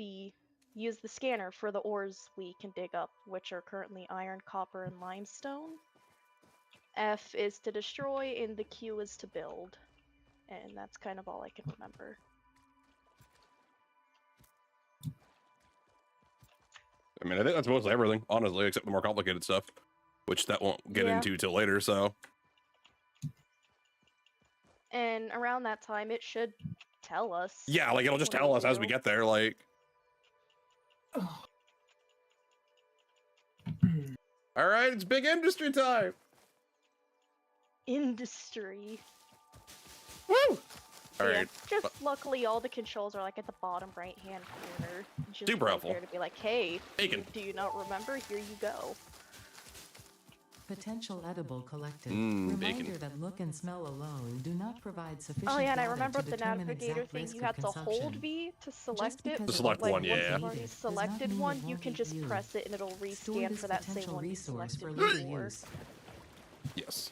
use the scanner for the ores we can dig up, which are currently iron, copper, and limestone. F is to destroy, and the Q is to build. And that's kind of all I can remember. I mean, I think that's mostly everything, honestly, except the more complicated stuff, which that won't get into till later, so. And around that time, it should tell us. Yeah, like, it'll just tell us as we get there, like. All right, it's big industry time. Industry. Woo! All Yeah, right. just luckily all the controls are like at the bottom right-hand corner. Just Super helpful. there to be like, hey, Bacon. do you not remember? Here you go. Potential edible collected. Bacon. Reminder that look and smell alone do not provide sufficient Oh yeah, and I data remember to the determine navigator exact thing. risk You of had to hold consumption. V to select it. To select like, one, once yeah. you've already selected mean one, it you won't can be just viewed. press it and it'll Store rescan this for that same potential one you resource for selected later before. use. Yes.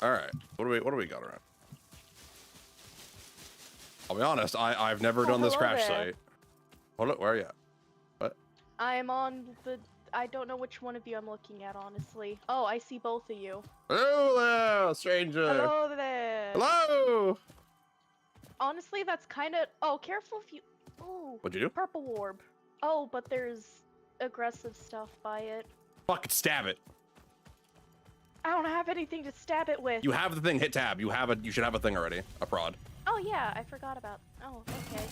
All right. What do we got around? I'll be honest. I've never done this hello crash there. site. Hold up. Where are you at? What? I'm on the. I don't know which one of you I'm looking at, honestly. Oh, I see both of you. Hello there, stranger. Hello there. Hello. Honestly, that's kind of. Oh, careful if you. Ooh. What'd you do? Purple orb. Oh, but there's aggressive stuff by it. Fucking stab it. I don't have anything to stab it with. You have the thing. Hit tab. You have a. You should have a thing already. A prod. Oh yeah, I forgot about. Oh, okay.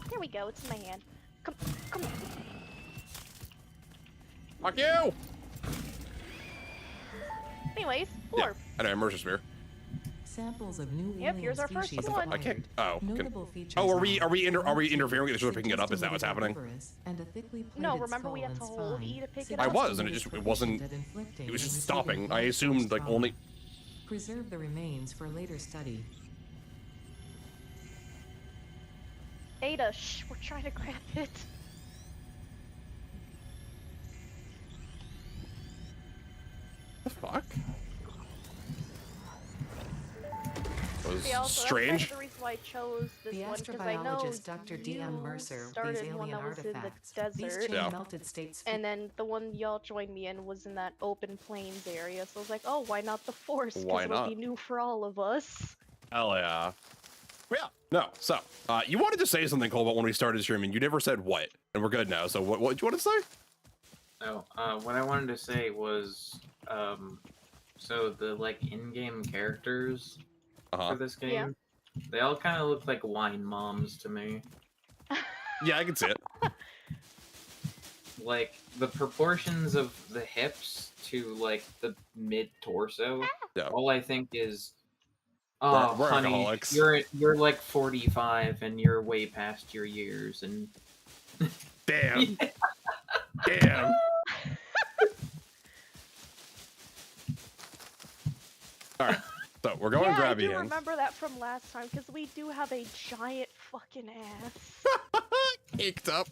There we go. It's in my hand. Come. Fuck you. Anyways, Yeah. orb. Anyway, immersion sphere. Samples of new Yep, alien here's our first species one. I can't. Oh. Notable features Oh, are we are interfering with it so we're picking it up? Is that what's happening? And a thickly No, plated remember we had skull to and hold spine, E to pick it suggesting up? I was, and it it is just- it wasn't- proficient at inflicting It was and just receiving stopping. I blunt assumed force like trauma. only. Preserve the remains for later study. Ada, shh, we're trying to grab it. The fuck? That was See, also, strange. That's kind of the reason why I chose this The one, because I know astrobiologist Dr. D.M. you Mercer, these started one alien that was in the artifacts, these desert, chain Yeah. melted states. and then the one y'all joined me in was in that open plains area, so I was like, oh, why not the Force? Why Because it'll not? be new for all of us. Hell yeah. Yeah. No. So, you wanted to say something, Cole, about when we started streaming. You never said what, and we're good now. So, what did you want to say? Oh, what I wanted to say was, so the like in-game characters for this game, Yeah. they all kind of look like wine moms to me. Yeah, I can see it. Like the proportions of the hips to like the mid torso. Yeah. All I think is, We're- oh, we're honey, alcoholics." you're like 45 and you're way past your years and. Damn. Damn. All right. So we're going Yeah, I grabby do hands. remember that from last time, because we do have a giant fucking ass. Caked up.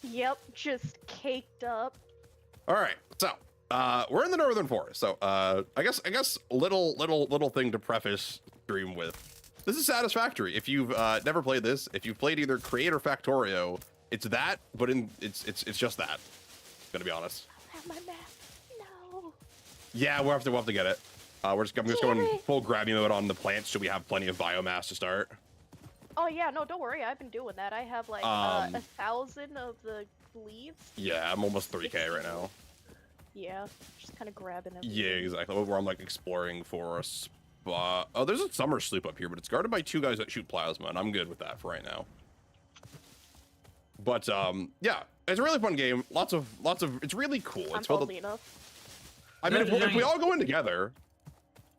Yep, just caked up. All right. So, we're in the Northern Forest. So, I guess little thing to preface stream with. This is Satisfactory. If you've never played this, if you've played either Create or Factorio, it's that, but it's just that. Gonna be honest. I don't have my map. No. Yeah, we'll have to get it. I'm just Damn going it. full grabby mode on the plants, so we have plenty of biomass to start. Oh yeah, no, don't worry. I've been doing that. I have like 1,000 of the leaves. Yeah, I'm almost 3K right now. Yeah, just kind of grabbing everything. Yeah, exactly. Where I'm like exploring for a spot. Oh, there's a summer sloop up here, but it's guarded by 2 guys that shoot plasma, and I'm good with that for right now. But yeah, it's a really fun game. Lots of. It's really cool. I'm It's filled old with, enough. I mean, if we all go in together,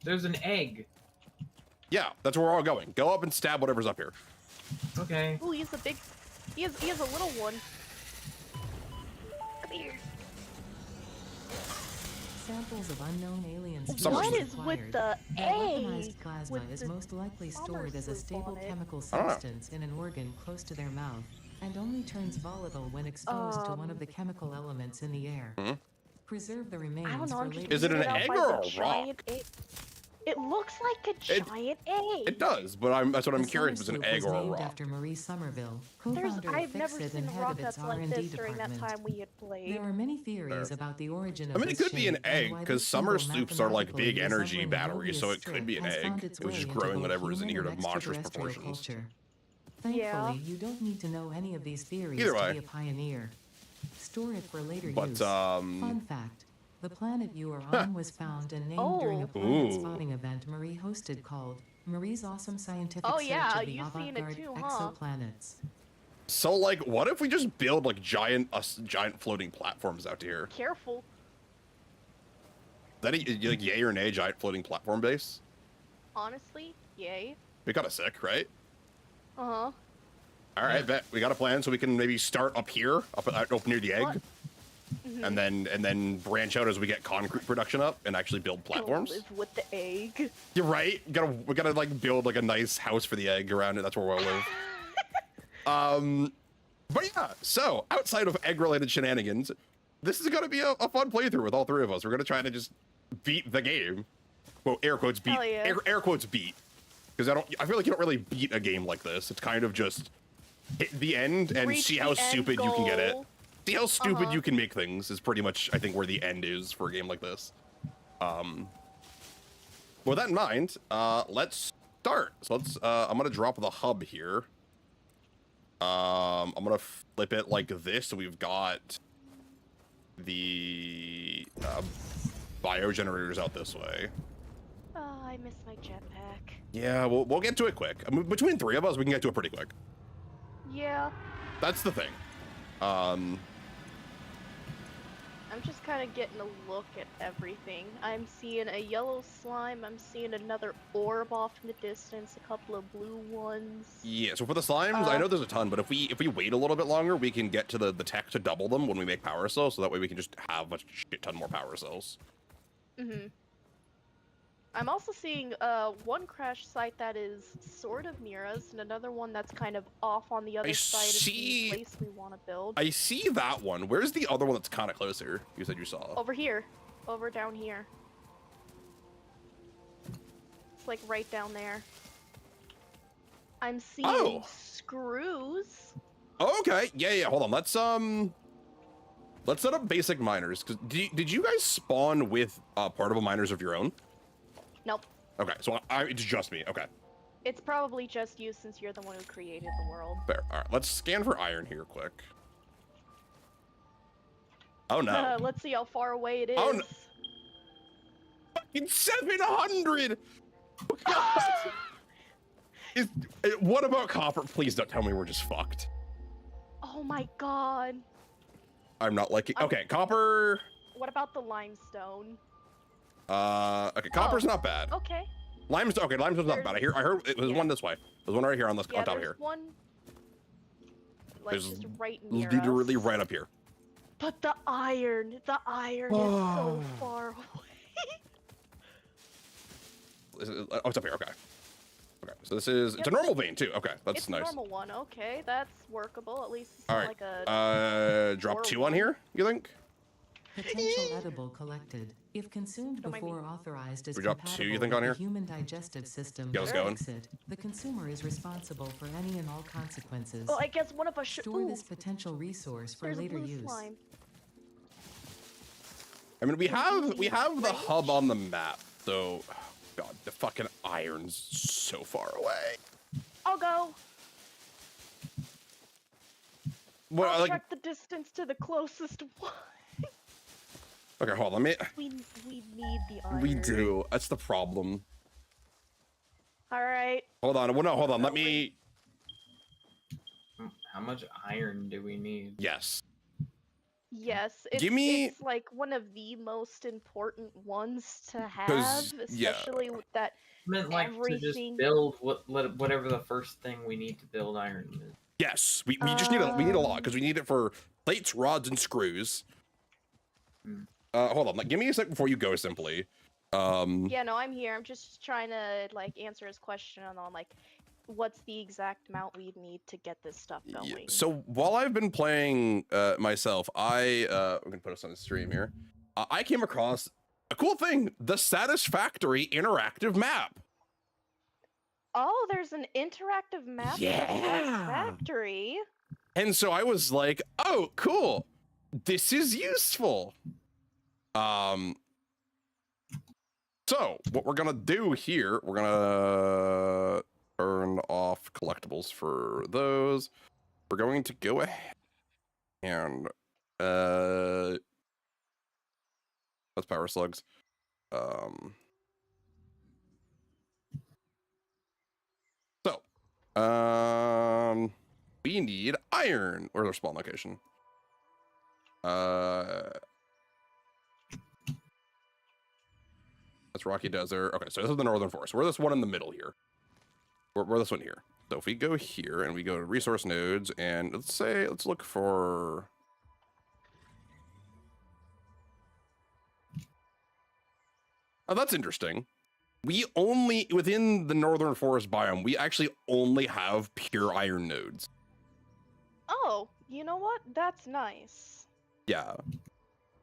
There's an egg. yeah, that's where we're all going. Go up and stab whatever's up here. Okay. Ooh, he's a big. He has a little one. Come here. Samples of unknown alien species Summer What sloop. is with acquired. the The egg? weaponized plasma with is the most likely summer stored as a sloop stable on it? chemical I don't know. substance in an organ close to their mouth, and only turns volatile when exposed to one of the chemical elements in the air. Preserve the I remains don't know. for I'm just later Is it an weirded out egg by or the a giant egg. It looks like a It- giant egg. It does, but that's what I'm The curious if Summer it's an egg Sloop or was a named rock. after Marie Somerville, There's co-founder of I've never Fixit seen and a head rock of its that's like R&D this during that department. time we had played. There are many theories about the origin of I mean, it this could be an shape and egg why because this summer simple sloops are like big mathematically energy resembling batteries, so Mobius it could strip be an has found egg. its It was way just into growing both whatever is in human here and to monstrous extraterrestrial proportions. culture. Thankfully, Yeah. you don't need to know any of these theories Either to way. be a pioneer. Store it for later But use. Fun fact. The planet you are on was found and named during a Oh. planet Ooh. spotting event Marie hosted called Marie's Awesome Scientific Oh, Search yeah, of the you seen it Avant-Garde too, huh? Exoplanets. So, like, what if we just build like giant floating platforms out here? Careful. That like yay or nay giant floating platform base? Honestly, yay. Be kind of sick, right? Uh-huh. All right, bet we got a plan, so we can maybe start up here, up near the egg, What? Mhm. and then branch out as we get concrete production up and actually build Gonna platforms. live with the egg. You're right. We gotta like build like a nice house for the egg around it. That's where we'll live. But yeah. So outside of egg-related shenanigans, this is gonna be a fun playthrough with all three of us. We're gonna try to just beat the game. Well, air quotes beat. Hell yeah. Air quotes beat. Because I feel like you don't really beat a game like this. It's kind of just hit the end and Reach see the how end stupid you can get it. goal. See how stupid Uh-huh. you can make things is pretty much, I think, where the end is for a game like this. With that in mind, let's start. So I'm gonna drop the hub here. I'm gonna flip it like this, so we've got the biogenerators out this way. Oh, I miss my jetpack. Yeah, we'll get to it quick. I mean, between three of us, we can get to it pretty quick. Yeah. That's the thing. I'm just kind of getting a look at everything. I'm seeing a yellow slime. I'm seeing another orb off in the distance. A couple of blue ones. Yeah, so for the slimes, I know there's a ton, but if we wait a little bit longer, we can get to the tech to double them when we make power cells, so that way we can just have a shit ton more power cells. Mhm. I'm also seeing one crash site that is sort of near us, and another one that's kind of off on the other side of see- the place we want to build. I see that one. Where's the other one that's kind of closer? You said you saw. Over here. Over down here. It's like right down there. I'm seeing Oh. screws. Oh, okay. Yeah. Hold on. Let's set up basic miners. Cause did you guys spawn with portable miners of your own? Nope. Okay, so it's just me. Okay, It's probably just you since you're the one who created the world. fair. All right, let's scan for iron here quick. Oh no. Let's see how far away it is. Oh, no. Fucking 700. What about copper? Please don't tell me we're just fucked. Oh my god. I'm not liking. Okay, copper. What about the limestone? Okay, copper's not bad. Okay. Limestone. Okay, limestone's not bad. I heard it was yeah. one this way. There's one right here on this Yeah, on top there's here. one. Like There's just right near Literally us. right up here. But the iron is so far away. Oh, it's up here. Okay. Okay, so this is it's a normal vein too. Okay, that's It's nice. a normal one. Okay, that's workable. At least it's All not right. like a. Drop or 2 on one. here. You think? Potential edible collected. If consumed Don't mind before me. authorized as We drop compatible two, you think, with on the here? human digestive system Get us that going. makes it, the consumer is responsible for any and all consequences. Well, I guess one of us should. Store Ooh, this potential resource for there's a later blue use. slime. I mean, we have the Range? hub on the map, so God, the fucking iron's so far away. I'll go. Well, I'll like, check the distance to the closest one. okay, hold on. Let me. We need the iron. We do. That's the problem. All right. Hold on. Well, no, hold on. Let me. How much iron do we need? Yes. Yes, it's, Give me- it's like one of the most important ones to have, 'Cause, yeah. especially with that. I meant like to just Everything- build whatever the first thing we need to build iron is. Yes. We just need we need a lot because we need it for plates, rods, and screws. Hmm. Hold on. Like, give me a sec before you go. Simply. Yeah, no, I'm here. I'm just trying to like answer his question on like, what's the exact amount we need to get this stuff going. Yeah, so while I've been playing myself, I'm gonna put us on the stream here. I came across a cool thing, the Satisfactory interactive map. Oh, there's an interactive map Yeah. for Satisfactory. And so I was like, oh, cool. This is useful. So what we're gonna do here, we're gonna turn off collectibles for those. We're going to go ahead and that's power slugs. We need iron. Where's our spawn location? That's Rocky Desert. Okay, so this is the Northern Forest. We're this one in the middle here. We're this one here. So if we go here and we go to resource nodes and let's look for. Oh, that's interesting. We only, within the Northern Forest biome, we actually only have pure iron nodes. Oh, you know what? That's nice. Yeah.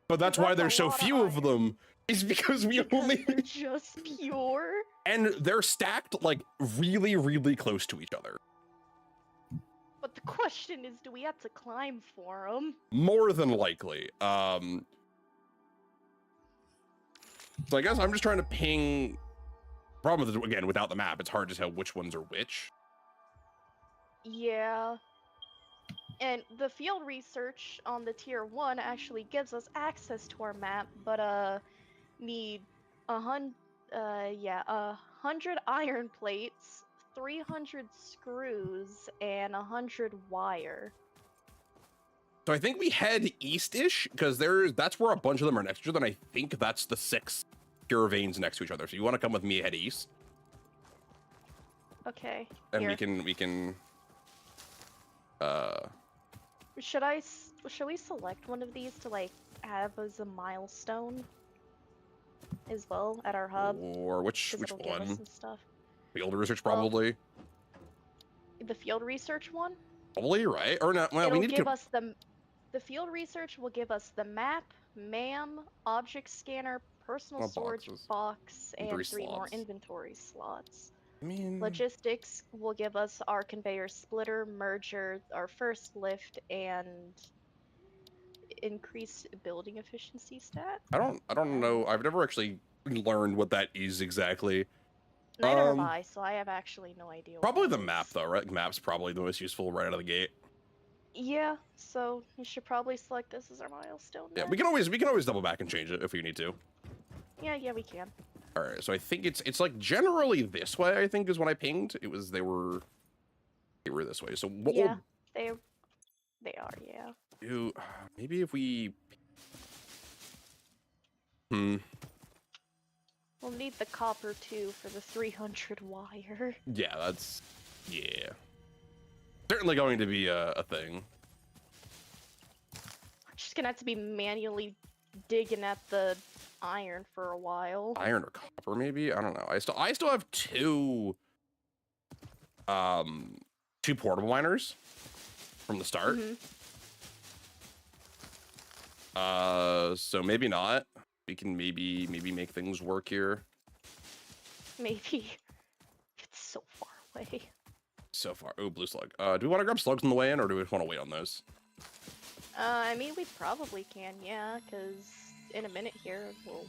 But that's why there's so few of them, is because we only. They're just pure. And they're stacked like really, really close to each other. But the question is, do we have to climb for them? More than likely. So I guess I'm just trying to ping. Problem with it, again, without the map, it's hard to tell which ones are which. Yeah. And the field research on the tier 1 actually gives us access to our map, but need 100 iron plates, 300 screws, and 100 wire. So I think we head east-ish, because that's where a bunch of them are next to each other, and I think that's the 6 pure veins next to each other. So you want to come with me, head east. Okay. And here. we can Should we select one of these to like have as a milestone as well at our hub? Or which It'll give us one? some stuff. Field research, Well, probably. The field research one? Probably, right? Or not? Well, It'll we need give to. us the field research will give us the map, MAM, object scanner, personal More storage boxes. box, and 3 3 more slots. inventory slots. I mean, Logistics will give us our conveyor splitter, merger, our first lift, and increased building efficiency stat. I don't know. I've never actually learned what that is exactly. Neither have I, so I have actually no idea. what Probably that the map is. though, right? Map's probably the most useful right out of the gate. Yeah, so you should probably select this as our milestone. Yeah, then. we can always double back and change it if we need to. Yeah, we can. All right, so I think it's like generally this way. I think is when I pinged. They were this way. So what Yeah, they are. Yeah. we'll do? Maybe if we. We'll need the copper too for the 300 wire. Yeah, that's certainly going to be a thing. Just gonna have to be manually digging at the iron for a while. Iron or copper, maybe. I don't know. I still have two portable miners from the start. So maybe not. We can maybe make things work here. Maybe. It's so far away. So far. Oh, blue slug. Do we want to grab slugs on the way in, or do we want to wait on those? I mean, we probably can, yeah, because in a minute here, we'll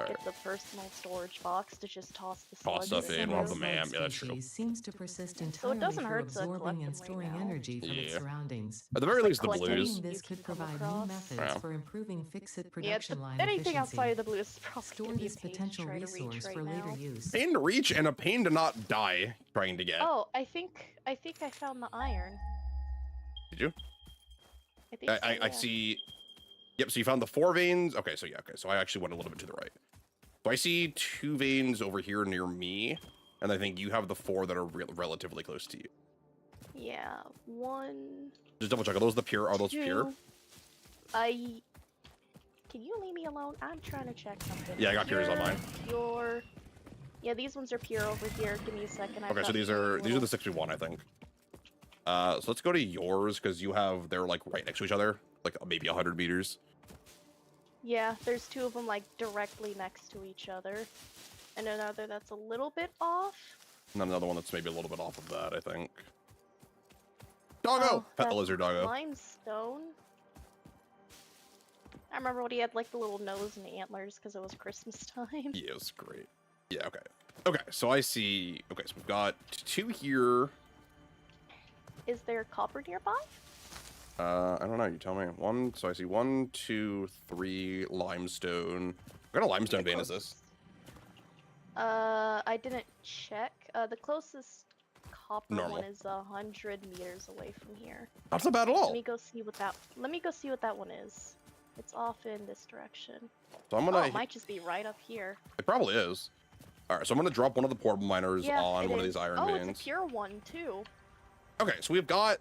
get the personal storage box to just toss the slugs stuff in, we'll have the Slug MAM. Yeah, that's true. species seems to persist So it entirely doesn't through hurt to collect absorbing and them right storing now. energy from its Yeah. surroundings. At the very least, the collecting blues. Studying this You could can come provide across. new methods Yeah. for improving fix-it Yeah, production line anything outside of efficiency. the blue is probably Store gonna be a this pain to potential try to reach resource right for later now. use. Pain to reach and a pain to not die trying to get. Oh, I think I found the iron. Did you? I think so, I yeah. see. Yep. So you found the 4 veins. Okay. So yeah. Okay. So I actually went a little bit to the right. So I see 2 veins over here near me, and I think you have the 4 that are relatively close to you. Yeah, 1. Just double check. Are those the pure? Are those pure? 2. Can you leave me alone? I'm trying to check something. Yeah, I got pures on mine. Pure. Yeah, these ones are pure over here. Give me a second. I've Okay. So got these are the 6 we want, I think. So let's go to yours because they're like right next to each other, like maybe 100 meters. Yeah, there's two of them like directly next to each other, and another that's a little bit off. And another one that's maybe a little bit off of that, I think. Doggo! Oh, Pet the that's lizard doggo. limestone. I remember when he had like the little nose and antlers because it was Christmas time. Yeah, it was great. Yeah, okay. Okay, so I see. Okay, so we've got 2 here. Is there copper nearby? I don't know. You tell me. So I see 1, 2, 3 limestone. What kind of limestone vein is this? I didn't check. The closest copper Normal. one is 100 meters away from here. That's not bad at all. Let me go see what that one is. It's off in this direction. So I'm Oh, gonna. it might just be right up here. It probably is. All right, so I'm gonna drop one of the portable miners Yeah, on it one of is. these iron Oh, veins. it's a pure one too. Okay, so we've got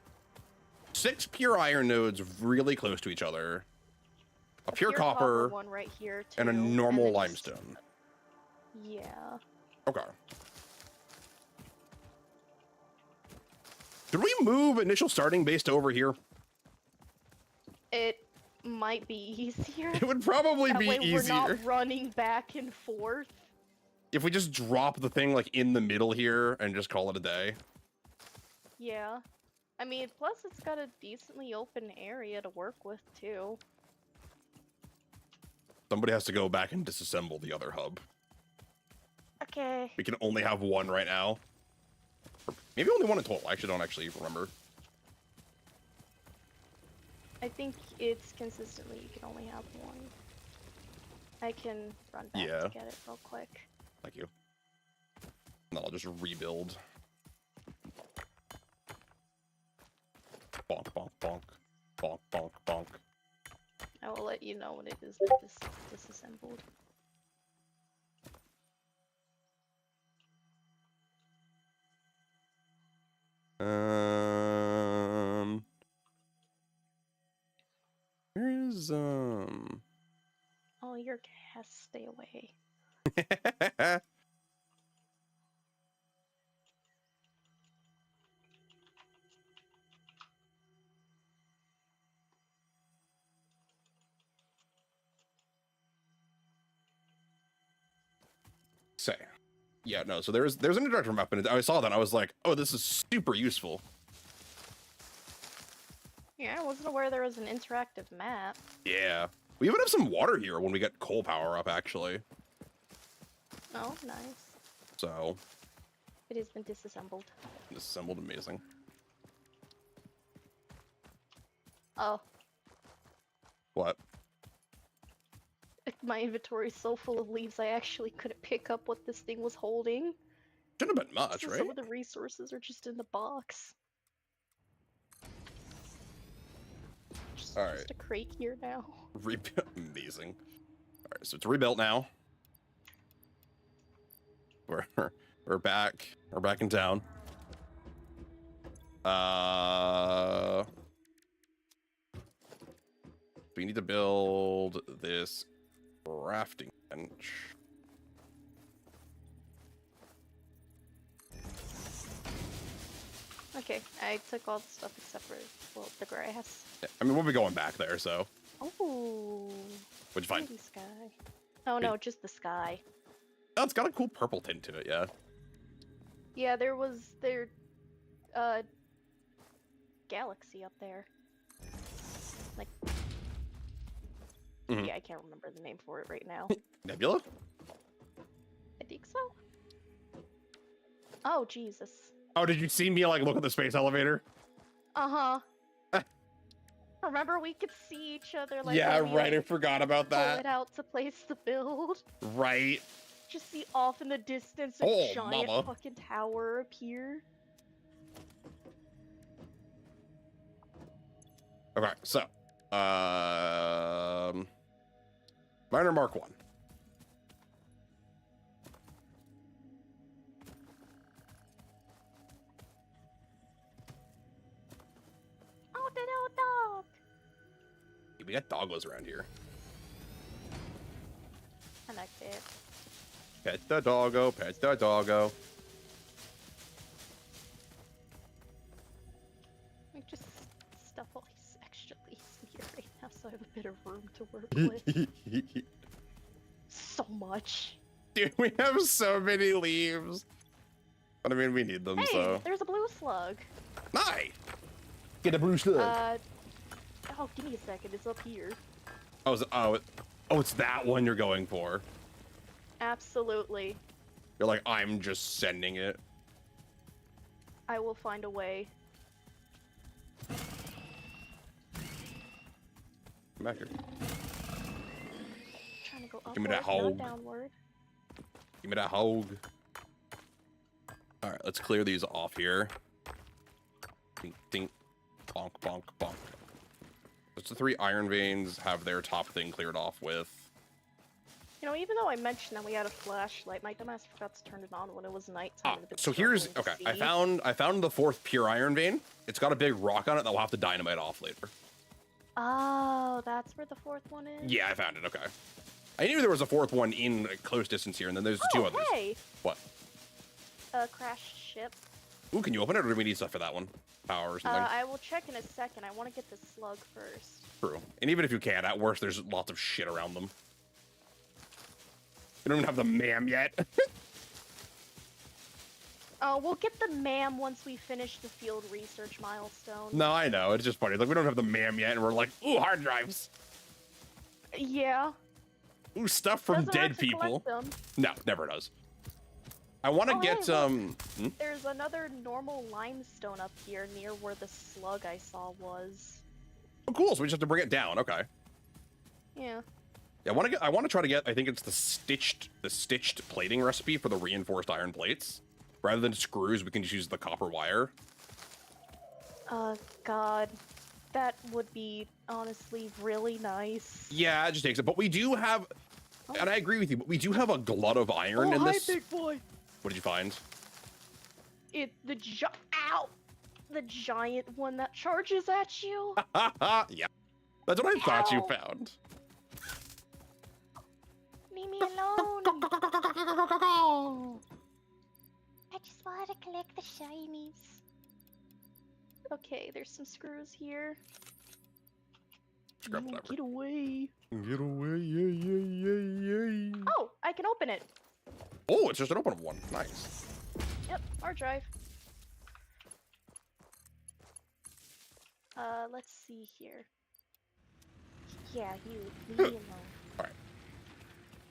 6 pure iron nodes really close to each other. A pure copper one right here too. and a normal then limestone. Yeah. Okay. Should we move initial starting base to over here? It might be easier. It would probably That be way easier we're not running back and forth. if we just drop the thing like in the middle here and just call it a day. Yeah. I mean, plus it's got a decently open area to work with too. Somebody has to go back and disassemble the other hub. Okay. We can only have one right now. Or maybe only one in total. I actually don't actually remember. I think it's consistently you can only have one. I can run back Yeah. to get it real quick. Thank you. And then I'll just rebuild. Bonk, bonk, bonk. Bonk, bonk, bonk. I will let you know when it is disassembled. Where is Oh, your gas, stay away. Say. Yeah, no, so there's an introductory map, and I saw that, and I was like, oh, this is super useful. Yeah, I wasn't aware there was an interactive map. Yeah. We even have some water here when we get coal power up, actually. Oh, nice. So, It has been disassembled. disassembled, amazing. Oh, What? my inventory's so full of leaves I actually couldn't pick up what this thing was holding. Shouldn't have been much, So right? some of the resources are just in the box. Alright. Just a crate here now. Amazing. Alright, so it's rebuilt now. We're back. We're back in town. We need to build this crafting bench. Okay, I took all the stuff except for, well, the grass. Yeah, I mean, we'll be going back there, so. Oh, Which fine. pretty sky. Oh no, just the sky. Oh, it's got a cool purple tint to it, yeah. Yeah, there was galaxy up there. Like, Mhm. yeah, I can't remember the name for it right now. Nebula? I think so. Oh Jesus. Oh, did you see me like look at the space elevator? Uh huh. Remember, we could see each other like. Yeah, when we, right. I like, forgot about pull that. it out to place the build. Right. Just see off in the distance a Oh, giant mama. fucking tower appear. Okay, so Miner Mark 1. Oh, the little dog. We got doggos around here. I like it. Pet the doggo, pet the doggo. I just stuff all these extra leaves in here right now so I have a bit of room to work chocolate. So much. Dude, we have so many leaves. But I mean, we need them, Hey, so. there's a blue slug. Nice! Get a blue slug. Oh, give me a second. It's up here. It's that one you're going for. Absolutely. You're like, I'm just sending it. I will find a way. Come back here. Trying to go upward, Give me that not hog. downward. Give me that hog. Alright, let's clear these off here. Dink, dink. Bonk, bonk, bonk. Just the 3 iron veins have their top thing cleared off with. You know, even though I mentioned that we had a flashlight, my dumbass forgot to turn it on when it was nighttime. and a bit So here's struggling to okay. see. I found the 4th pure iron vein. It's got a big rock on it that we'll have to dynamite off later. Oh, that's where the 4th one is? Yeah, I found it. Okay. I knew there was a 4th one in like, close distance here, and then there's 2 others. Hey! What? A crashed ship. Ooh, can you open it, or do we need stuff for that one? Power or something? I will check in a second. I want to get the slug first. True. And even if you can, at worst, there's lots of shit around them. We don't even have the MAM yet. We'll get the MAM once we finish the field research milestone. No, I know. It's just funny. Like, we don't have the MAM yet, and we're like, ooh, hard drives. Yeah. Ooh, stuff from Doesn't dead hurt to people. collect them. No, never does. I want to Oh, get, hey, look. There's another normal limestone up here near where the slug I saw was. Oh, cool. So we just have to bring it down. Okay. Yeah. Yeah, I want to try to get, I think it's the stitched plating recipe for the reinforced iron plates. Rather than screws, we can just use the copper wire. God. That would be, honestly, really nice. Yeah, it just takes it. But we do have, and I agree with you, but we do have a glut of iron in this. Hi, big boy. What did you find? Ow! The giant one that charges at you. Yeah. That's what I thought you Ow. found. Leave me alone. I just want to collect the shinies. Okay, there's some screws here. Scrap Ooh, whatever. get away. Get away, yay. Oh, I can open it. Oh, it's just an open one. Nice. Yep, hard drive. Let's see here. Yeah, leave me alone. Alright.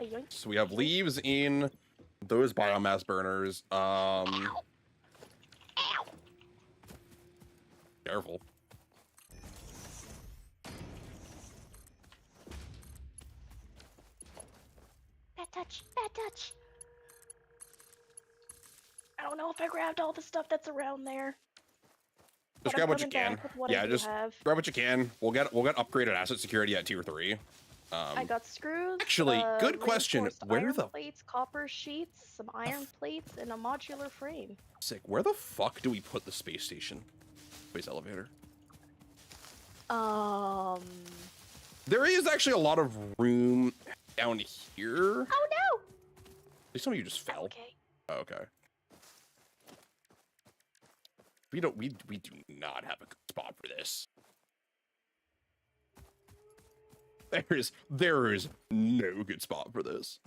A yoink. So we have leaves in those biomass burners. Ow! Ow! Careful. Bad touch! Bad touch! I don't know if I grabbed all the stuff that's around there. Just but grab I'm what you coming can. back with what Yeah, I do just have. grab what you can. We'll get upgraded asset security at tier 3. I got screws. Actually, good question. reinforced Where iron the plates, copper sheets, some iron plates, and a modular frame. sick? Where the fuck do we put the space station? Space elevator. There is actually a lot of room down here. Oh no! Please tell me you just fell. Okay. Oh, okay. We do not have a good spot for this. There is no good spot for this.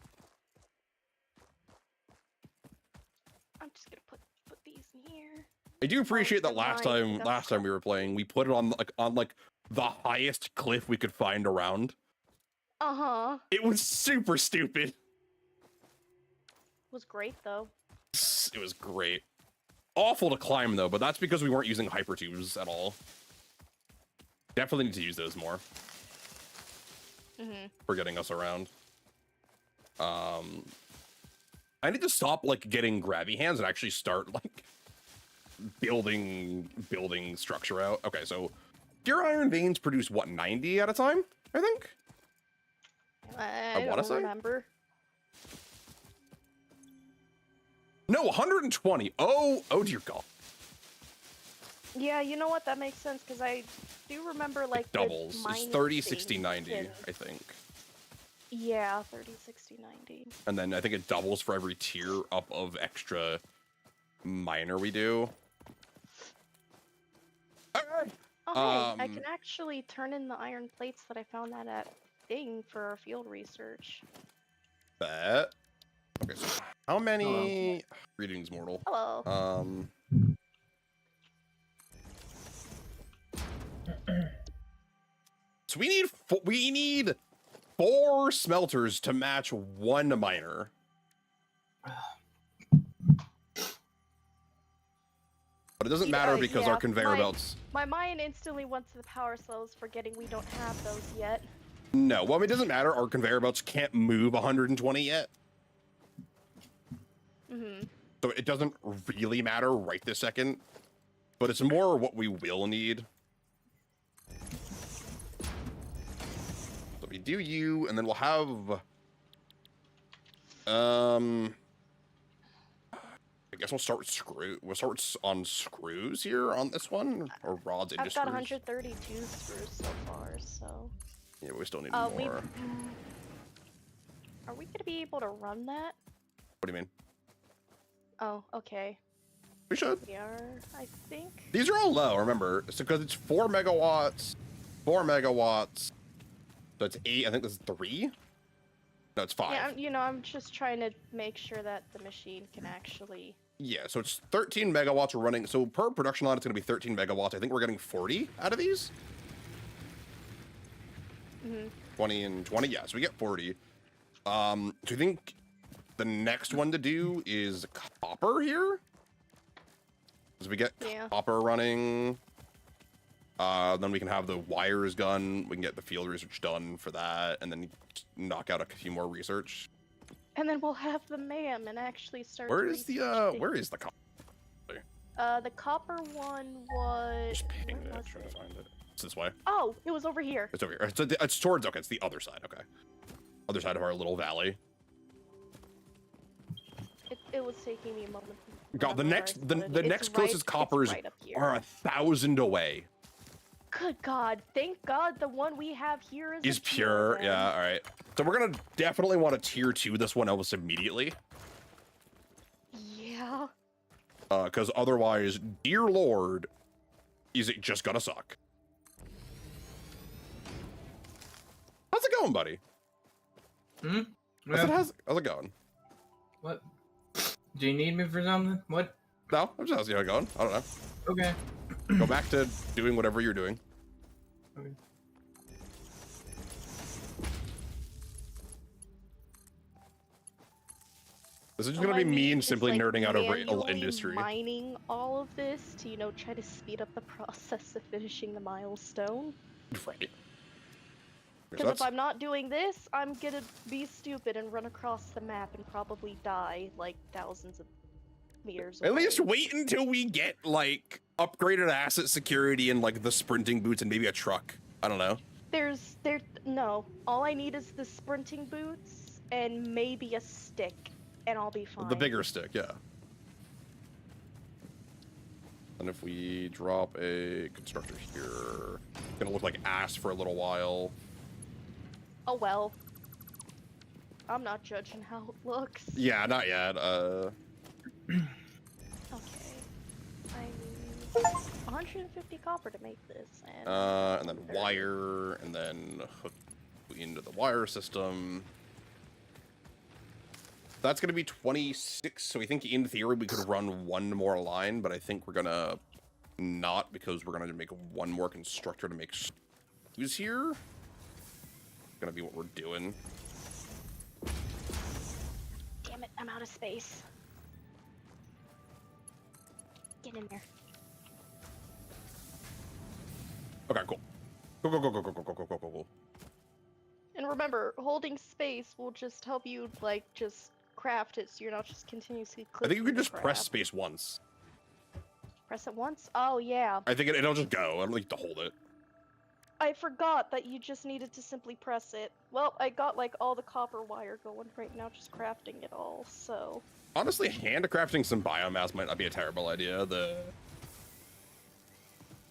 I'm just gonna put these in here. I do appreciate that the last line, time we were playing, we put it on like the highest cliff we could find around. Uh-huh. It was super stupid. Was great though. It was great. Awful to climb though, but that's because we weren't using hypertubes at all. Definitely need to use those more for getting us around. I need to stop like getting grabby hands and actually start like building structure out. Okay, so pure iron veins produce what, 90 at a time, I think? I wanna don't say? remember. No, 120. Oh dear God. Yeah, you know what? That makes sense because I do remember like the Doubles. It's mining 30, 60, things 90, and- I think. Yeah, 30, 60, 90. And then I think it doubles for every tier up of extra miner we do. Alright. Oh, hey, I Um, can actually turn in the iron plates that I found that at thing for our field research. Bet. Okay, so how many... Greetings, mortal. Hello. So we need 4 smelters to match 1 miner. But it doesn't matter because our conveyor belts... My mind instantly went to the power cells, forgetting we don't have those yet. No, well, I mean, it doesn't matter. Our conveyor belts can't move 120 yet. Mm-hmm. So it doesn't really matter right this second. But it's more what we will need. So we do you, and then we'll have... I guess we'll start with We'll start on screws here on this one, or rods into I've got screws. 132 screws so far, so... Yeah, we still need more. Are we gonna be able to run that? What do you mean? Oh, okay. We should. We are, I think. These are all low, remember. So because it's 4 megawatts, 4 megawatts. So it's 8, I think this is 3? No, it's 5. Yeah, I'm just trying to make sure that the machine can actually... Yeah, so it's 13 megawatts we're running. So per production line, it's going to be 13 megawatts. I think we're getting 40 out of these. 20 and 20, yeah, so we get 40. So I think the next one to do is copper here. As we get copper running, then we can have the wires done. We can get the field research done for that, and then knock out a few more research. And then we'll have the MAM and actually start. Where is the copper? The copper one was. Just ping it. Try to find it. It's this way. Oh, it was over here. It's over here. It's towards. Okay, it's the other side. Okay, other side of our little valley. It was taking me a moment. God, the next closest coppers are 1,000 away. Good God! Thank God the one we have here is pure. Yeah. All right. So we're gonna definitely want to tier 2 this one almost immediately. Yeah. Because otherwise, dear Lord, is it just gonna suck? How's it going, buddy? Yeah. How's it going? What? Do you need me for something? What? No, I'm just asking how it's going. I don't know. Okay. Go back to doing whatever you're doing. Okay. This is just gonna be me and simply nerding out over industry. Mining all of this to try to speed up the process of finishing the milestone. Right. Because if I'm not doing this, I'm gonna be stupid and run across the map and probably die like thousands of meters away. At least wait until we get like upgraded asset security and like the sprinting boots and maybe a truck. I don't know. No. All I need is the sprinting boots and maybe a stick, and I'll be fine. The bigger stick, yeah. And if we drop a constructor here, it's gonna look like ass for a little while. Oh well. I'm not judging how it looks. Yeah, not yet. Okay. I need 150 copper to make this, and then wire, and then hook into the wire system. That's gonna be 26. So we think in theory we could run 1 more line, but I think we're gonna not, because we're gonna make 1 more constructor to make who's here. Gonna be what we're doing. Damn it, I'm out of space. Get in there. Okay, cool. Go. And remember, holding space will just help you, like, just craft it so you're not just continuously I clicking. think you can just press space once. Press it once? Oh, yeah. I think it'll just go. I don't need to hold it. I forgot that you just needed to simply press it. Well, I got, like, all the copper wire going right now, just crafting it all, so... Honestly, handcrafting some biomass might not be a terrible idea.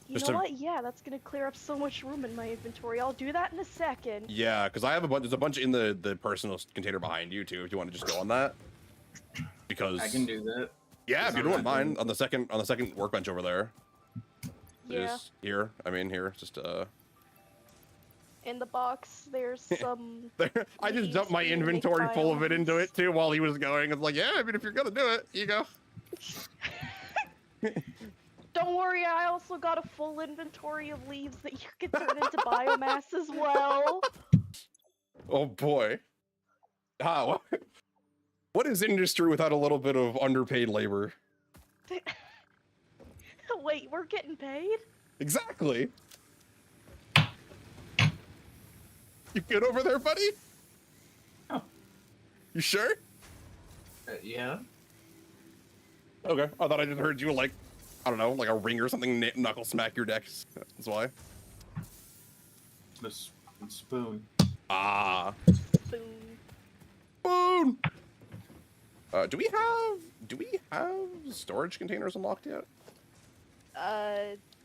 You know what? Yeah, that's gonna clear up so much room in my inventory. I'll do that in a second. Yeah, because I have there's a bunch in the personal container behind you, too, if you want to just go on that. Because... I can do that. Yeah, if you don't mind, on the second workbench over there. Yeah. Here, just In the box, there's some. I just leaves dumped my for you to make inventory full of it into biomes. it too while he was going. It's like, yeah, I mean, if you're gonna do it, you go. Don't worry, I also got a full inventory of leaves that you can turn into biomass as well. Oh boy. Ah, what is industry without a little bit of underpaid labor? Wait, we're getting paid? Exactly. You good over there, buddy? Oh. You sure? Yeah. Okay. I thought I just heard you like, I don't know, like a ring or something knuckle smack your decks. That's why. The spoon. Ah. Boom. Boom. Do we have storage containers unlocked yet?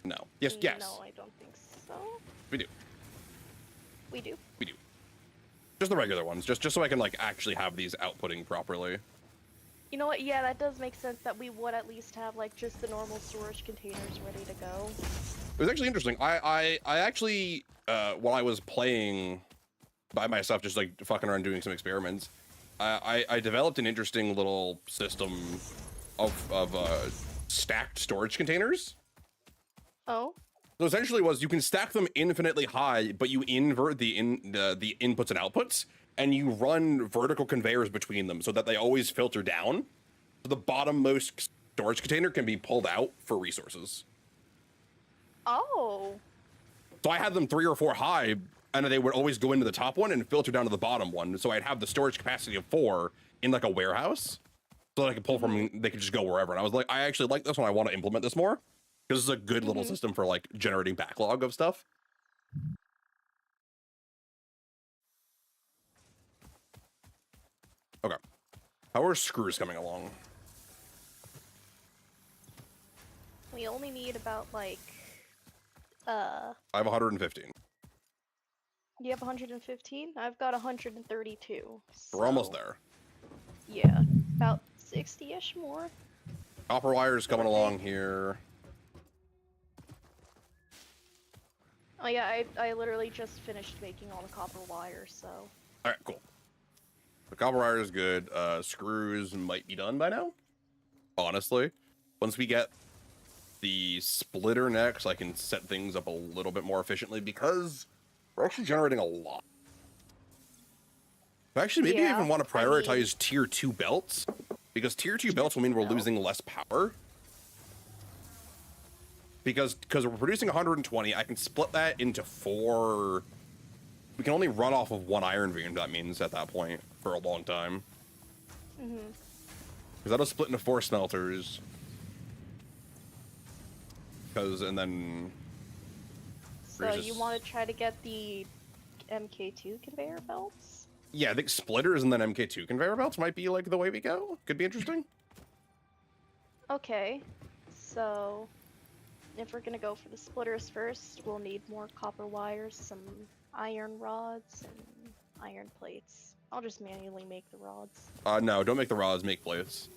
No. Yes. Yes. No, I don't think so. We do. We do. We do. Just the regular ones, just so I can like actually have these outputting properly. You know what? Yeah, that does make sense that we would at least have like just the normal storage containers ready to go. It was actually interesting. I actually while I was playing by myself, just like fucking around doing some experiments, I developed an interesting little system of stacked storage containers. Oh. So essentially was you can stack them infinitely high, but you invert the inputs and outputs, and you run vertical conveyors between them so that they always filter down. So the bottommost storage container can be pulled out for resources. Oh. So I had them 3 or 4 high, and they would always go into the top one and filter down to the bottom one. So I'd have the storage capacity of 4 in like a warehouse, so that I could pull from. They could just go wherever. And I was like, I actually like this one. I want to implement this more. Because it's a good little system for like generating backlog of stuff. Okay. How are screws coming along? We only need about like I have 115. You have 115? I've got 132. We're almost so, there. Yeah, about 60-ish more. Copper wires coming along here. Oh yeah, I literally just finished making all the copper wire, so. Alright, cool. The copper wire is good. Screws might be done by now. Honestly. Once we get the splitter next, I can set things up a little bit more efficiently because we're actually generating a lot. Actually, maybe I even want to prioritize tier 2 belts, because tier 2 belts will mean we're losing less power. Because we're producing 120, I can split that into 4. We can only run off of 1 iron vein, that means, at that point, for a long time. Mm-hmm. Because that'll split into 4 smelters. And then... So you want to try to get the MK2 conveyor belts? Yeah, I think splitters and then MK2 conveyor belts might be, like, the way we go. Could be interesting. Okay, so... if we're gonna go for the splitters first, we'll need more copper wires, some iron rods, and iron plates. I'll just manually make the rods. No, don't make the rods, make plates.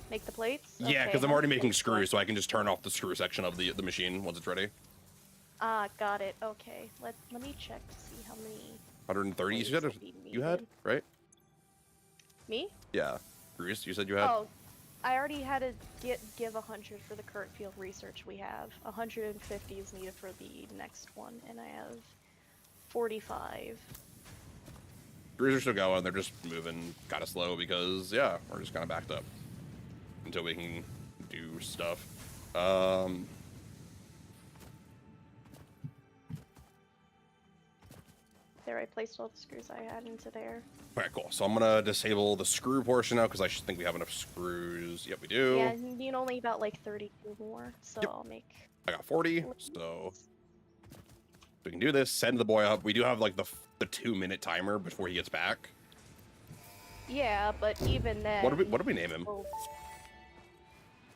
Make the plates? Yeah, because Okay, I'm already how making many screws, plates? so I can just turn off the screw section of the machine once it's ready. Ah, got it. Okay, let me check to see how many... 130 you plates said will be you had, needed. right? Me? Yeah. Screws, you said you had? Oh, I already had to give 100 for the current field research we have. 150 is needed for the next one, and I have 45. Screws are still going, they're just moving kind of slow because, yeah, we're just kind of backed up until we can do stuff. There, I placed all the screws I had into there. Alright, cool. So I'm gonna disable the screw portion now because I should think we have enough screws. Yep, we do. Yeah, you need only about like 32 more, so Yep. I'll make... I got 40, so we can do this. Send the boy up. We do have like the 2-minute timer before he gets back. Yeah, but even then... What do we name him? Oh.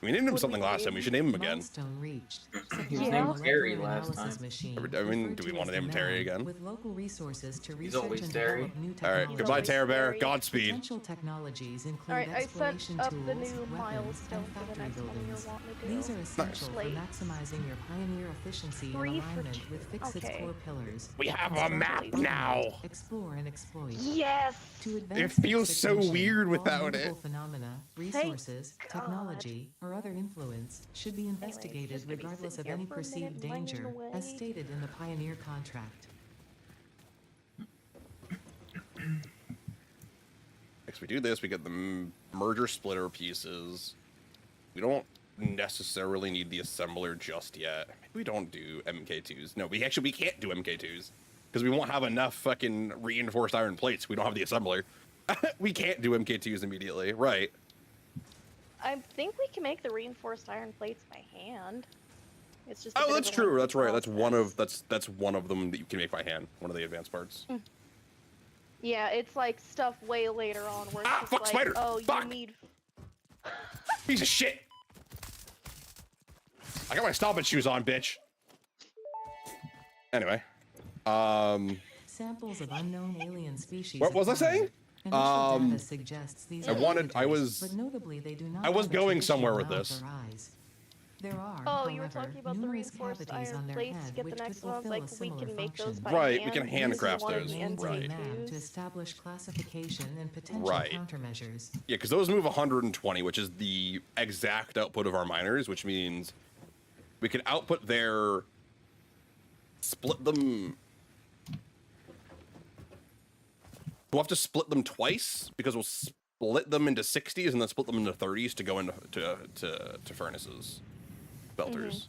We named him Would something we last time. name We should name him again. Milestone reached. He was Yeah. named Supply Terry molecular last analysis time. machine, I mean, referred do we to want to as name the Terry Man, again? with local resources to He's research always and Terry. develop new All technologies. right, goodbye, always Terror Bear. Terry. Godspeed. Potential technologies include Alright, I set exploration up tools, the new weapons, milestone and for the factory next one buildings. you're wanting to do. These are essential for Like, maximizing your pioneer efficiency in 3 for alignment 2. with Fixit's Okay. core pillars. We have a Construct, map automate, now. Explore and exploit. Yes! To It advance feels Fixit's so mission, weird all without notable it. phenomena, resources, God. technology, or other influence should be investigated just gonna be regardless of sitting here any for a minute perceived mining danger, away. as stated in the Pioneer contract. Next we do this, we get the merger splitter pieces. We don't necessarily need the assembler just yet. Maybe we don't do MK2s. No, we can't do MK2s because we won't have enough fucking reinforced iron plates. We don't have the assembler. We can't do MK2s immediately, right? I think we can make the reinforced iron plates by hand. It's just a Oh, bit of that's a true. lengthy That's right. process. That's one of them that you can make by hand. One of the advanced parts. Yeah, it's like stuff way later on where it's Ah, just fuck, like, spider! oh, Fuck! you need. Piece of shit. I got my stomping shoes on, bitch. Anyway, Samples of unknown alien species. What was I saying? Initial data suggests these are predators, but notably they do not I was have a going somewhere traditional with mouth this. or eyes. There are, Oh, you were however, talking about the numerous reinforced cavities iron on their plates to head get which the could next ones. fulfill Like, a we similar can make those function. by Right, hand. we can using handcraft one of those, the Remains in right. the lab to NC2s. establish classification and potential Right. countermeasures. Yeah, because those move 120, which is the exact output of our miners, which means we can output their, split them. We'll have to split them twice because we'll split them into 60s and then split them into 30s to go into to furnaces, belters.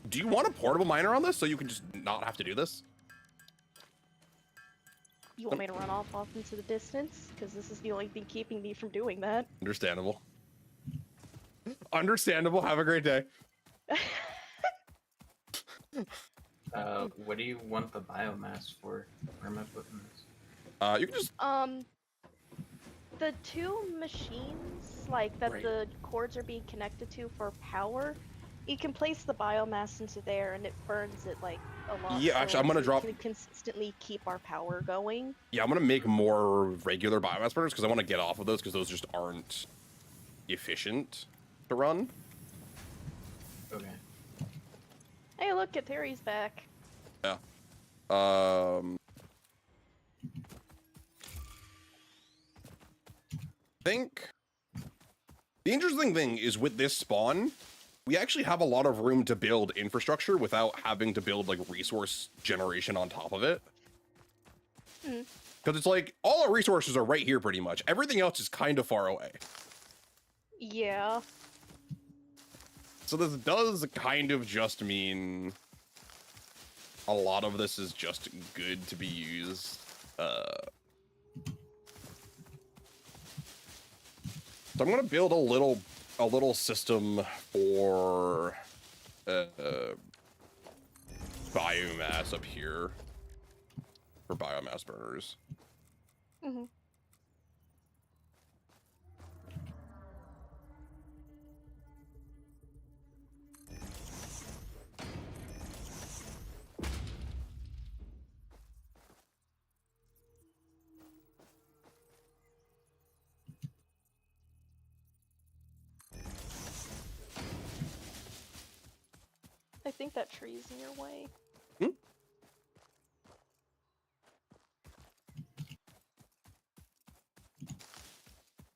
Do you want a portable miner on this so you can just not have to do this? You want me to run off into the distance? Because this is the only thing keeping me from doing that. Understandable. Understandable. Have a great day. What do you want the biomass for? Where am I putting this? You can just The 2 machines, like, that Right. the cords are being connected to for power, you can place the biomass into there and it burns it, like, a lot. Yeah, actually, I'm gonna we drop- can consistently keep our power going. I'm gonna make more regular biomass burners because I want to get off of those because those just aren't efficient to run. Okay. Hey, look, at Terry's back. Yeah. Think the interesting thing is with this spawn, we actually have a lot of room to build infrastructure without having to build like resource generation on top of it. Because it's like all our resources are right here pretty much. Everything else is kind of far away. Yeah. So this does kind of just mean a lot of this is just good to be used. So I'm gonna build a little system for biomass up here for biomass burners. Mm-hmm. I think that tree's in your way.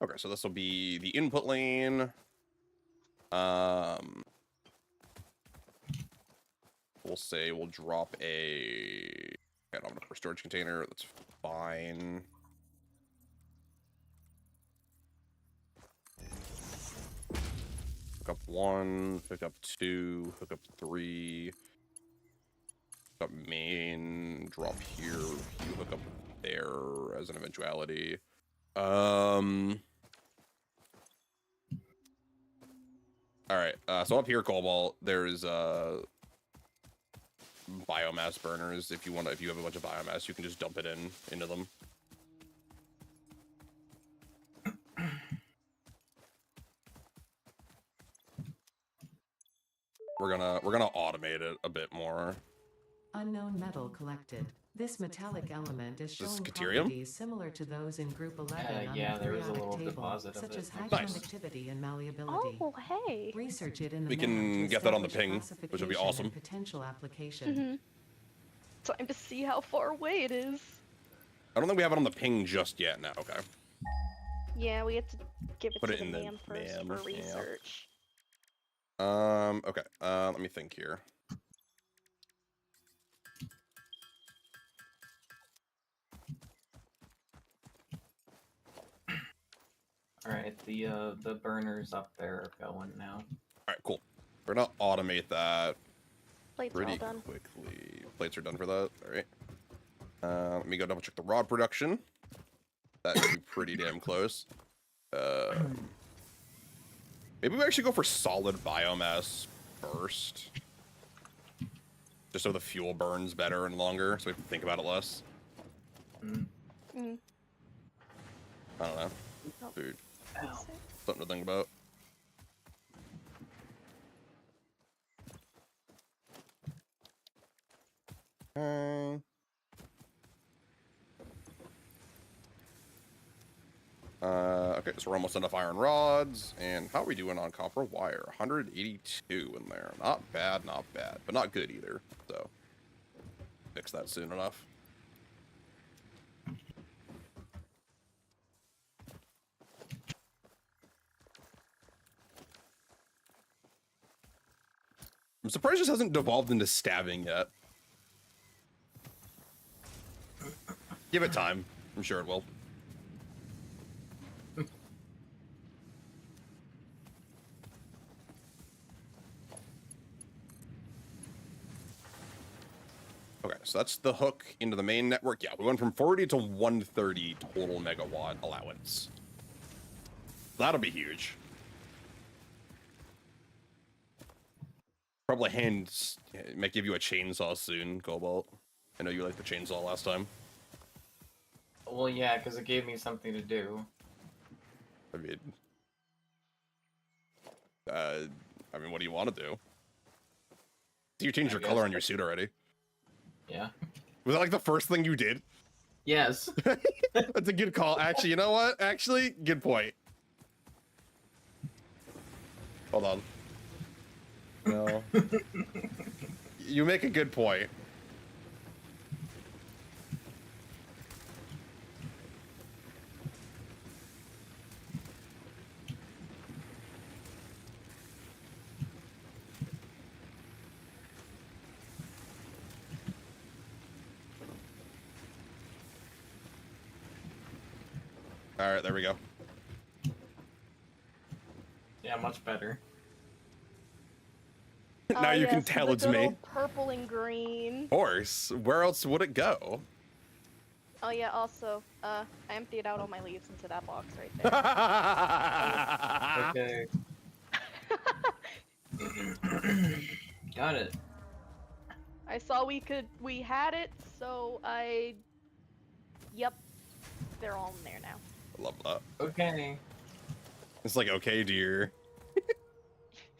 Okay, so this will be the input lane. We'll say we'll drop a storage container. That's fine. Hook up 1, hook up 2, hook up 3. Hook up main, drop here, you hook up there as an eventuality. Alright, so up here, Cobalt, there's biomass burners. If you have a bunch of biomass, you can just dump it into them. we're gonna automate it a bit more. Unknown metal collected. This metallic element is This is showing Caterium? properties similar to those in Group 11 on yeah, the there was a periodic little table, deposit of such it. as high Nice. conductivity and malleability. Oh, hey. Research it in the We lab can to get that on the establish ping, which would be classification awesome. and potential application. Mm-hmm. Time to see how far away it is. I don't think we have it on the ping just yet. No, okay. Yeah, we have to give it Put to it the in the man first man, for yeah. research. Okay. Let me think here. All right, the burners up there are going now. All right, cool. We're gonna automate that Plates are all pretty done. quickly. Plates are done for that. All right. Let me go double check the rod production. That should be pretty damn close. Maybe we actually go for solid biomass first. Just so the fuel burns better and longer, so we have to think about it less. Mm. I don't know. Nope. Dude, Ow. something to think about. Okay, so we're almost enough iron rods. And how are we doing on copper wire? 182 in there. Not bad, but not good either. So, fix that soon enough. I'm surprised this hasn't devolved into stabbing yet. Give it time. I'm sure it will. Okay, so that's the hook into the main network. Yeah, we went from 40 to 130 total megawatt allowance. That'll be huge. Probably might give you a chainsaw soon, Cobalt. I know you liked the chainsaw last time. Well, yeah, because it gave me something to do. I mean, what do you want to do? You changed your color on your suit already. Yeah. Was that like the first thing you did? Yes. That's a good call. Actually, you know what? Actually, good point. Hold on. No. You make a good point. All right, there we go. Yeah, much better. Now you can Yes, tell the it's good me. old purple and green. Of course. Where else would it go? Oh yeah, also, I emptied out all my leaves into that box right there. Okay. Got it. I saw we had it, so yep, they're all in there now. I love that. Okay. It's like, okay, dear.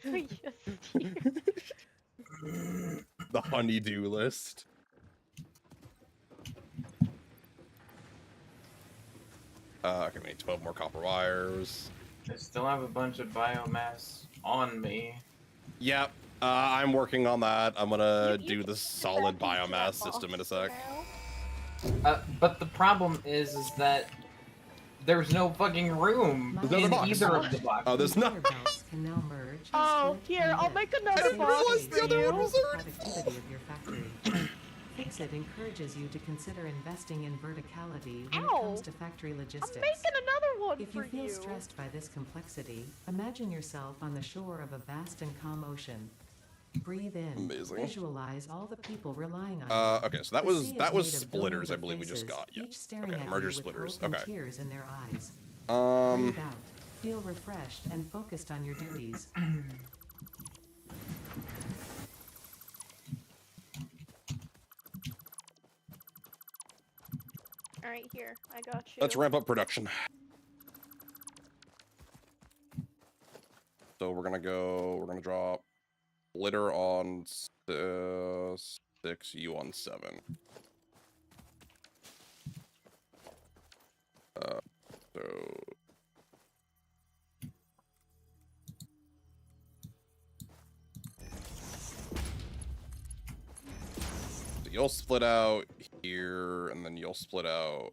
Yes, dear. The honeydew list. Okay, we need 12 more copper wires. I still have a bunch of biomass on me. Yep, I'm working on that. I'm gonna You do can the put solid that into that biomass system in a box sec. now. But the problem is that there's no fucking room There's another in box. either of the boxes. Oh, there's not. Conveyor belts can now merge, Oh, split, here, and I'll lift make to another didn't box realize for the other you. one was the already- productivity of your factory. Fixit encourages you to consider investing in verticality when it Ow. comes to factory I'm logistics. making another one If for you feel stressed by this complexity, imagine yourself on the shore of a vast and calm ocean. Breathe in. Amazing. Visualize all the people relying on you. Okay, so that The was sea is that was made of splitters, I billions of believe we just faces, got. Yeah. each staring Okay, at merger you with splitters. hope and Okay. tears in their eyes. Breathe out. Feel refreshed and focused on your duties. All right, here, I got you. Let's ramp up production. So we're gonna drop splitter on 6, you on 7. So you'll split out here, and then you'll split out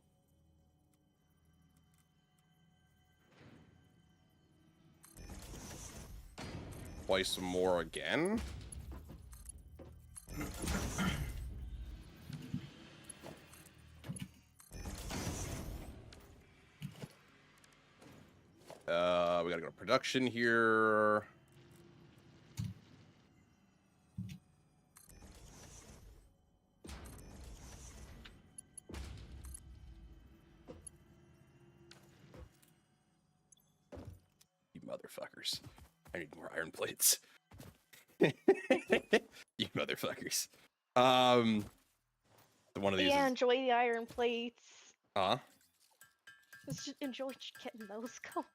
twice more again. We gotta go to production here. You motherfuckers. I need more iron plates. You motherfuckers. One of these. Yeah, enjoy the iron plates. Huh? Let's just enjoy getting those going.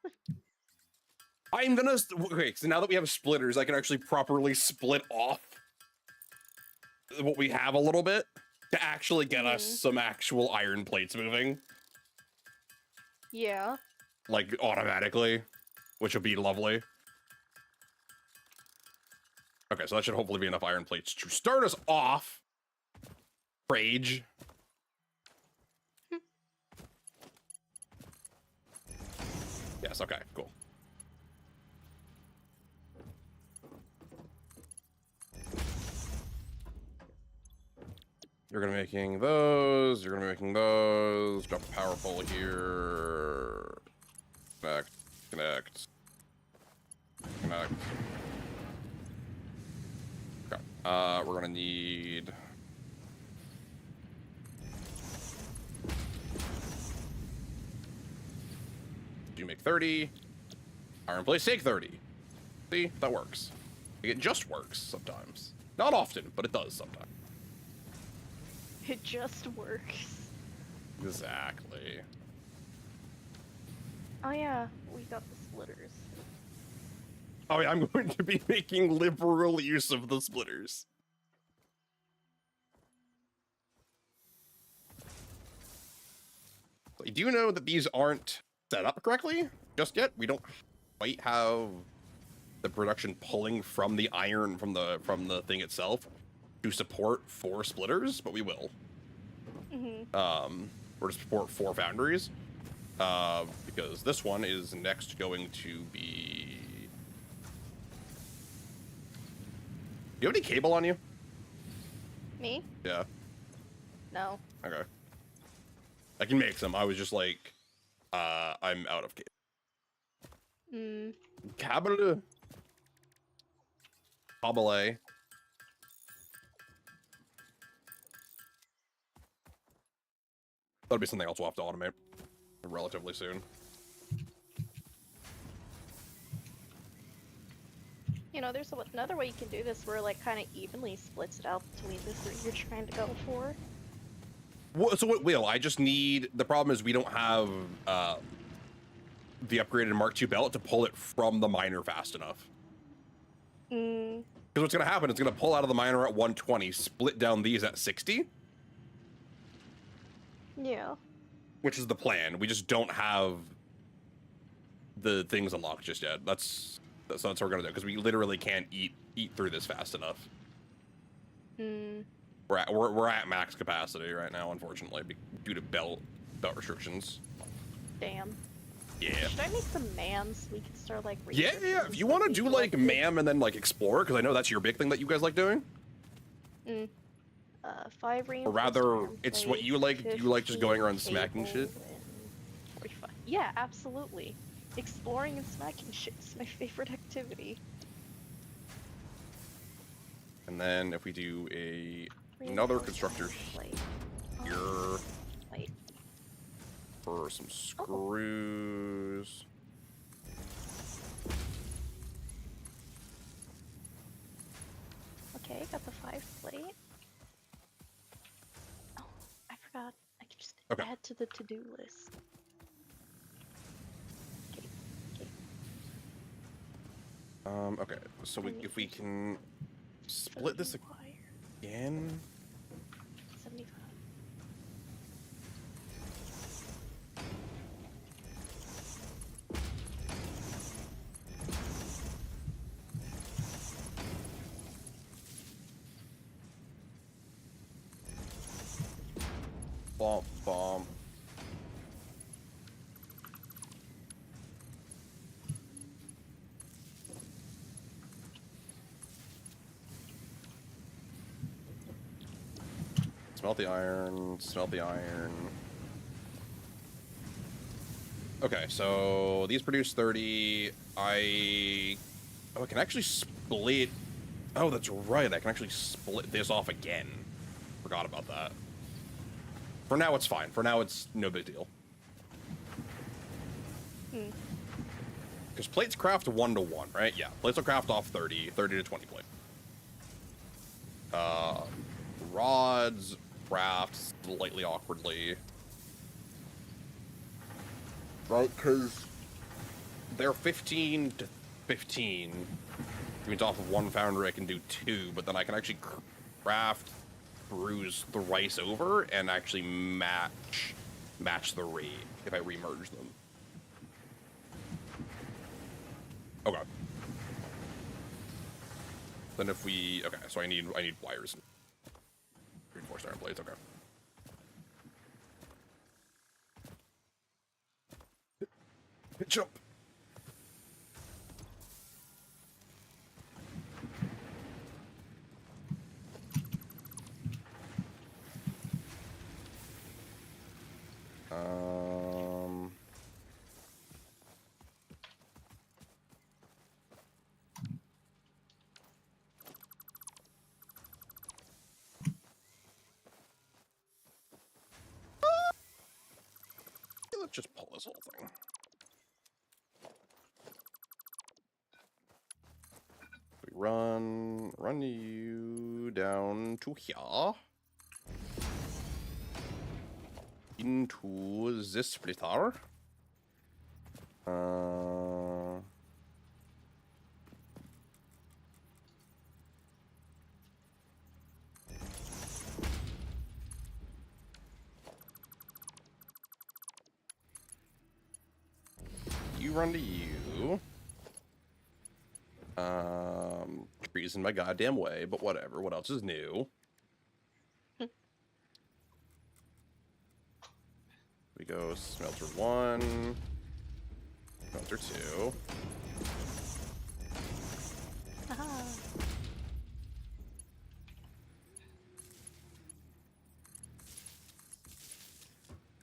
I'm gonna. Okay, so now that we have splitters, I can actually properly split off what we have a little bit to actually get us some actual iron plates moving. Yeah. Like, automatically, which would be lovely. Okay, so that should hopefully be enough iron plates to start us off. Rage. Yes, okay, cool. You're gonna be making those, you're gonna be making those. Drop a power pole here. Connect, connect, connect. Okay, we're gonna need... You make 30. Iron plates take 30. See, that works. It just works sometimes. Not often, but it does sometimes. It just works. Exactly. Oh yeah, we got the splitters. Oh yeah, I'm going to be making liberal use of the splitters. I do know that these aren't set up correctly just yet. We don't quite have the production pulling from the iron from the thing itself to support 4 splitters, but we will. Or to support 4 foundries, because this one is next going to be... Do you have any cable on you? Me? Yeah. No. Okay. I can make some. I was just like, I'm out of cable. Cable. Cable. That'll be something else we'll have to automate relatively soon. You know, there's another way you can do this where it, like, kind of evenly splits it out between the 3 you're trying to go for. So what will I just need? The problem is we don't have the upgraded Mark II belt to pull it from the miner fast enough. Because what's gonna happen? It's gonna pull out of the miner at 120, split down these at 60. Yeah. Which is the plan. We just don't have the things unlocked just yet. That's what we're gonna do, because we literally can't eat through this fast enough. We're at max capacity right now, unfortunately, due to belt restrictions. Damn. Yeah. Should I make some mams so we can start like? Yeah. If you want to do like MAM and then like explore, because I know that's your big thing that you guys like doing. 5 reinforced Or rather, iron it's what plates, you like. You like just going around 15 smacking cable, shit. and 45. Yeah, absolutely. Exploring and smacking shit is my favorite activity. And then if we do another constructor Plate. here Plate. for some screws. Okay, got the 5 plate. Oh, I forgot. I could just add to the to-do list. Okay, so if we can split this again. 75. Bump, bump. Smelt the iron, smelt the iron. Okay, so these produce 30. Oh, I can actually split. Oh, that's right. I can actually split this off again. Forgot about that. For now, it's fine. For now, it's no big deal. Because plates craft 1 to 1, right? Yeah, plates will craft off 30 to 20 plate. Rods craft slightly awkwardly. Right, because they're 15 to 15. Which means off of one foundry I can do 2, but then I can actually craft, bruise the rice over, and actually match the rate if I remerge them. Okay. Then if we so I need wires. Reinforced iron blades. Okay. Jump. Let's just pull this whole thing. We run you down to here. Into this splitter. You run to you. Trees in my goddamn way, but whatever. What else is new? We go smelter 1, smelter 2. Aha.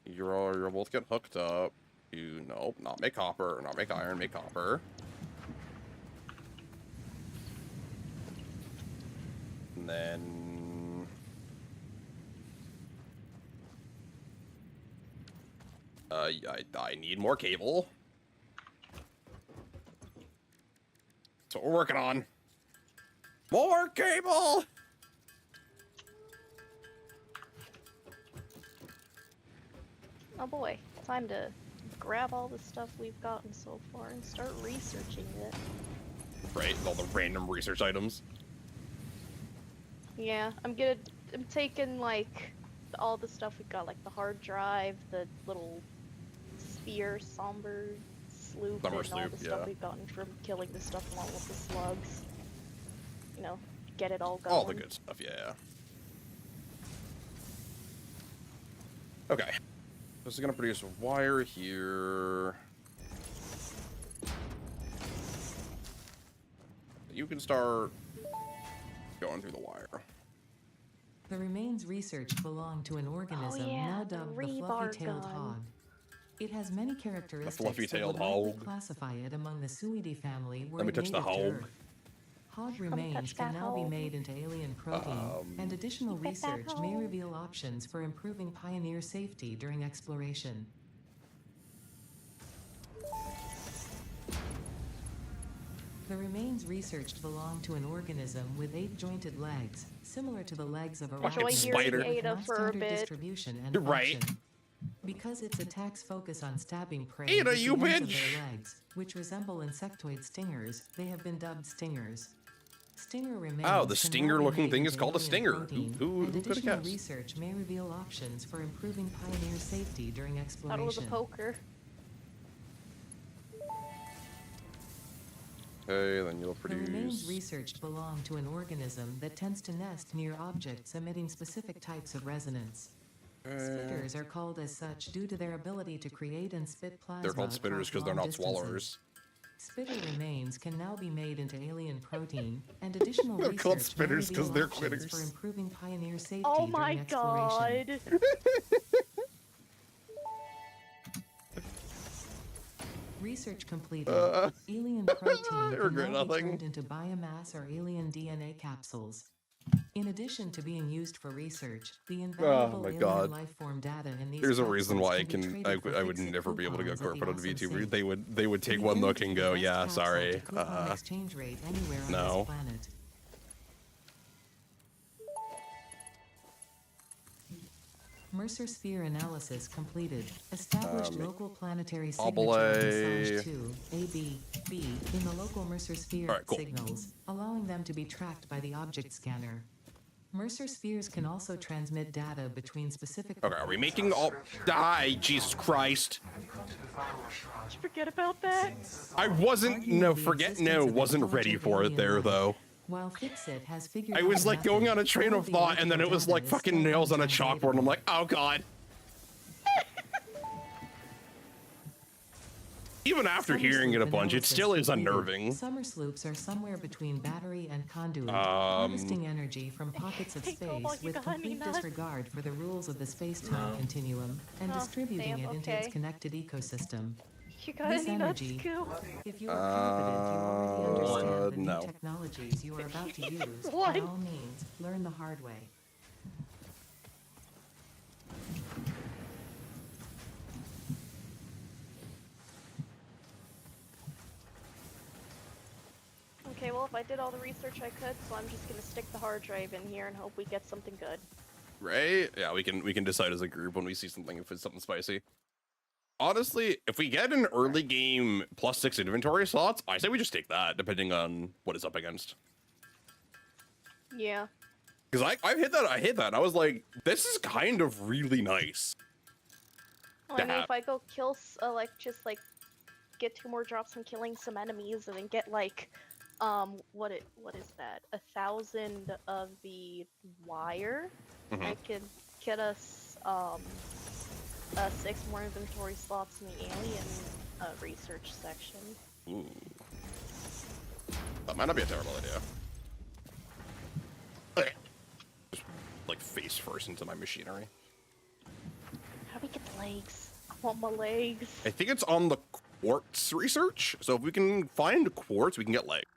You'll both get hooked up. You nope, not make copper, not make iron, make copper. And then I need more cable. That's what we're working on. More cable! Oh boy, time to grab all the stuff we've gotten so far and start researching it. Right, all the random research items. Yeah, I'm taking like all the stuff we've got, like the hard drive, the little spear, somber sloop, and all the stuff we've gotten from killing the stuff along with the slugs. You know, get it all going. All the good stuff, yeah. Okay. This is gonna produce a wire here. You can start going through the wire. The remains researched belong to an organism now dubbed the fluffy-tailed hog. It has many characteristics that would likely classify it among the Suidae family. Let me touch the hog. Hog remains can now be made into alien protein, and additional research may reveal options for improving Pioneer safety during exploration. The remains researched belong to an organism with 8 jointed legs, similar to the legs of a fucking spider. For a bit. Distribution and right. function. Because its attacks focus on stabbing prey Ada, with you the ends of bitch! their legs, which resemble insectoid stingers, they have been dubbed stingers. Stinger remains Oh, the can stinger now be looking made thing is into called a alien stinger. protein, Who and could have additional guessed? research may reveal options for improving Pioneer safety during Thought exploration. it was a poker. Okay, then you'll The remains produce. researched belong to an organism that tends to nest near objects emitting specific types of resonance. Spitters are called as such due to their ability to create and spit plasma. They're called spitters across because they're long not swallowers. distances. Spitter remains can now be made into alien protein, and additional They're called research may spitters 'cause reveal they're options quitters. for improving Pioneer safety Oh my during exploration. god. Research completed. Alien protein can regret now be nothing. turned into biomass or alien DNA capsules. In addition to being used for research, the invaluable my alien God. life form data in these There's a reason capsules why can be traded for I would fixed never be able to go coupons at corporate on the VTuber. Awesome They would take one look and go, yeah, sorry. Exchange rate anywhere on no. this planet. Mercer sphere analysis completed. Established local planetary signature of 2 AB B in the local Mercer sphere Alright, cool. signals, allowing them to be tracked by the object scanner. Mercer spheres can also transmit data between specific. Okay, are we making all die? Jesus Christ! Did you forget about that? I wasn't wasn't ready for it there though. While Fixit has figured I was like going on a train of thought, and then it was like fucking nails on a chalkboard, and I'm like, oh god. Even after hearing it a bunch, it still is unnerving. Summer sloops are somewhere between battery and conduit, harvesting energy from pockets of Hey, space Cobalt, you with got complete any nuts? disregard for the rules of the space-time continuum, and Oh, distributing damn, it into its okay. connected ecosystem. You got This any nuts, energy- Coop? If you are confident you already understand the no. new technologies you are about to use, by What? all means, learn the hard way. Okay, well, if I did all the research I could, so I'm just gonna stick the hard drive in here and hope we get something good. Right? Yeah, we can decide as a group when we see something if it's something spicy. Honestly, if we get an early game +6 inventory slots, I say we just take that, depending on what it's up against. Yeah. Because I hit that, and I was like, this is kind of really nice. Well, I mean, have. if I go kill, get 2 more drops from killing some enemies, and then get like, what is that? 1,000 of the wire. I could get us 6 more inventory slots in the alien research section. Ooh. That might not be a terrible idea. Okay. Just like face first into my machinery. How do we get the legs? I want my legs. I think it's on the quartz research. So if we can find quartz, we can get legs.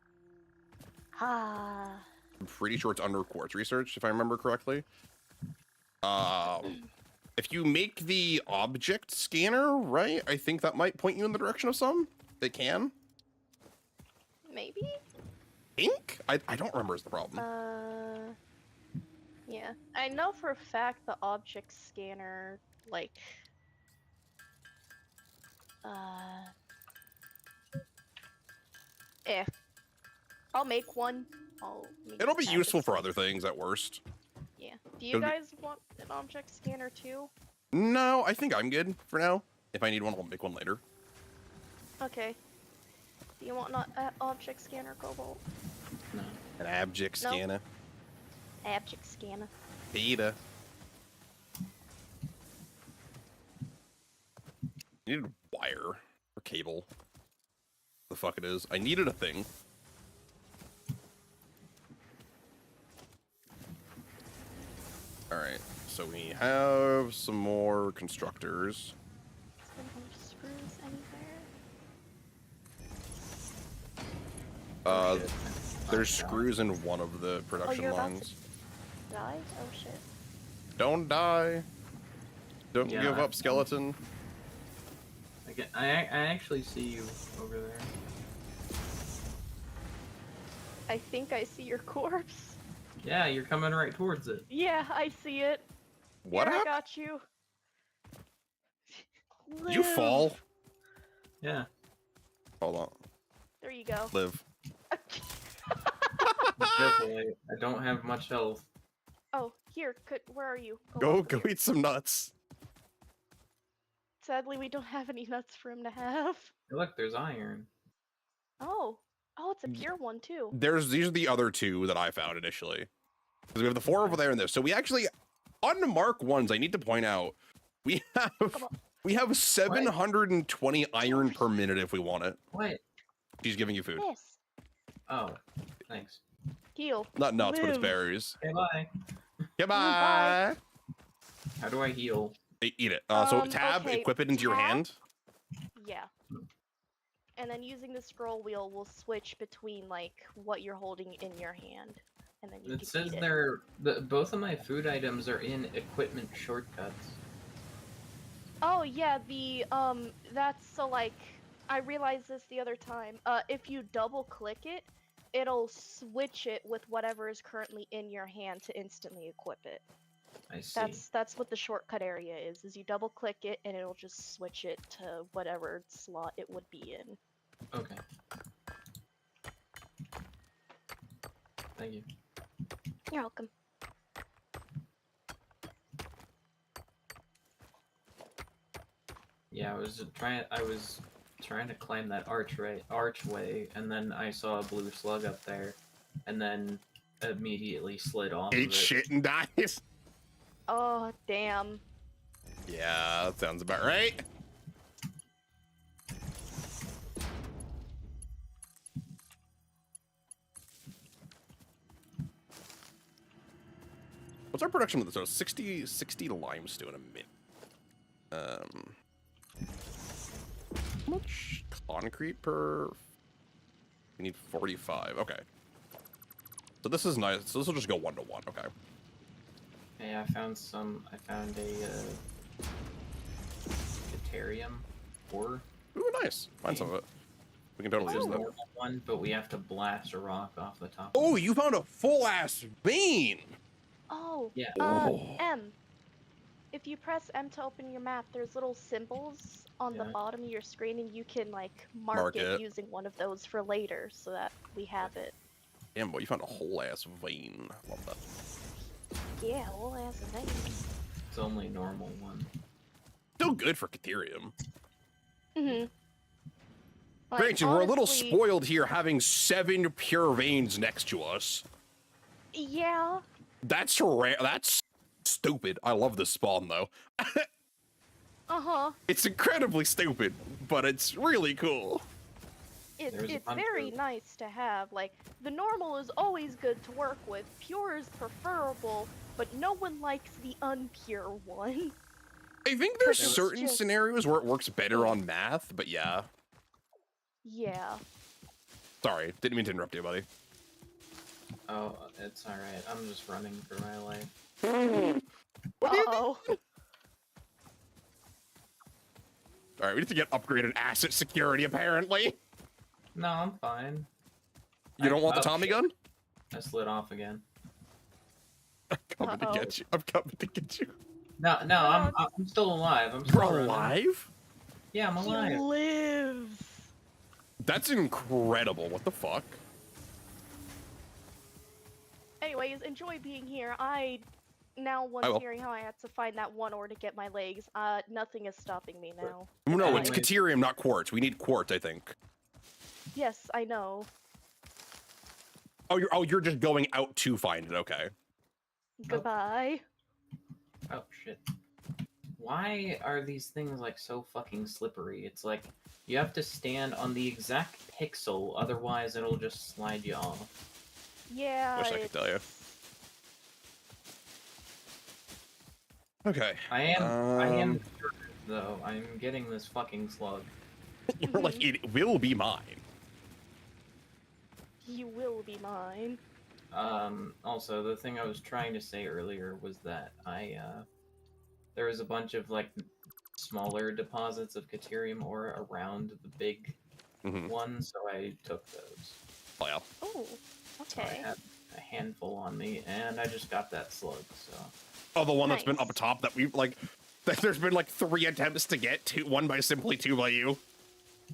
Ah. I'm pretty sure it's under quartz research, if I remember correctly. If you make the object scanner, right? I think that might point you in the direction of some. It can. Maybe? Ink? I don't remember is the problem. Yeah. I know for a fact the object scanner, like, I'll make one. It'll be have useful it for set. other things at worst. Yeah. Do you It'll be- guys want an object scanner too? No, I think I'm good for now. If I need one, I'll make one later. Okay. Do you want an object scanner, Cobalt? No. An object Nope. scanner. Object scanner. Beta. I needed wire or cable. The fuck it is. I needed a thing. Alright, so we have some more constructors. Is there a bunch of screws anywhere? There's screws in one of the production you're about to- lines. Die? Oh shit. Don't die. Don't Yeah. give up, skeleton. I actually see you over there. I think I see your corpse. Yeah, you're coming right towards it. Yeah, I see it. What Here, I happened? got you. Did you fall? Yeah. Hold on. There you go. Live. Careful, I don't have much health. Oh, here, where are you? Go eat some nuts. Sadly, we don't have any nuts for him to have. Hey, look, there's iron. Oh, it's a pure one too. These are the other two that I found initially. Because we have the 4 over there and this. So we actually, on the Mark 1s, I need to point out, we have 720 iron per minute if we want it. What? She's giving you food. Yes. Oh, thanks. Heal. Not nuts, but it's Live. berries. Okay, bye. Goodbye. How do I heal? Eat it. So tab, okay, equip it into your tab. hand. Yeah. And then using the scroll wheel will switch between like what you're holding in your hand, and then you It can says eat it. both of my food items are in equipment shortcuts. Oh yeah, that's so like I realized this the other time. If you double click it, it'll switch it with whatever is currently in your hand to instantly equip it. I see. That's what the shortcut area is you double click it and it'll just switch it to whatever slot it would be in. Okay. Thank you. You're welcome. Yeah, I was trying to climb that archway, and then I saw a blue slug up there, and then immediately slid off. Ate shit and dies. Oh damn. Yeah, that sounds about right. What's our production with this? So 60 limestone a minute. How much concrete per? We need 45. Okay. So this is nice. So this will just go 1 to 1. Okay. Hey, I found a Deuterium ore. Ooh, nice. Find some of it. We can totally It's use a that. normal one, but we have to blast a rock off the top. Oh, you found a full ass vein. Oh. Yeah. M. If you press M to open your map, there's little symbols on the Yeah. bottom of your screen, and you can like mark it using one of those for later, so that we have it. Damn, boy, you found a whole ass vein. Love that. Yeah, whole ass thing. It's only a normal one. Still good for Catherium. Mhm. Granted, we're a little honestly, spoiled here having 7 pure veins next to us. Yeah. That's rare. That's stupid. I love this spawn though. Uh-huh. It's incredibly stupid, but it's really cool. There's a It's bunch very of- nice to have. Like, the normal is always good to work with. Pure is preferable, but no one likes the unpure one. I think there's Because it's certain just- scenarios where it works better on math, but yeah. Yeah. Sorry, didn't mean to interrupt you, buddy. Oh, it's alright. I'm just running for my life. Uh-oh. Alright, we need to get upgraded asset security, apparently. No, I'm fine. You don't want the oh, Tommy shit. gun? I slid off again. I'm coming to get you. I'm coming to get you. No, I'm still alive. I'm still You're running. alive? Yeah, I'm He alive. lives. That's incredible. What the fuck? Anyways, enjoy being here. Once will. hearing how I had to find that one ore to get my legs, nothing is stopping me now. No, it's Anyways. Caterium, not quartz. We need quartz, I think. Yes, I know. Oh, you're just going out to find it. Okay. Goodbye. Oh shit. Why are these things like so fucking slippery? It's like you have to stand on the exact pixel, otherwise it'll just slide you off. Yeah. Wish I could tell you. Okay. I am sure, though. I'm getting this fucking slug. You're like, it will be mine. You will be mine. Also, the thing I was trying to say earlier was that there was a bunch of, like, smaller deposits of Caterium ore around the big one, so I took those. Oh, yeah. Oh, So I okay. had a handful on me, and I just got that slug, so... Oh, the one that's been Nice. up top that we've, like, that there's been, like, 3 attempts to get to, one by simply 2 by you.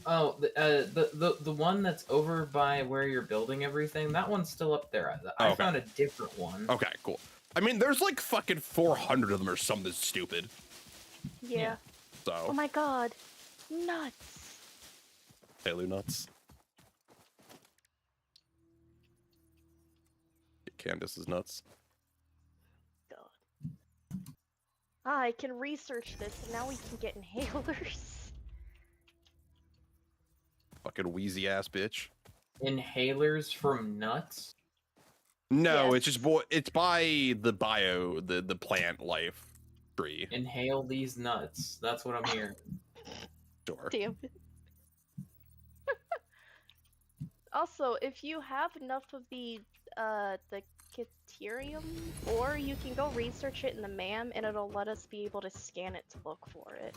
Oh, the one that's over by where you're building everything, that one's still up there. I Okay. found a different one. Okay, cool. I mean, there's like fucking 400 of them or something stupid. Yeah. So. Oh my god. Nuts. Halo nuts. Candace is nuts. God. I can research this, and now we can get inhalers. Fucking wheezy ass bitch. Inhalers from nuts? No, Yes. it's just it's by the the plant life tree. Inhale these nuts. That's what I'm hearing. Sure. Damn it. Also, if you have enough of the Caterium, or you can go research it in the MAM, and it'll let us be able to scan it to look for it.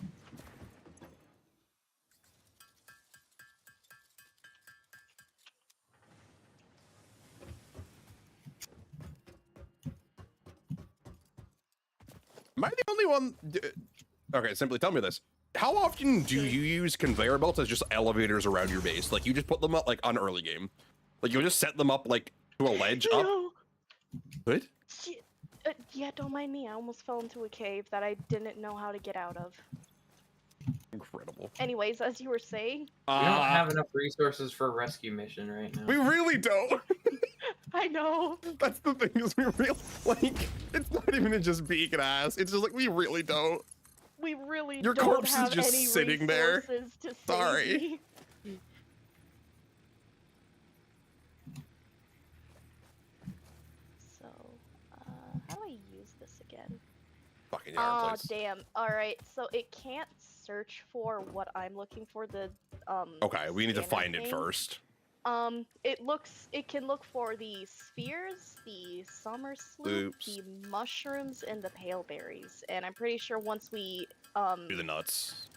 Am I the only one? Okay, simply tell me this. How often do you use conveyor belts as just elevators around your base? Like, you just put them up, like, on early game. Like, you'll just set them up, like, to a ledge up? No. What? Shit. Yeah, don't mind me. I almost fell into a cave that I didn't know how to get out of. Incredible. Anyways, as you were saying... We don't have enough resources for a rescue mission right now. We really don't. I know. That's the thing, is we really, like, it's not even just being an ass. It's just like, we really don't. We really Your don't corpse is have just any sitting there. resources to save Sorry. me. So, how do I use this again? Fucking Oh, place. damn. Alright, so it can't search for what I'm looking for, the, Okay, we need to scanner find it thing. first. It can look for the spheres, the summer sloop, Oops. the mushrooms, and the pale berries. And I'm pretty sure once we, Do the nuts.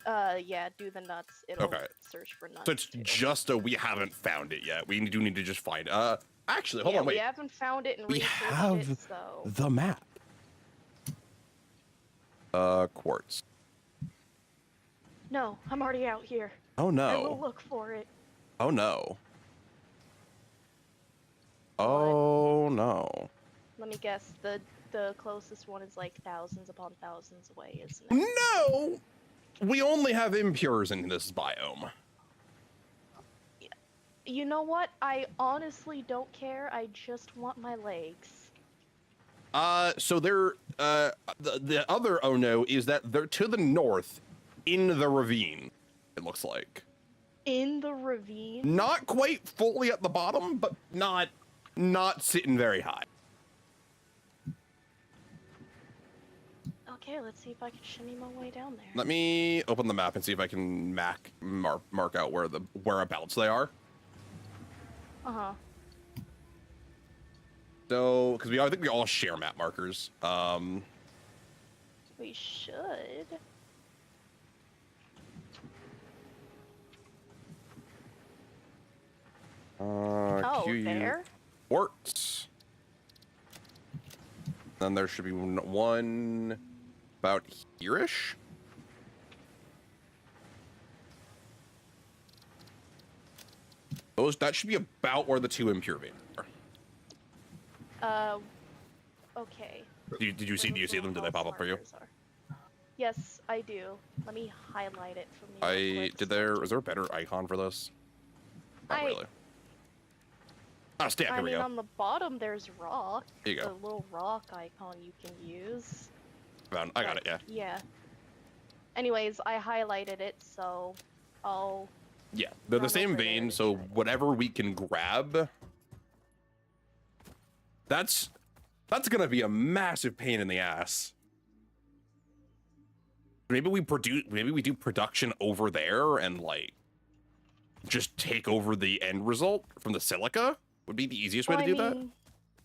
yeah, do the nuts, it'll Okay. search for nuts. So it's too. just we haven't found it yet. We do need to just find. Actually, hold Yeah, on, wait. we haven't found it and We researched have it, so... the map. Quartz. No, I'm already out here. Oh I will no. look for it. Oh no. Oh no. Let me guess, the closest one is like thousands upon thousands away, isn't it? No. We only have impures in this biome. You know what? I honestly don't care. I just want my legs. So they're the other oh no is that they're to the north in the ravine, it looks like. In the ravine? Not quite fully at the bottom, but not sitting very high. Okay, let's see if I can shimmy my way down there. Let me open the map and see if I can mark out where the whereabouts they are. Uh-huh. So, because I think we all share map markers. We should. Oh, QU there? Quartz. Then there should be one about here-ish. That should be about where the two impure veins are. Okay. Did you see them? Did they pop up for you? Yes, I do. Let me highlight it from the Is there a better icon for this? Not really. Ah, stack, here we go. on the bottom there's rock. There you go. The little rock icon you can use. I got it, yeah. Yeah. Anyways, I highlighted it, so I'll... Yeah, they're the Run same over there vein, to so check. whatever we can grab, that's gonna be a massive pain in the ass. Maybe we do production over there and like just take over the end result from the silica would be the easiest way to do that.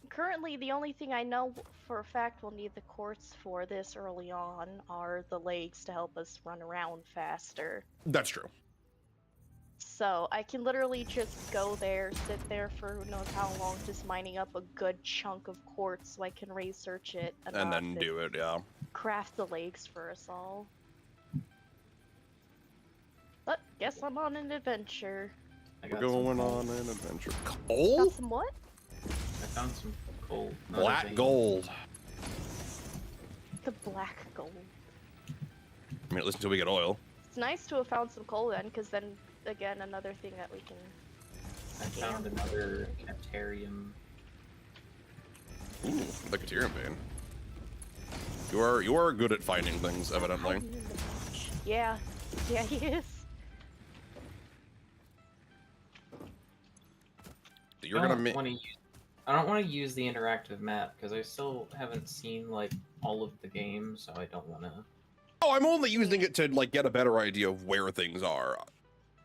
Currently, the only thing I know for a fact we'll need the quartz for this early on are the legs to help us run around faster. That's true. So I can literally just go there, sit there for who knows how long, just mining up a good chunk of quartz so I can research it And then do it, yeah. craft the legs for us all. But Guess I'm on an adventure. We're going on an adventure. Got Coal? some what? I found some coal. Black gold. The black gold. I mean, at least until we get oil. It's nice to have found some coal then, because then, again, another thing that we can... I found another Caterium. Ooh, the Caterium vein. You are good at finding things, evidently. Yeah. Yeah, he is. You're gonna make. I don't want to use the interactive map because I still haven't seen like all of the game, so I don't want to. Oh, I'm only using it to like get a better idea of where things are,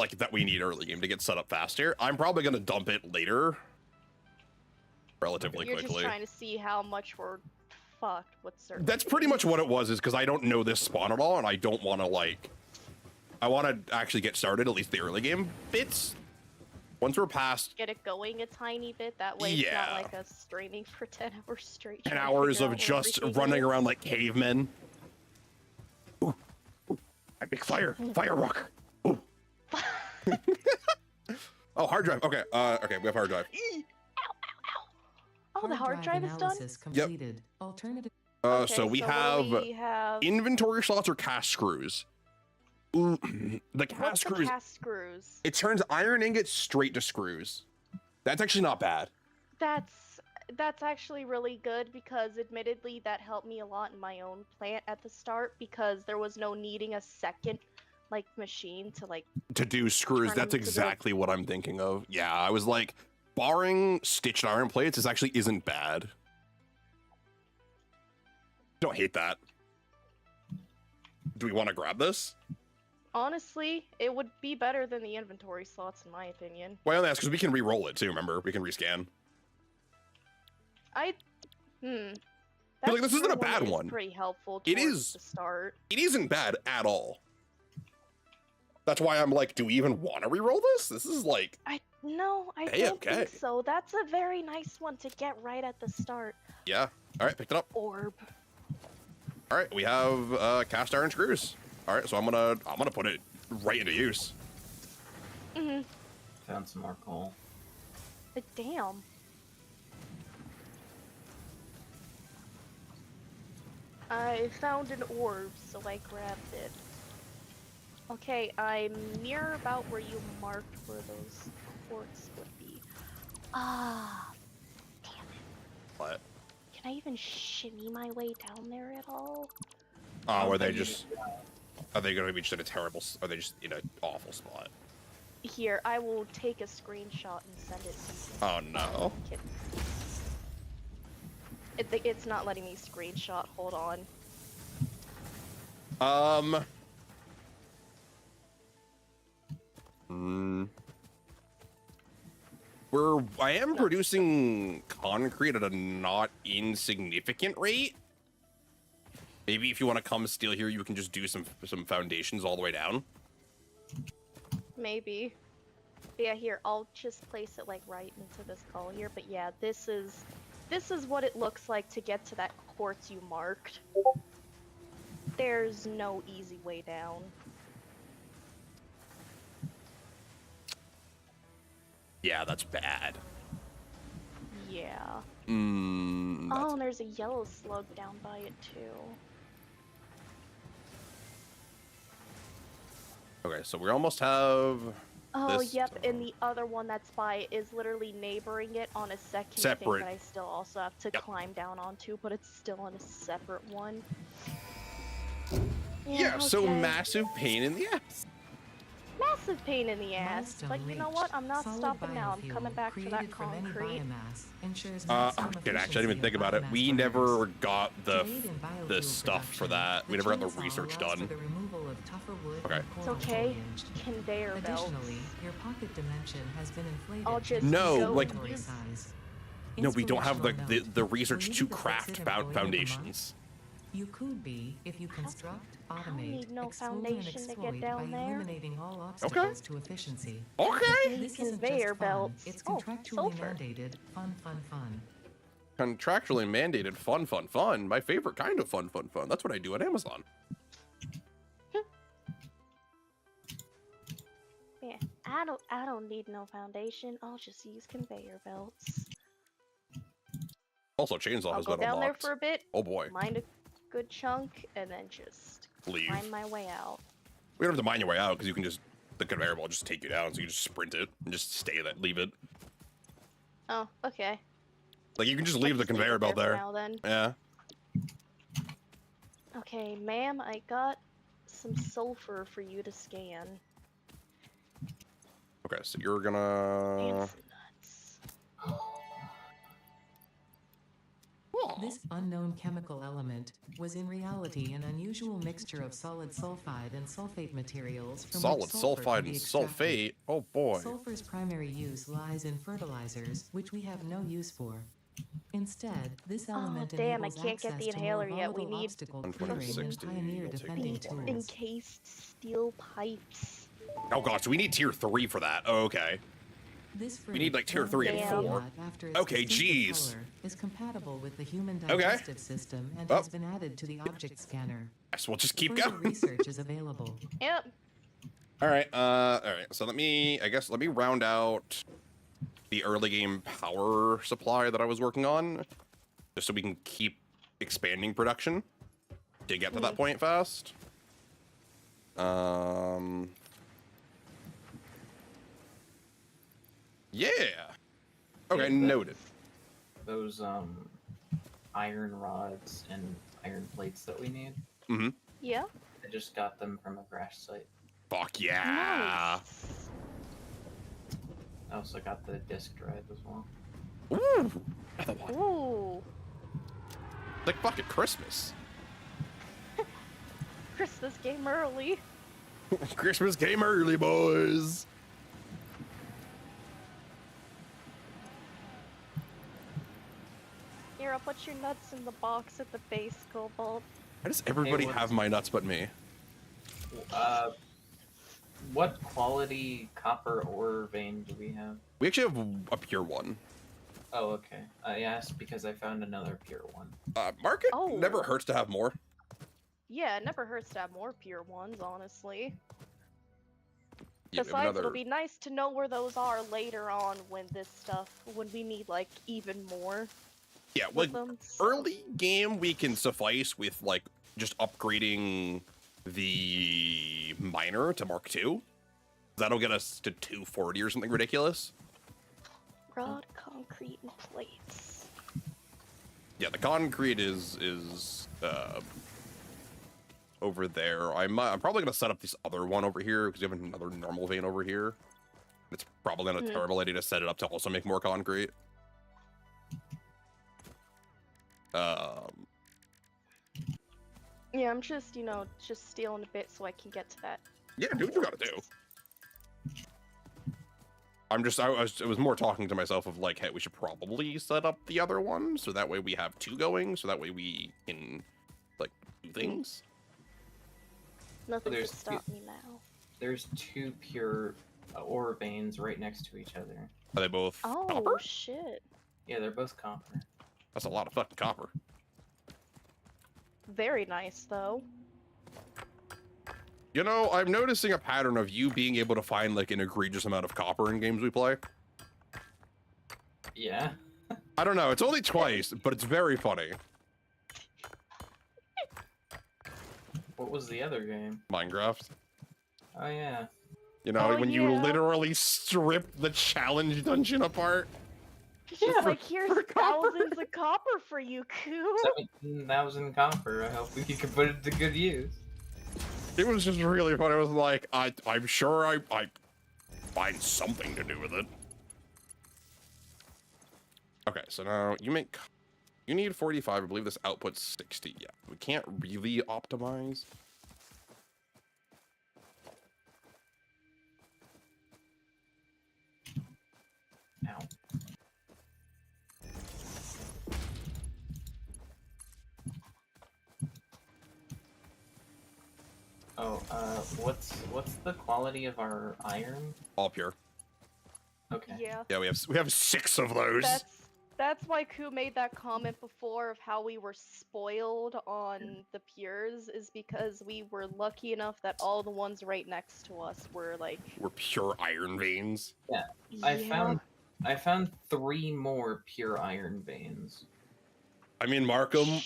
like that we need early game to get set up faster. I'm probably gonna dump it later, relatively You're quickly. just trying to see how much we're fucked with certain. That's pretty much what it was, is because I don't know this spawn at all, and I don't want to like. I want to actually get started, at least the early game bits. Once we're past Get it going a tiny bit, that way it's not like us streaming for 10 hours straight. 10 trying to hours figure of out where just everything running is. around like cavemen. Ooh, ooh, I big fire rock. Ooh. Oh, hard drive. Okay, okay, we have hard drive. Oh, the hard drive is done? analysis completed. Alternative. Okay, So we what have do we have? inventory slots or cast screws. Ooh, the cast What's the screws. cast screws? It turns iron ingots straight to screws. That's actually not bad. That's actually really good because admittedly that helped me a lot in my own plant at the start because there was no needing a second like machine to like To do screws, Turn that's them to the- exactly what I'm thinking of. Yeah, I was like, barring stitched iron plates, this actually isn't bad. Don't hate that. Do we want to grab this? honestly, it would be better than the inventory slots in my opinion. Well, that's because we can re-roll it too, remember? We can rescan. Like, like, this isn't a bad is one. Pretty helpful. It towards is. the start. It isn't bad at all. That's why I'm like, do we even want to re-roll this? This is like, No, I Hey, don't okay. think so. That's a very nice one to get right at the start. yeah. All right, picked it up. Orb. All right, we have cast iron screws. All right, so I'm gonna put it right into use. Found some more coal. But damn. I found an orb, so I grabbed it. Okay, I'm near about where you marked where those quartz would be. Ah, damn it. What? Can I even shimmy my way down there at all? Oh, are they just? Are they gonna be just in a terrible? Are they just in an awful spot? Here, I will take a screenshot and send it to you. Oh no. Kid. It's not letting me screenshot. Hold on. I am producing concrete at a not insignificant rate. Maybe if you want to come steal here, you can just do some foundations all the way down. Maybe. Yeah, here, I'll just place it like right into this call here, but yeah, this is what it looks like to get to that quartz you marked. There's no easy way down. Yeah, that's bad. Yeah. That's Oh, and there's a yellow slug down by it too. okay. So we almost have. Oh, This- yep, and the other one that's by it is literally neighboring it on a second Separate. thing that I still also have to Yep. climb down onto, but it's still on a separate one. Yeah. So okay. massive pain in the ass. Massive pain in the ass, Milestone but you know reached. what? I'm not Solid stopping now. I'm biofuel coming back for that created from any concrete. biomass ensures Shit, maximum actually, I didn't even efficiency think of about it. biomass We burners. never got To aid in biofuel the stuff for production, that. We never got the chainsaw research allows done. For the removal of tougher wood Okay. and It's coral okay. foliage. Conveyor belts. Additionally, your pocket dimension has been inflated. I'll to just No, go like- inventory use- size. No, we don't have Inspirational note. the research Were you to the craft fixed employee of the month? foundations. You could be if you construct, I don't automate, need no explore, and foundation to get exploit down by there. eliminating all obstacles to efficiency. Okay. Need This isn't conveyor just fun, belts. it's Oh, contractually sulfur. mandated. Fun. Contractually mandated fun. My favorite kind of fun. That's what I do at Amazon. Yeah, I don't need no foundation. I'll just use conveyor belts. Also, chainsaw I'll has go been down there unlocked. for a bit, Oh boy. mine a good chunk, and then just Leave. find my way out. We don't have to mine your way out because you can just the conveyor belt will just take you down, so you just sprint it and just stay that leave it. Oh, okay. Like you can just I'll leave the just leave conveyor it belt for there. now, then. Yeah. Okay, ma'am, I got some sulfur for you to scan. Okay, so you're gonna. And some nuts. This unknown chemical element was in reality an unusual mixture of solid sulfide and sulfate materials from Solid which sulfur can sulfide be and extracted. sulfate. Oh boy. Sulfur's primary use lies in fertilizers, which we have no use for. Instead, this element damn, I enables can't get access the to more inhaler yet. We volatile need obstacle 160, clearing and pioneer we'll take defending it. tools. encased steel pipes. Oh god, so we need tier 3 for that. Oh, okay. This We need, like, tier fruit, 3 and Damn. 4. after its Okay, distinctive jeez. color, is compatible with the human Okay. digestive system and Oh. has been added to the object scanner. Yes, we'll just keep Further going. research is available. Yep. All right. So let me round out the early game power supply that I was working on, just so we can keep expanding production to get to that point fast. Yeah. Okay, noted. Those iron rods and iron plates that we need. Mm-hmm. Yeah. I just got them from a crash site. Fuck yeah. Nice. I also got the disk drive as well. Ooh. Another one. Ooh. Like fucking Christmas. Christmas game early. Christmas came early, boys. Here, I'll put your nuts in the box at the base, Cobalt. Why does everybody what's- have my nuts but me? What quality copper ore vein do we have? We actually have a pure one. Oh, okay. I asked because I found another pure one. Market Oh. never hurts to have more. Yeah, it never hurts to have more pure ones, honestly. Yeah, we have Besides, it'll another- be nice to know where those are later on when when we need, like, even more Yeah, with like them. so- early game, we can suffice with like just upgrading the miner to Mark II. That'll get us to 240 or something ridiculous. Rod, concrete, and plates. Yeah, the concrete is over there. I'm probably gonna set up this other one over here because you have another normal vein over here. It's probably not a terrible idea to set it up to also make more concrete. Yeah, I'm just, just stealing a bit so I can get to that. Yeah, do what you gotta do. I was more talking to myself of like, hey, we should probably set up the other one so that way we have two going, so that way we can like do things. Nothing can There's- stop me now. There's two pure ore veins right next to each other. Are they both Oh, copper? shit. Yeah, they're both copper. That's a lot of fucking copper. Very nice, though. You know, I'm noticing a pattern of you being able to find like an egregious amount of copper in games we play. Yeah. I don't know, it's only twice, but it's very funny. What was the other game? Minecraft. Oh yeah. You know, Oh, when you yeah. literally strip the challenge dungeon apart. She's like, for here's copper." thousands of copper for you, Coo. 17,000 copper. I hope we can put it to good use. It was just really funny. It was like, I'm sure I find something to do with it. Okay, so now you need 45. I believe this output's 60. Yeah, we can't really optimize. Ow. Oh, what's the quality of our iron? All pure. Okay. Yeah, Yeah, we have 6 of those. That's why Ku made that comment before of how we were spoiled on the Pures, is because we were lucky enough that all the ones right next to us were like... We're pure iron veins. Yeah. I found 3 more pure iron veins. I mean, Markham,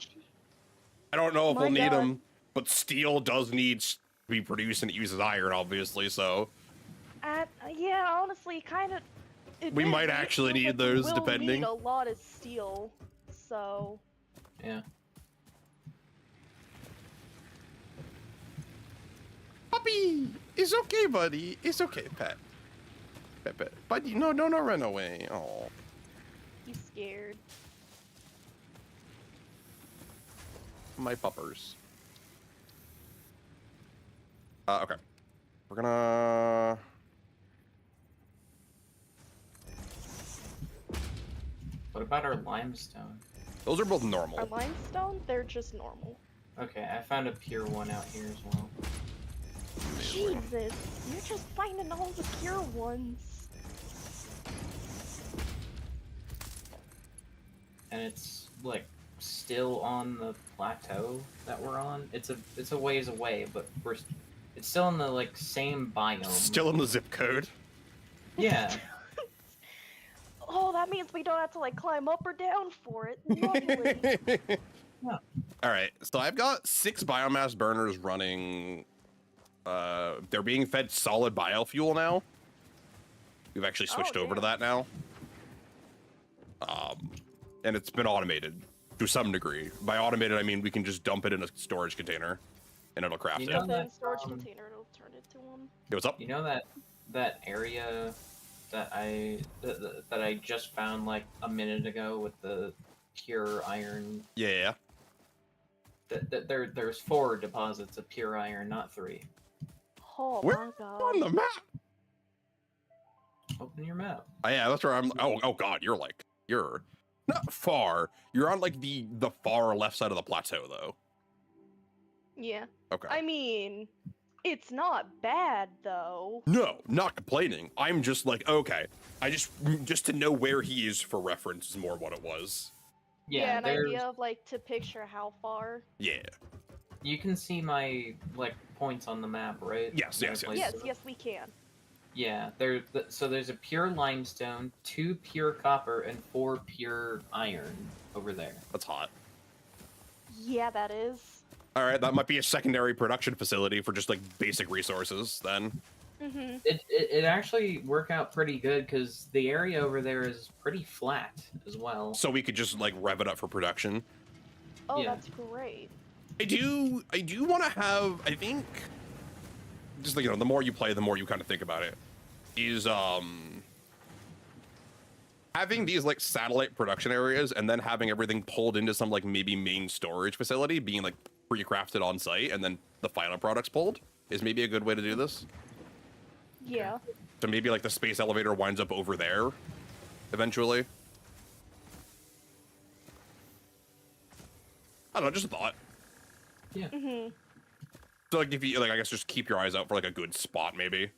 I don't know if My we'll need God. them, but steel does need to be produced and it uses iron, obviously, so... Yeah, honestly, kind of... We might actually need those, we'll depending. need a lot of steel, so... Yeah. Puppy! It's okay, buddy. It's okay, pet. Pet. Buddy, no, run away. Oh. He's scared. My puppers. Okay. We're gonna... What about our limestone? Those are both normal. Our limestone, they're just normal. Okay, I found a pure one out here as well. Jesus, you're just finding all the pure ones. And it's like still on the plateau that we're on. It's a ways away, but it's still in the like same biome. Still in the zip code. Yeah. Oh, that means we don't have to like climb up or down for it. Lovely. Yeah. All right, so I've got 6 biomass burners running. They're being fed solid biofuel now. We've actually switched over to damn. that now. And it's been automated to some degree. By automated, I mean we can just dump it in a storage container, and it'll craft You it. know Put that in that, storage container, it'll turn into one. Hey, what's up? You know that area that I just found like a minute ago with the pure iron. Yeah. There's 4 deposits of pure iron, not 3. Oh Where my god. on the map? Open your map. Oh, yeah, that's where I'm. Oh God, you're not far. You're on like the far left side of the plateau, though. Yeah. Okay. I mean, it's not bad though. No, not complaining. I'm just like, okay. I just to know where he is for reference is more what it was. Yeah, an there's, idea of like to picture how far. Yeah. you can see my like points on the map, right? Yes, My yes, yes. Yes, places. yes, we can. Yeah, so there's a pure limestone, 2 pure copper, and 4 pure iron over there. That's hot. Yeah, that is. All right, that might be a secondary production facility for just like basic resources then. Mm-hmm. It actually work out pretty good because the area over there is pretty flat as well. So we could just like rev it up for production. Oh, Yeah. that's great. I do want to have, I think, just like, the more you play, the more you kind of think about it, is having these like satellite production areas and then having everything pulled into some like maybe main storage facility being like pre-crafted on site and then the final products pulled is maybe a good way to do this. Yeah. So maybe like the space elevator winds up over there eventually. I don't know, just a thought. Yeah. Mm-hmm. So like if you like, I guess just keep your eyes out for like a good spot, maybe.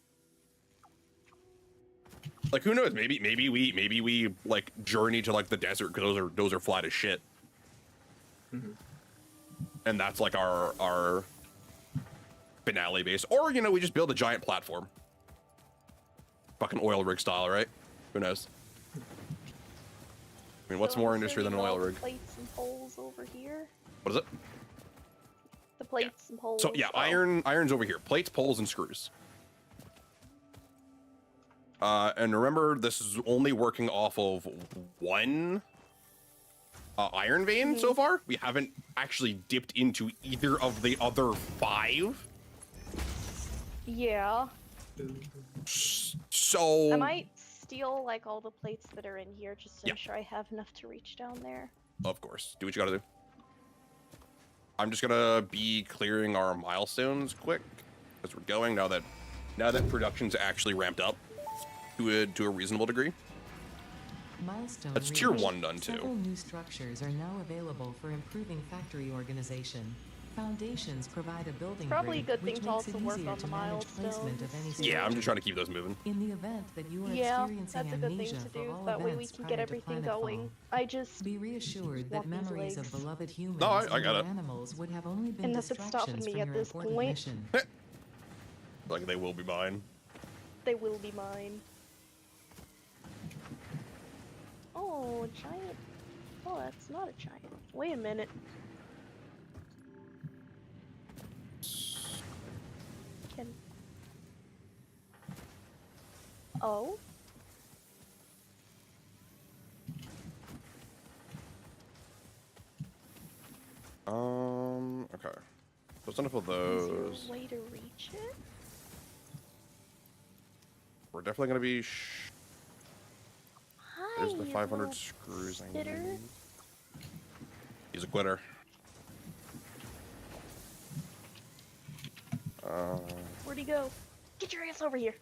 Like who knows? Maybe we like journey to like the desert because those are flat as shit. Mm-hmm. And that's like our finale base, or we just build a giant platform. Fucking oil rig style, right? Who knows? I mean, what's So more I'm industry than an sending oil all rig? the plates and poles over here. What is it? The plates and poles. So yeah, oh. iron's over here. Plates, poles, and screws. And remember, this is only working off of 1 iron vein so far. We haven't actually dipped into either of the other 5. Yeah. So I might steal like all the plates that are in here just to Yeah. ensure I have enough to reach down there. of course, do what you gotta do. I'm just gonna be clearing our milestones quick as we're going now that production's actually ramped up to a reasonable degree. Milestone That's tier reached. 1 done too. Several new structures are now available for improving factory organization. Foundations provide a building Probably a grid, good thing which to makes it also work easier on to the manage placement of any milestones. Yeah, I'm just trying to keep those moving. In the event that you are Yeah, experiencing that's a good thing amnesia to for do. all That way we events can prior get to everything going. planetfall, I just be reassured want that these memories of legs. beloved humans No, I and got or it. animals would have only been And nothing's stopping distractions me from at your this important point. mission. Like they will be mine. They will be mine. Oh, giant. Oh, that's not a giant. Wait a minute. Can. Oh? Okay. There's enough of Is those. there a way to reach it? We're definitely gonna be. Hi, There's the you 500 little screws. I spitter. need. He's a quitter. Where'd he go? Get your ass over here.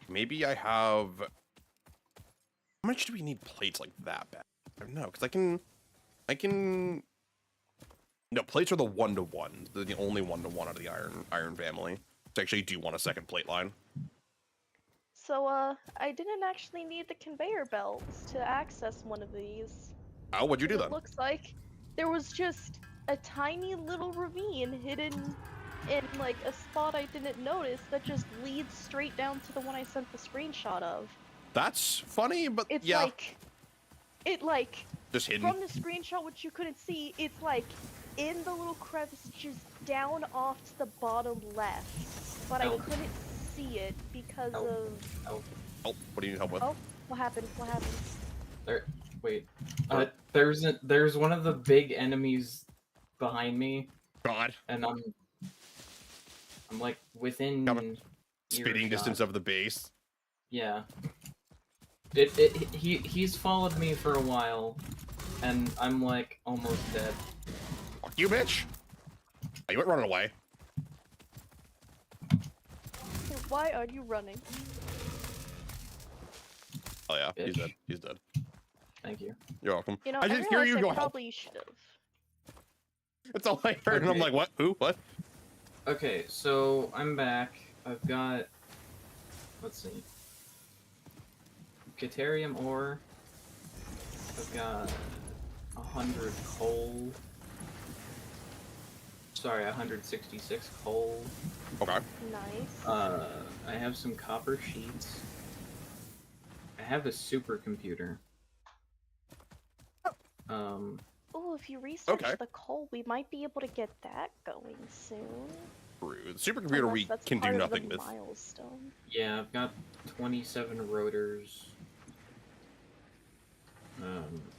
Maybe I have. How much do we need plates like that bad? I don't know, because I can. No, plates are the 1-to-1. They're the only 1-to-1 out of the iron family. So I actually do want a second plate line. So, I didn't actually need the conveyor belts to access one of these. Oh, what'd you do then? It looks like there was just a tiny little ravine hidden in, like, a spot I didn't notice that just leads straight down to the one I sent the screenshot of. That's funny, but It's yeah, like, just hidden. from the screenshot, which you couldn't see, it's like in the little crevice just down off to the bottom left. But I couldn't see it because of... Oh, Oh, what do you need help with? Oh, what happened? What happened? there. Wait. There's one of the big enemies behind me, God. and I'm like within Spitting earshot. distance of the base. Yeah. He's followed me for a while, and I'm like almost dead. Fuck you, bitch! Oh, you went running away. Why are you running? Oh yeah, he's Bitch. dead. He's dead. Thank you. You're welcome. You know, I didn't hear you realized go I help. probably should have. That's all I heard, and I'm Okay. like, what? Who? What? Okay, so I'm back. I've got, let's see, Caterium ore. I've got 100 coal. Sorry, 166 coal. Okay. Nice. I have some copper sheets. I have a supercomputer. Oh, if you research Okay. the coal, we might be able to get that going soon. True. The supercomputer Unless we that's can do part of nothing the with. milestone. Yeah, I've got 27 rotors.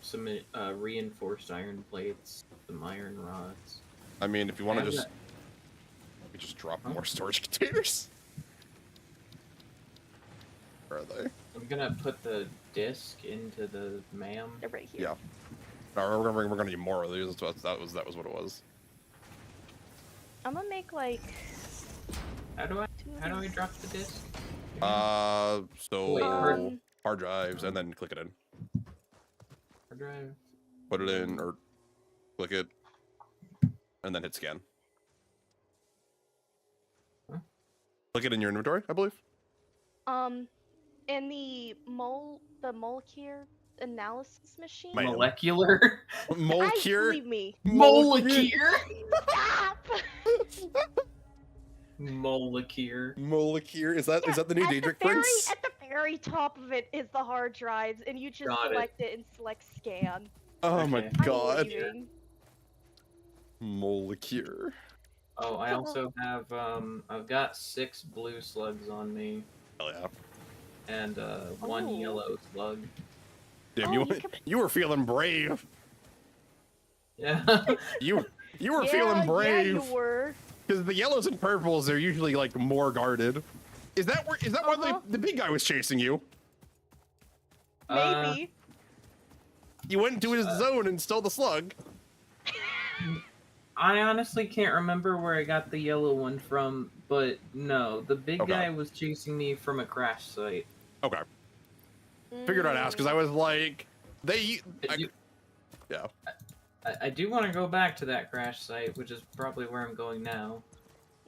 Some reinforced iron plates, some iron rods. I mean, if you want to And just, we just drop more storage containers. Where are they? I'm gonna put the disc into the MAM. They're right here. Yeah. No, we're gonna need more of these. That was what it was. I'm gonna make like How do I these. drop the disc? So Wait, hard- hard drives, and then click it in. Hard drive. Put it in, or click it, and then hit scan. Huh? Click it in your inventory, I believe. In the molecular analysis machine. Ma'am. Molecular. Molecure. Believe me. Molecure. Stop! Molecure. Molecure. Is that the new Daedric Prince? At the very top of it is the hard drives, and you just Got it. select it and select scan. Oh my Okay. I'm god. leaving. Molecure. Oh, I also have I've got 6 blue slugs on me Hell yeah. and 1 Oh. yellow slug. Damn, Oh, you you can- you were feeling brave. Yeah. You were Yeah, feeling yeah, brave. you were. Because the yellows and purples are usually like more guarded. Is that why Uh-huh. the big guy was chasing you? Maybe. You went into his zone and stole the slug. I honestly can't remember where I got the yellow one from, but no, the big Okay. guy was chasing me from a crash site. Okay. Figured I'd ask because I was like, You- yeah. I do want to go back to that crash site, which is probably where I'm going now.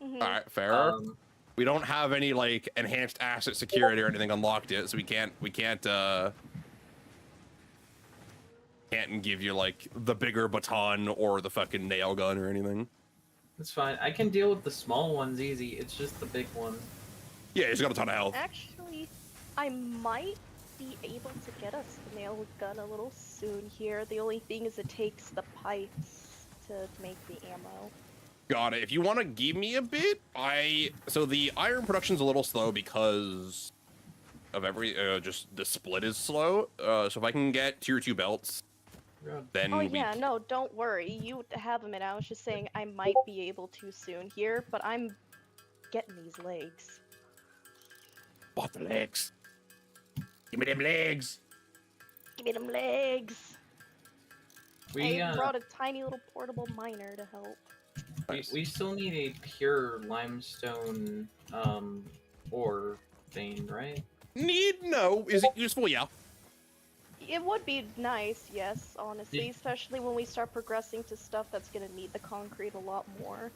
Mhm. All right, fair. We don't have any like enhanced asset security or anything unlocked yet, so we can't give you like the bigger baton or the fucking nail gun or anything. That's fine. I can deal with the small ones easy. It's just the big one. Yeah, he's got a ton of health. Actually, I might be able to get us the nail gun a little soon here. The only thing is it takes the pipes to make the ammo. Got it. If you want to give me a bit, so the iron production's a little slow because of just the split is slow. So if I can get tier 2 belts, then oh yeah, no, don't worry. You have them, and I was just saying I might be able to soon here, but I'm getting these legs. What the legs? Give me them legs. Give me them legs. We I brought a tiny little portable miner to help. we still need a pure limestone ore vein, right? No. Is it useful? Yeah. It would be nice, yes, honestly, especially when we start progressing to stuff that's gonna need the concrete a lot more.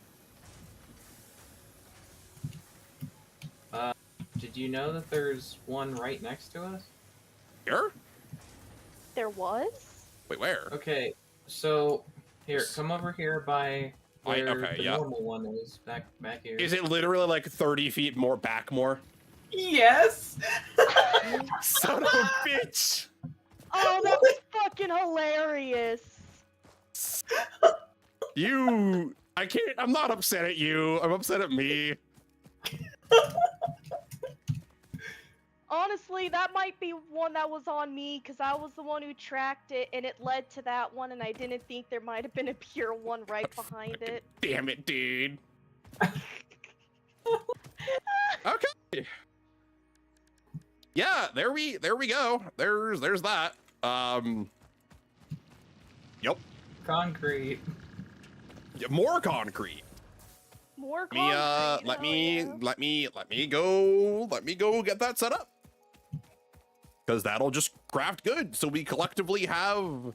Did you know that there's one right next to us? Here? There was? Wait, where? Okay, so here, come over here by where okay, the yeah. normal one is, back here. Is it literally like 30 feet more back more? Yes! Son of a bitch! Oh, that was fucking hilarious! I'm not upset at you. I'm upset at me. Honestly, that might be one that was on me, because I was the one who tracked it, and it led to that one, and I didn't think there might have been a pure one right behind it. Damn it, dude. Okay. Yeah, there we go. There's that. Yep. Concrete. Yeah, more concrete. More concrete. Let me go get that set up. Because that'll just craft good. So we collectively have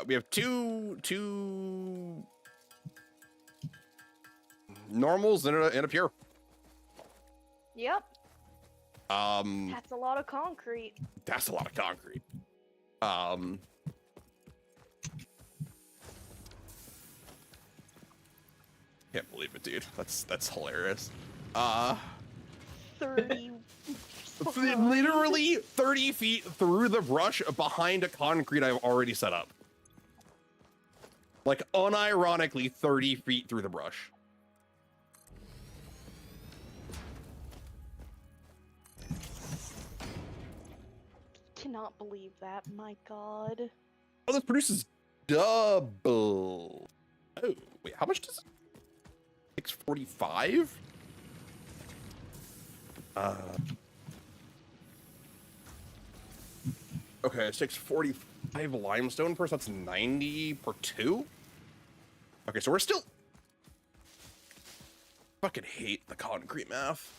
we have two normals and a pure. Yep. That's That's a lot of concrete. a lot of concrete. Can't believe it, dude. That's hilarious. 30. Literally 30 feet through the brush behind a concrete I've already set up. Like, unironically 30 feet through the brush. Cannot believe that, my god. Oh, this produces double. Oh, wait, how much does it? 645? Okay, 645 limestone per, so that's 90 per 2? Okay, so we're still... Fucking hate the concrete math.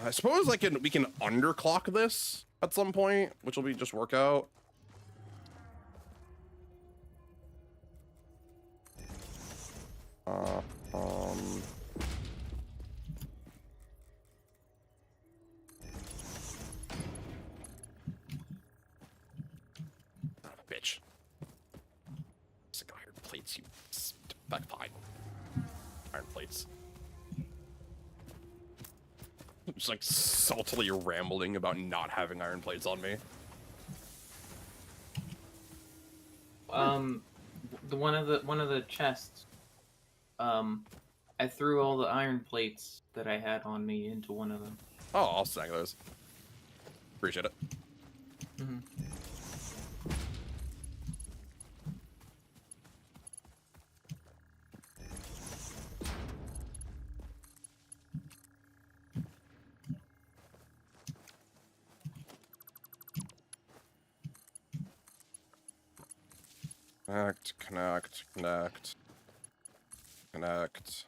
I suppose we can underclock this at some point, which will be just work out. Bitch. It's like iron plates, you back fine. Iron plates. Just like saltily rambling about not having iron plates on me. One of the chests. I threw all the iron plates that I had on me into one of them. Oh, I'll snag those. Appreciate it. Mm-hmm. Connect.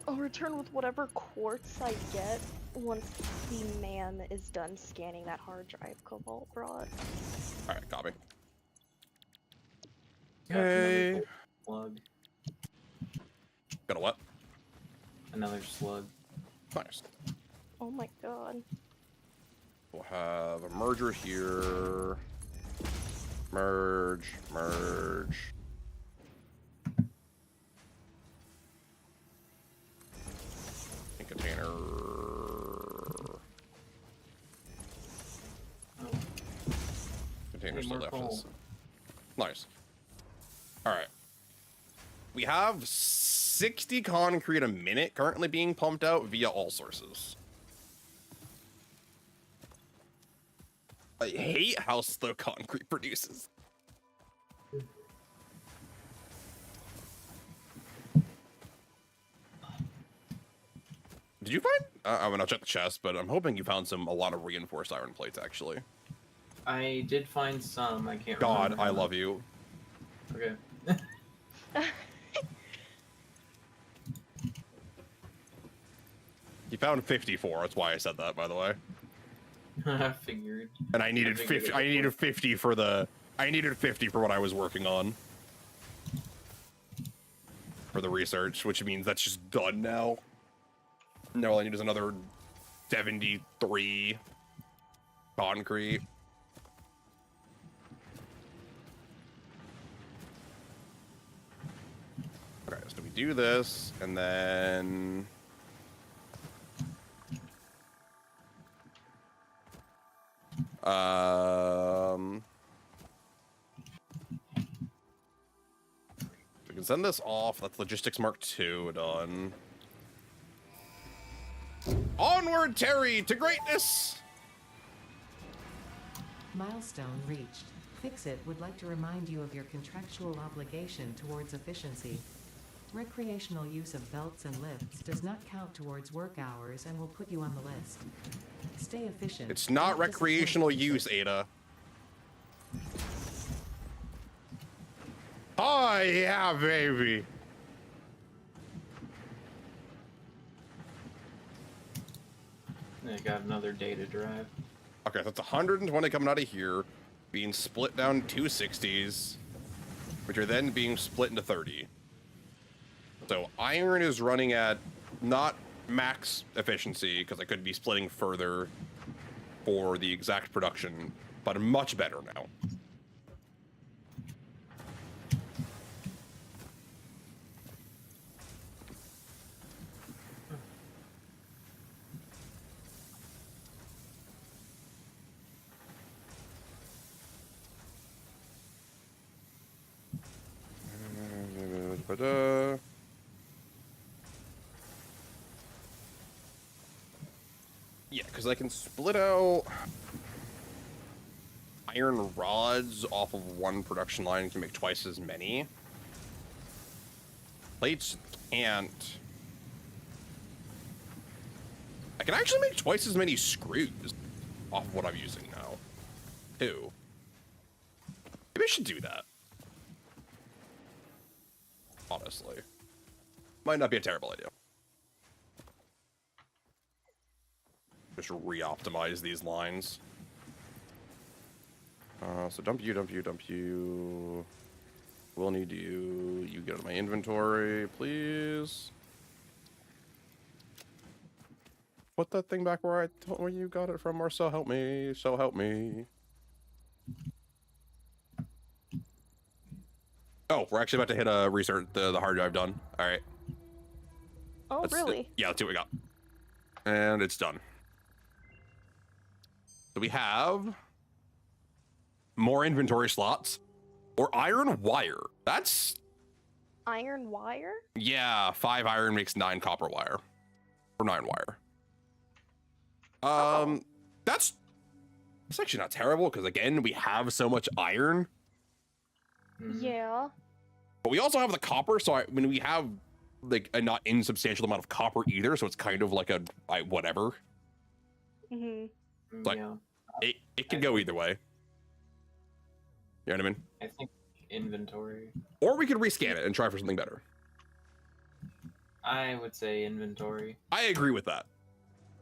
I'll return with whatever quartz I get once the man is done scanning that hard drive Cobalt brought. Alright, copy. Got another Okay. gold slug. Got a what? Another slug. Nice. Oh my god. We'll have a merger here. Merge, merge. And container. Oh, Container Hey, still more left us. coal. Nice. Alright. We have 60 concrete a minute currently being pumped out via all sources. I hate how slow concrete produces. Did you find? I mean, I'll check the chest, but I'm hoping you found a lot of reinforced iron plates, actually. I did find some. I can't God, remember. I love you. Okay. You found 54. That's why I said that, by the way. I figured. And I needed figured 50. it I was needed 50 for the. I needed 50 for what I was working on. For the research, which means that's just done now. No, all I need is another 73 concrete. Okay, so we do this, and then. We can send this off. That's Logistics Mark II done. Onward, Terry, to greatness! Milestone reached. Fixit would like to remind you of your contractual obligation towards efficiency. Recreational use of belts and lifts does not count towards work hours and will put you on the list. Stay efficient. It's not Don't recreational disappoint use, Fixit. Ada. Oh, yeah, baby. I got another data drive. Okay, that's 120 coming out of here, being split down 260s, which are then being split into 30. So iron is running at not max efficiency, because I could be splitting further for the exact production, but much better now. Yeah, because I can split out iron rods off of one production line and can make twice as many. Plates can't. I can actually make twice as many screws off of what I'm using now, too. Maybe I should do that. Honestly. Might not be a terrible idea. Just re-optimize these lines. So dump you, dump you, dump you. We'll need you. You get out of my inventory, please. Put that thing back where you got it from, Marcel. Help me. So help me. Oh, we're actually about to hit a research. The hard drive done. All right. Oh, really? Yeah, let's see what we got. And it's done. So we have more inventory slots or iron wire. That's Iron wire? yeah, 5 iron makes 9 copper wire or 9 wire. Oh. That's actually not terrible because again we have so much iron, Mhm. Yeah. but we also have the copper. So I mean we have like a not insubstantial amount of copper either. So it's kind of like a whatever. Mhm. Like, Yeah. It can go either way. You know what I mean? I think inventory. Or we could rescan it and try for something better. I would say inventory. I agree with that.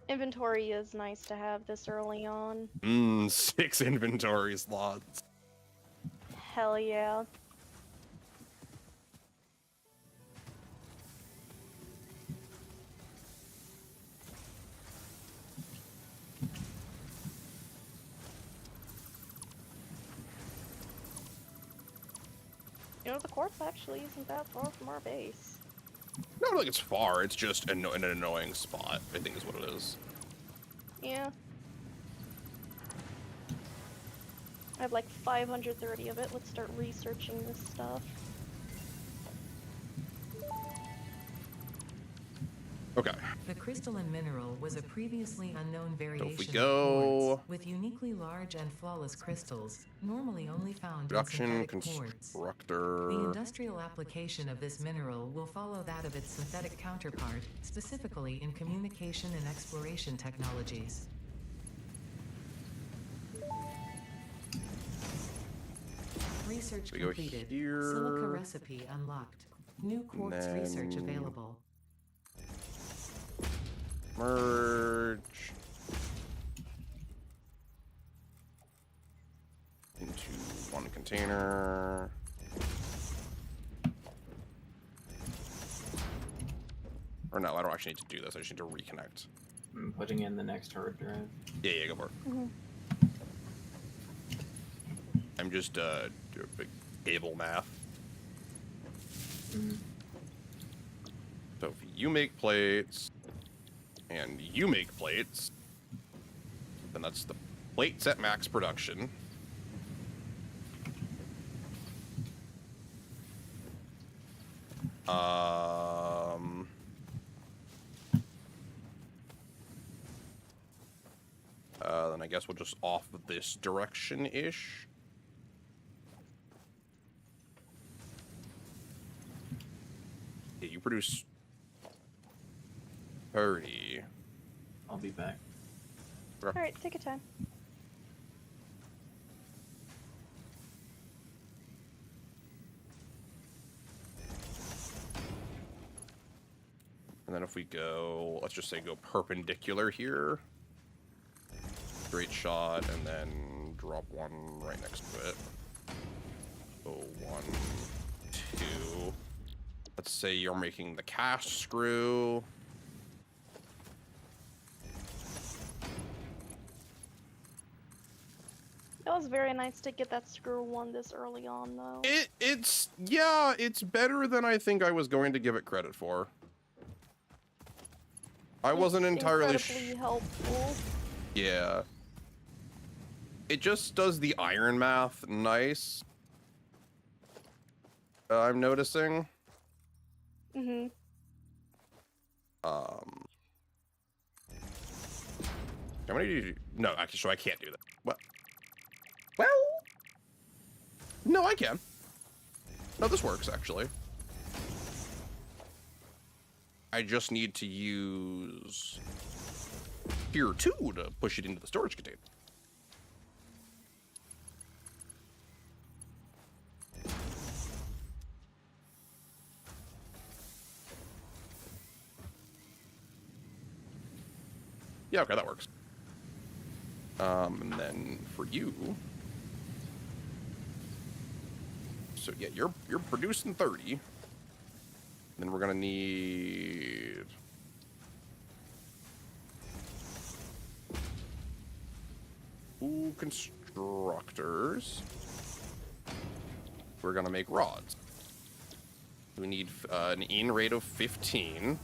Inventory is nice to have this early on. 6 inventory slots. Hell yeah. You know, the quartz actually isn't that far from our base. Not like it's far, it's just an annoying spot, I think is what it is. Yeah. I have like 530 of it. Let's start researching this stuff. Okay. The crystalline mineral was a previously unknown variation go- of quartz with uniquely large and flawless crystals, normally only found Production in synthetic quartz. The constructor. industrial application of this mineral will follow that of its synthetic counterpart, specifically in communication and exploration technologies. Research We go completed. here. Silica recipe unlocked. New quartz research then- available. Merge into one container. Or no, I don't actually need to do this. I just need to reconnect. I'm putting in the next hard drive. Yeah, go for it. Mhm. I'm just doing big cable math. Mm. So if you make plates and you make plates, then that's the plates at max production. Then I guess we'll just off this direction-ish. Yeah, you produce 30. I'll be back. Alright, take your time. And then if we go, let's just say go perpendicular here. Straight shot, and then drop one right next to it. So 1, 2. Let's say you're making the cast screw. It was very nice to get that screw one this early on, though. It's better than I think I was going to give it credit for. I wasn't entirely incredibly helpful. Yeah. It just does the iron math nice. I'm noticing. Mm-hmm. How many do you do? No, actually, so I can't do that. What? Well, no, I can. No, this works, actually. I just need to use Tier 2 to push it into the storage container. Yeah, okay, that works. And then for you, so yeah, you're producing 30. Then we're gonna need constructors. We're gonna make rods. We need an in rate of 15.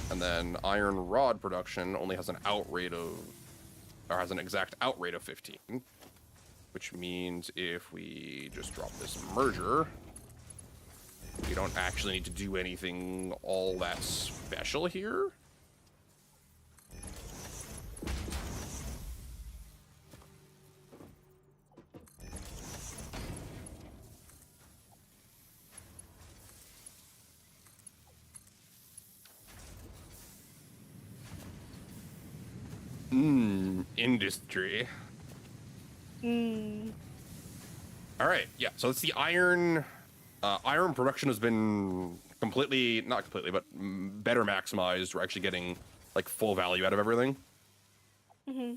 And then iron rod production only has an out rate of, or has an exact out rate of 15. Which means if we just drop this merger, we don't actually need to do anything all that special here. Industry. Mm. All right, yeah. So it's the iron. Iron production has been completely, not completely, but better maximized. We're actually getting like full value out of everything. Hmm.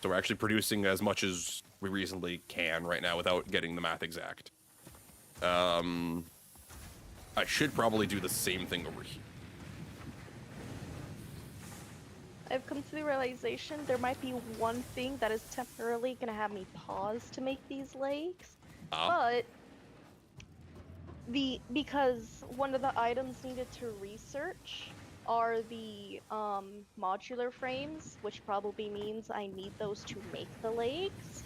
So we're actually producing as much as we reasonably can right now without getting the math exact. I should probably do the same thing over here. I've come to the realization there might be one thing that is temporarily going to have me pause to make these lakes, but because one of the items needed to research are the modular frames, which probably means I need those to make the lakes.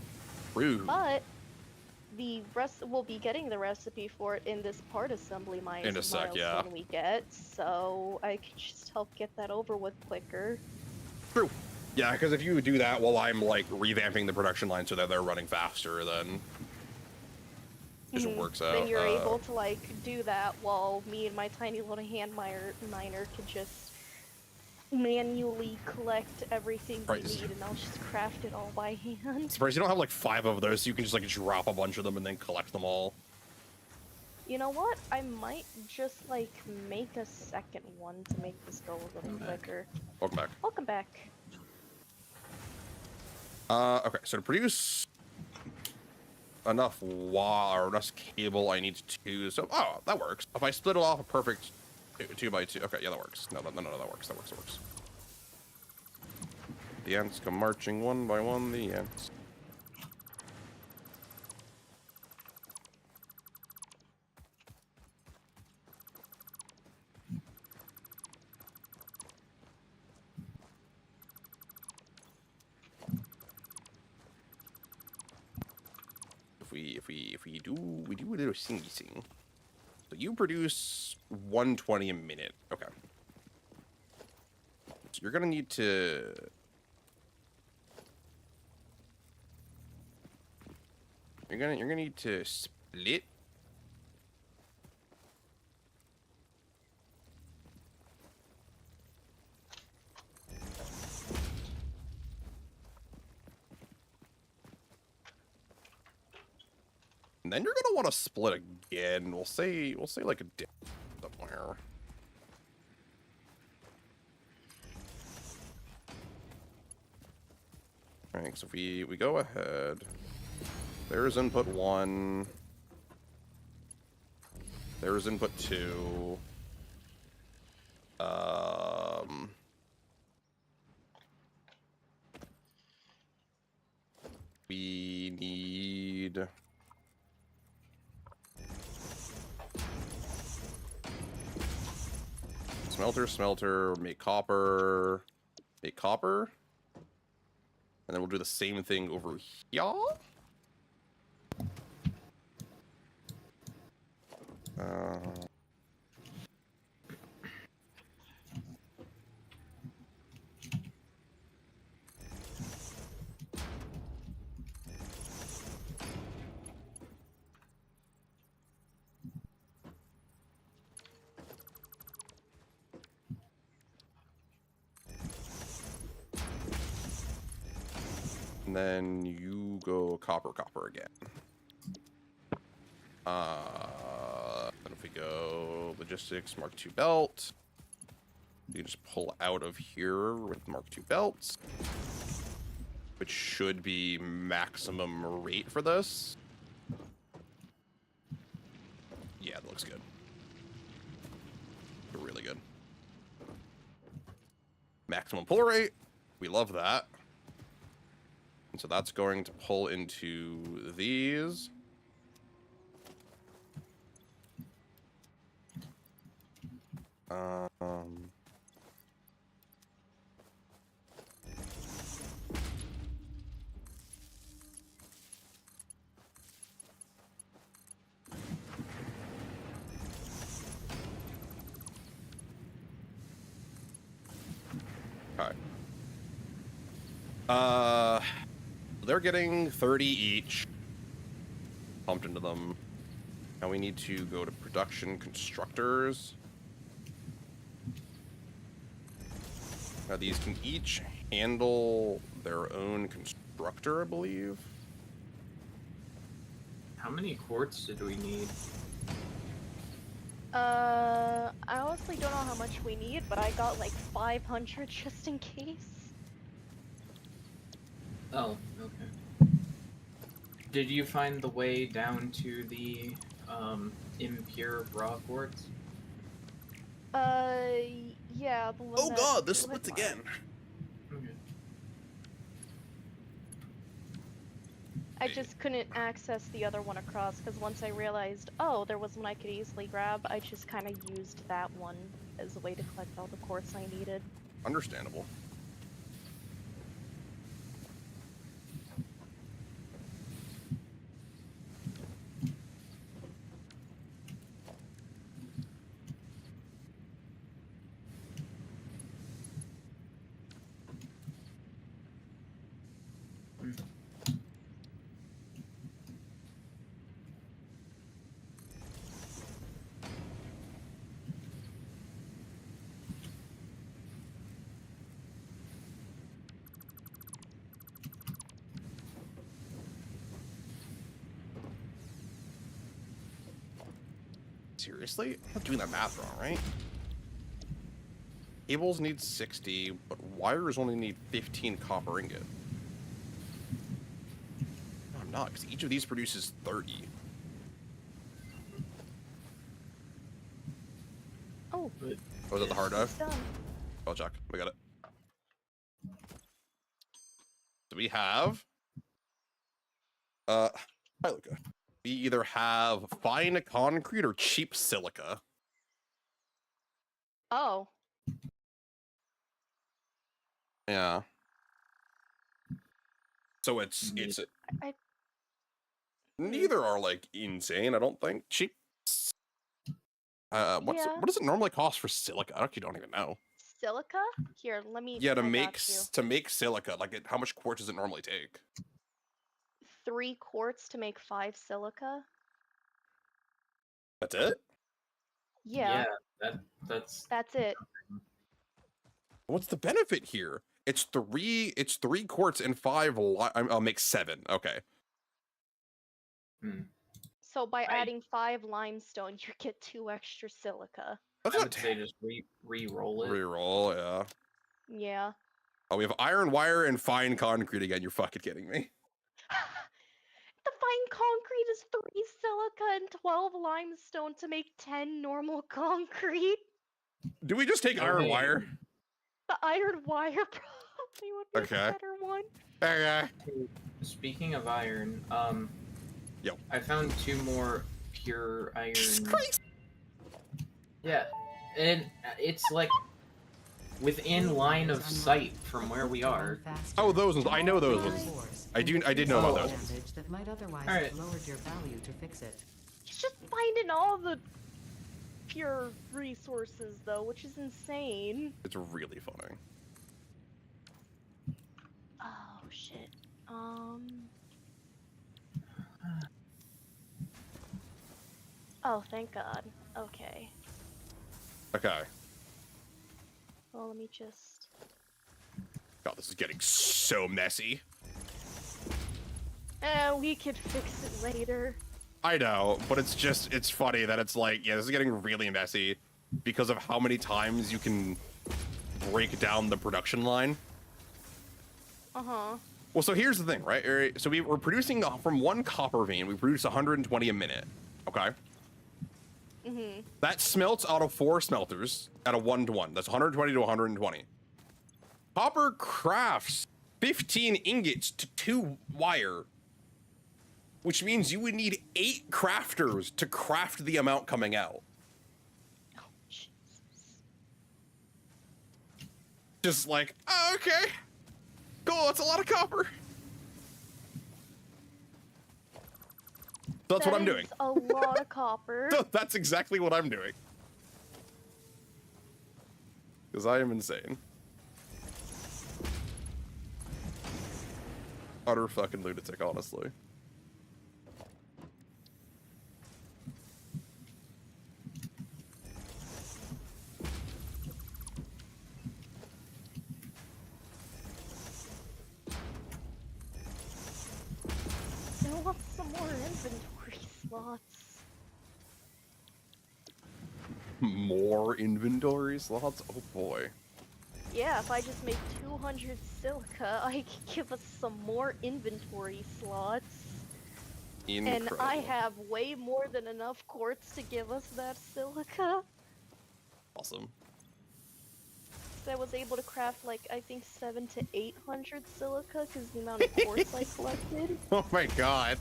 Rude. But the rest we'll be getting the recipe for it in this part assembly In a sec, yeah. milestone we get, so I could just help get that over with quicker. True. Yeah, because if you do that while I'm like revamping the production line so that they're running faster, then it just works out. Then you're able to like do that while me and my tiny little hand miner could just manually collect everything we need, and I'll just craft it all by hand. Surprised you don't have like 5 of those, so you can just like drop a bunch of them and then collect them all. You know what? I might just like make a second one to make this go a little quicker. Welcome back. Welcome back. Okay, so to produce enough wire or enough cable, I need 2. So, oh, that works. If I split it off a perfect 2 by 2, okay, yeah, that works. No, that works. That works. The ants come marching one by one. The ants. If we do a little singy sing. So you produce 120 a minute. Okay. So you're gonna need to. You're gonna need to split. And then you're gonna want to split again. We'll say like a dip somewhere. Alright, so if we go ahead. There's input 1. There's input 2. We need smelter, make copper, and then we'll do the same thing over here. And then you go copper again. And if we go logistics, Mark II belt, you can just pull out of here with Mark II belts, which should be maximum rate for this. Yeah, that looks good. Really good. Maximum pull rate. We love that. And so that's going to pull into these. Alright. They're getting 30 each pumped into them. Now we need to go to production constructors. Now these can each handle their own constructor, I believe. How many quartz did we need? I honestly don't know how much we need, but I got like 500 just in case. Oh, okay. Did you find the way down to the impure raw quartz? Yeah, the one Oh that god, this you had splits marked. again. Okay. I just couldn't access the other one across because once I realized, oh, there was one I could easily grab, I just kind of used that one as a way to collect all the quartz I needed. Understandable. Seriously? I'm not doing that math wrong, right? Cables need 60, but wires only need 15 copper ingot. No, I'm not, because each of these produces 30. Oh, But Oh, is that the hard drive? it's done. Oh, check. We got it. So we have... Hi, Luca. We either have fine concrete or cheap silica. Oh, Yeah. So it's I- neither are like insane, I don't think. Cheap. Yeah. What does it normally cost for silica? I actually don't even know. silica? Here, let me. Yeah, to I got make you. to make silica, like how much quartz does it normally take? 3 quartz to make 5 silica. That's it? Yeah, that's that's it. What's the benefit here? It's three quartz and 5 I'll make 7. Okay. So by I- adding 5 limestone, you get 2 extra silica. That's I not would say just re-roll it. reroll, yeah. Yeah. Oh, we have iron wire and fine concrete again. You're fucking kidding me. The fine concrete is 3 silica and 12 limestone to make 10 normal concrete. Do we just take Oh, iron hey. wire? The iron wire probably would be Okay. a better one. Okay. Speaking of iron, Yo. I found 2 more pure iron. Christ. Yeah, and it's like within line of sight from where we are. Oh, those ones. I know those ones. I did know about those. Damage that might otherwise Alright. have lowered your value to fix it. He's just finding all the pure resources though, which is insane. It's really funny. Oh shit. Oh, thank God. Okay. Okay. Well, let me just. God, this is getting so messy. We could fix it later. I know, but it's funny that it's like, yeah, this is getting really messy because of how many times you can break down the production line. Uh-huh. Well, so here's the thing, right? So we're producing from 1 copper vein, we produce 120 a minute. Okay. Mm-hmm. That smelts out of 4 smelters at a 1-to-1. That's 120 to 120. Copper crafts 15 ingots to 2 wire, which means you would need 8 crafters to craft the amount coming out. Oh, Jesus. Just like, oh, okay, cool, that's a lot of copper. That's what I'm doing. A lot of copper. That's exactly what I'm doing. Because I am insane. Utter fucking lunatic, honestly. I want some more inventory slots. More inventory slots? Oh boy. Yeah, if I just make 200 silica, I can give us some more inventory slots. Incredible. And I have way more than enough quartz to give us that silica. Awesome. So I was able to craft like, I think 700 to 800 silica because the amount of quartz I collected. Oh my god.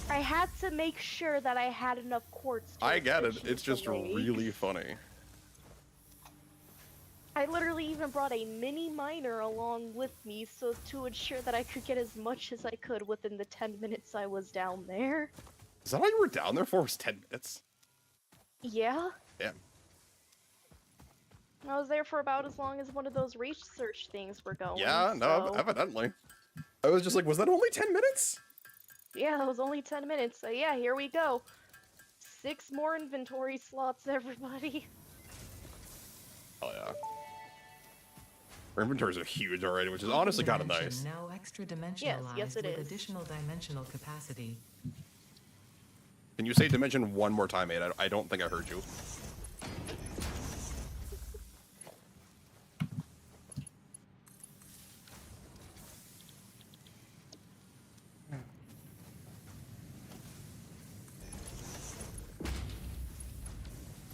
I had to make sure that I had enough quartz to I get it. achieve It's the just really lakes. funny. I literally even brought a mini miner along with me so to ensure that I could get as much as I could within the 10 minutes I was down there. Is that all you were down there for? Was 10 minutes? Yeah. Damn. I was there for about as long as one of those research things were going. Yeah, no, so... evidently. I was just like, was that only 10 minutes? Yeah, it was only 10 minutes, so yeah, here we go. 6 more inventory slots, everybody. Oh yeah. Our inventories are huge already, which is honestly kind of nice. Now extra dimensionalized yes, it with is. additional dimensional capacity. Can you say dimension one more time, mate? I don't think I heard you.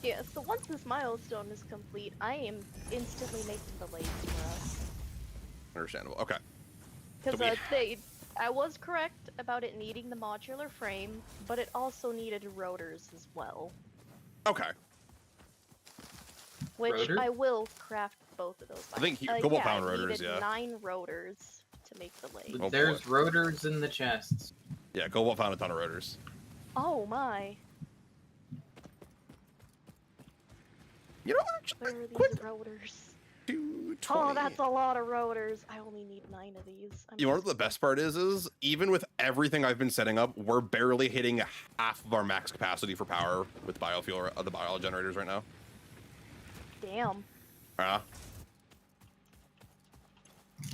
Yeah, so once this milestone is complete, I am instantly making the lakes for us. Understandable. Okay. Because So I was correct about it needing the modular frame, but it also needed rotors as well. Okay. Which Rotor? I will craft both of those. I think yeah, Cobalt I found rotors, needed yeah. 9 rotors to make the lake. Oh, There's boy. rotors in the chests. Yeah, Cobalt found a ton of rotors. Oh my. You know Where are what? these rotors? 220. Oh, that's a lot of rotors. I only need 9 of these. You know what the best part is even with everything I've been setting up, we're barely hitting half of our max capacity for power with biofuel, the bio generators right now. Damn.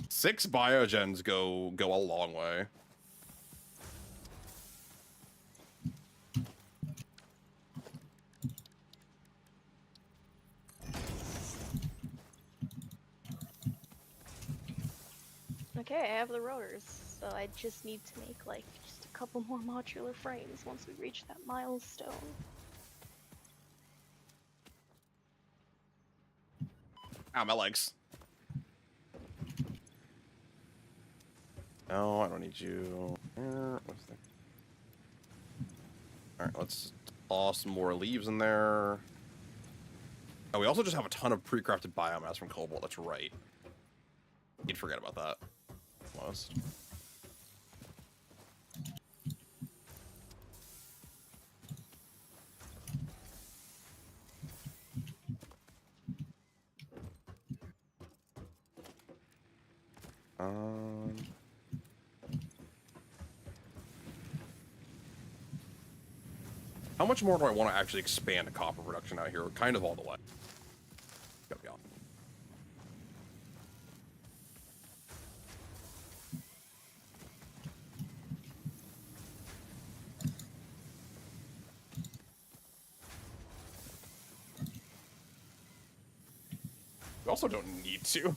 6 biogens go a long way. Okay, I have the rotors, so I just need to make like just a couple more modular frames once we reach that milestone. Ow, my legs. No, I don't need you. What's that? Alright, let's toss some more leaves in there. Oh, we also just have a ton of pre-crafted biomass from Cobalt, that's right. You'd forget about that. Almost. How much more do I want to actually expand copper production out here? Kind of all the way. Gotta be honest. We also don't need to.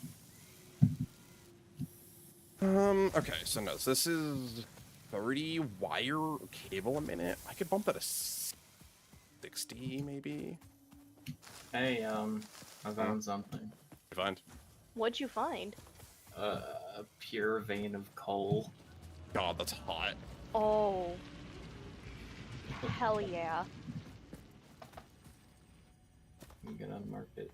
Okay, so no, so this is 30 wire cable a minute. I could bump that to 60, maybe. Hey, I found something. You find? What'd you find? A pure vein of coal. God, that's hot. Oh. Hell yeah. I'm gonna mark it.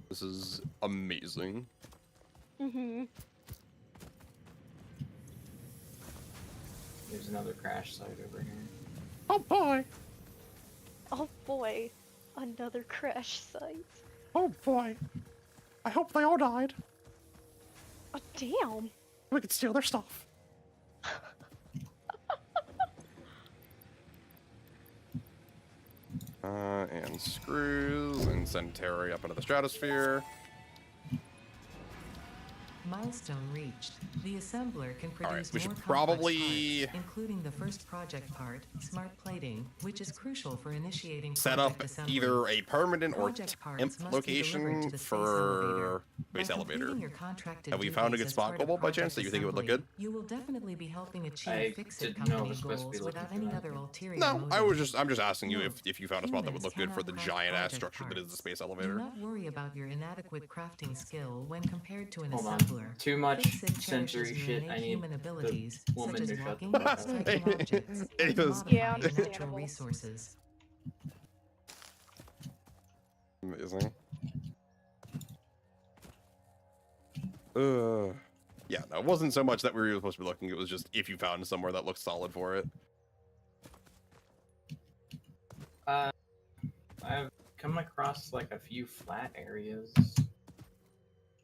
This is amazing. Mm-hmm. There's another crash site over here. Oh boy! Oh boy. Another crash site. Oh boy! I hope they all died. Oh damn. We could steal their stuff. And screws and send Terry up into the stratosphere. Milestone reached. The assembler can All right, produce we should more complex probably parts, including the first project part, smart plating, which is crucial for initiating set up project assembly. either a permanent or Project parts temp must be delivered location to the space for By space elevator. completing your contracted Have we found a duties good as spot, part of Global, by chance, project that you think it would look assembly, good? You will definitely be helping achieve I Fix-It didn't know I Company was supposed to be goals looking without for any that. other ulterior No, motive. I'm just asking you Note, if you found a spot that would humans look good for the cannot craft giant ass project structure that is the parts. space Do elevator. not worry about your inadequate crafting skill when compared to an Hold on. assembler. Too much Fix-It sensory cherishes your shit. innate I need human the abilities, such woman as to shut walking, the fuck up. striking objects, and It to was- modifying Yeah, natural understandable. resources. Amazing. Yeah, no, it wasn't so much that we were supposed to be looking. It was just if you found somewhere that looks solid for it. I've come across like a few flat areas,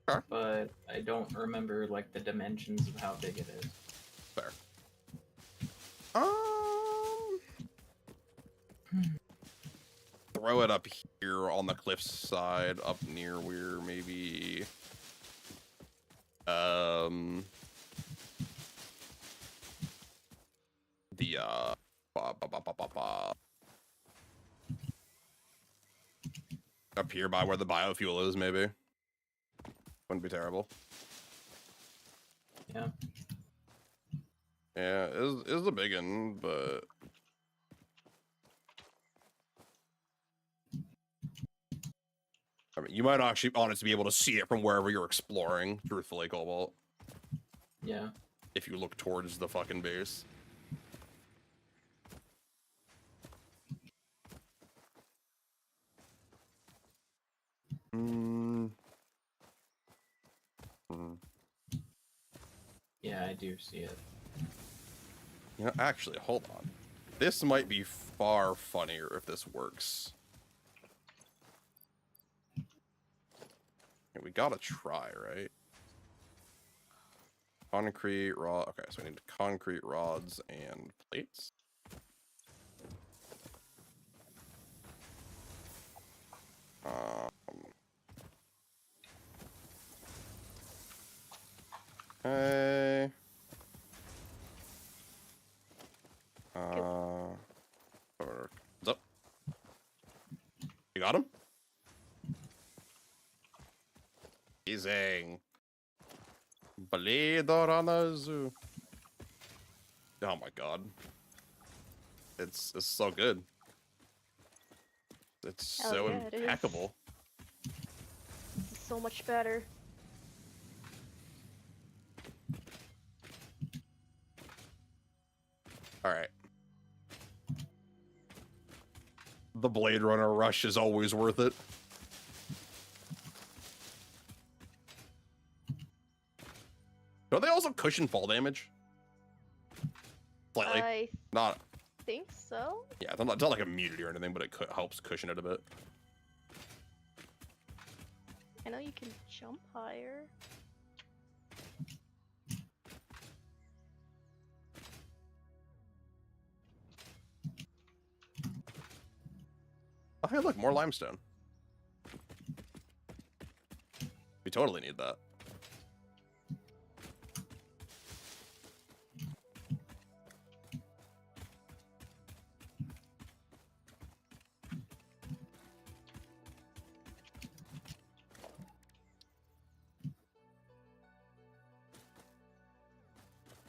Sure. but I don't remember like the dimensions of how big it is. Fair. Throw it up here on the cliff side, up near where maybe the up here by where the biofuel is, maybe. Wouldn't be terrible. Yeah. Yeah, it is a big one, but I mean, you might actually honestly be able to see it from wherever you're exploring, truthfully, Cobalt, Yeah. if you look towards the fucking base. Yeah, I do see it. You know, actually, hold on. This might be far funnier if this works. Yeah, we gotta try, right? Concrete rod. Okay, so we need concrete rods and plates. Okay. What's up? You got him? Amazing. Blade on the zoo. Oh my god. It's so good. It's Hell so yeah, it is. impeccable. This is so much better. Alright. The Blade Runner rush is always worth it. Don't they also cushion fall damage? Slightly. I Not, think so. yeah, it's not like immunity or anything, but it helps cushion it a bit. I know you can jump higher. Oh, hey, look, more limestone. We totally need that.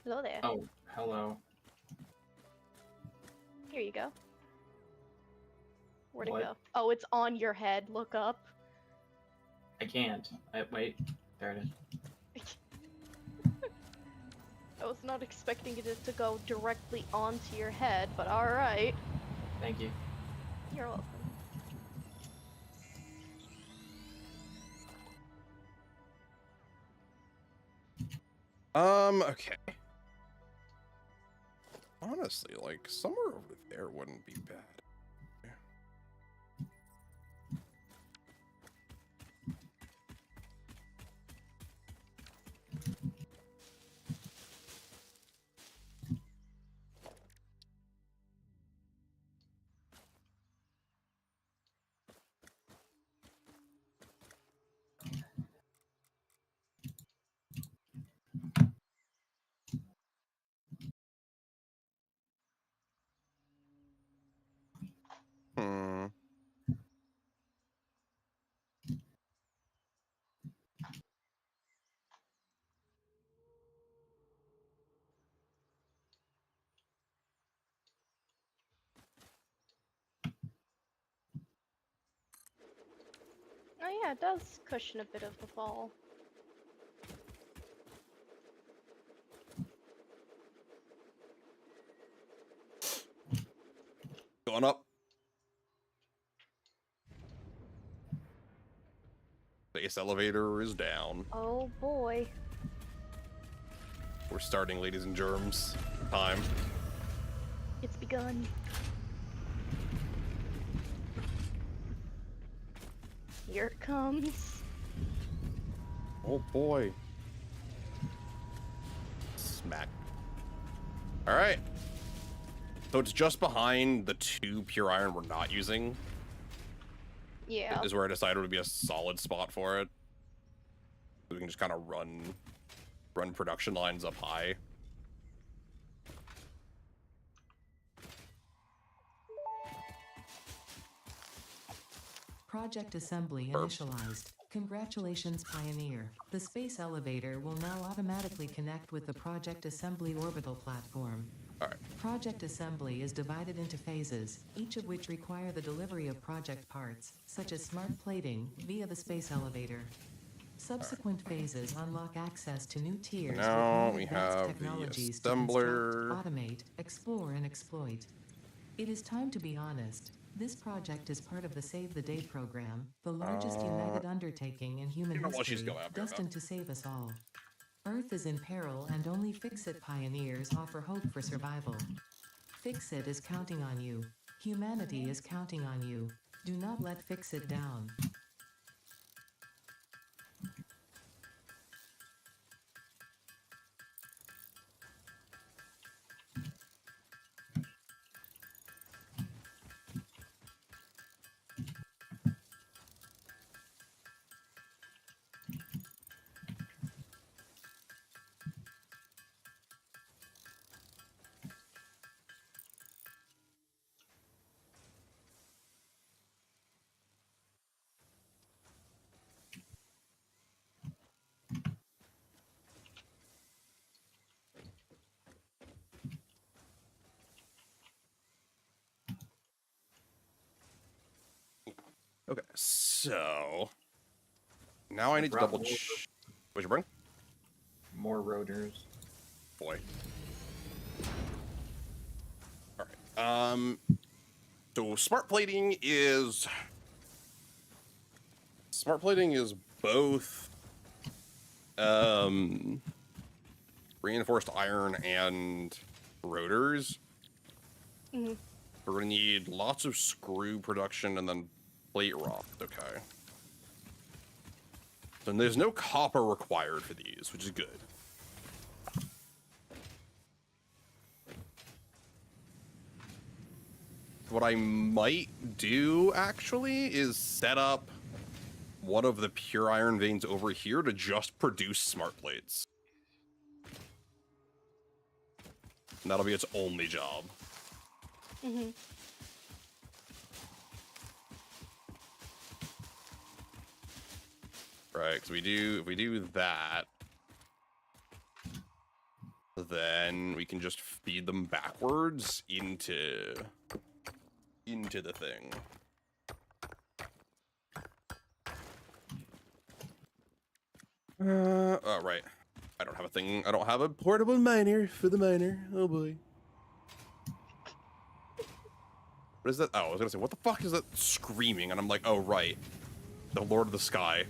Hello there. Oh, hello. Here you go. Where'd it What? go? Oh, it's on your head. Look up. I can't. Wait. There it is. I was not expecting it to go directly onto your head, but alright. Thank you. You're welcome. Okay. Honestly, like, somewhere over there wouldn't be bad. Oh yeah, it does cushion a bit of the fall. Going up. Base elevator is down. Oh boy. We're starting, ladies and germs. Time. It's begun. Here it comes. Oh boy. Smack. All right. So it's just behind the 2 pure iron we're not using. Yeah. Is where I decided would be a solid spot for it. So we can just kind of run production lines up high. Project assembly Burp. initialized. Congratulations, Pioneer. The space elevator will now automatically connect with the Project Assembly orbital platform. All right. Project assembly is divided into phases, each of which require the delivery of project parts, such as smart plating, via the space elevator. Subsequent phases unlock access to new tiers with Now more we advanced have the technologies to assembler. construct, automate, explore, and exploit. It is time to be honest. This project is part of the Save the Day program, the largest united undertaking in human You know what, she's history, going after, destined to save us all. Earth is in peril and only Fix-It pioneers offer hope for survival. Fix-It is counting on you. Humanity is counting on you. Do not let Fix-It down. Okay, so now I need to brought double more- check. What'd you bring? More rotors. Boy. All right. So smart plating is both reinforced iron and rotors. Mhm. We're gonna need lots of screw production and then plate rock. Okay. And there's no copper required for these, which is good. What I might do, actually, is set up one of the pure iron veins over here to just produce smart plates. And that'll be its only job. Mhm. Right, because if we do that, then we can just feed them backwards into the thing. Oh, right. I don't have a thing. I don't have a portable miner for the miner. Oh boy. What is that? Oh, I was gonna say, what the fuck is that screaming? And I'm like, oh right, the Lord of the Sky.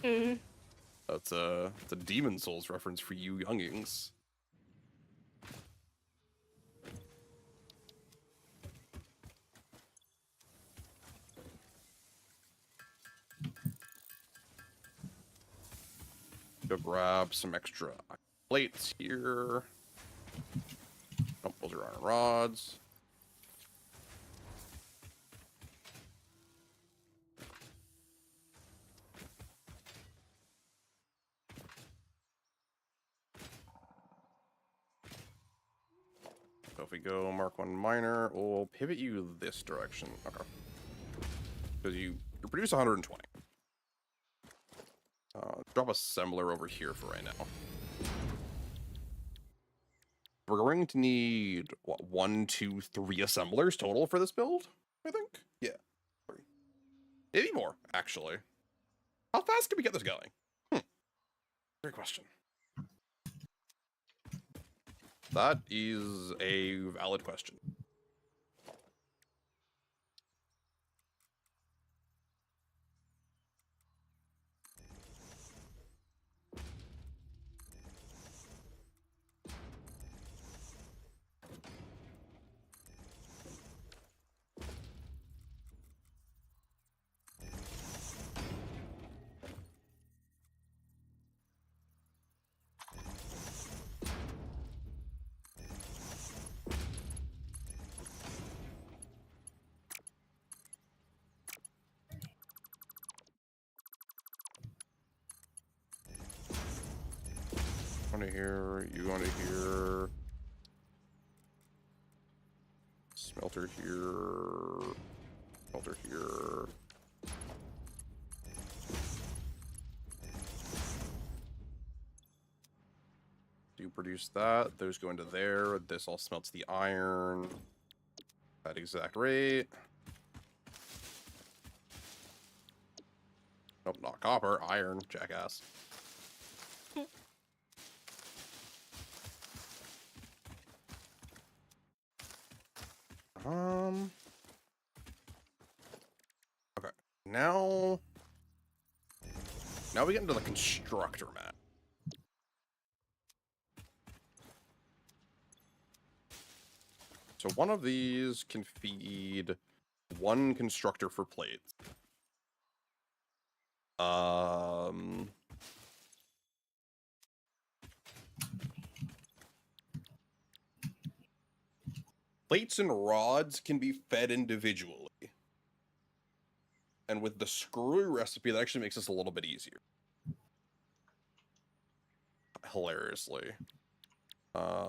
Mhm. It's a Demon Souls reference for you youngings. Go grab some extra plates here. Oh, those are iron rods. So if we go mark one miner, we'll pivot you this direction. Okay. Because you produce 120. Drop assembler over here for right now. We're going to need, what, 1, 2, 3 assemblers total for this build? I think? Yeah. 3. actually. How fast can we get this going? Great question. That is a valid question. Want to hear? You want to hear? Smelter here. Smelter here. You produce that. Those go into there. This all smelts the iron at exact rate. Nope, not copper. Iron, jackass. Okay. Now we get into the constructor map. So one of these can feed one constructor for plates. Plates and rods can be fed individually. And with the screw recipe, that actually makes this a little bit easier. Hilariously. Like,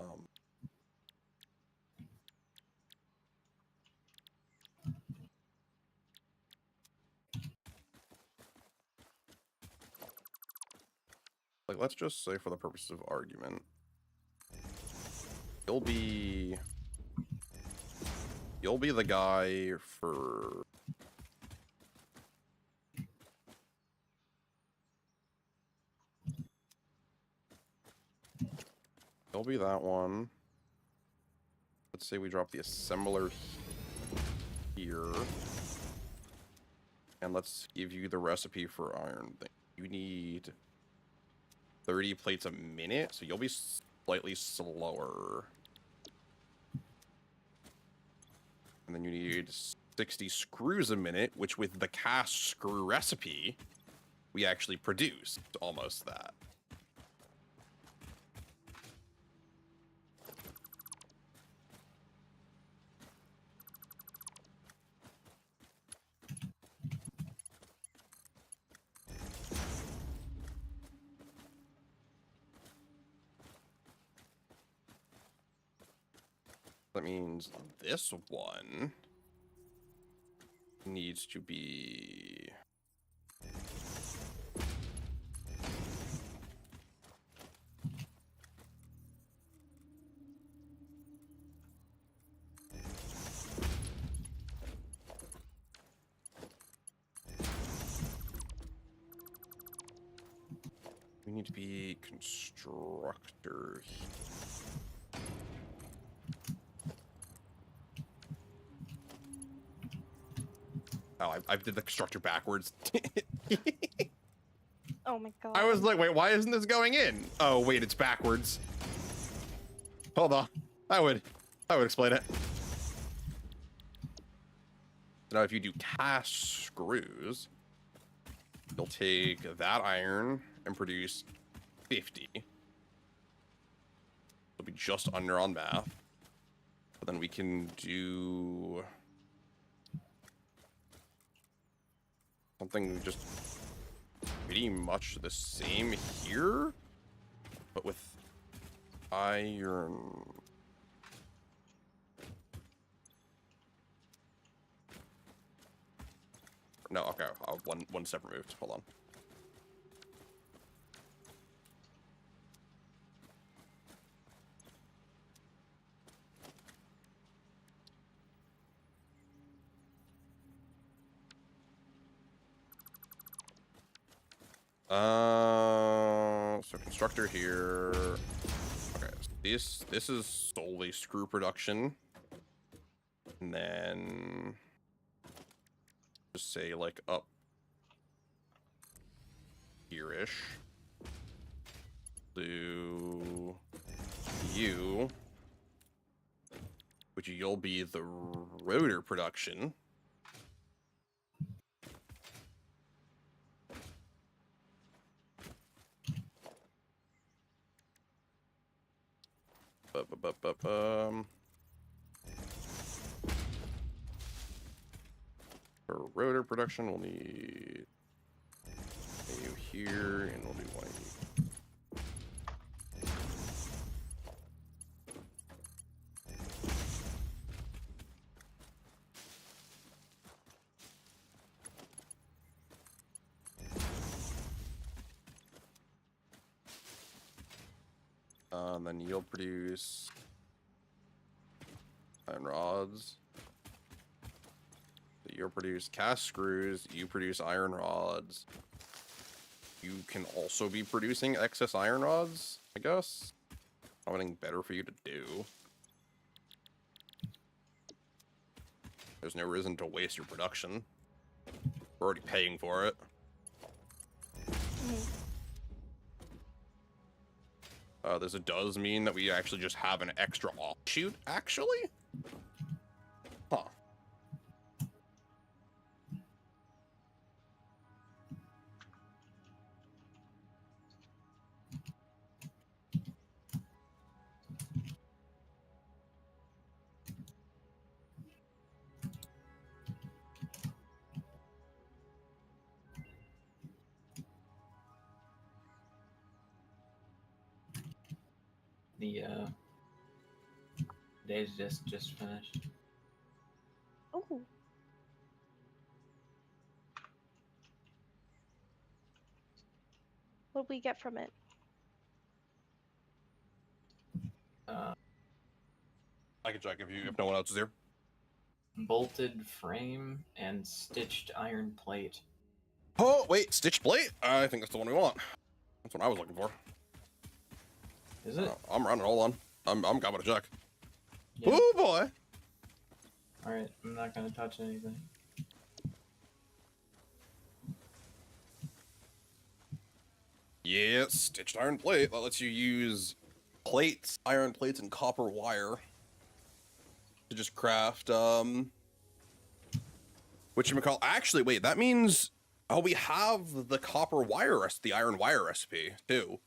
let's just say for the purpose of argument, you'll be the guy for you'll be that one. Let's say we drop the assembler here. And let's give you the recipe for iron thing. You need 30 plates a minute, so you'll be slightly slower. And then you need 60 screws a minute, which with the cast screw recipe, we actually produce almost that. That means this one needs to be... We need to be constructor. Oh, I did the constructor backwards. Oh my god. I was like, wait, why isn't this going in? Oh, wait, it's backwards. Hold on. I would explain it. So now if you do cast screws, you'll take that iron and produce 50. It'll be just under on math. But then we can do something just pretty much the same here, but with iron. No, okay, one step removed. Hold on. So constructor here. Okay, so this is solely screw production. And then just say like up here-ish. Do you, which you'll be the rotor production. For rotor production, we'll need you here, and we'll do one. And then you'll produce iron rods. So you'll produce cast screws. You produce iron rods. You can also be producing excess iron rods, I guess. Something better for you to do. There's no reason to waste your production. We're already paying for it. This does mean that we actually just have an extra offshoot, actually? Huh. The day's just finished. Oh. What do we get from it? I can check if no one else is here. Bolted frame and stitched iron plate. Oh, wait, stitched plate? I think that's the one we want. That's what I was looking for. Is it? I'm running, hold on. I'm coming to check. Yeah. Oh boy! Alright, I'm not gonna touch anything. Yeah, stitched iron plate. That lets you use plates, iron plates, and copper wire to just craft, whatchamacallit. Actually, wait, that means, oh, we have the copper wire, the iron wire recipe, too.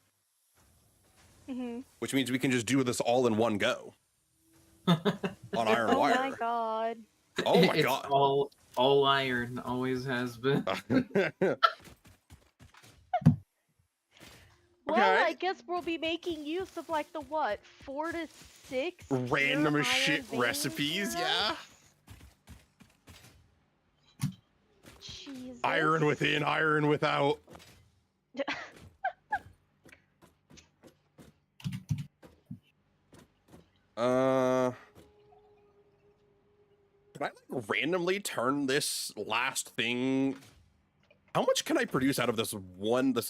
Which means we can just do this all in one go. On iron Oh wire. my god. Oh my It's god. all iron, always has been. Well, Okay. I guess we'll be making use of like the what, 4 to 6 Random pure as shit iron veins recipes, here, yeah. right? Jesus. Iron within, iron without. Can I like randomly turn this last thing? How much can I produce out of this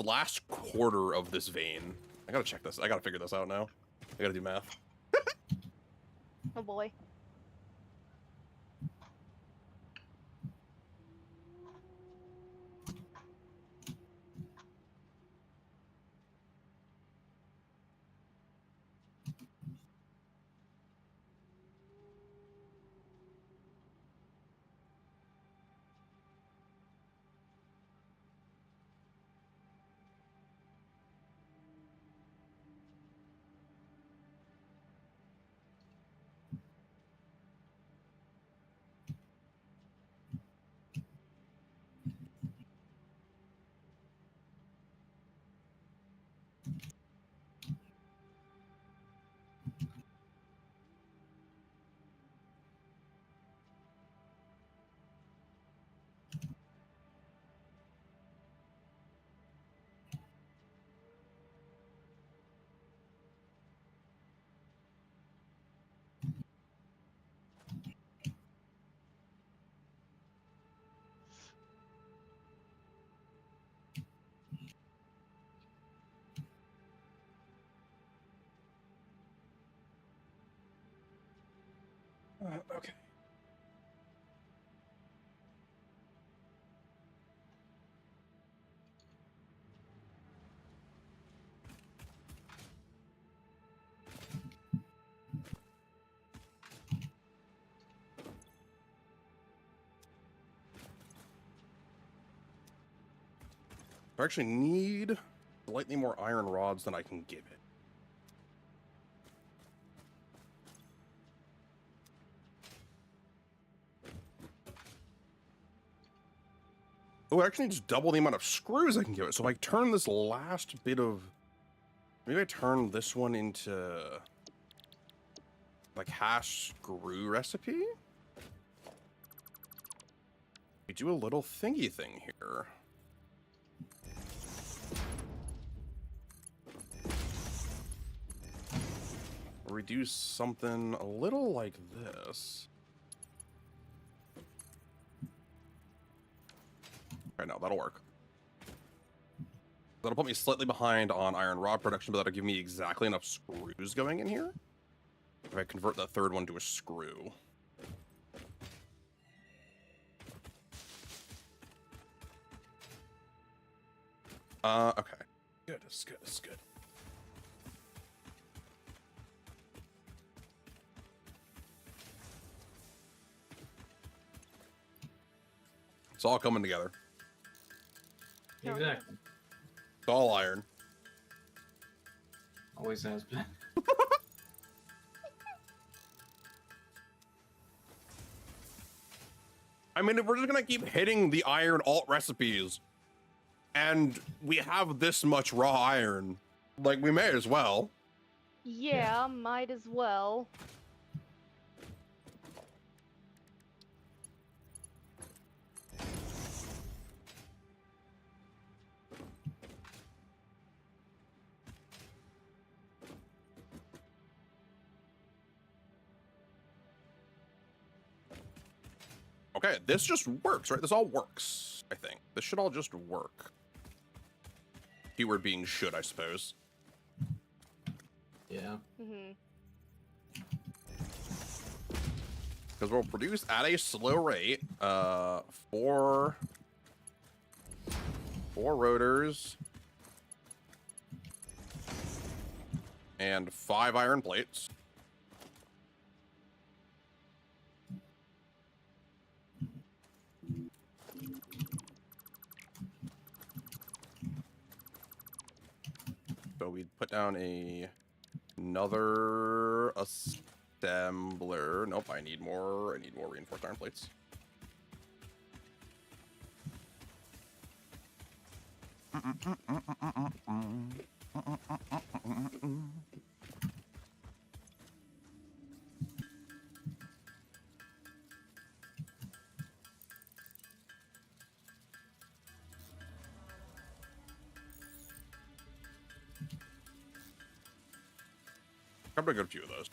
last quarter of this vein? I gotta check this. I gotta figure this out now. I gotta do math. Oh boy. I actually need slightly more iron rods than I can give it. Oh, I actually need to double the amount of screws I can give it. So if I turn this last bit of... Maybe I turn this one into... like hash screw recipe? We do a little thingy thing here. Or we do something a little like this. Right now, that'll work. That'll put me slightly behind on iron rod production, but that'll give me exactly enough screws going in here. If I convert that third one to a screw. Okay. Good, it's good, it's good. It's all coming together. Exactly. It's all iron. Always has been. I mean, if we're just gonna keep hitting the iron alt recipes, and we have this much raw iron, like, we may as well. Yeah, might as well. Okay, this just works, right? This all works, I think. This should all just work. Keyword being should, I suppose. Yeah. Mm-hmm. Because we'll produce at a slow rate, four rotors and 5 iron plates. So we'd put down another assembler. Nope, I need more reinforced iron plates. Probably a good few of those.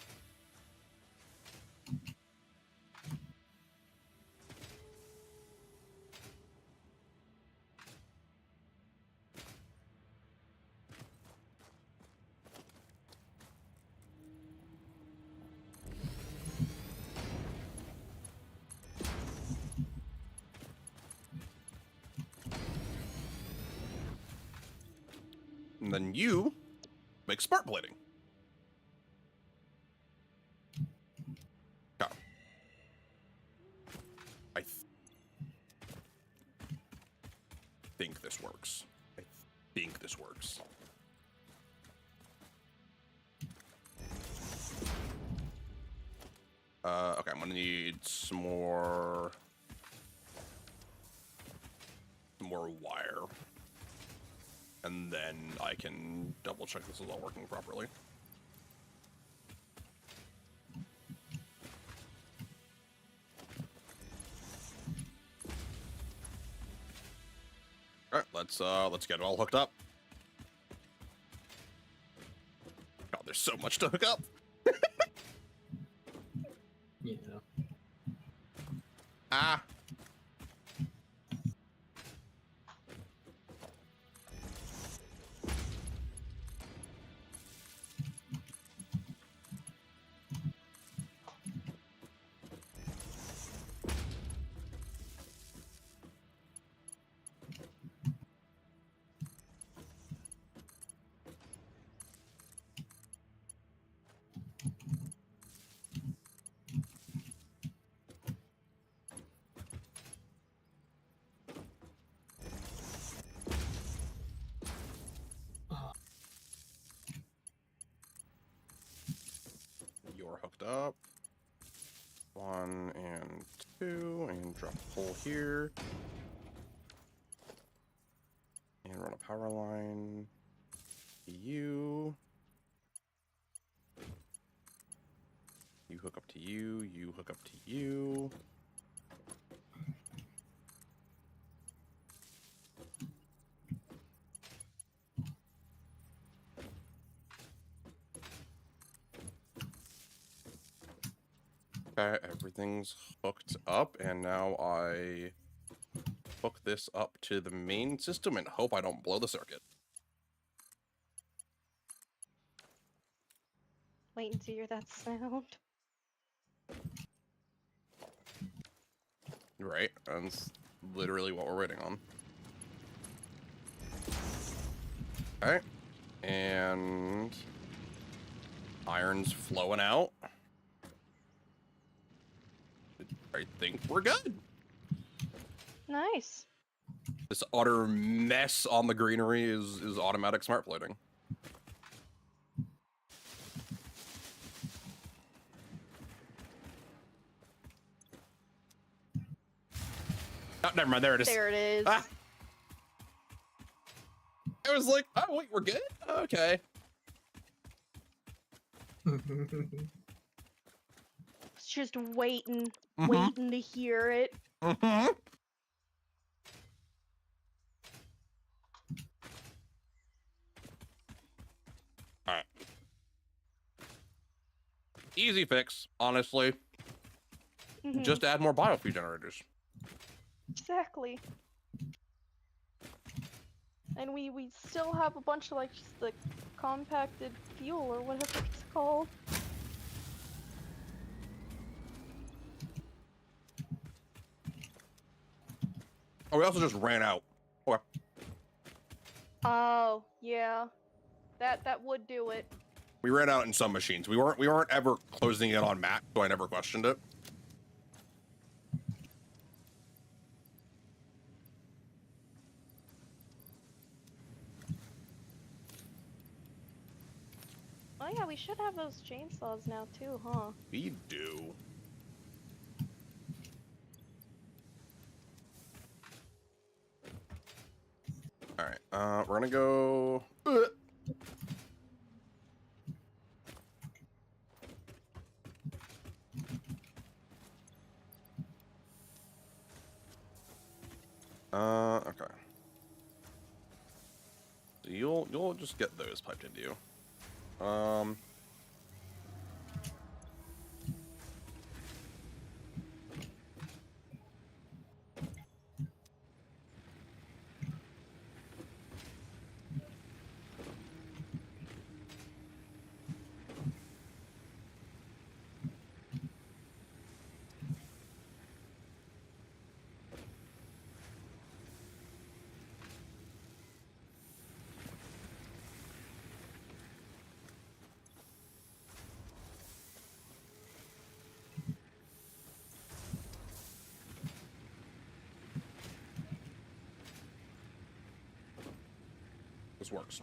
And then you make smart plating. Okay. I think this works. I think this works. Okay, I'm gonna need some more wire. And then I can double check this is all working properly. All right, let's get it all hooked up. God, there's so much to hook up. Yeah. Ah. we're hooked up. 1 and 2, and drop a pole here. And run a power line. You. You hook up to you. You hook up to you. Okay, everything's hooked up, and now I hook this up to the main system and hope I don't blow the circuit. Waiting to hear that sound. Right, that's literally what we're waiting on. Okay, and iron's flowing out. I think we're good. Nice. This utter mess on the greenery is automatic smart plating. Oh, never mind. There it is. There it is. Ah! I was like, oh, wait, we're good? Okay. It's just waiting, Mhm. waiting to hear it. Mm-hmm. Alright. Easy fix, honestly. Mhm, Just add more biofuel generators. exactly. And we still have a bunch of like just the compacted fuel or whatever it's called. Oh, we also just ran out. Okay. Oh, yeah. That would do it. We ran out in some machines. We weren't ever closing it on Mac, so I never questioned it. Oh yeah, we should have those chainsaws now too, huh? We do. Alright, we're gonna go... Okay. So you'll just get those piped into you. This works.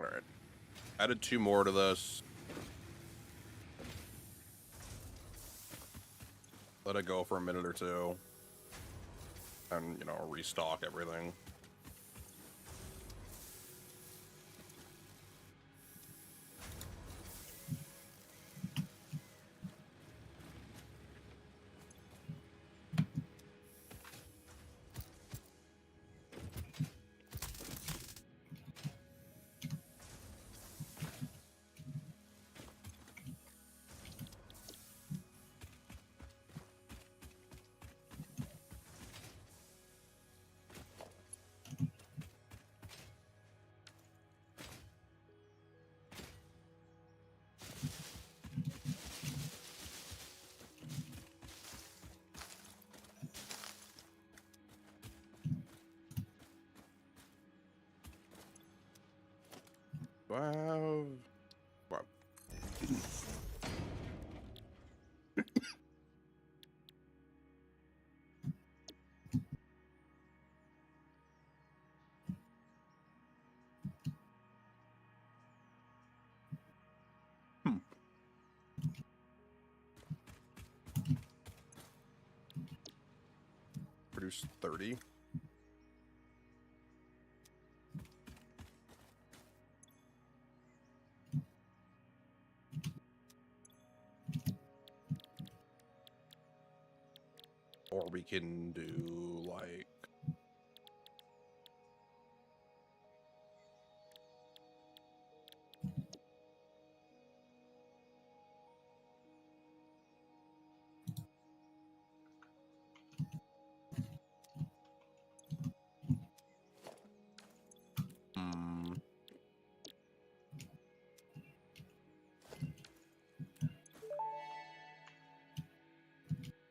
Alright. Added 2 more to this. Let it go for a minute or two. And, you know, restock everything. Do I have... What? Hmm. Produce 30. Or we can do like... Hmm.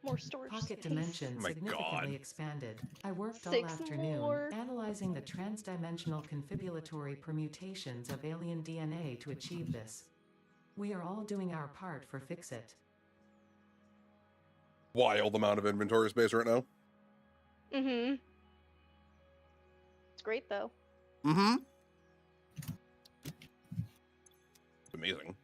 More storage Pocket space. dimension My significantly God. expanded. I worked all 6 afternoon more. analyzing the transdimensional confibulatory permutations of alien DNA to achieve this. We are all doing our part for Fix-It. Wild amount of inventory space right now. Mm-hmm. It's great though. Mm-hmm. Amazing.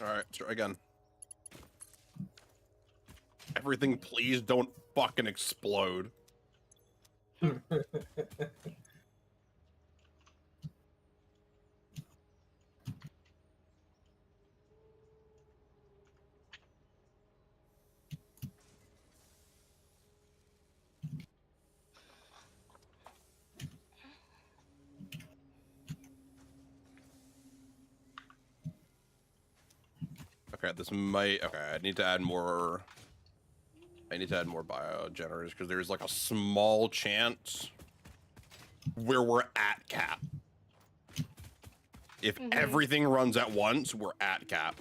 All right, let's try again. Everything, please don't fucking explode. Okay, this might... Okay, I need to add more... I need to add more biogenerators because there's like a small chance where we're at cap. If everything runs at once, we're at cap.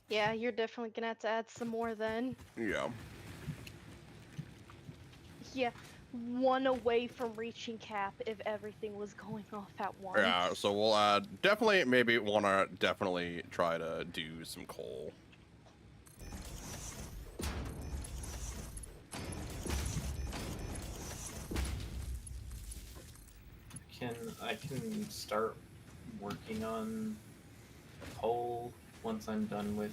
Yeah, you're definitely gonna have to add some more then. Yeah. Yeah, one away from reaching cap if everything was going off at once. Yeah, so we'll add... Definitely, maybe want to definitely try to do some coal. I can start working on coal once I'm done with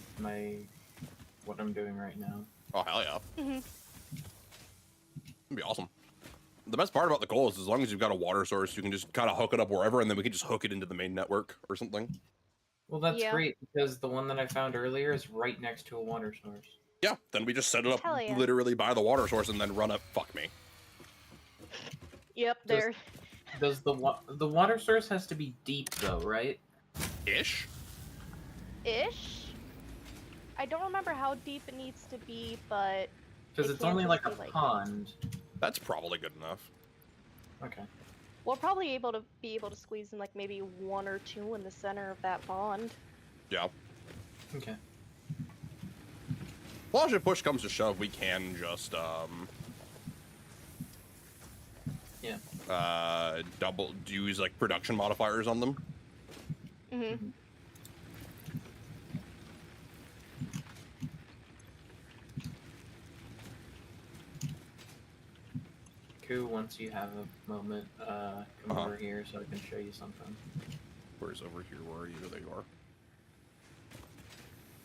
what I'm doing right now. Oh, hell yeah. Mm-hmm. It'd be awesome. The best part about the coal is as long as you've got a water source, you can just kind of hook it up wherever, and then we can just hook it into the main network or something. Well, that's Yeah. great because the one that I found earlier is right next to a water source. Yeah, then we just set it up Hell yeah. literally by the water source and then run it. Fuck me. Yep, there. Does the water source has to be deep though, right? Ish? Ish? I don't remember how deep it needs to be, but Because It it's can't only just like a be, like- pond. That's probably good enough. Okay. we'll probably be able to squeeze in like maybe 1 or 2 in the center of that pond. Yeah. Okay. Well, if push comes to shove, we can just, Yeah. use, like, production modifiers on them. Mm-hmm. Ku, once you have a moment, come over here so I can show you something. Where's over here? Where are you? There you are.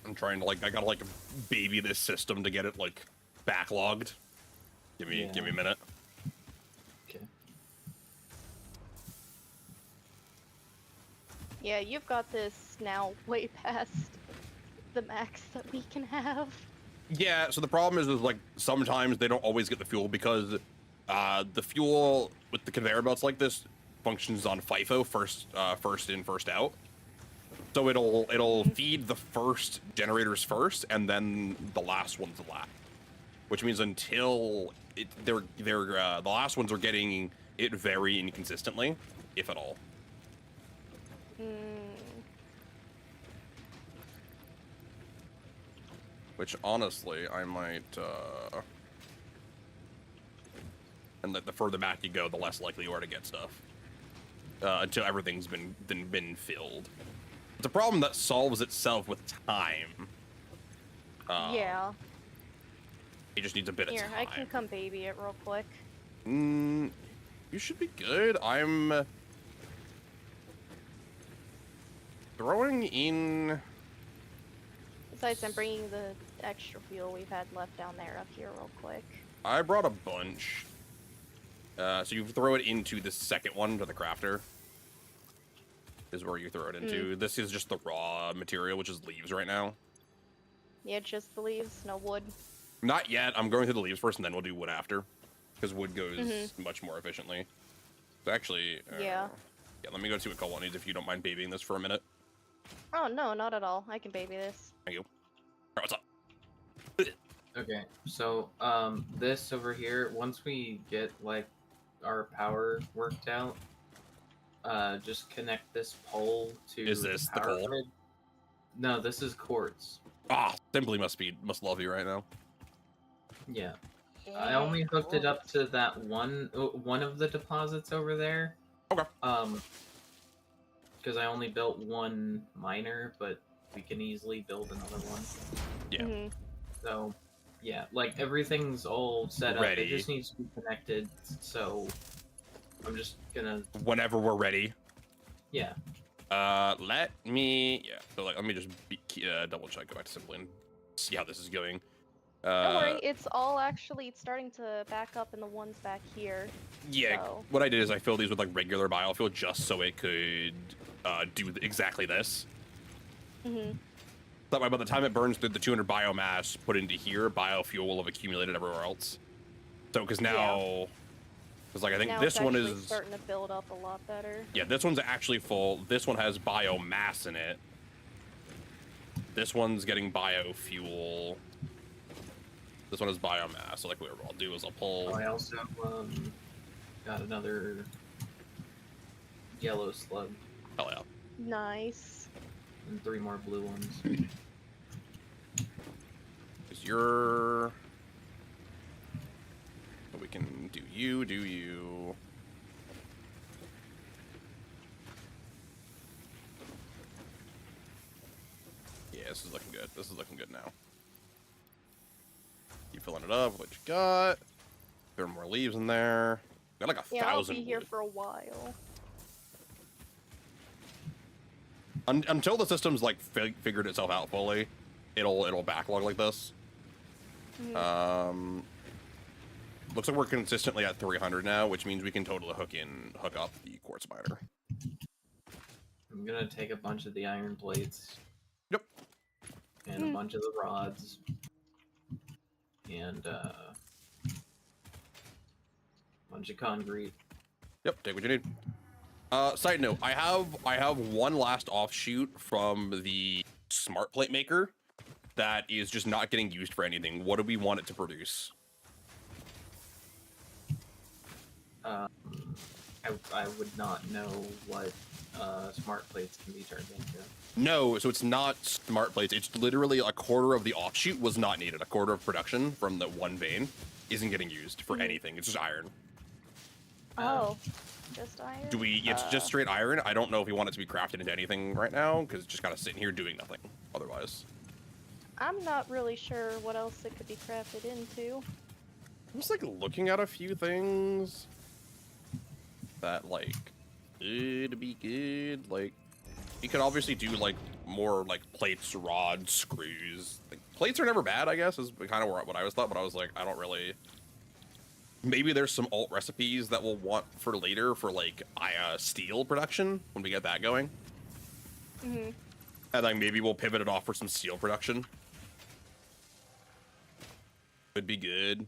I'm trying to, like, I gotta, like, baby this system to get it, like, backlogged. Give me a minute. Okay. Yeah, you've got this now way past the max that we can have. Yeah, so the problem is like sometimes they don't always get the fuel because the fuel with the conveyor belts like this functions on FIFO, first in, first out. So it'll feed the first generators first, and then the last ones last. Which means until the last ones are getting it very inconsistently, if at all. Which honestly, I might. And the further back you go, the less likely you are to get stuff. Until everything's been filled. It's a problem that solves itself with time. Yeah. It just needs a bit Here, of I time. can come baby it real quick. You should be good. I'm throwing in. Besides, I'm bringing the extra fuel we've had left down there up here real quick. I brought a bunch. So you throw it into the second one to the crafter. Is where you throw it into. This is just the raw material, which is leaves right now. Yeah, just the leaves, no wood. Not yet. I'm going through the leaves first, and then we'll do wood after. Because wood goes much more efficiently. So actually... Yeah. Yeah, let me go see what Cole needs if you don't mind babying this for a minute. Oh, no, not at all. I can baby this. Thank you. Alright, what's up? Okay, so this over here, once we get like our power worked out, just connect this pole to Is this the power coal? grid. No, this is quartz. Ah, Simply must love you right now. Yeah. I only hooked it up to that one of the deposits over there. Okay. Because I only built one miner, but we can easily build another one. Yeah. So, yeah, like everything's all set up. Ready. It just needs to be connected. So, I'm just gonna. Whenever we're ready. Yeah. Let me... Yeah, so like, let me just double check, go back to Simply and see how this is going. Don't worry, it's all actually starting to back up in the ones back here. Yeah, So. what I did is I filled these with like regular biofuel just so it could do exactly this. That way by the time it burns through the 200 biomass put into here, biofuel will have accumulated everywhere else. So, because now... Because like I think Now this it's one actually is... starting to build up a lot better. Yeah, this one's actually full. This one has biomass in it. This one's getting biofuel. This one has biomass. So like what I'll do is I'll pull... I also got another yellow slug Hell yeah. Nice. and 3 more blue ones. Because you're... So we can do you. Yeah, this is looking good. This is looking good now. Keep filling it up with what you got. There are more leaves in there. Got like 1,000 I'll be here wood. for a while. Until the system's like figured itself out fully, it'll backlog like this. Looks like we're consistently at 300 now, which means we can totally hook up the quartz miner. I'm gonna take a bunch of the iron plates. Yep. And a bunch of the rods. And bunch of concrete. Yep, take what you need. Side note, I have one last offshoot from the smart plate maker that is just not getting used for anything. What do we want it to produce? I would not know what smart plates can be turned into. No, so it's not smart plates. It's literally a quarter of the offshoot was not needed. A quarter of production from the one vein isn't getting used for anything. It's just iron. Oh, just iron? It's just straight iron. I don't know if we want it to be crafted into anything right now, because it's just kind of sitting here doing nothing otherwise. I'm not really sure what else it could be crafted into. I'm just like looking at a few things that like could be good. Like you could obviously do like more like plates, rods, screws. Like, plates are never bad, I guess, is kind of what I was thought, but I was like, I don't really. Maybe there's some alt recipes that we'll want for later for like steel production when we get that going. And like maybe we'll pivot it off for some steel production. Could be good.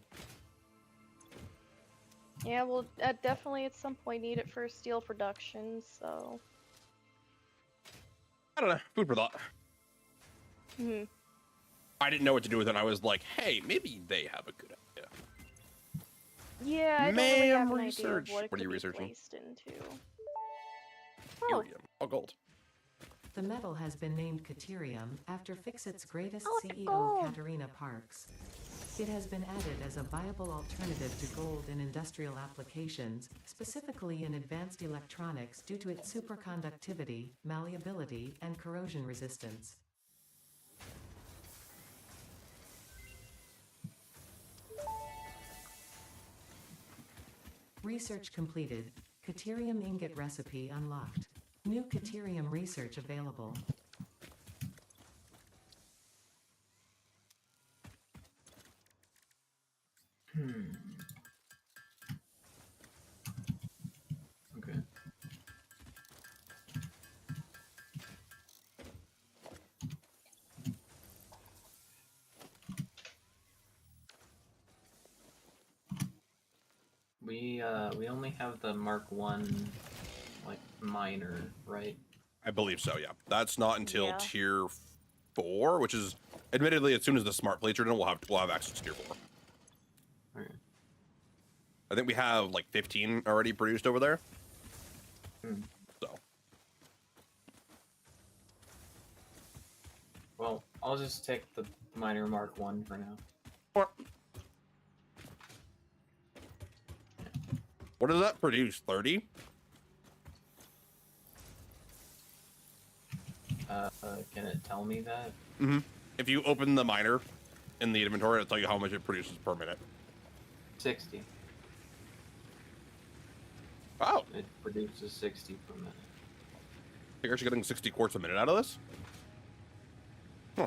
Yeah, we'll definitely at some point need it for steel production, so. I don't know. Food for thought. Hmm. I didn't know what to do with it. And I was like, hey, maybe they have a good idea. Yeah, I don't really have an idea of research. what it What are could you be researching? placed into. Oh, Iridium. Oh, gold. The metal has been named Caterium after Fixit's greatest Oh, it's CEO, gold. Katerina Parks. It has been added as a viable alternative to gold in industrial applications, specifically in advanced electronics due to its superconductivity, malleability, and corrosion resistance. Research completed. Caterium ingot recipe unlocked. New Caterium research available. Okay. We only have the Mark 1 like miner, right? I believe so, yeah. That's not until Yeah. tier 4, which is admittedly as soon as the smart plates are done, we'll have access to tier 4. Okay. I think we have like 15 already produced over there. Hmm. So Well, I'll just take the miner Mark 1 for now. what does that produce? 30? Can it tell me that? Mm-hmm. If you open the miner in the inventory, it'll tell you how much it produces per minute. 60. Wow. It produces 60 per minute. You're actually getting 60 quarts a minute out of this? Huh.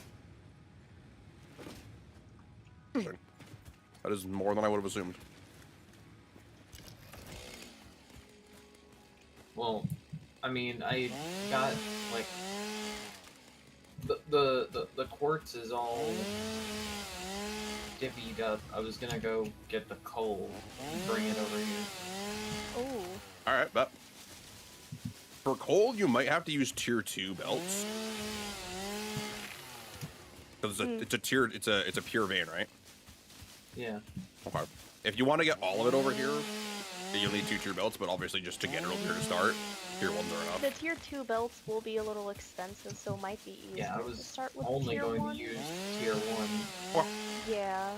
Interesting. That is more than I would have assumed. Well, I mean, I got like the quartz is all divvied up. I was gonna go get the coal and bring it over here. oh. All right, but for coal, you might have to use tier 2 belts. Because it's a pure vein, right? Yeah. Okay. If you want to get all of it over here, you'll need 2 tier belts, but obviously just to get it over here to start, tier 1s are enough. The tier 2 belts will be a little expensive, so it might be easier Yeah, I to was start with only tier going 1. to use tier 1. Yeah.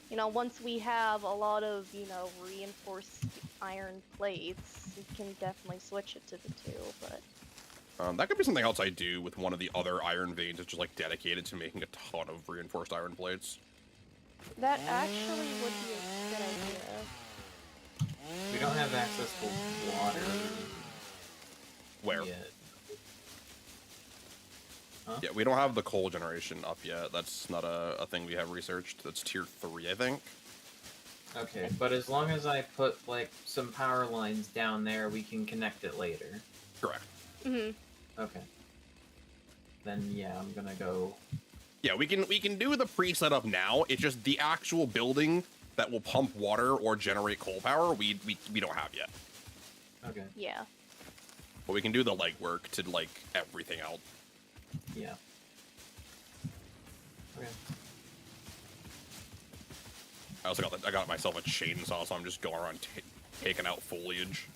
You know, once we have a lot of, you know, reinforced iron plates, we can definitely switch it to the 2, but... That could be something else I do with one of the other iron veins. It's just like dedicated to making a ton of reinforced iron plates. That actually would be a good idea. We don't have access to water Where? yet. Huh? Yeah, we don't have the coal generation up yet. That's not a thing we have researched. That's tier 3, I think. Okay, but as long as I put like some power lines down there, we can connect it later. Correct. Mm-hmm. Okay. Then yeah, I'm gonna go. Yeah, we can do the pre-setup now. It's just the actual building that will pump water or generate coal power we don't have yet. Okay. Yeah. But we can do the legwork to like everything else. Yeah. Okay. I got myself a chainsaw, so I'm just going around taking out foliage.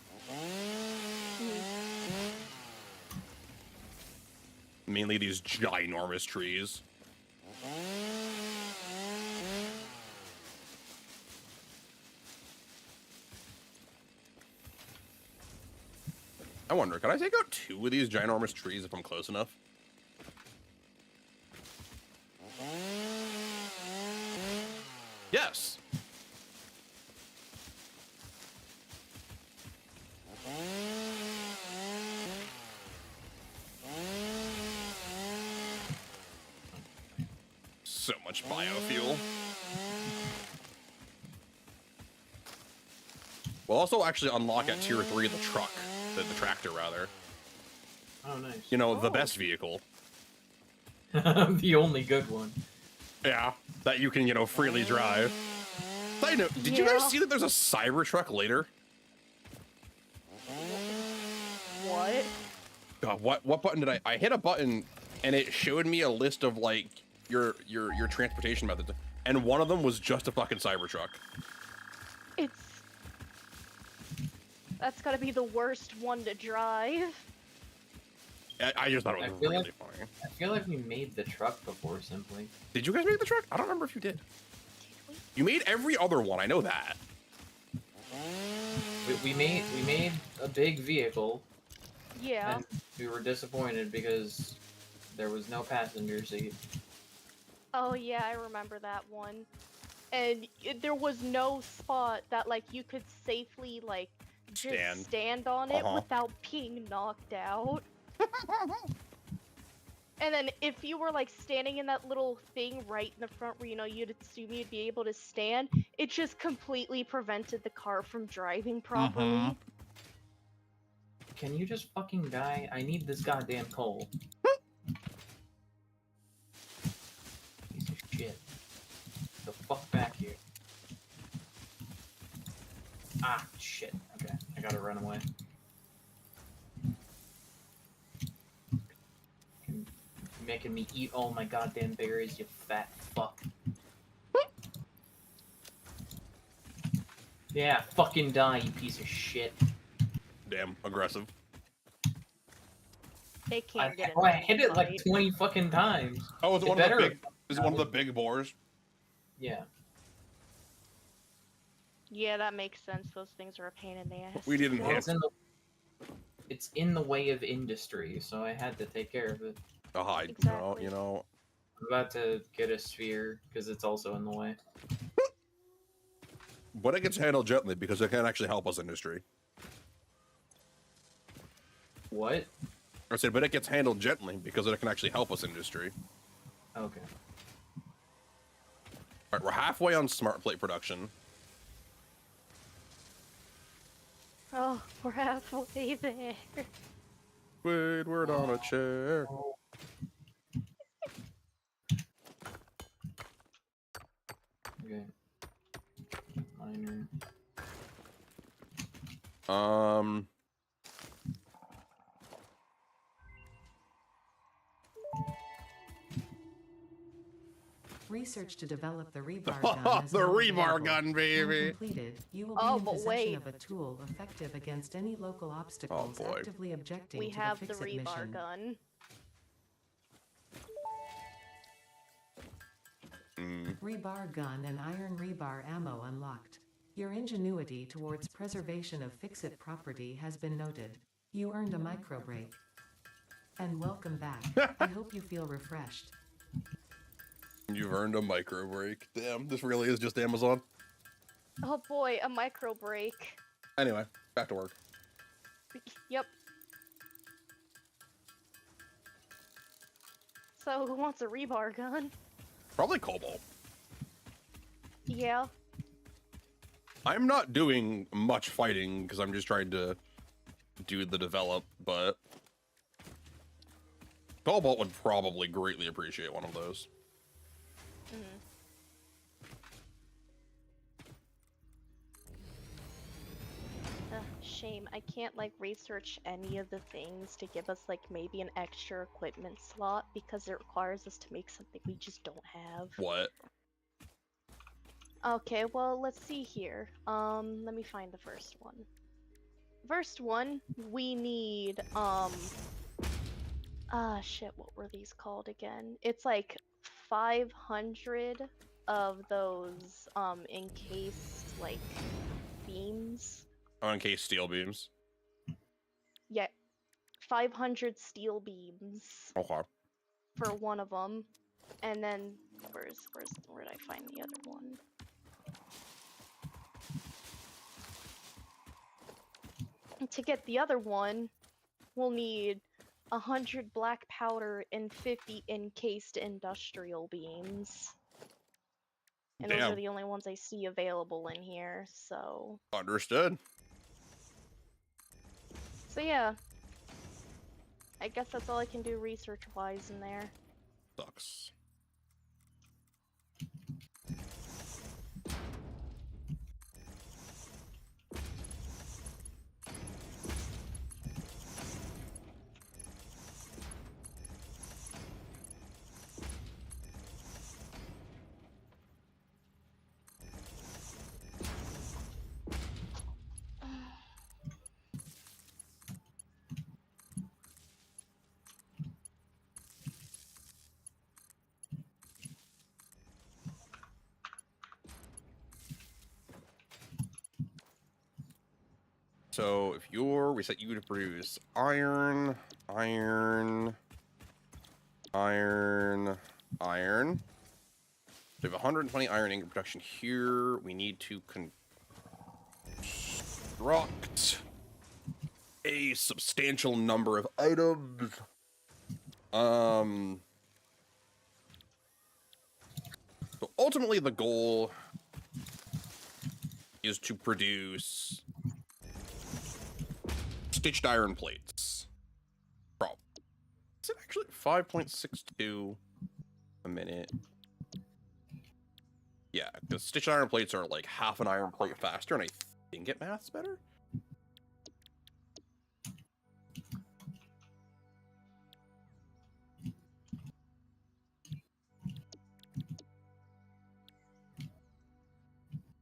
Mainly these ginormous trees. I wonder, can I take out 2 of these ginormous trees if I'm close enough? Yes. So much biofuel. We'll also actually unlock at tier 3 the truck, the tractor rather. Oh, nice. You know, the Oh. best vehicle. The only good one. Yeah, that you can, you know, freely drive. Side note, did you guys Yeah. see that there's a Cybertruck later? What? God, what button did I hit a button and it showed me a list of like your transportation methods, and one of them was just a fucking Cybertruck. That's gotta be the worst one to drive. I just thought it I was feel really like- funny. I feel like we made the truck before, simply. Did you guys make the truck? I don't remember if you did. You made every other one. I know that. We made a big vehicle, Yeah. and we were disappointed because there was no passenger seat. Oh yeah, I remember that one. And there was no spot that like you could safely like just stand on it without being knocked out. And then if you were like standing in that little thing right in the front where, you know, you'd assume you'd be able to stand, it just completely prevented the car from driving properly. Can you just fucking die? I need this goddamn coal. Piece of shit. The fuck back here. Ah, shit. Okay, I gotta run away. You're making me eat all my goddamn berries, you fat fuck. Yeah, fucking die, you piece of shit. Damn, aggressive. They can't get I in hit it like fight. 20 fucking times. Oh, is it It one of the better- big? Is it one of the big boars? Yeah. Yeah, that makes sense. Those things are a pain in the ass. We didn't Well, hit. it's in the way of industry, so I had to take care of it. Hide. Exactly. You know. I'm about to get a sphere because it's also in the way. But it gets handled gently because it can actually help us industry. What? I said, but it gets handled gently because it can actually help us industry. Okay. All right, we're halfway on smart plate production. Oh, we're halfway there. Squidward on a chair. Okay. Minor. Research to develop the rebar gun. is The now rebar available. gun, When baby. completed, you will be Oh, in but possession wait. of a tool effective against any local obstacles boy. actively objecting We to have the the fix-it rebar mission. gun. Rebar gun and iron rebar ammo unlocked. Your ingenuity towards preservation of fix-it property has been noted. You earned a micro break. And welcome back. I hope you feel refreshed. You've earned a micro break. Damn, this really is just Amazon. Oh boy, a micro break. Anyway, back to work. Yep. So, who wants a rebar gun? Probably Cobalt. Yeah. I'm not doing much fighting because I'm just trying to do the develop, but Cobalt would probably greatly appreciate one of those. Shame. I can't like research any of the things to give us like maybe an extra equipment slot because it requires us to make something we just don't have. What? Okay, well, let's see here. Let me find the first one. First one, we need, shit, what were these called again? It's like 500 of those, encased, like, beams. Encased steel beams. Yeah, 500 steel beams Okay. for one of them. And then, where did I find the other one? To get the other one, we'll need 100 black powder and 50 encased industrial beams. And those are Damn. the only ones I see available in here, so... Understood. So yeah. I guess that's all I can do research-wise in there. Sucks. So if we set you to produce iron, iron, iron, iron. We have 120 iron ingot production here. We need to construct a substantial number of items. So ultimately the goal is to produce stitched iron plates. Bro, is it actually 5.62 a minute? Yeah, because stitched iron plates are like half an iron plate faster, and I think it maths better.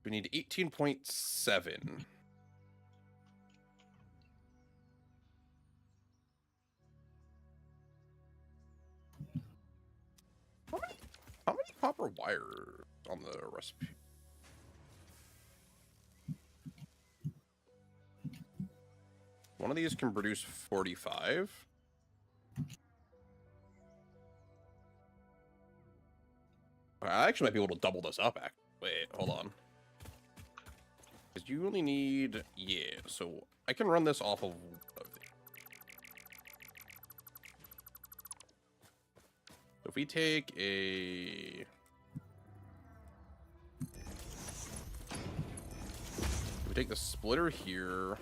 We need 18.7. How many copper wire on the recipe? One of these can produce 45. I actually might be able to double this up. Wait, hold on. Because you only need, yeah, so I can run this off of so if we take we take the splitter here.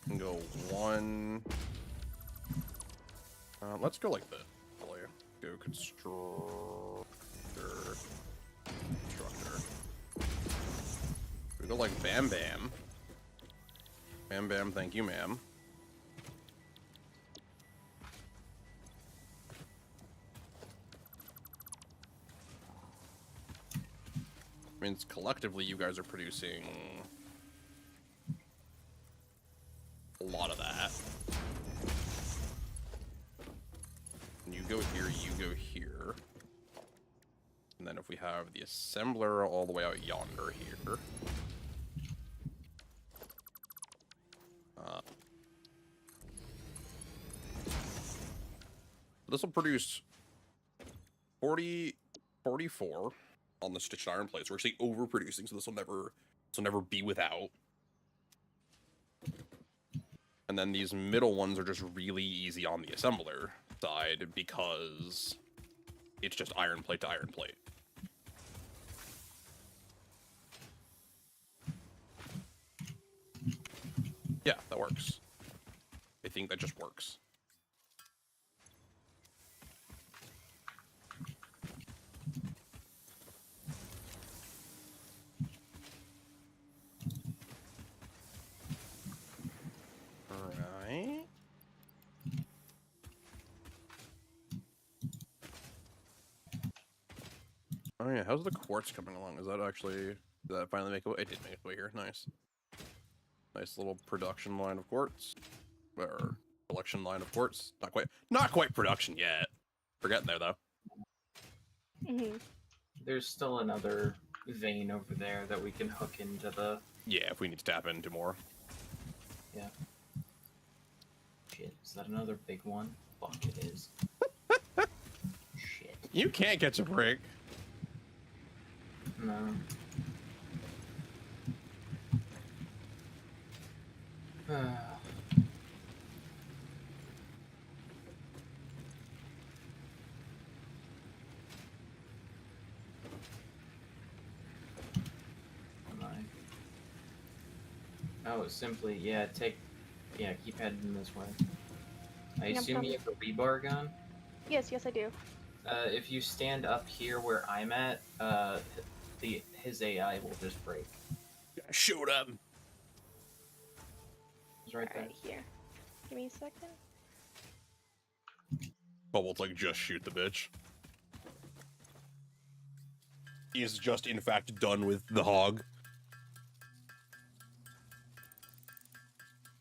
And go one. Let's go like this. Go constructor. We go like bam bam. Bam bam, thank you, ma'am. Means collectively you guys are producing a lot of that. And you go here, you go here. And then if we have the assembler all the way out yonder here. This will produce 44 on the stitched iron plates. We're actually overproducing, so this will never be without. And then these middle ones are just really easy on the assembler side because it's just iron plate to iron plate. Yeah, that works. I think that just works. Alright. Oh yeah, how's the quartz coming along? Is that actually, did that finally make it? It did make its way here. Nice. Nice little production line of quartz. Or collection line of quartz. Not quite production yet. We're getting there though. Mm-hmm. There's still another vein over there that we can hook into the... Yeah, if we need to tap into more. Yeah. Shit, is that another big one? Fuck, it is. Shit. You can't catch a break. No. Oh, simply, yeah, keep heading this way. I assume you have a rebar gun? Yes, I do. If you stand up here where I'm at, his AI will just break. Shoot him. He's right there. Alright, here. Give me a second. Bubble's like, just shoot the bitch. He is just, in fact, done with the hog.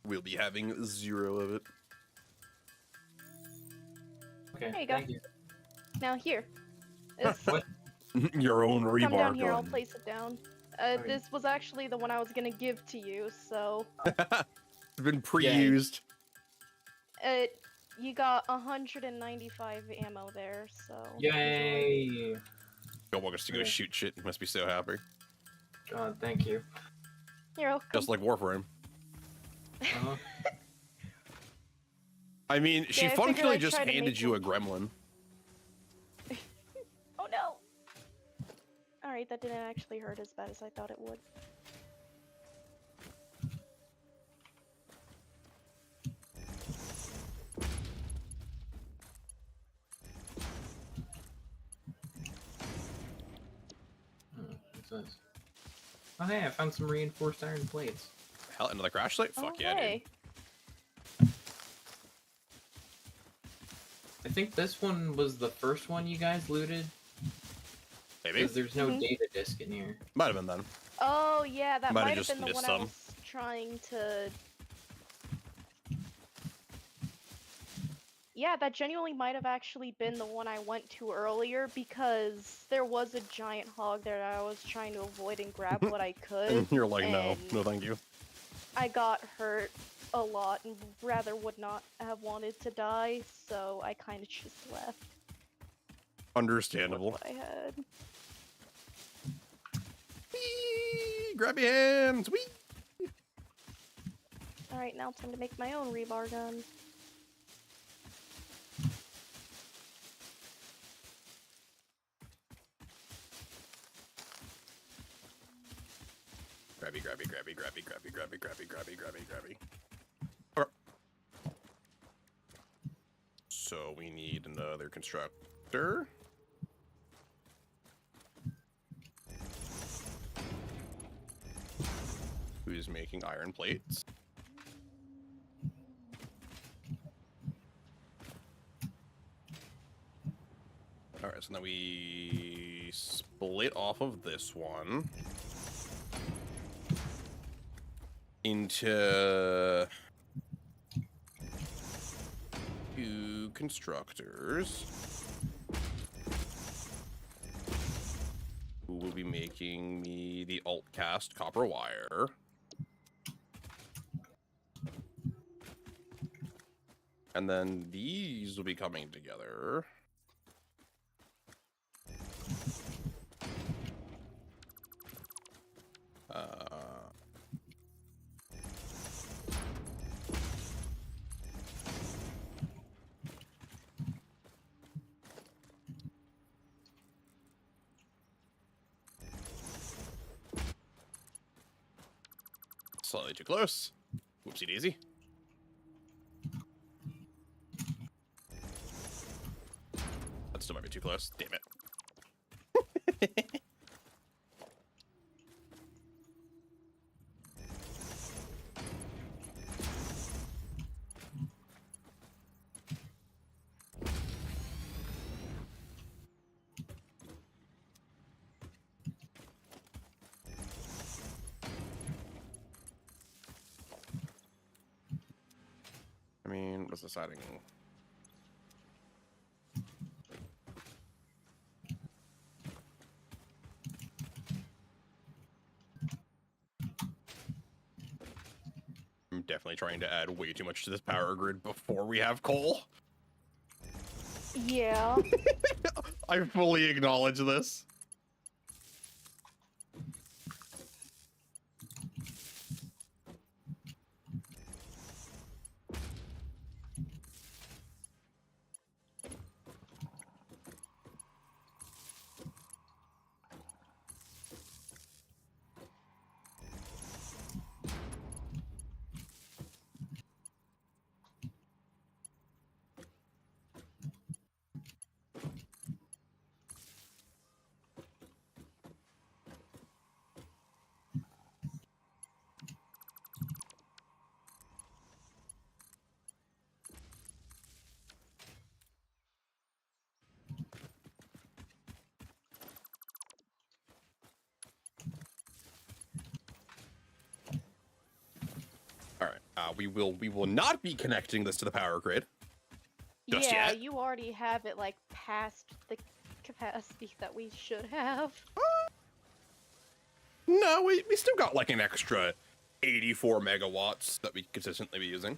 We'll be having 0 of it. Okay. There you go. Thank you. Now here. This, What? Your own come rebar down here, I'll gun. place it down. Okay. This was actually the one I was gonna give to you, so It's been pre-used. you got 195 ammo there, so enjoy. Yay! Don't want us to go Okay. shoot shit. You must be so happy. God, thank you. You're welcome. Just like Warframe. Uh, I mean, she Yeah, I figured functionally I'd just try to handed make you a one. gremlin. Oh no! Alright, that didn't actually hurt as bad as I thought it would. what's this? Oh hey, I found some reinforced iron plates. Hell, another crash site? Fuck Oh, yeah, hey. I think this one was the first one you guys looted. dude. Maybe. Because there's no Mhm. data disk in here. Might have been then. Oh yeah, that Might have might have just been the missed one I some. was trying to... Yeah, that genuinely might have actually been the one I went to earlier, because there was a giant hog there that I was trying to avoid and grab what I could. And you're like, no, and no thank you. I got hurt a lot and rather would not have wanted to die, so I kind of just left with Understandable. what I had. Whee! Grab your hands! Whee! Alright, now time to make my own rebar gun. Grabby, grabby, grabby, grabby, grabby, grabby, grabby, grabby, grabby, grabby. Okay. So we need another constructor. Who's making iron plates? Alright, so now we split off of this one into two constructors who will be making me the alt cast copper wire. And then these will be coming together. Slightly too close. Whoopsie daisy. That still might be too close. Damn it. I mean, what's the siding? I'm definitely trying to add way too much to this power grid before we have coal. Yeah. I fully acknowledge this. All right, we will not be connecting this to the power grid. Just yeah, yet? you already have it like past the capacity that we should have. No, we still got like an extra 84 megawatts that we consistently be using.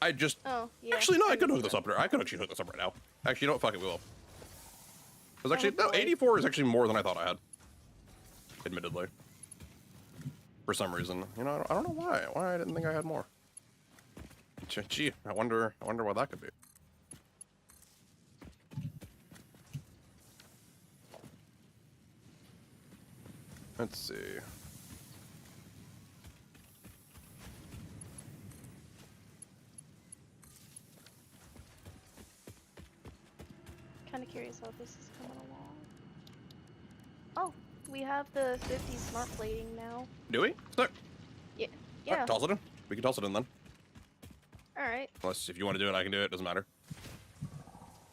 I just Oh, yeah. actually no, I could mean, hook this up there. I could actually hook this up right now. Actually, you know what? Fuck it, we will. Because actually, no, Hopefully. 84 is actually more than I thought I had. Admittedly. For some reason, you know, I don't know why. Why I didn't think I had more. Gee, I wonder why that could be. Let's see. Kind of curious how this is coming along. Oh, we have the 50 smart plating now. Do we? So, Yeah. alright, toss it in. We can toss it in then. All right. Unless if you want to do it, I can do it. Doesn't matter.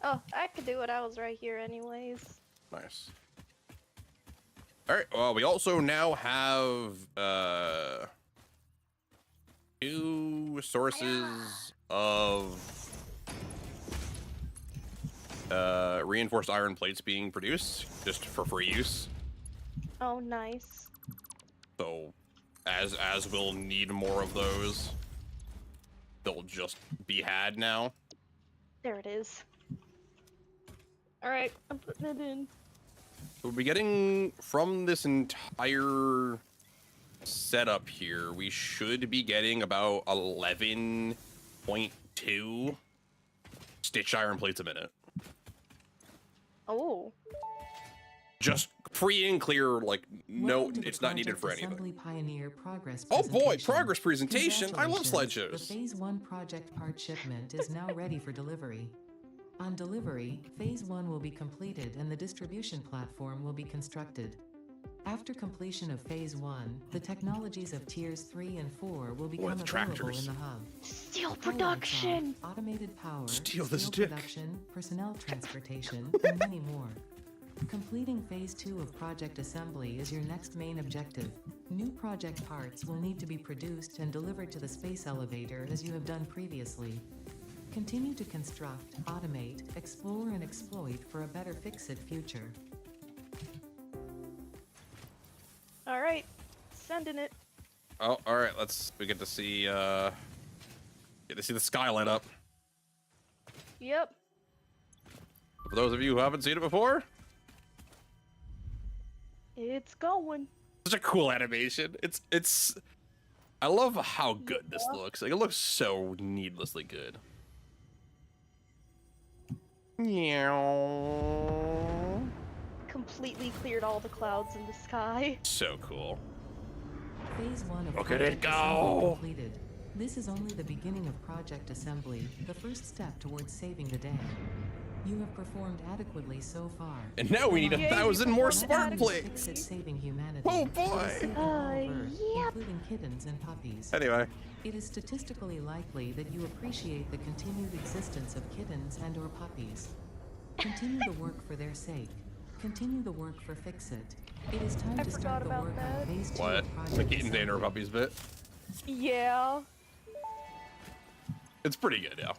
Oh, I could do it. I was right here anyways. Nice. All right. Well, we also now have 2 sources of reinforced iron plates being produced just for free use. Oh, nice. So, as we'll need more of those, they'll just be had now. There it is. All right, I'm putting it in. We'll be getting from this entire setup here. We should be getting about 11.2 stitched iron plates a minute. Oh. Just free and clear, like no, Welcome to the it's not needed Project for Assembly anything. Pioneer progress Oh boy, presentation. progress presentation! I love Congratulations, slideshows. The Phase 1 project part shipment is now ready for delivery. On delivery, Phase 1 will be completed and the distribution platform will be constructed. After completion of Phase 1, the technologies of Tiers 3 and 4 will become available tractors. in the hub. Steel Highlights production. are automated power, Steal this steel dick. production, personnel transportation, and many more. Completing Phase 2 of Project Assembly is your next main objective. New project parts will need to be produced and delivered to the space elevator as you have done previously. Continue to construct, automate, explore and exploit for a better Fix-It future. All right, sending it. Oh, all right. We get to see the sky light up. Yep. For those of you who haven't seen it before, It's going. such a cool animation. It's. I love how good this Yeah. looks. Like it looks so needlessly good. Meow. Completely cleared all the clouds in the sky. So cool. Phase 1 of Look at it Project Assembly go! completed. This is only the beginning of Project Assembly, the first step towards saving the day. You have performed adequately so far. And now we need Yeah, you 1,000 more performed spark adequately. plates. Fix-It saving humanity. Oh, It is boy. saving all of Earth, Yep. including kittens and puppies. Anyway, It is statistically likely that you appreciate the continued existence of kittens and or puppies. Continue the work for their sake. Continue the work for Fix-It. It is time I to forgot start the about work that. on Phase 2 what? of Project The kittens and her Assembly. puppies bit. Yeah. It's pretty good, yeah.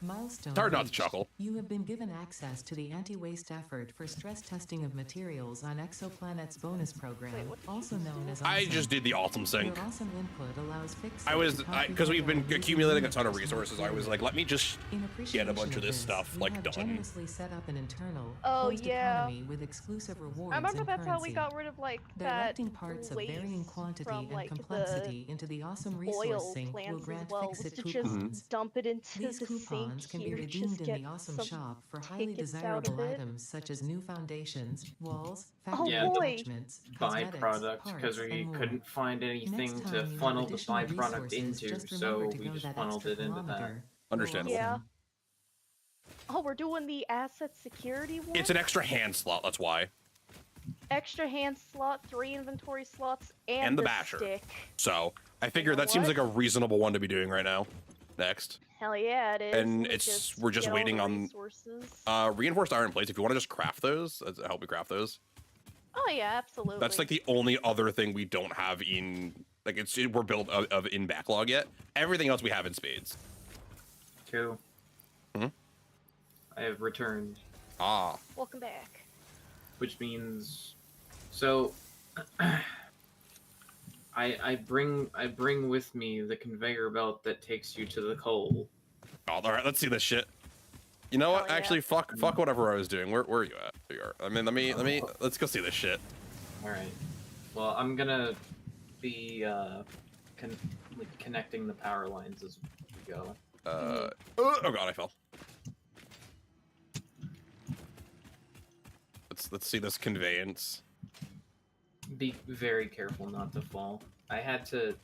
Milestone It's hard not to reached. chuckle. You have been given access to the anti-waste effort for stress testing of materials on Exoplanet's bonus program, Wait, what did also known as I Awesome. just did the awesome sync. Your awesome input allows Fix-It I was, to because we've been comprehend accumulating a using ton of units resources, I was like, let me just In get a appreciation bunch of this stuff, we like, have done. generously set up an internal Oh, closed yeah. economy with exclusive rewards I remember and that's how we currency. got rid of like that Directing parts of varying waste quantity from and like complexity into the awesome the resource oil sink will plants as grant well, was Fix-It to just coupons. dump it into These the coupons sink can be here, redeemed just in get the awesome some shop for highly tickets out of desirable it. items such as new foundations, walls, Oh, factory Yeah, the boy. attachments, cosmetics, byproduct parts, because we and more. couldn't find anything Next to time you have funnel the additional byproduct resources, into, just so remember to we go just that funneled extra it into that. kilometer. Understandable. Yeah. Oh, we're doing the asset security one? It's an extra hand slot, that's why. Extra hand slot, 3 inventory slots, and, And the the basher. stick. So, I figured know that seems what? like a reasonable one to be doing right now. Next. Hell yeah, it is. And Let me we're just get all waiting the on- resources. Reinforced iron plates, if you want to just craft those, help me craft those. Oh yeah, absolutely. That's like the only other thing we don't have in Like we're built of in backlog yet. Everything else we have in spades. Cool. Hmm? I have returned, Ah, Welcome back. which means, so I bring with me the conveyor belt that takes you to the coal. oh, all right. Let's see this shit. You know what? Hell yeah. Actually, fuck whatever I was doing. Where are you at? There you are. I mean, let me. Let's go see this shit. All right. Well, I'm gonna be connecting the power lines as we go. Oh god, I fell. Let's see this conveyance. Be very careful not to fall. I had to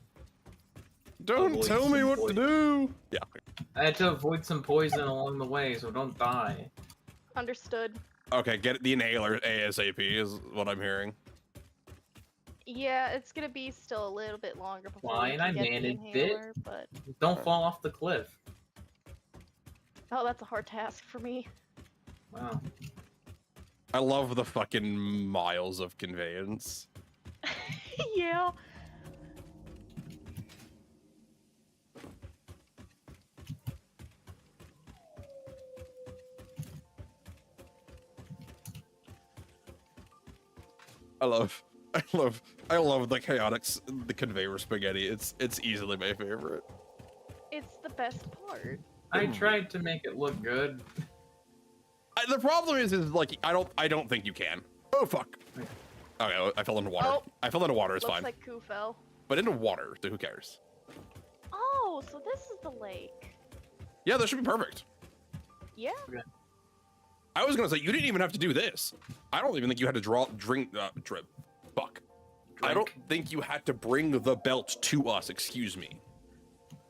Don't Avoid tell me some what to poison. do. Yeah. avoid some poison along the way, so don't die. Understood. Okay, get the inhaler ASAP is what I'm hearing. Yeah, it's gonna be still a little bit longer before Fine, we can I get the managed it. inhaler, but Don't fall off the cliff. oh, that's a hard task for me. Wow. I love the fucking miles of conveyance. Yeah. I love the the conveyor spaghetti. It's easily my favorite. It's the best part. I tried to make it look good. The problem is like I don't think you can. Oh fuck. Okay, I fell into water. Oh. I fell into water. It's Looks fine. like Ku fell. But into water, so who cares? Oh, so this is the lake. Yeah, that should be perfect. Yeah. I was gonna say you didn't even have to do this. I don't even think you had to fuck. I don't think you had to bring the belt to us. Excuse me.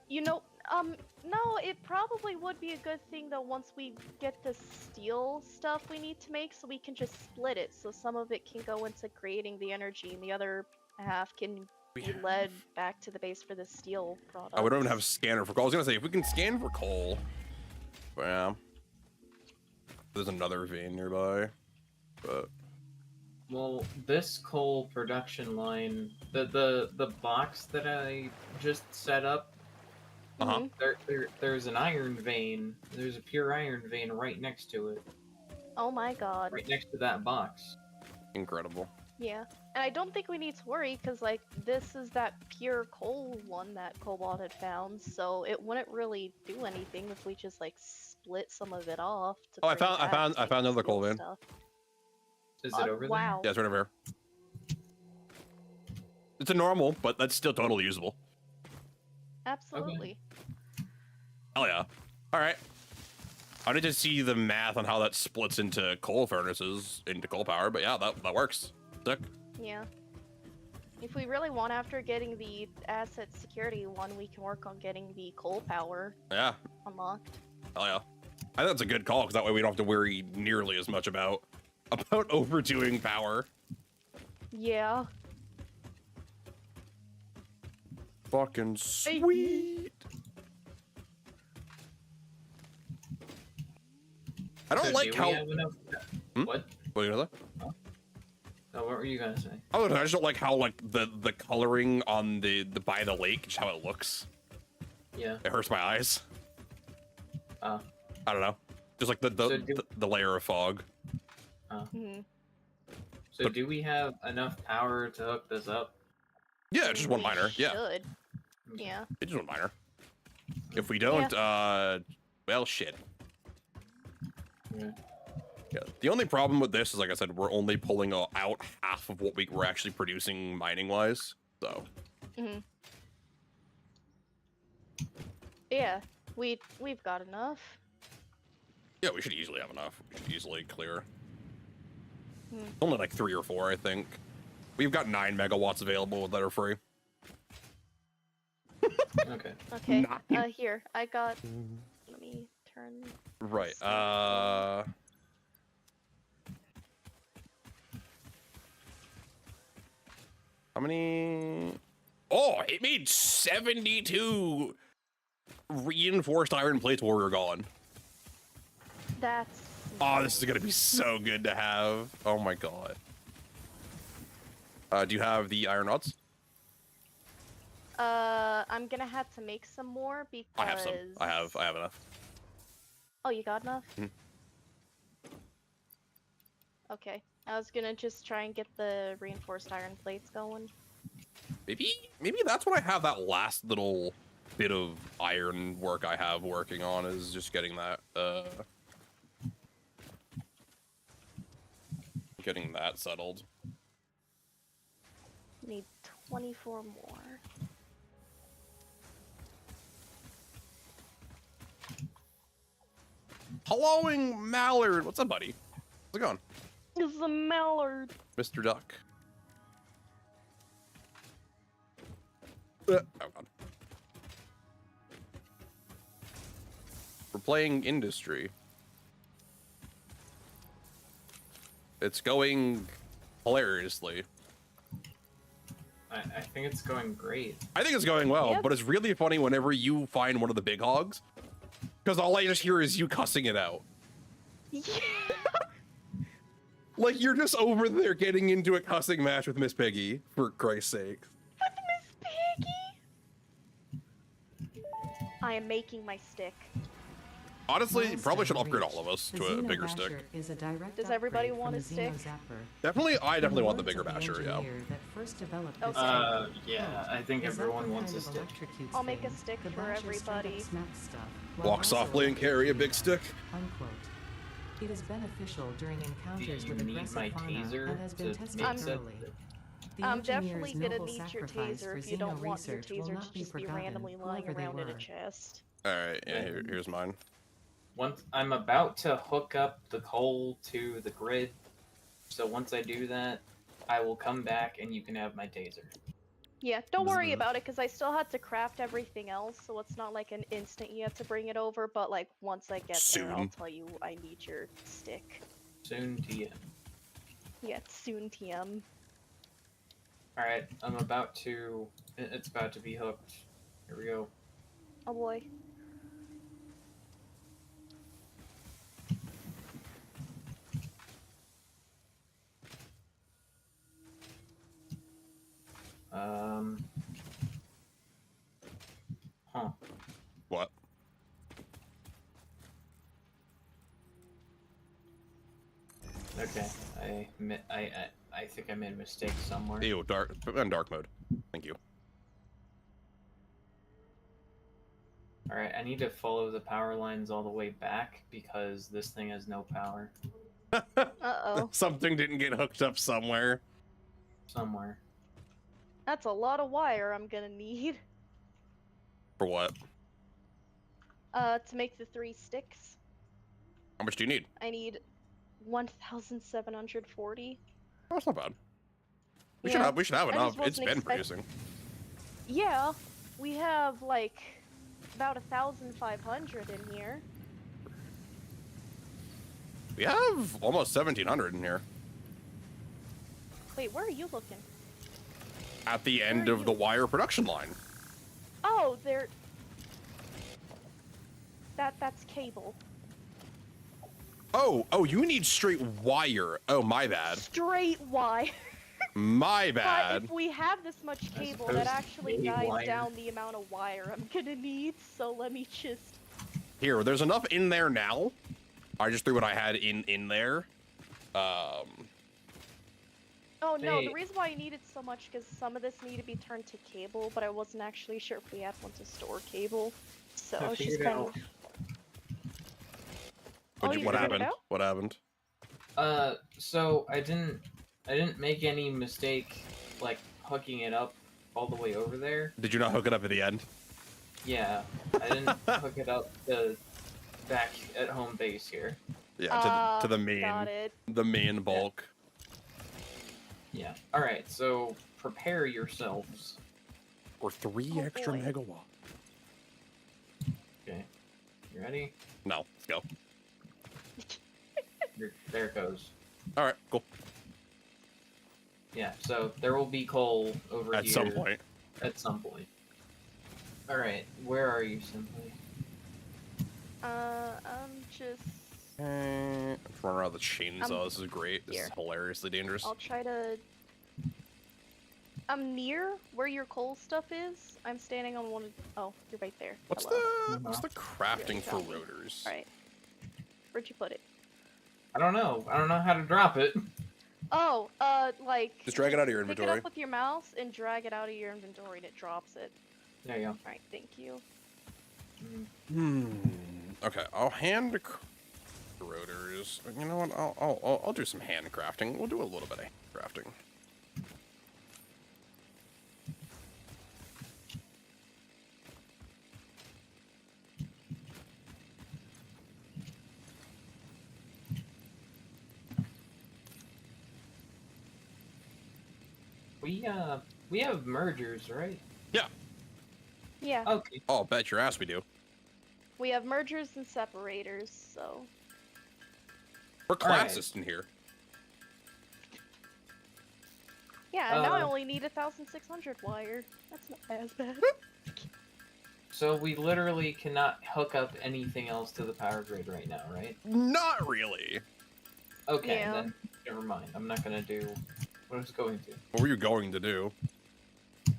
You know, no, it probably would be a good thing though once we get the steel stuff we need to make, so we can just split it. So some of it can go into creating the energy, and the other half can be led back to the base for the steel product. Oh, we don't even have a scanner for coal. I was gonna say if we can scan for coal. Well, there's another vein nearby, but Well, this coal production line, the box that I just set up, Uh-huh. there's an iron vein. There's a pure iron vein right next to it. Oh my god. Right next to that box. incredible. Yeah. And I don't think we need to worry, because, like, this is that pure coal one that Cobalt had found, so it wouldn't really do anything if we just, like, split some of it off. To Oh, I bring found- I back found- to I make found the another coal steel vein. stuff. Is it over there? Wow. Yeah, it's right over here. It's a normal, but that's still totally usable. Absolutely. Hell yeah. All right. I need to see the math on how that splits into coal furnaces, into coal power, but yeah, that works. Sick. Yeah. If we really want, after getting the asset security one, we can work on getting the coal power Yeah. unlocked. Hell yeah. I think that's a good call, because that way we don't have to worry nearly as much about overdoing power. Yeah. Fucking sweet. I don't So like do how. we have enough... Hmm? What? What are you gonna say? Oh, what were you gonna say? Oh, I just don't like how like the coloring on the by the lake, just how it looks. Yeah. It hurts my eyes. Uh, I don't know. Just like the layer of fog. Mhm. So do we have enough power to hook this up? Yeah, just one We miner. Yeah, Should. Yeah. it's just one miner. If we don't, well, shit. Yeah. Yeah. The only problem with this is, like I said, we're only pulling out half of what we're actually producing mining wise. So Mhm. Yeah. We've got enough. yeah, we should easily have enough. We should easily clear. Hmm. Only like 3 or 4, I think. We've got 9 megawatts available that are free. Okay. Okay. Nine. Here I got. Let me turn. Right. this up. How many? Oh, it made 72 reinforced iron plates while we were gone. That's. Oh, this is gonna be so good to have. Oh my god. Do you have the iron rods? I'm gonna have to make some more because I have some. I have enough. Oh, you got enough? Mhm. Okay. I was gonna just try and get the reinforced iron plates going. Maybe that's what I have that last little bit of iron work I have working on is just getting that settled. Need 24 more. Helloing Mallard. What's up, buddy? How's it going? It's a mallard. Mr. Duck. Oh god. We're playing industry. It's going hilariously. I think it's going great. I think it's going well, Yep. but it's really funny whenever you find one of the big hogs. Because all I just hear is you cussing it out. Yeah. Like you're just over there getting into a cussing match with Miss Piggy, for Christ's sake. With Miss Piggy. I am making my stick. Honestly, Milestone probably should upgrade reached. all of us The to a bigger Xenobasher stick. Is a direct Does everybody upgrade want from a the stick? Xenozapper. Definitely, I In definitely want the words bigger of basher, yeah. engineer that first developed this Okay. technology, Yeah, I think the everyone Zapper wants a kind of stick. electrocutes I'll make a things. stick The for basher straight up everybody. smacks stuff, while Walk also softly and carry a big electrocuting stick. them, unquote. It is beneficial during encounters Do you with need aggressive my fauna taser and has been to tested make thoroughly. The I'm engineer's definitely gonna noble need your sacrifice taser for if you don't want your xeno-research will taser to not be just be forgotten, randomly lying whoever they around in a were. chest. Alright, yeah, here's mine. Once I'm about to hook up the coal to the grid, so once I do that, I will come back and you can have my taser. Yeah, don't worry Mhm. about it because I still had to craft everything else, so it's not like an instant you have to bring it over. But like once I get there, I'll Soon. tell you I need your stick. Soon TM. Yeah, soon TM. Alright, I'm about to. It's about to be hooked. Here we go. Oh boy. Huh. What? Okay. I think I made a mistake somewhere. Ew, dark, put me on dark mode. Thank you. Alright, I need to follow the power lines all the way back because this thing has no power. Uh-oh. Something didn't get hooked up somewhere. Somewhere. That's a lot of wire I'm gonna need. For what? To make the 3 sticks. How much do you need? I need 1,740. Oh, that's not bad. We Yeah, should have I enough. just It's wasn't been expect- producing. Yeah, we have like about 1,500 in here. We have almost 1,700 in here. Wait, where are you looking? At the end are of the you? wire production line. Oh, there. That's cable. Oh, you need straight wire. Oh, my bad. Straight wire. My But bad. if we have this much cable, opposed that to actually maybe dies wire. down the amount of wire I'm gonna need. So let me just. Here, there's enough in there now. I just threw what I had in there. Oh no, Hey. the reason why I needed so much because some of this needed to be turned to cable, but I wasn't actually sure if we had one to store cable. So I I was just figured kind out. of. Oh, you what figured it happened? out? What happened? So I didn't make any mistake like hooking it up all the way over there. Did you not hook it up at the end? Yeah, I didn't hook it up to back at home base here. Yeah, to the Got main, it. the main bulk. Yeah. All right. So prepare yourselves. Or 3 Oh, extra boy. megawatt. Okay. You ready? No, let's go. There it goes. All right, cool. Yeah. So there will be coal over At here some point. At some point. All right. Where are you, Simply? I'm just. I'm running around the chainsaw. This is great. This is here. hilariously dangerous. I'll try to. I'm near where your coal stuff is. I'm standing on one of... Oh, you're right there. What's Hello. the crafting for found me. rotors? Alright. Where'd you put it? I don't know. I don't know how to drop it. Oh, like... Just drag it out of your pick inventory. it up with your mouse and drag it out of your inventory and it drops it. There you go. Alright, thank you. Okay, I'll hand rotors. You know what? I'll do some hand crafting. We'll do a little bit of crafting. We have mergers, right? Yeah. Yeah, Okay. Oh, bet your ass we do. we have mergers and separators, so... We're Alright. classist in here. Yeah, and now I Uh, only need 1,600 wire. That's not as bad. So we literally cannot hook up anything else to the power grid right now, right? Not really. Okay, Yeah. then never mind. I'm not gonna do what I was going to. What were you going to do?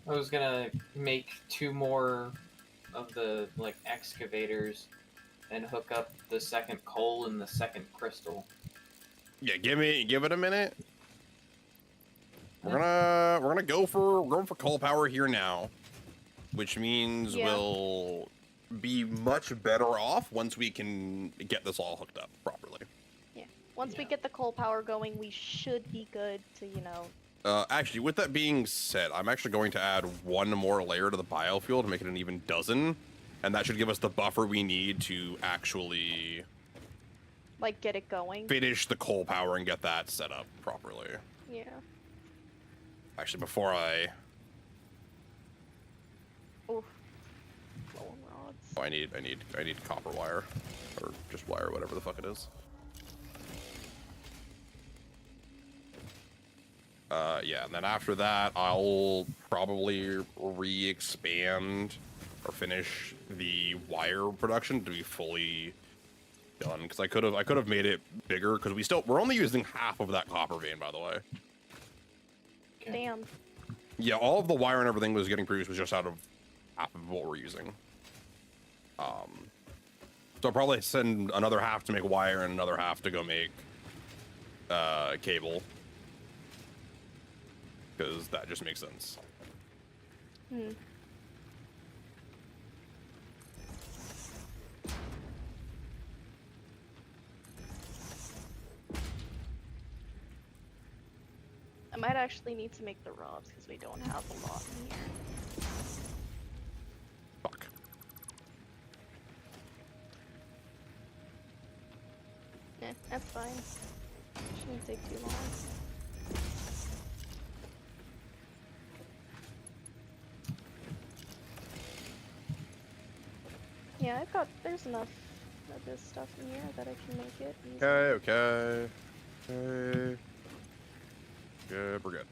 I was gonna make 2 more of the like excavators and hook up the second coal and the second crystal. Yeah, give it a minute. We're gonna go for coal power here now, which means Yeah. we'll be much better off once we can get this all hooked up properly. Once we Yeah. get the coal power going, we should be good to, you know... Actually, with that being said, I'm actually going to add 1 more layer to the biofuel to make it an even dozen, and that should give us the buffer we need to actually Like, get it going. finish the coal power and get that set up properly. Yeah. Actually, before I... Oof. Low on rods. Oh, I need copper wire, or just wire, whatever the fuck it is. Yeah, and then after that, I'll probably re-expand or finish the wire production to be fully done. Because I could have made it bigger. Because we're only using half of that copper vein, by the way. Okay. Damn. Yeah, all of the wire and everything was getting produced was just out of half of what we're using. So I'll probably send another half to make wire and another half to go make cable. Because that just makes sense. Hmm. I might actually need to make the rods because we don't have a lot in here. Fuck. Eh, that's fine. Shouldn't take too long. Yeah, there's enough of this stuff in here that I can make it easy. Okay. Good, we're good.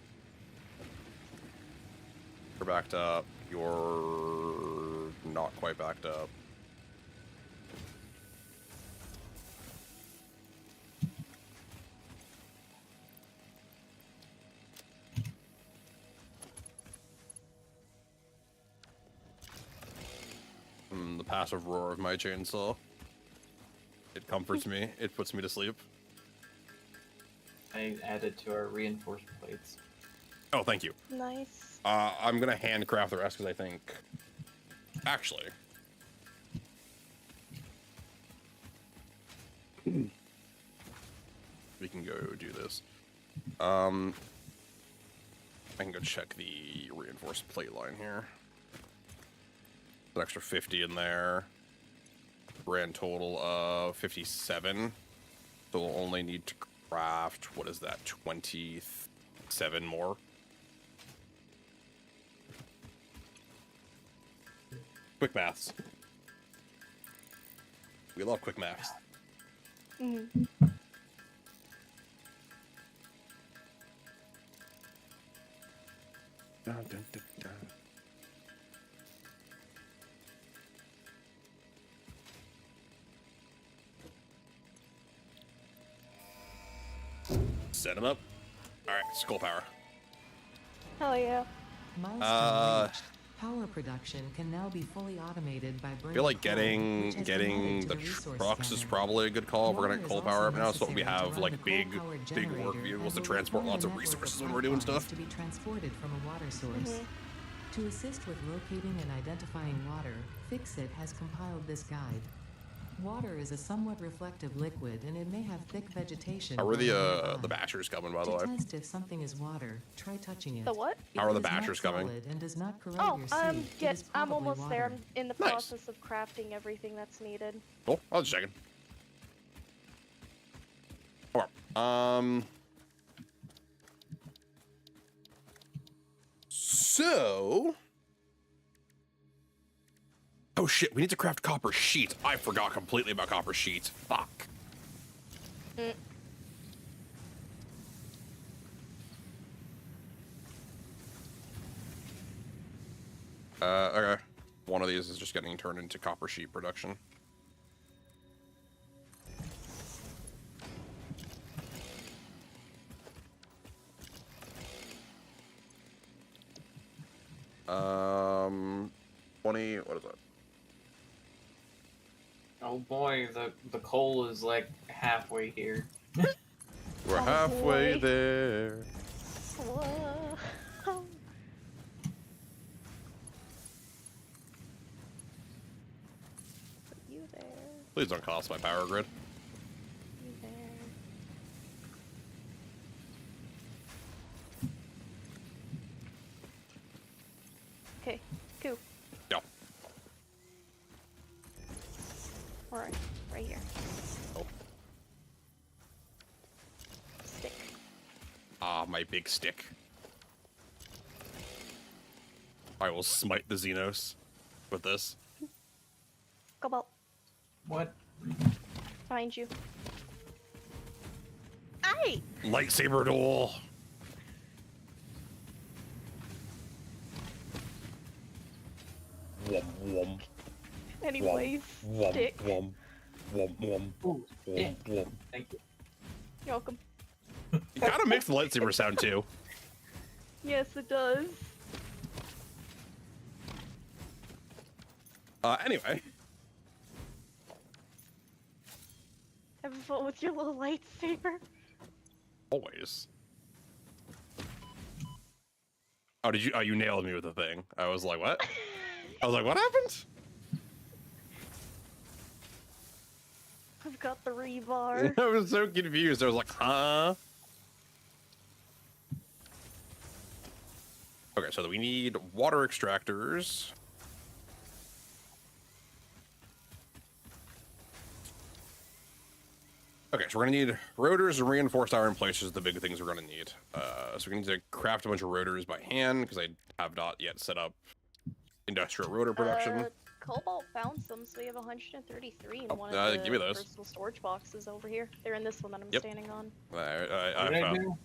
We're backed up. You're not quite backed up. The passive roar of my chainsaw. It comforts me. It puts me to sleep. I added to our reinforced plates. Oh, thank you. Nice. I'm gonna handcraft the rest because I think, actually, we can go do this. I can go check the reinforced plate line here. An extra 50 in there. Grand total of 57. So we'll only need to craft, what is that, 27 more? Quick maths. We love quick maths. Mm. Dun, dun, dun, dun. Set him up. All right, skull power. Hell yeah. Milestone reached. Power production can now be fully automated by burning I feel like coal, which has been added getting to the resource trucks is scanner. probably a good call if we're gonna Water is coal power also up now, so we necessary to have run like the big coal-powered big work generator vehicles and to will transport require lots a of network resources when we're doing pipelines stuff. to be transported from a water source. Mhm. To assist with locating and identifying water, Fixit has compiled this guide. Water is a somewhat reflective liquid and it may have thick vegetation. How are growing the nearby. bashers coming, by the To way? test if something is water, try touching it. The what? How are If the it is not bashers coming? solid and does not corrode Oh, your suit, it yeah, is I'm probably almost there. water. I'm in the Nice. process of crafting everything that's needed. Cool. I was checking. All right. So. Oh shit! We need to craft copper sheets. I forgot completely about copper sheets. Fuck. Mm. Okay. One of these is just getting turned into copper sheet production. Um, 20. What is that? Oh boy, the coal is like halfway here. We're Oh, halfway boy. there. Whoa. Put you there. Please don't cost my power grid. You there. Okay, cool. No. Alright, right here. Oh. Stick. Ah, my big stick. I will smite the Xenos with this. Cobalt, What? find you. Aye! Lightsaber duel. Wom wom Anyways, wom stick. wom wom wom Ooh, yeah. wom wom. Thank you. You're welcome. It kind of makes the lightsaber sound too. Yes, it does. Anyway. Having fun with your little lightsaber. Always. Oh, did you? Oh, you nailed me with the thing. I was like, what? I was like, what happened? I've got the rebar. I was so confused. I was like, huh? Okay, so we need water extractors. Okay, so we're gonna need rotors and reinforced iron plates is the big things we're gonna need. So we need to craft a bunch of rotors by hand because I have not yet set up industrial rotor production. Cobalt found some, so we have 133 in Oh, one of the give me those. personal storage boxes over here. They're in this one that I'm Yep. standing on. I What did I found do?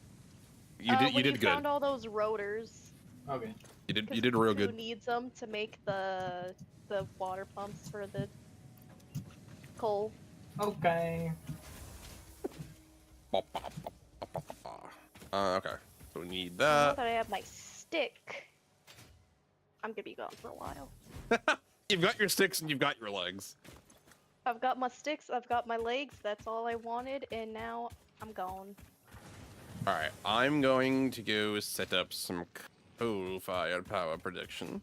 you did When you good. found all those rotors. Okay. You 'Cause did real who good. needs them to make the water pumps for the coal? Okay. Okay, so we need Now that. that I have my stick, I'm gonna be gone for a while. You've got your sticks and you've got your legs. I've got my sticks, I've got my legs, that's all I wanted, and now I'm gone. All right, I'm going to go set up some coal-fired power production.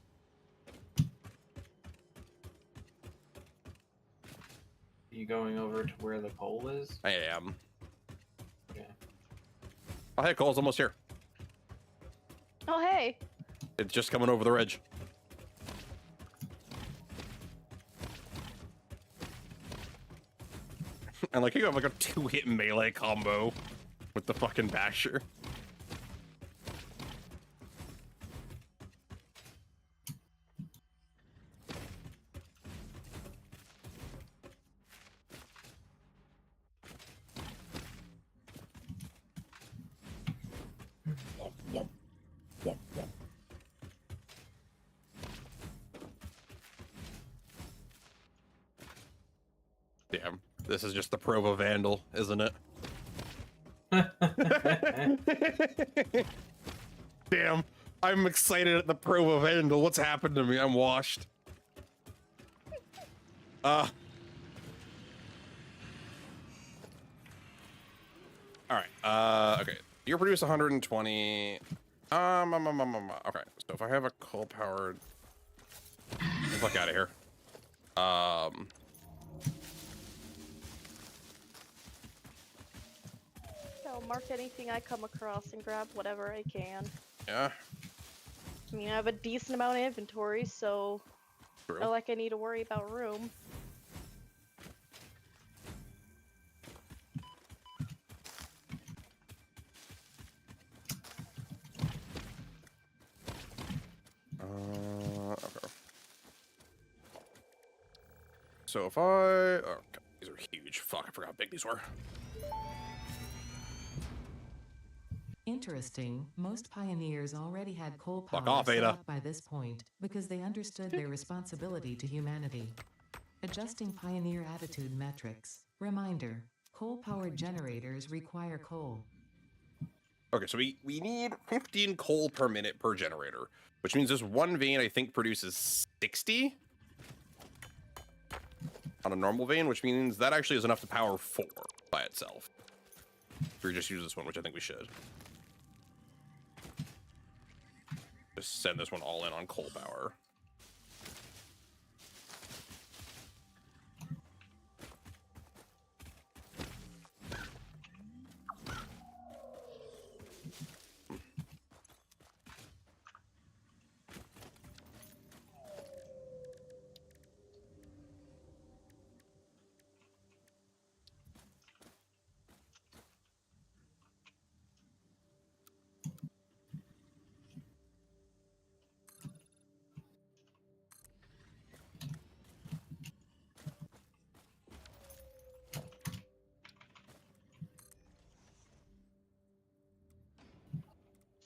You going over to where the coal is? I am. Okay. Oh, hey, coal's almost here. Oh hey! It's just coming over the ridge. And like you have like a 2-hit melee combo with the fucking basher. Damn, this is just the Prova Vandal, isn't it? Damn, I'm excited at the Pro of Vandal. What's happened to me? I'm washed. All right. Okay. You produce 120. Okay. So if I have a coal powered, get the fuck out of here. I'll mark anything I come across and grab whatever I can. Yeah. I mean, I have a decent amount of inventory, so True. not like I need to worry about room. Okay. So if I, oh, God, these are huge. Fuck, I forgot how big these were. Interesting, most pioneers already had coal Fuck power off, set Ada. up by this point because they understood their responsibility to humanity. Adjusting pioneer attitude metrics. Reminder, coal-powered generators require coal. Okay, so we need 15 coal per minute per generator, which means this one vein, I think, produces 60 on a normal vein, which means that actually is enough to power 4 by itself. If we just use this one, which I think we should. Just send this one all in on coal power.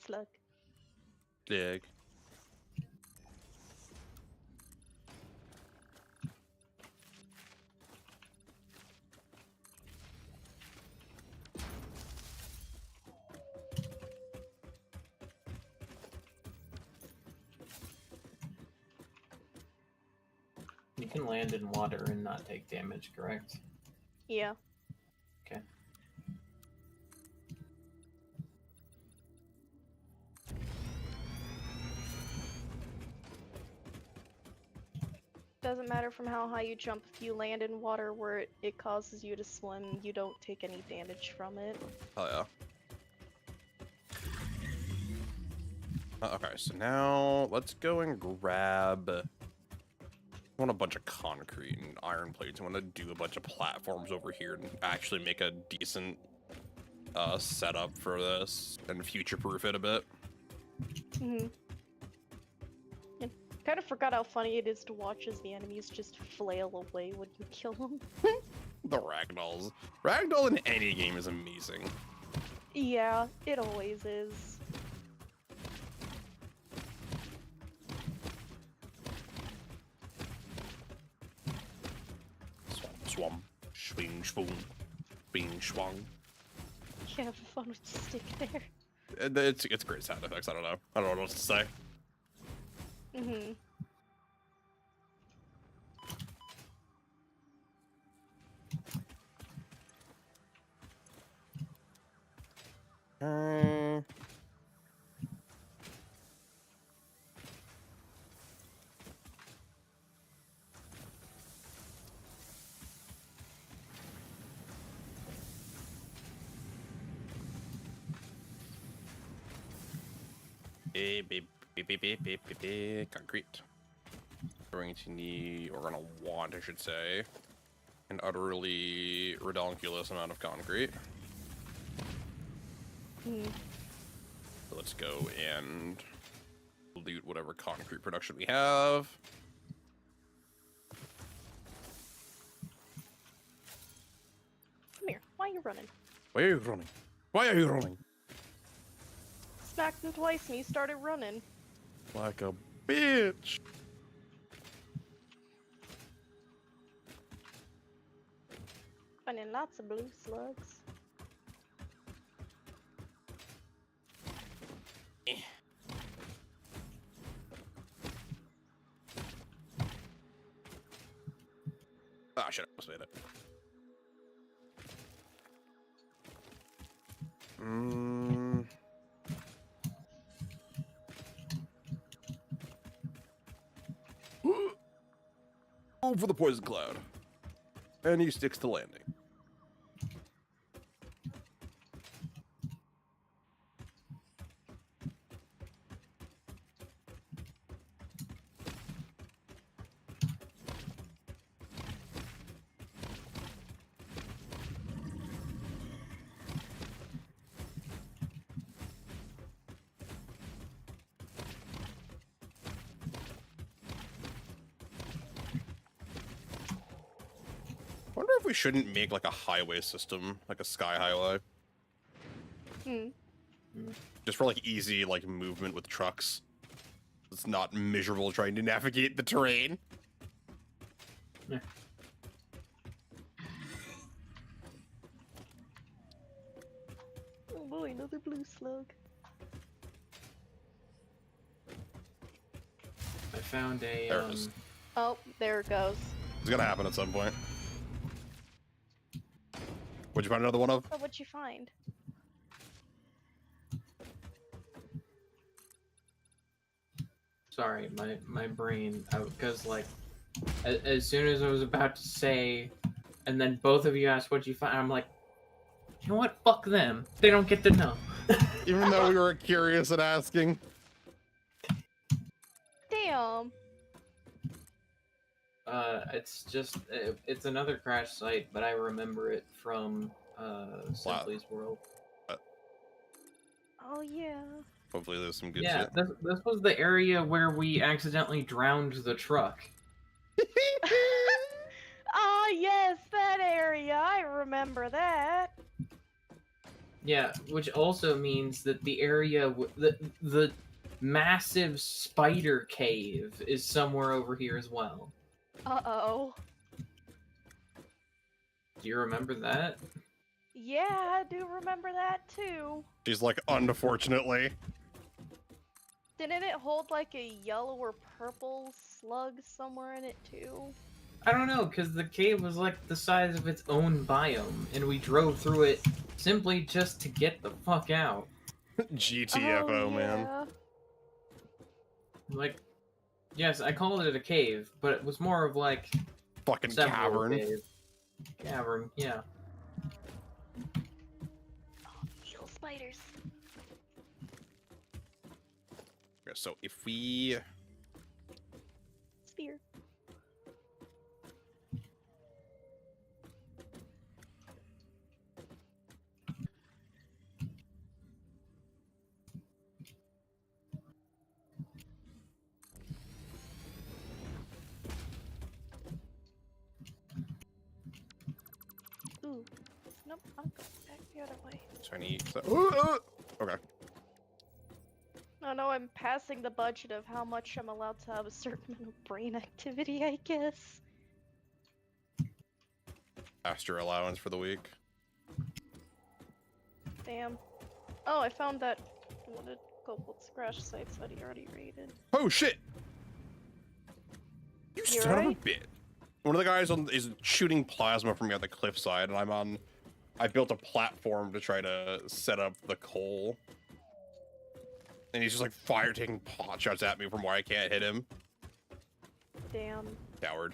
Slug. Dig. You can land in water and not take damage, correct? Yeah. Okay. Doesn't matter from how high you jump. If you land in water where it causes you to swim, you don't take any damage from it. Oh yeah. Okay, so now let's go and grab. I want a bunch of concrete and iron plates. I want to do a bunch of platforms over here and actually make a decent setup for this and future-proof it a bit. Mm-hmm. I kind of forgot how funny it is to watch as the enemies just flail away when you kill them. The ragdolls. Ragdoll in any game is amazing. Yeah, it always is. Swam, swing, swoon, bing, swung. You have fun with the stick there. It's great sound effects. I don't know what else to say. Mm-hmm. Concrete. We're going to need, or gonna want, I should say, an utterly redonkulous amount of concrete. Mm. So let's go and loot whatever concrete production we have. Come here. Why are you running? Why are you running? Why are you running? Smacked him twice and he started running. Like a bitch. Finding lots of blue slugs. Ah, shit, I almost made it. Go for the poison cloud. And he sticks to landing. Wonder if we shouldn't make like a highway system, like a sky highway, Hmm. just for like easy like movement with trucks. It's not miserable trying to navigate the terrain. Yeah. Oh boy, another blue slug. I found a There it is. Oh, there it goes. It's gonna happen at some point. What'd you find another one of? Oh, what'd you find? Sorry, my brain, because like, as soon as I was about to say, and then both of you asked what you find, I'm like, you know what? Fuck them. They don't get to know. Even though we were curious and asking. Damn. It's just it's another crash site, but I remember it from Simply's World. Oh yeah. Hopefully there's some good Yeah, shit. this was the area where we accidentally drowned the truck. Ah yes, that area. I remember that. Yeah, which also means that the area, the massive spider cave is somewhere over here as well. Uh-oh. Do you remember that? Yeah, I do remember that too. She's like, unfortunately. Didn't it hold like a yellow or purple slug somewhere in it too? I don't know, because the cave was like the size of its own biome, and we drove through it simply just to get the fuck out. GTFO, Oh, man. yeah. Like, yes, I called it a cave, but it was more of like Fucking several cavern. caves. Cavern, yeah. Oh, eel spiders. Okay, so if we... Spear. Ooh. Nope, I'm going back the other way. So I need... Okay. Oh no, I'm passing the budget of how much I'm allowed to have a certain amount of brain activity, I guess. Past your allowance for the week. Damn. Oh, I found that one of Copeland's crash sites that he already raided. Oh, shit! You You're son of right. a bitch. One of the guys is shooting plasma from me on the cliffside, and I built a platform to try to set up the coal. And he's just like taking pot shots at me from where I can't hit him. Damn. Coward.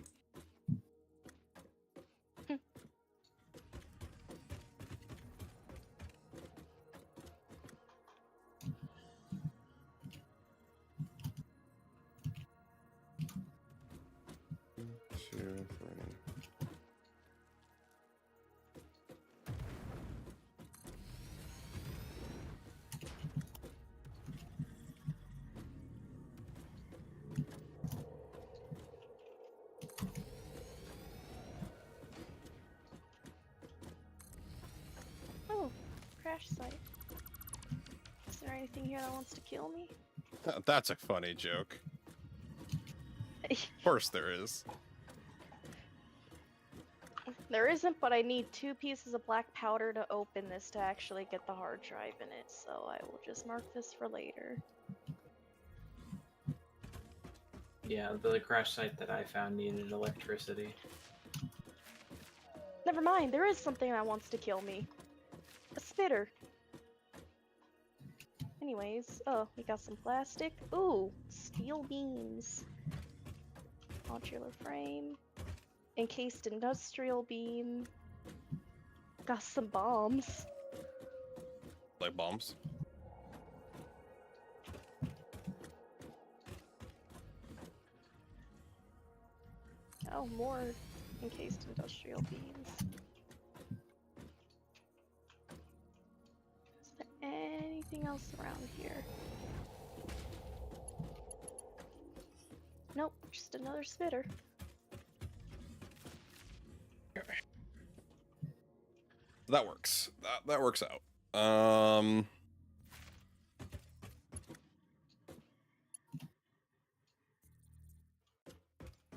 Two, three. Oh, crash site. Is there anything here that wants to kill me? That's a funny joke. Of course there is. There isn't, but I need 2 pieces of black powder to open this to actually get the hard drive in it, so I will just mark this for later. Yeah, the crash site that I found needed electricity. Never mind, there is something that wants to kill me. A spitter. Anyways, oh, we got some plastic. Ooh, steel beams. Modular frame. Encased industrial beam. Got some bombs. Like bombs. Oh, more encased industrial beams. Is there anything else around here? Nope, just another spitter. That works. That works out.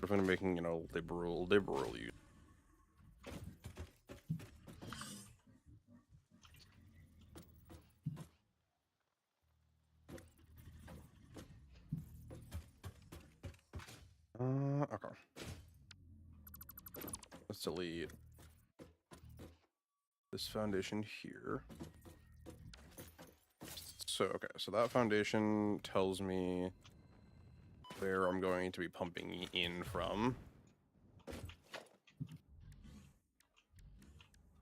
If I'm making, you know, liberal use. Okay. Let's delete this foundation here. So, okay, so that foundation tells me where I'm going to be pumping in from.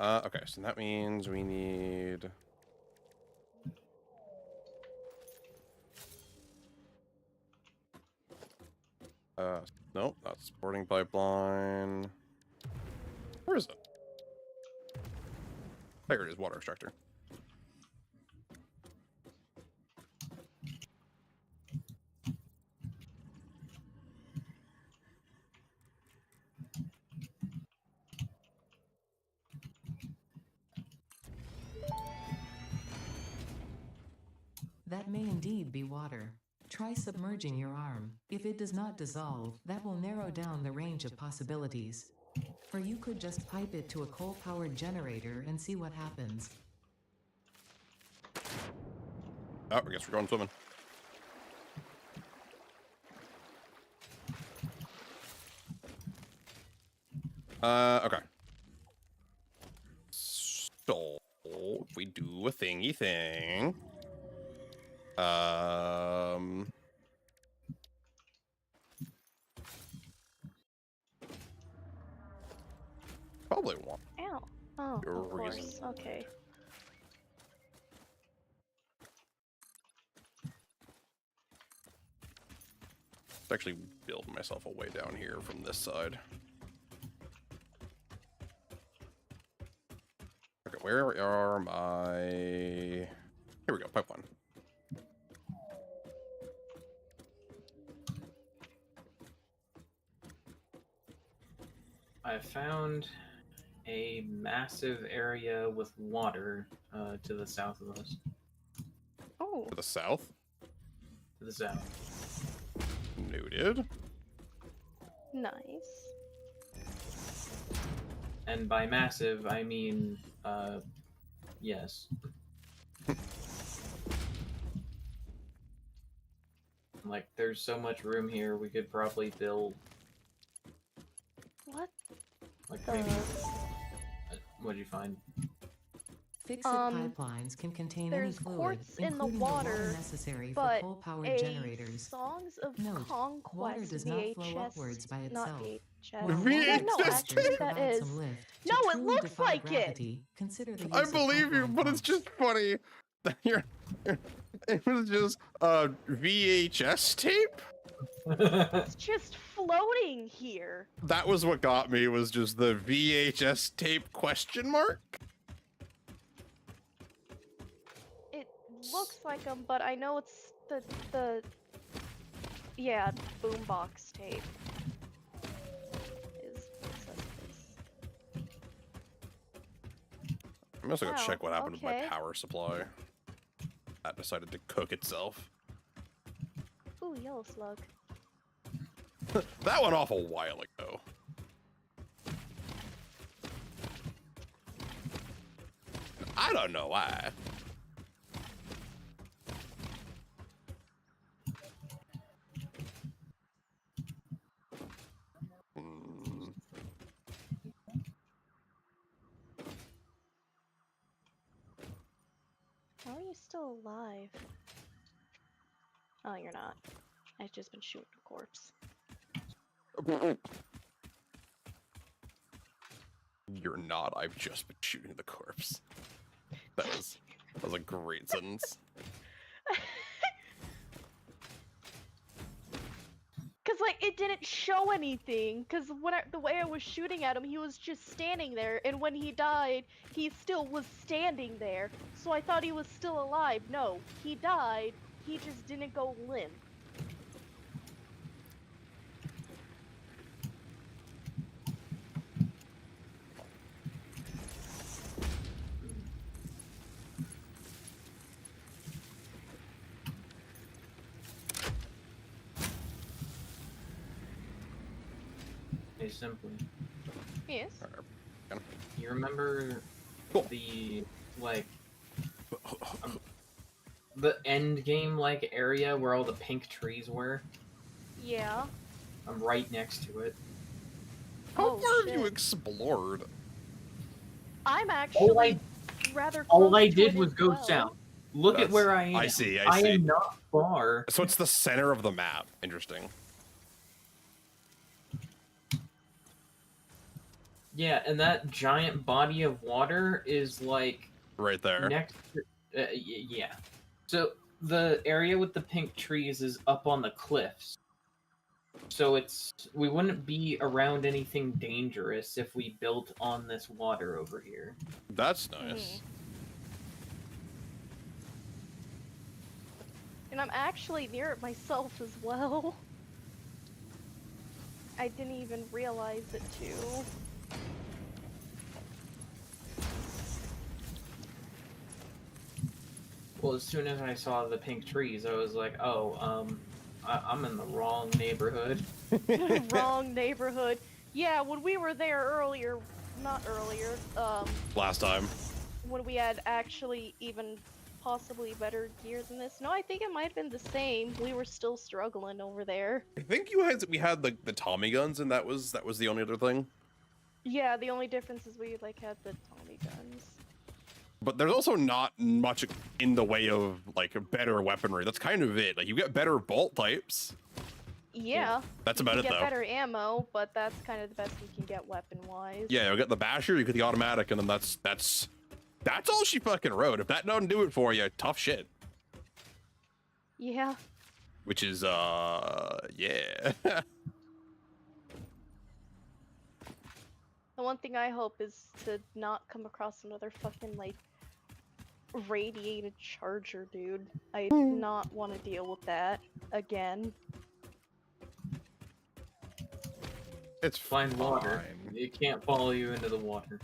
Okay, so that means we need... nope, not supporting pipeline. Where is it? There it is, water extractor. That may indeed be water. Try submerging your arm. If it does not dissolve, that will narrow down the range of possibilities. Or you could just pipe it to a coal-powered generator and see what happens. Oh, I guess we're going swimming. Okay. So, if we do a thingy thing... Probably one. Ow. Oh, Your of course. reason. Okay. Let's actually build myself a way down here from this side. Okay, where are my... Here we go, pipeline. I found a massive area with water to the south of us. Oh, To the south. To the south. Noted. nice. And by massive, I mean, yes. Like, there's so much room here, we could probably build, What like, the? maybe... What'd you find? Fix-it Um, pipelines can contain any there's fluid, quartz in the including water, necessary for but coal-powered generators. Songs of Note, Conquest water does not VHS, flow upwards by not itself. VHS. While The Yeah, water no, VHS actually, that provide is. some lift to No, it truly looks defy like it! gravity, consider the I use of believe you, pipeline but it's pumps. just funny that it was just a VHS tape. It's just floating here. That was what got me, was just the VHS tape question mark. It looks like them, but I know it's the yeah, boombox tape. Is I'm also gonna Wow, check what happened with my okay. power supply. That decided to cook itself. Ooh, yellow slug. That went off a while ago. I don't know why. Hmm. you still alive? Oh, you're not. I've just been shooting a corpse. You're not. I've just been shooting the corpse. That was a great sentence. Cause like it didn't show anything. Cause the way I was shooting at him, he was just standing there, and when he died, he still was standing there. So I thought he was still alive. No, he died. He just didn't go limp. Hey, simply. Yes. You remember Cool. the like the end game like area where all the pink trees were? Yeah. I'm right next to it. How Oh, far have you shit. explored? I'm actually rather close All I to did it was as go well. south. Look at where I am. I see. I am not far. So it's the center of the map. Interesting. Yeah, and that giant body of water is like Right there. next to, yeah. So the area with the pink trees is up on the cliffs. So we wouldn't be around anything dangerous if we built on this water over here. That's nice. And I'm actually near it myself as well. I didn't even realize it too. Well, as soon as I saw the pink trees, I was like, oh, I'm in the wrong neighborhood. Wrong neighborhood. Yeah, when we were there earlier, not earlier, Last time. when we had actually even possibly better gear than this. No, I think it might have been the same. We were still struggling over there. I think we had the Tommy guns, and that was the only other thing. Yeah, the only difference is we like had the Tommy guns. But there's also not much in the way of like better weaponry. That's kind of it. Like you get better bolt types. Yeah. That's you about can it get though. better ammo, but that's kind of the best you can get weapon-wise. Yeah, you get the basher, you get the automatic, and then that's all she fucking wrote. If that doesn't do it for you, tough shit. Yeah. Which is yeah. The one thing I hope is to not come across another fucking, like, radiated charger, dude. I do not want to deal with that again. It's Find water. fine. It can't follow you into the water.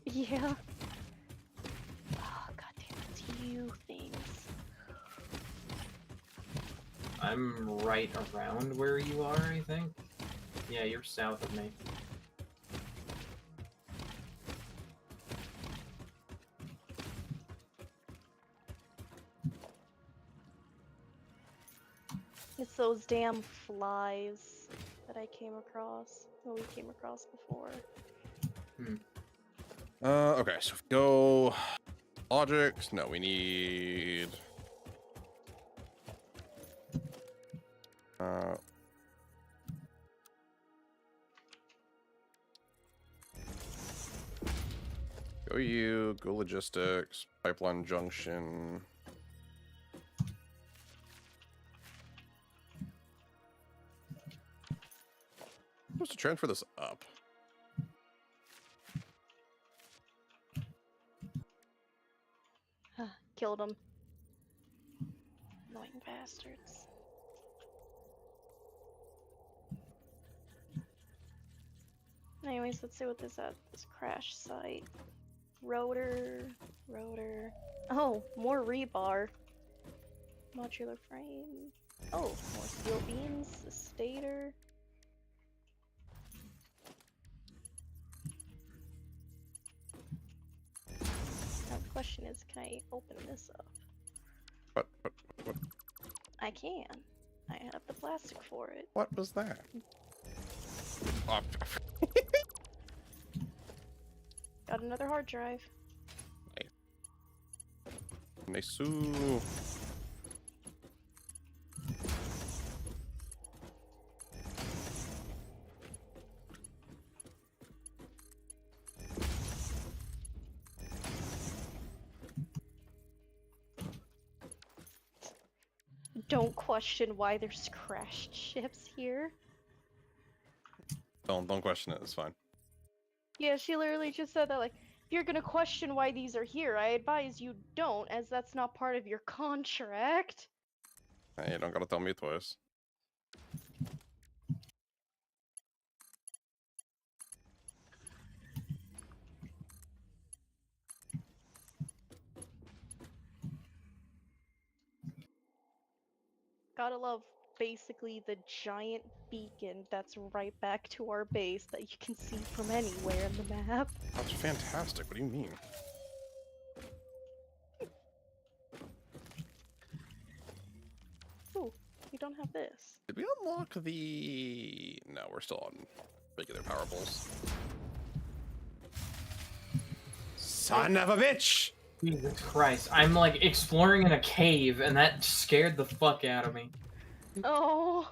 Yeah. Oh, goddamn, it's you things. I'm right around where you are, I think. Yeah, you're south of me. It's those damn flies that I came across. That we came across before. Okay, so if we go logics. No, we need go you, go logistics, pipeline junction. I'm supposed to transfer this up. Killed him. Annoying bastards. Anyways, let's see what this at. This crash site. Rotor. Oh, more rebar. Modular frame. Oh, more steel beams. A stator. Now the question is, can I open this up? What I can. I have the plastic for it. what was that? Oh, Got another hard drive. Nice. Don't question why there's crashed ships here. Don't question it. It's fine. Yeah, she literally just said that, like, if you're gonna question why these are here, I advise you don't, as that's not part of your contract. Hey, you don't gotta tell me twice. Gotta love basically the giant beacon that's right back to our base that you can see from anywhere in the map. That's fantastic. What do you mean? Ooh, we don't have this. Did we unlock the... No, we're still on regular power poles. Son of a bitch! Jesus Christ. I'm like exploring in a cave and that scared the fuck out of me. Oh!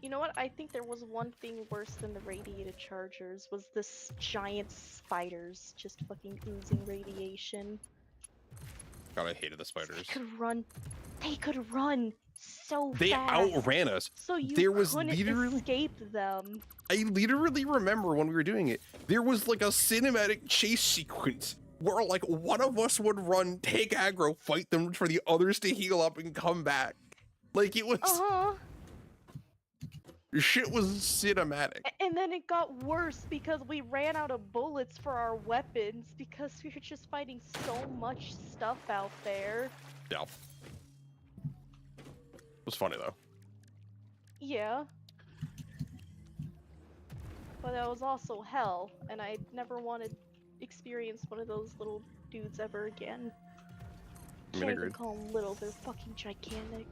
You know what? I think there was one thing worse than the radiated chargers, was this giant spiders just fucking oozing radiation. God, I hated the spiders. They could run so They fast. outran us. So you There was couldn't literally- escape them. I literally remember when we were doing it, there was like a cinematic chase sequence where like one of us would run, take aggro, fight them for the others to heal up and come back. Like it was, Uh-huh. shit was cinematic. And then it got worse because we ran out of bullets for our weapons because we were just fighting so much stuff out there. Yeah. It was funny though. Yeah. But that was also hell, and I never wanted to experience one of those little dudes ever again. I mean, Can't even agreed. call them little, they're fucking gigantic.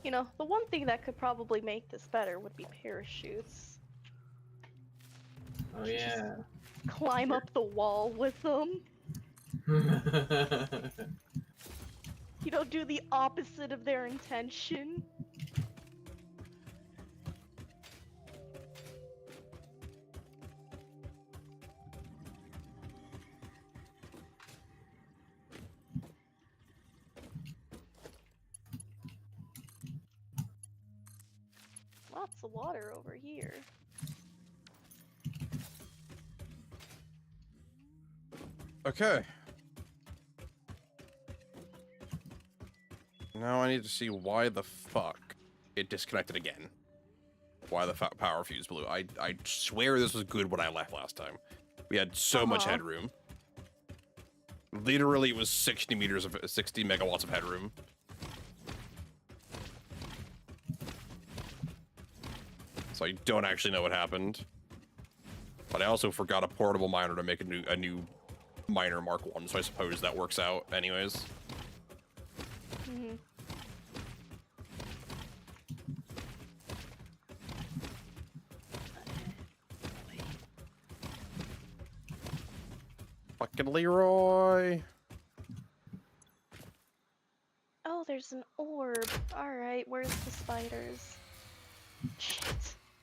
You know, the one thing that could probably make this better would be parachutes. Oh yeah. Climb up the wall with them. You know, do the opposite of their intention. Lots of water over here. Okay. Now I need to see why the fuck it disconnected again. Why the power fuse blew. I swear this was good when I left last time. We had so much Uh-huh. headroom. Literally, it was 60 megawatts of headroom. So I don't actually know what happened. But I also forgot a portable miner to make a new miner Mark 1, so I suppose that works out anyways. Mm-hmm. Fucking Leroy! Oh, there's an orb. Alright, where's the spiders? Shit.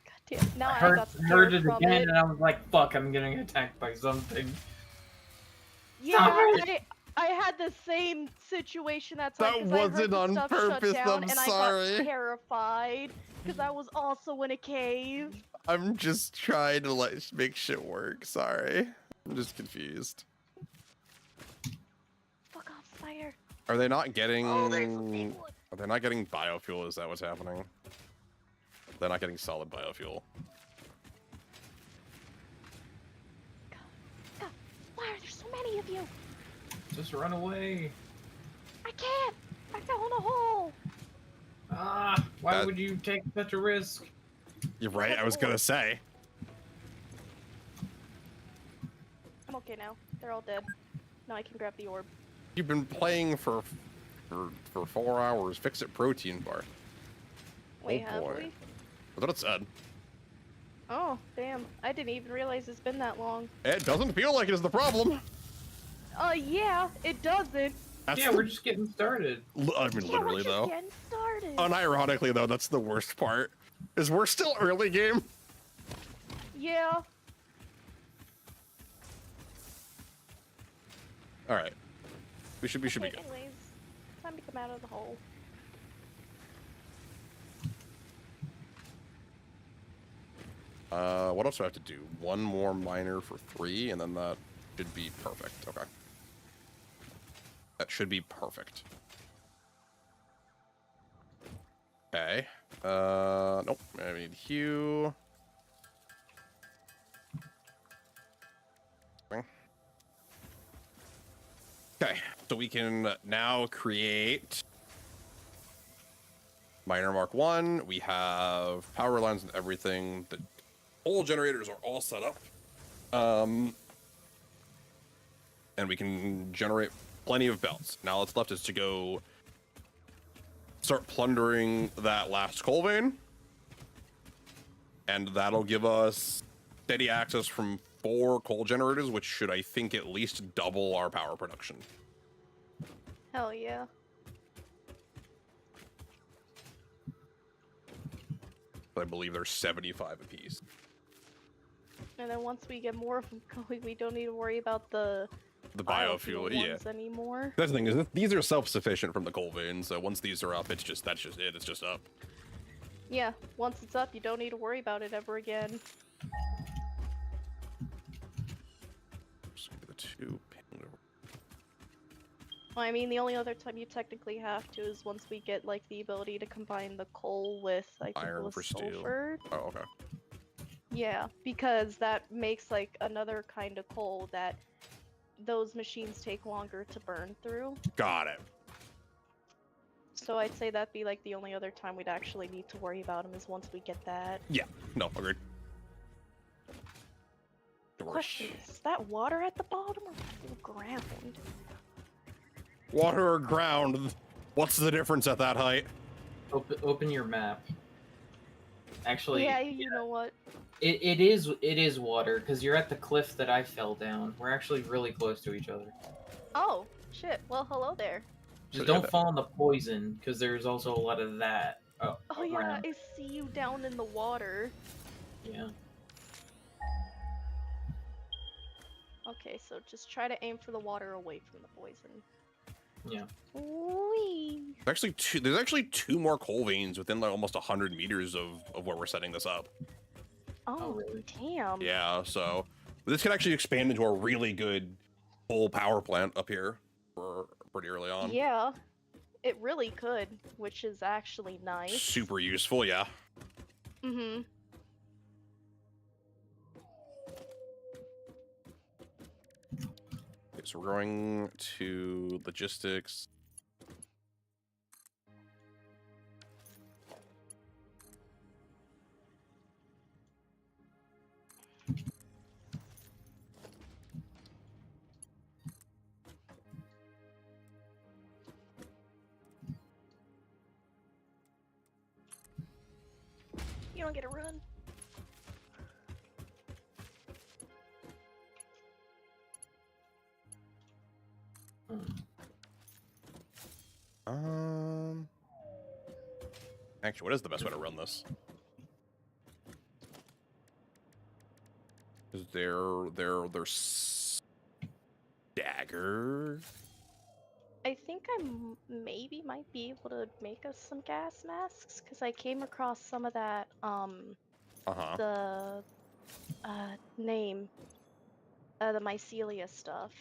God damn. Now I heard, got scared heard it from again it. and I was like, fuck, I'm getting attacked by something. Yeah, Sorry. I had the same situation that time. That 'cause I heard wasn't the on stuff purpose, shut down, I'm and I sorry. got terrified because I was also in a cave. I'm just trying to like make shit work, sorry. I'm just confused. Fuck off, spider. Are they not getting... Oh, there's a big one. Are they not getting biofuel? Is that what's happening? They're not getting solid biofuel. God, why are there so many of you? Just run away. I can't. I fell in a hole. Why That- would you take such a risk? You're right. I was gonna say. I'm okay now. They're all dead. Now I can grab the orb. You've been playing for 4 hours. Fix it, protein bar. Wait, Oh, have boy. we? That's what it said. Oh, damn. I didn't even realize it's been that long. It doesn't feel like it is the problem. Yeah, it doesn't. That's Yeah, we're just getting started. I mean, Yeah, literally we're just though. getting started. Unironically though, that's the worst part. Is we're still early game. Yeah. All right. We should be Okay, good. anyways, time to come out of the hole. What else do I have to do? One more miner for 3, and then that should be perfect. Okay. That should be perfect. Okay. Nope. I need Hue. Okay, so we can now create Miner Mark 1. We have power lines and everything. The whole generators are all set up. And we can generate plenty of belts. Now what's left is to go start plundering that last coal vein. And that'll give us steady access from 4 coal generators, which should, I think, at least double our power production. Hell yeah. I believe they're 75 apiece. And then once we get more of them going, we don't need to worry about the The biofuel, yeah. ones anymore. That's the thing, is these are self-sufficient from the coal veins, so once these are up, that's just it. It's just up. Yeah, once it's up, you don't need to worry about it ever again. Just gonna be the 2 ping over. I mean, the only other time you technically have to is once we get, like, the ability to combine the coal with, I think Iron it was for steel. sulfur. Oh, okay. Yeah, because that makes, like, another kind of coal that those machines take longer to burn through. Got it. So I'd say that'd be, like, the only other time we'd actually need to worry about them is once we get that. Yeah, no, agreed. Question, is that water at the bottom or ground? Water or ground? What's the difference at that height? Open your map. Actually, Yeah, you know what? it is water because you're at the cliff that I fell down. We're actually really close to each other. Oh, shit. Well, hello there. Just So, yeah, don't fall in the poison because there's also a lot of that. Oh yeah, around. I see you down in the water. Yeah. Okay, so just try to aim for the water away from the poison. Yeah. Whee! There's actually two more coal veins within like almost 100 meters of where we're setting this up. Oh, really? damn. Yeah, so this could actually expand into a really good full power plant up here for pretty early on. Yeah, it really could, which is actually nice. Super useful, yeah. Mm-hmm. Okay, so we're going to logistics. You don't get to run. Actually, what is the best way to run this? Is their stagger? I think I maybe might be able to make us some gas masks, because I came across some of that, Uh-huh. the, name, the mycelia stuff.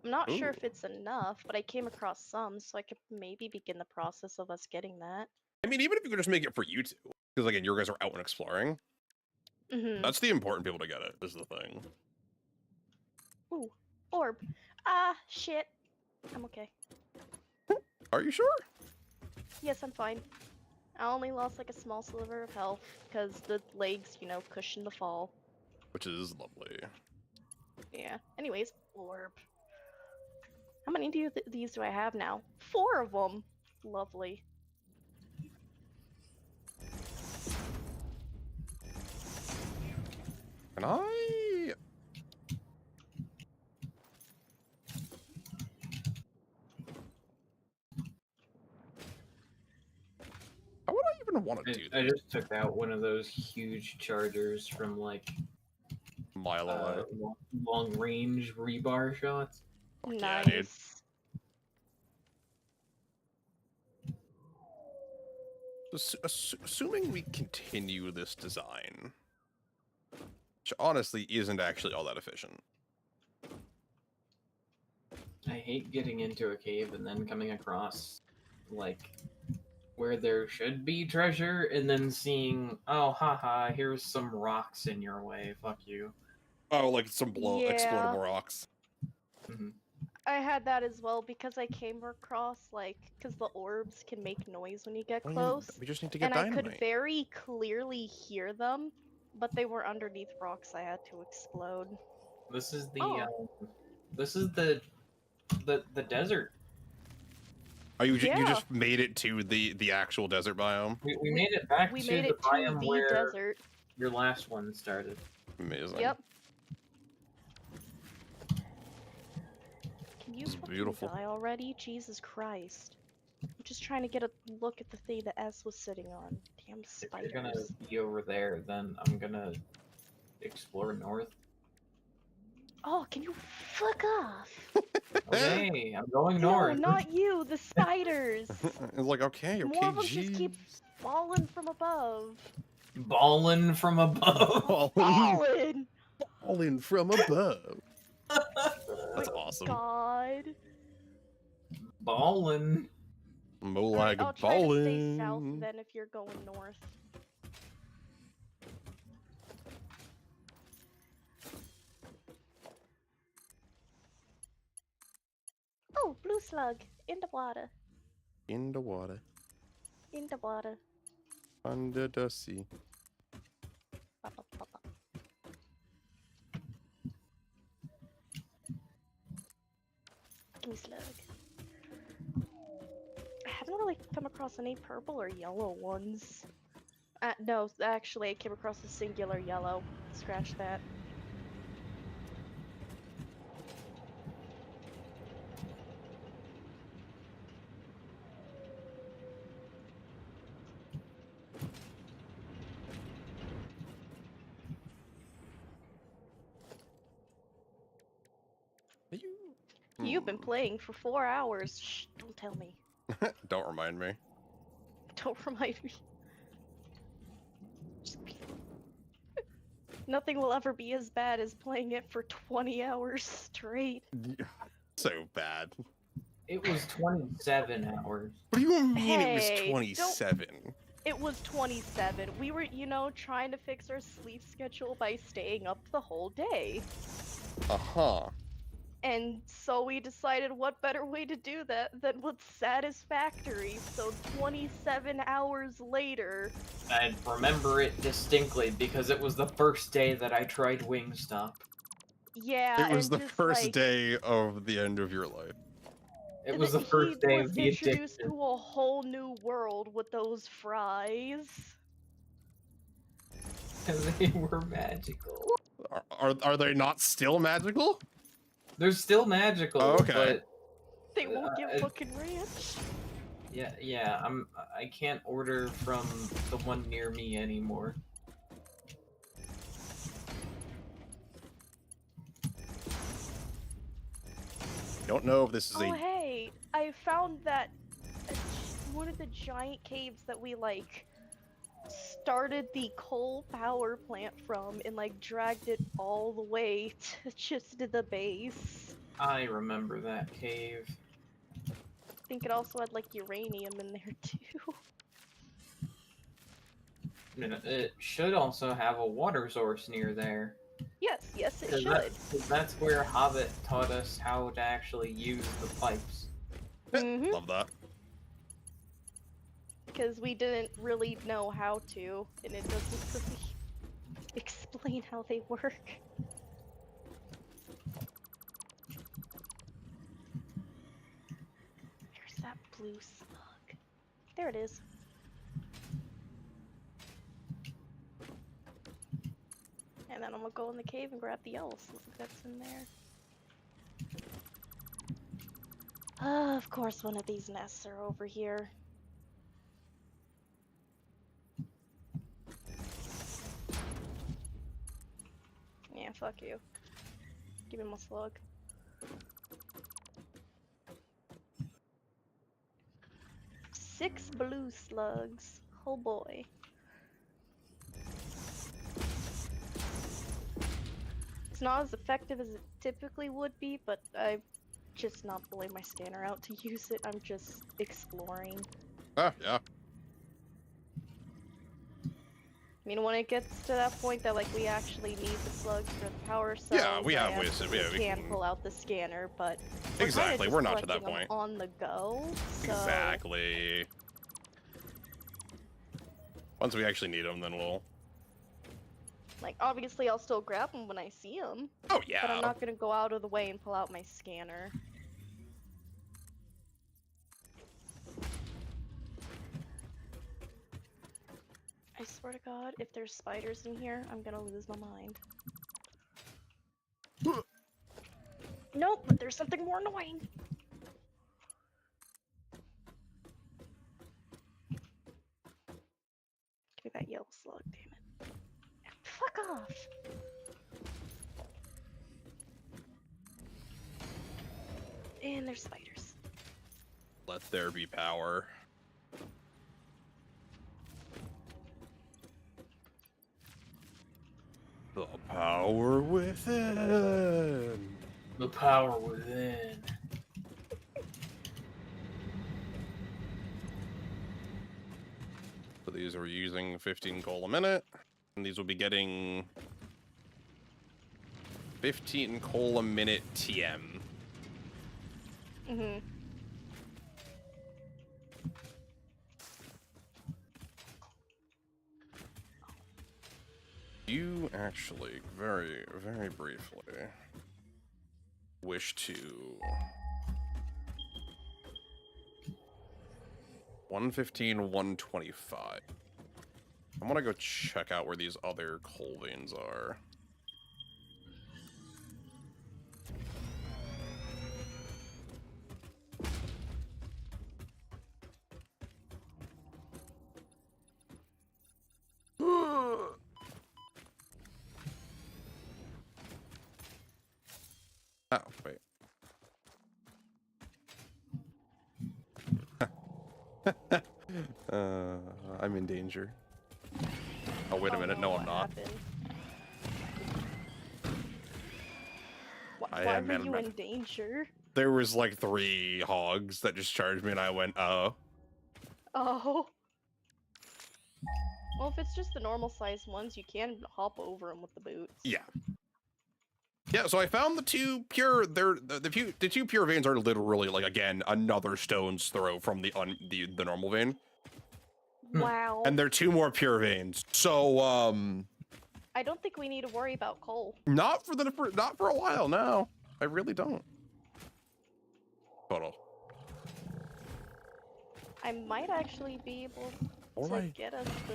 I'm not sure Ooh. if it's enough, but I came across some, so I could maybe begin the process of us getting that. I mean, even if you could just make it for you two, because again, you guys are out and exploring. Mm-hmm. That's the important people to get it, is the thing. Ooh, orb. Ah, shit. I'm okay. Are you sure? Yes, I'm fine. I only lost like a small sliver of health because the legs, you know, cushion the fall. Which is lovely. Yeah. Anyways, orb. How many these do I have now? 4 of them. Lovely. Can I? How would I even want to do I this? just took out one of those huge chargers from like Mile away. long range rebar shots. Fuck yeah, Nice. dude. Assuming we continue this design, which honestly isn't actually all that efficient. I hate getting into a cave and then coming across like where there should be treasure and then seeing, oh haha, here's some rocks in your way. Fuck you. Oh, like some Yeah. explodable rocks. Mhm. I had that as well because I came across like because the orbs can make noise when you get Well, close, we just need to get and I dynamite. could very clearly hear them, but they were underneath rocks I had to explode. This is the Oh. this is the desert. Oh, you Yeah. just made it to the actual desert biome. We made it back We to made the it to biome the where desert. your last one started. Amazing. Yep. Can you This is fucking beautiful. die already? Jesus Christ. I'm just trying to get a look at the thing that S was sitting on. Damn If you're gonna spiders. be over there, then I'm gonna explore north. Oh, can you fuck off? Okay, I'm going No, north. not you, the spiders. It's like, okay, More of them just keep geez. falling from above. Ballin' from above. Falling! Falling from above. That's awesome. God. Ballin'. Molag I'll try to stay south ballin'. then if you're going north. Oh, blue slug. In the water. In the water, In the water. under the sea. Up, up, up, up. Give me slug. I haven't really come across any purple or yellow ones. No, actually, I came across a singular yellow. Scratch that. You've been playing for 4 hours. Shh, don't tell me. Don't remind me. Don't remind me. Nothing will ever be as bad as playing it for 20 hours straight. So bad. It was 27 hours. What do you mean Hey, it was don't- 27? It was 27. We were, you know, trying to fix our sleep schedule by staying up the whole day. Uh-huh. And so we decided what better way to do that than with Satisfactory. So 27 hours later, I remember it distinctly because it was the first day that I tried Wingstop. yeah, It was and the just, first like, day of the end of your life. It was the first he day was of the introduced addiction. to a whole new world with those fries. Because they were magical. Are they not still magical? They're still magical, Oh, okay. but They won't get I- fucking ranch. yeah, I can't order from the one near me anymore. Don't know if this is Oh a hey, I found that one of the giant caves that we like started the coal power plant from and like dragged it all the way to just to the base. I remember that cave. I think it also had like uranium in there too. It should also have a water source near there. Yes, yes it 'Cause should. 'cause that's where Hobbit taught us how to actually use the pipes. Mm-hmm. love that. because we didn't really know how to, and it doesn't really explain how they work. Where's that blue slug? There it is. And then I'm gonna go in the cave and grab the yellow slug that's in there. Of course one of these nests are over here. Yeah, fuck you. Give me my slug. Six blue slugs. Oh boy. It's not as effective as it typically would be, but I'm just not pulling my scanner out to use it. I'm just exploring. Ah, yeah. I mean, when it gets to that point that like we actually need the slugs for the power cells, Yeah, we I have ways to- absolutely yeah, we can can- pull out the scanner, but Exactly, we're not to that collecting 'em point. on the go. So, Exactly. Once we actually need them, then we'll. like, obviously I'll still grab them when I see them, Oh yeah. but I'm not gonna go out of the way and pull out my scanner. I swear to God, if there's spiders in here, I'm gonna lose my mind. Nope, but there's something more annoying. Give me that yellow slug, damn it. Fuck off! And there's spiders. Let there be power. The power within. The power within. So these are using 15 coal a minute, and these will be getting 15 coal a minute TM. Mm-hmm. You actually, very, very briefly, wish to 115, 125. I'm gonna go check out where these other coal veins are. Oh, wait. I'm in danger. Oh, wait a minute. No, I'm what not. happened? I Why am were in you ma- in danger? There was like 3 hogs that just charged me, and I went, oh. Oh. Well, if it's just the normal sized ones, you can hop over them with the boots. Yeah. Yeah, so I found the 2 pure. The 2 pure veins are literally like, again, another stone's throw from the normal vein, Wow. and they're 2 more pure veins. So I don't think we need to worry about coal. not for a while. No, I really don't. Total. I might actually be able to Alright. get us the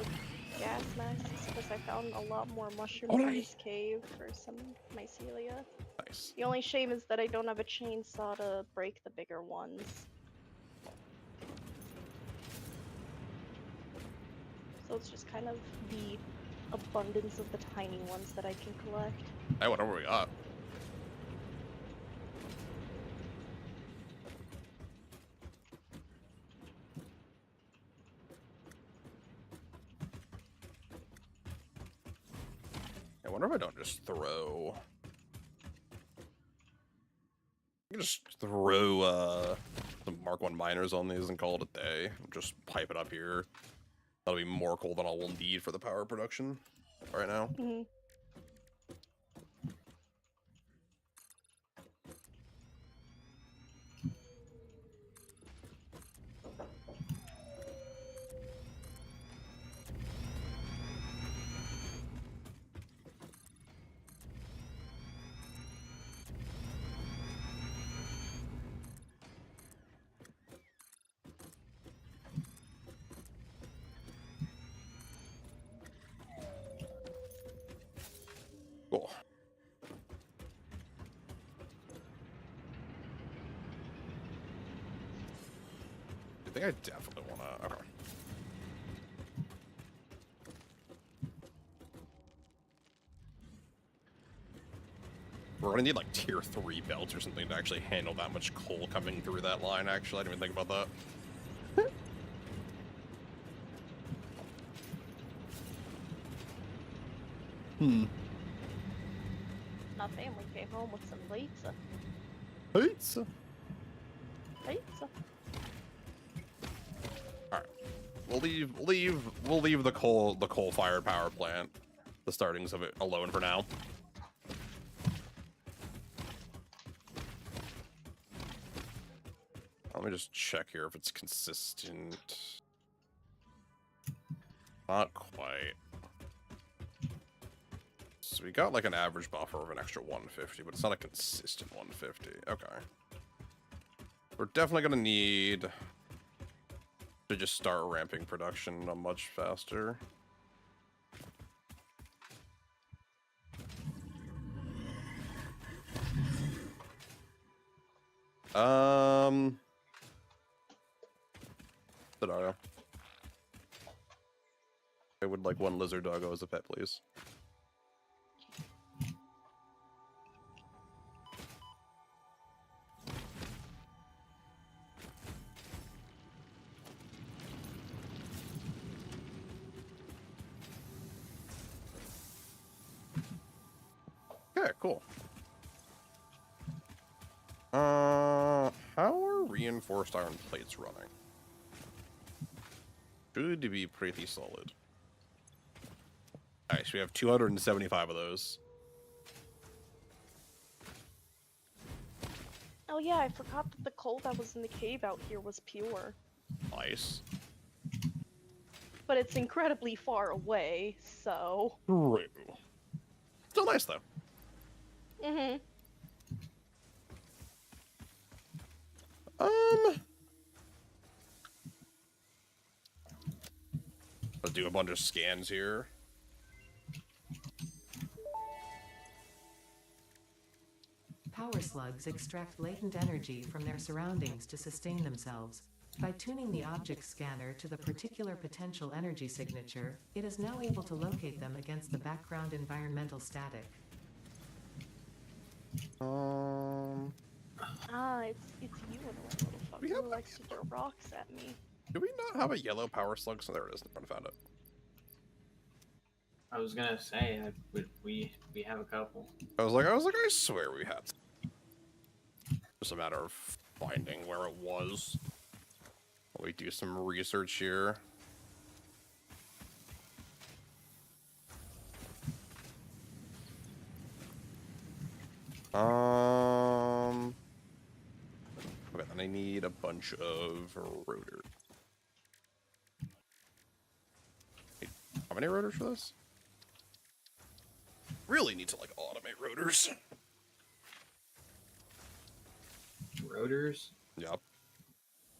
gas masks because I found a lot more mushrooms Alright. in this cave for some mycelia. Nice. The only shame is that I don't have a chainsaw to break the bigger ones. So it's just kind of the abundance of the tiny ones that I can collect. Hey, whatever we got. I wonder if I don't just throw. I can just throw some Mark 1 miners on these and call it a day. Just pipe it up here. That'll be more coal than I will need for the power production right now. Mm-hmm. think I definitely want to. Okay. We're gonna need like tier 3 belts or something to actually handle that much coal coming through that line. Actually, I didn't even think about that. My family came home with some pizza. Pizza. Pizza. All right, we'll leave the coal-fired power plant, the startings of it, alone for now. Let me just check here if it's consistent. Not quite. So we got like an average buffer of an extra 150, but it's not a consistent 150. Okay. We're definitely gonna need to just start ramping production much faster. Doggo. I would like one lizard doggo as a pet, please. Okay, cool. How are reinforced iron plates running? Should be pretty solid. Alright, so we have 275 of those. Oh yeah, I forgot that the coal that was in the cave out here was pure. Nice. But it's incredibly far away, so... True. Still nice, though. Mm-hmm. Let's do a bunch of scans here. Power slugs extract latent energy from their surroundings to sustain themselves. By tuning the object scanner to the particular potential energy signature, it is now able to locate them against the background environmental static. Ah, it's you in a little fucker We have who likes to throw rocks at me. Do we not have a yellow power slug? So there it is. I found it. I was gonna say we have a couple. I was like, I swear we had. Just a matter of finding where it was. We do some research here. Okay, then I need a bunch of rotors. Wait, how many rotors for this? Really need to like automate rotors. Rotors? Yep.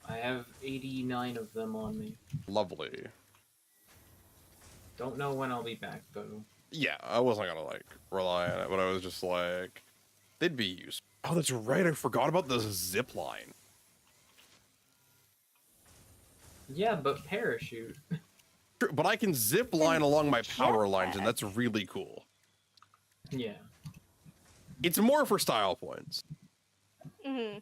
I have 89 of them on me. Lovely. Don't know when I'll be back though. Yeah, I wasn't gonna like rely on it, but I was just like, they'd be useful. Oh, that's right. I forgot about the zip line. Yeah, but parachute. True, but I can zip line along my power jetpack. lines, and that's really cool. Yeah. It's more for style points. Mm-hmm.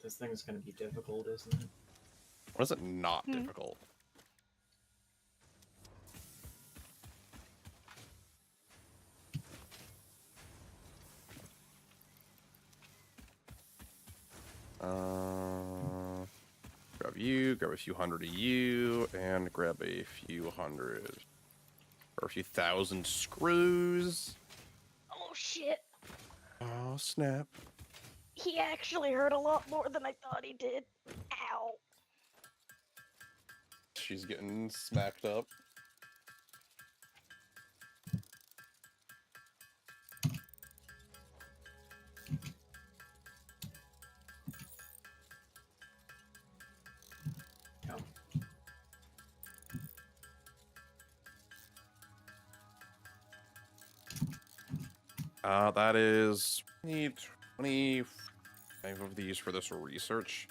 This thing's gonna be difficult, isn't it? Why is it not difficult? Grab you, grab a few hundred of you, and grab a few hundred or a few thousand screws. Oh shit. Oh, snap. He actually hurt a lot more than I thought he did. Ow. She's getting smacked up. Come. That is 20, 5 of these for this research.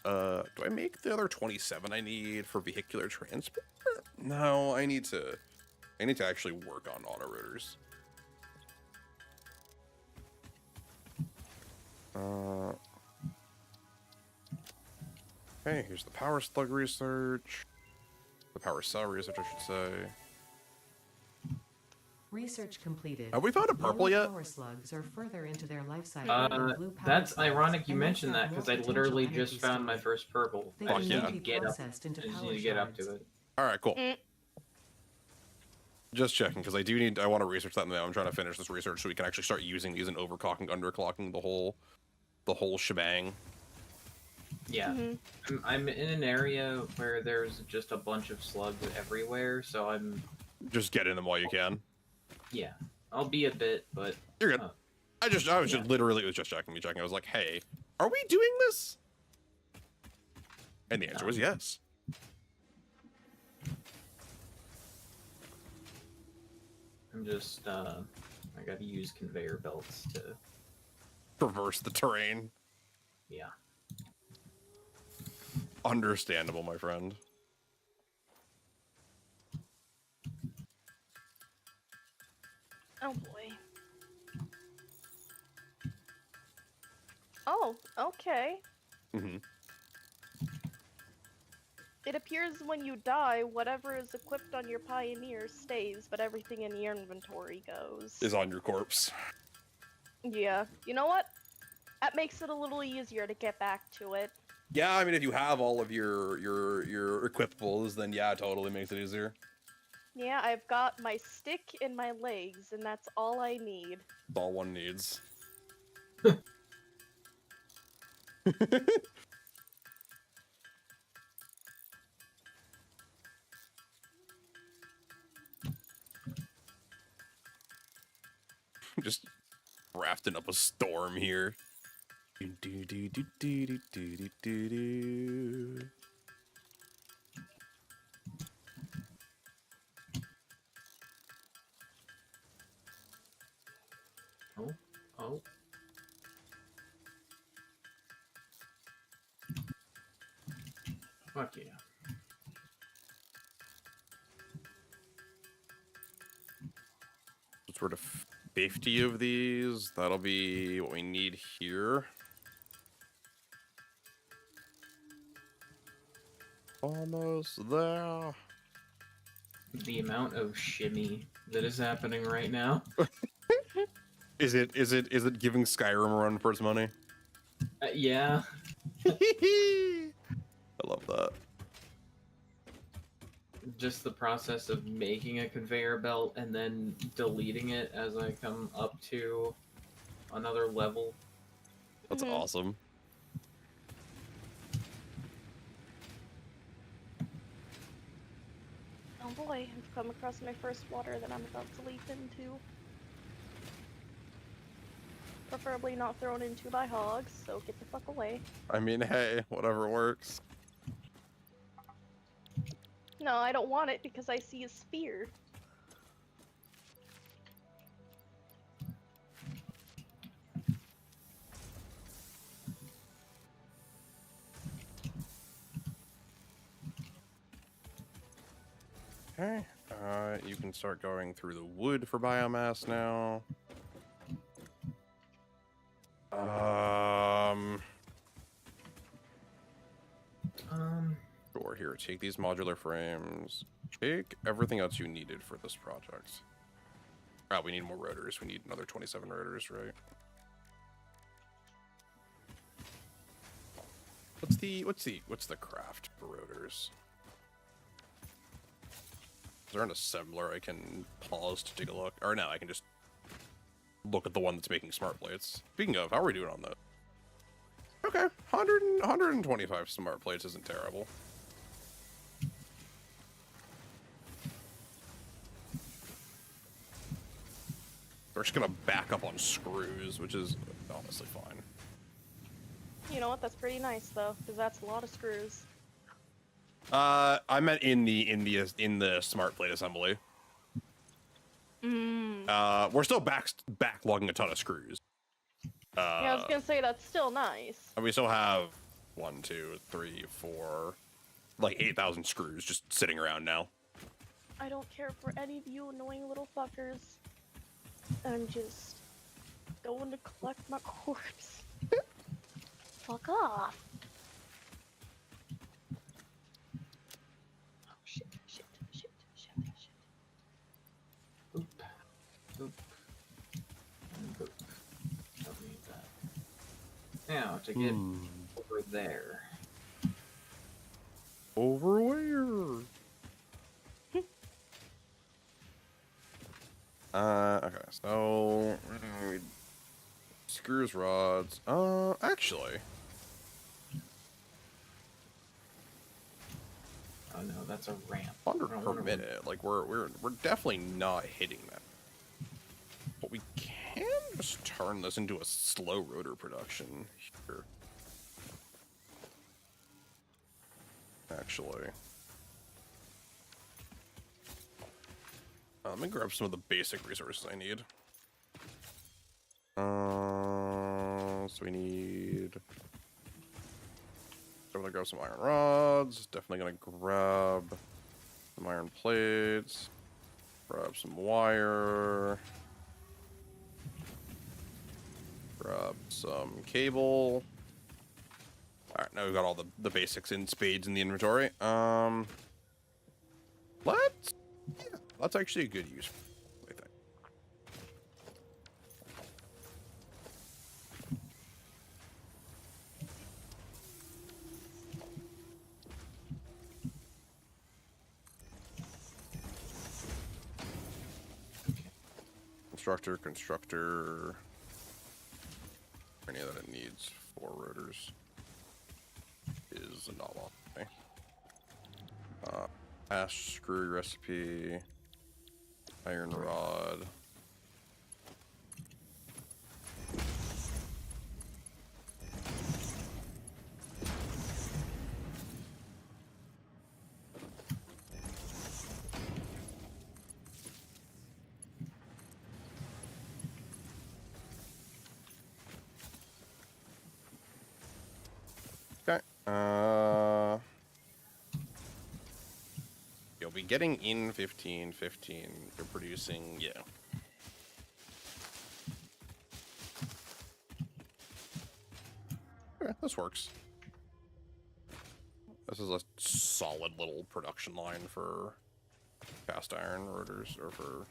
Do I make the other 27 I need for vehicular transport? No, I need to actually work on auto rotors. Okay, here's the power slug research. The power cell research, I should say. Research completed. Have we found a purple Yellow yet? power slugs are further into their life cycle than blue power That's slugs, ironic you and mentioned thus that have because more I potential literally energy just found my storage. first purple. They I Fuck can just yeah. then need be to get up. processed into I just power need to get up shards. to it. All right, cool. Mm. Just checking because I want to research that now. I'm trying to finish this research so we can actually start using these and overclocking, underclocking the whole shebang. Yeah, Mhm. I'm in an area where there's just a bunch of slugs everywhere, so I'm Just get in them while you can. yeah. I'll be a bit, but You're good. uh, I was yeah. just literally it was just checking. I was like, hey, are we doing this? And the answer was yes. I'm just I gotta use conveyor belts to Traverse the terrain. yeah. Understandable, my friend. Oh boy. Oh, okay. Mm-hmm. It appears when you die, whatever is equipped on your Pioneer stays, but everything in your inventory goes. Is on your corpse. Yeah. You know what? That makes it a little easier to get back to it. Yeah, I mean, if you have all of your equipables, then yeah, it totally makes it easier. Yeah, I've got my stick and my legs, and that's all I need. It's all one needs. Just rafting up a storm here. Do, do, do, do, do, do, do, do, do. Oh, oh. Fuck yeah. Sort of 50 of these. That'll be what we need here. Almost there. The amount of shimmy that is happening right now. Is it giving Skyrim a run for its money? Yeah. I love that. Just the process of making a conveyor belt and then deleting it as I come up to another level. That's Mhm. awesome. Oh boy, I've come across my first water that I'm about to leap into. Preferably not thrown into by hogs, so get the fuck away. I mean, hey, whatever works. No, I don't want it because I see a spear. Okay. You can start going through the wood for biomass now. Sure, here, take these modular frames. Take everything else you needed for this project. Oh, we need more rotors. We need another 27 rotors, right? What's the craft for rotors? Is there an assembler I can pause to take a look? Or no, I can just look at the one that's making smart plates. Speaking of, how are we doing on that? Okay, 125 smart plates isn't terrible. We're just gonna back up on screws, which is honestly fine. You know what? That's pretty nice though, because that's a lot of screws. I meant in the smart plate assembly. Mm. We're still backlogging a ton of screws. Yeah, I was gonna say that's still nice. And we still have 1, 2, 3, 4, like 8,000 screws just sitting around now. I don't care for any of you annoying little fuckers. I'm just going to collect my corpse. Fuck off. Oh shit, shit, shit, shit, shit. Boop. Boop. And boop. Don't need that. Now, to get over there. Over where? Okay, so screws, rods. Actually, Oh no, that's a ramp. 100 I don't per wanna- minute. Like we're definitely not hitting that. But we can just turn this into a slow rotor production here. Actually. Let me grab some of the basic resources I need. So we need. Definitely grab some iron rods. Definitely gonna grab some iron plates. Grab some wire. Grab some cable. All right, now we've got all the basics in spades in the inventory. Let's. Yeah, that's actually a good use, I think. Constructor. Any that it needs 4 rotors is not long. Okay. Ash screw recipe. Iron rod. Okay. You'll be getting in 15. You're producing, yeah. Okay, this works. This is a solid little production line for cast iron rotors, or for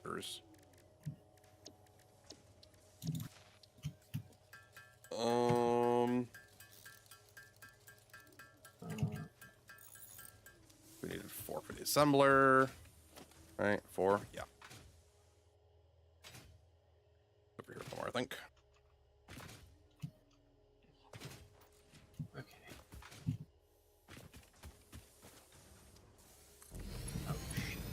rotors. We needed 4 for the assembler. Right, 4, yeah. Over here somewhere, I think. Okay. Oh shit.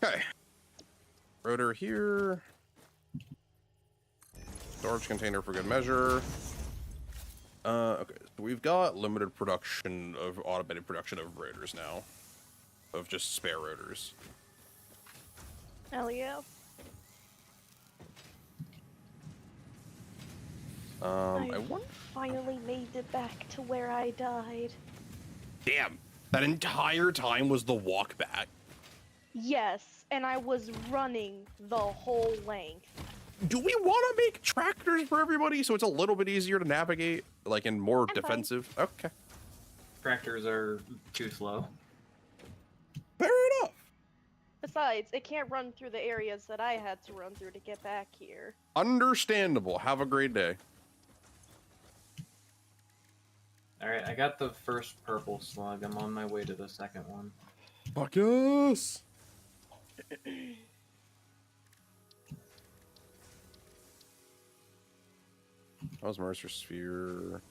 Okay. Rotor here. Storage container for good measure. Okay, so we've got limited production of automated production of rotors now. Of just spare rotors. Hell yeah. I wonder. Finally made it back to where I died. Damn, that entire time was the walk back. Yes, and I was running the whole length. Do we want to make tractors for everybody so it's a little bit easier to navigate, like, and more fine. defensive? Okay, Tractors are too slow. fair enough. Besides, it can't run through the areas that I had to run through to get back here. Understandable. Have a great day. Alright, I got the first purple slug. I'm on my way to the second one. Fuck yes. How's Mercer Sphere?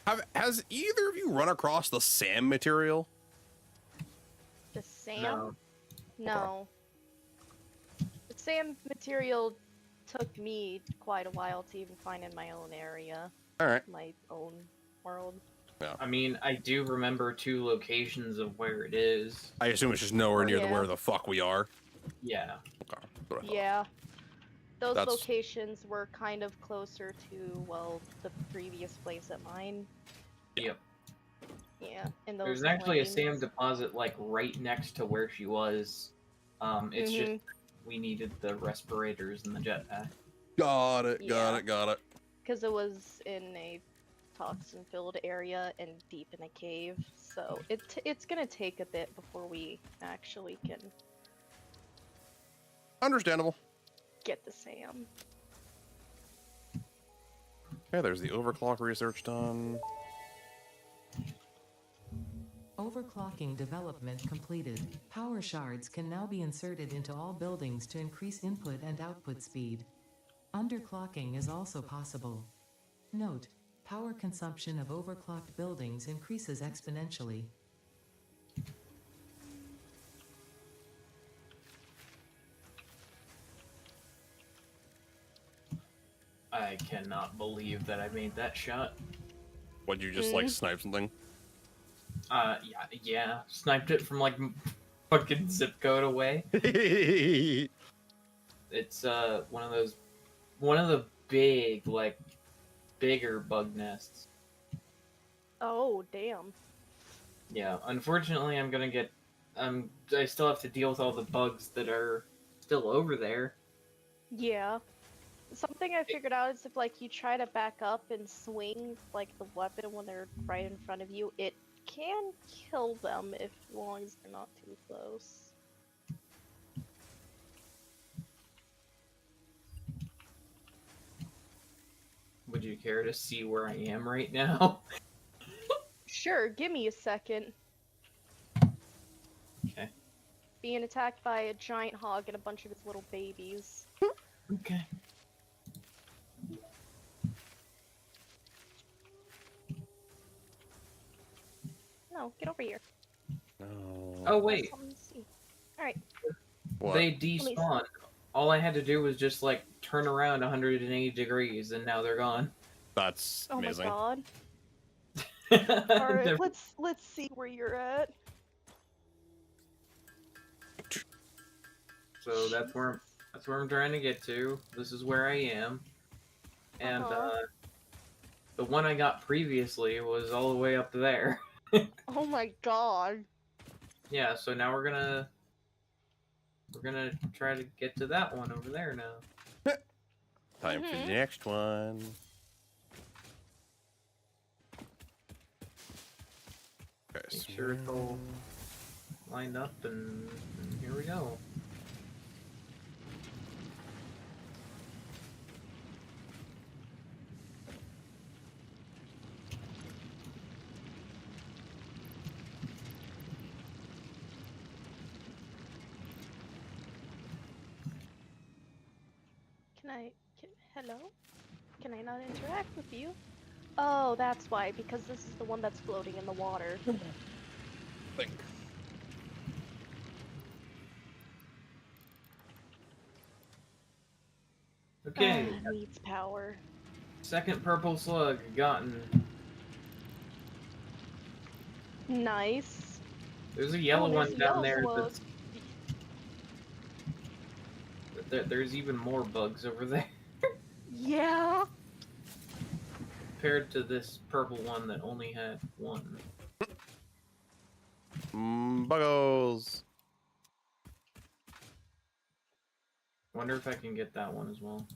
Has either of you run across the SAM material? The SAM? No. No. The SAM material took me quite a while to even find in my own area, All right. my own world. I mean, I do remember 2 locations of where it is. I assume it's just nowhere near Yeah. where the fuck we are. Yeah. Okay. That's what I thought. Yeah. Those That's- locations were kind of closer to, well, the previous place at mine. Yep. Yeah, in those There's actually a plains. SAM deposit like right next to where she was. It's just we needed the respirators and the jetpack. Got it. Got Yeah. it. Got it. Because it was in a toxin-filled area and deep in a cave, so it's gonna take a bit before we actually can Understandable. get the SAM. Okay, there's the overclock research done. Overclocking development completed. Power shards can now be inserted into all buildings to increase input and output speed. Underclocking is also possible. Note: power consumption of overclocked buildings increases exponentially. I cannot believe that I made that shot. Would you just like snipe something? Yeah. Sniped it from like fucking zip code away. It's one of the big, like, bigger bug nests. Oh, damn. Yeah, unfortunately I'm gonna get I still have to deal with all the bugs that are still over there. Yeah. Something I figured out is if, like, you try to back up and swing, like, the weapon when they're right in front of you, it can kill them as long as they're not too close. Would you care to see where I am right now? Sure, give me a second. Okay. Being attacked by a giant hog and a bunch of its little babies. Okay. No, get over here. No. Oh There's wait, something to see. Alright. What? they despawned. All I had to do was just like turn around 180 degrees and now they're gone. That's Oh amazing. my god. Never- Alright, let's see where you're at. So that's where I'm trying to get to. This is where I am. And Uh-huh. the one I got previously was all the way up there. Oh my god. Yeah, so now we're gonna try to get to that one over there now. Time for Mhm. the next one. Okay, Make sure it's all lined up and here we go. Hello? Can I not interact with you? Oh, that's why, because this is the one that's floating in the water. Think. Okay, Needs power. second purple slug gotten. Nice. There's a yellow there's one a down yellow there. slug. There's even more bugs over there Yeah. compared to this purple one that only had one. Buggles. Wonder if I can get that one as well.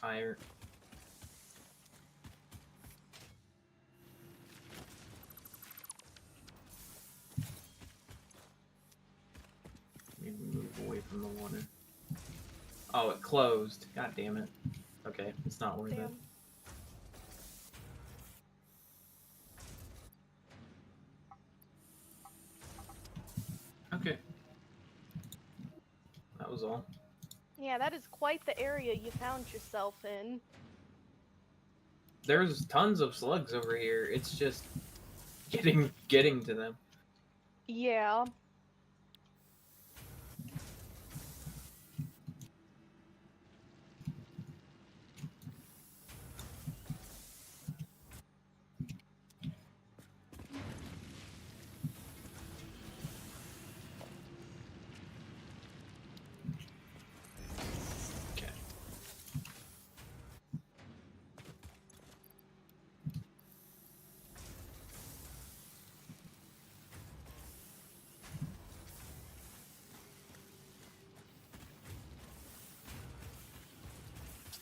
Higher. Maybe move away from the water. Oh, it closed. God damn it. Okay, it's not worth it. Damn. Okay. That was all. Yeah, that is quite the area you found yourself in. there's tons of slugs over here. It's just getting to them. Yeah. Okay.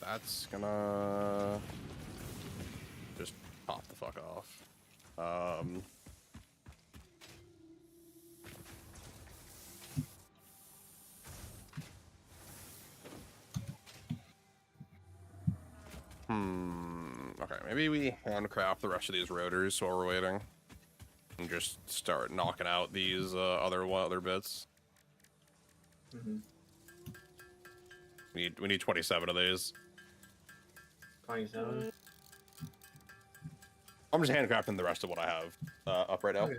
That's gonna just pop the fuck off. Okay, maybe we handcraft the rest of these rotors while we're waiting, and just start knocking out these other bits. Mm-hmm. We need 27 of these. 27. I'm just handcrafting the rest of what I have up right now. Okay.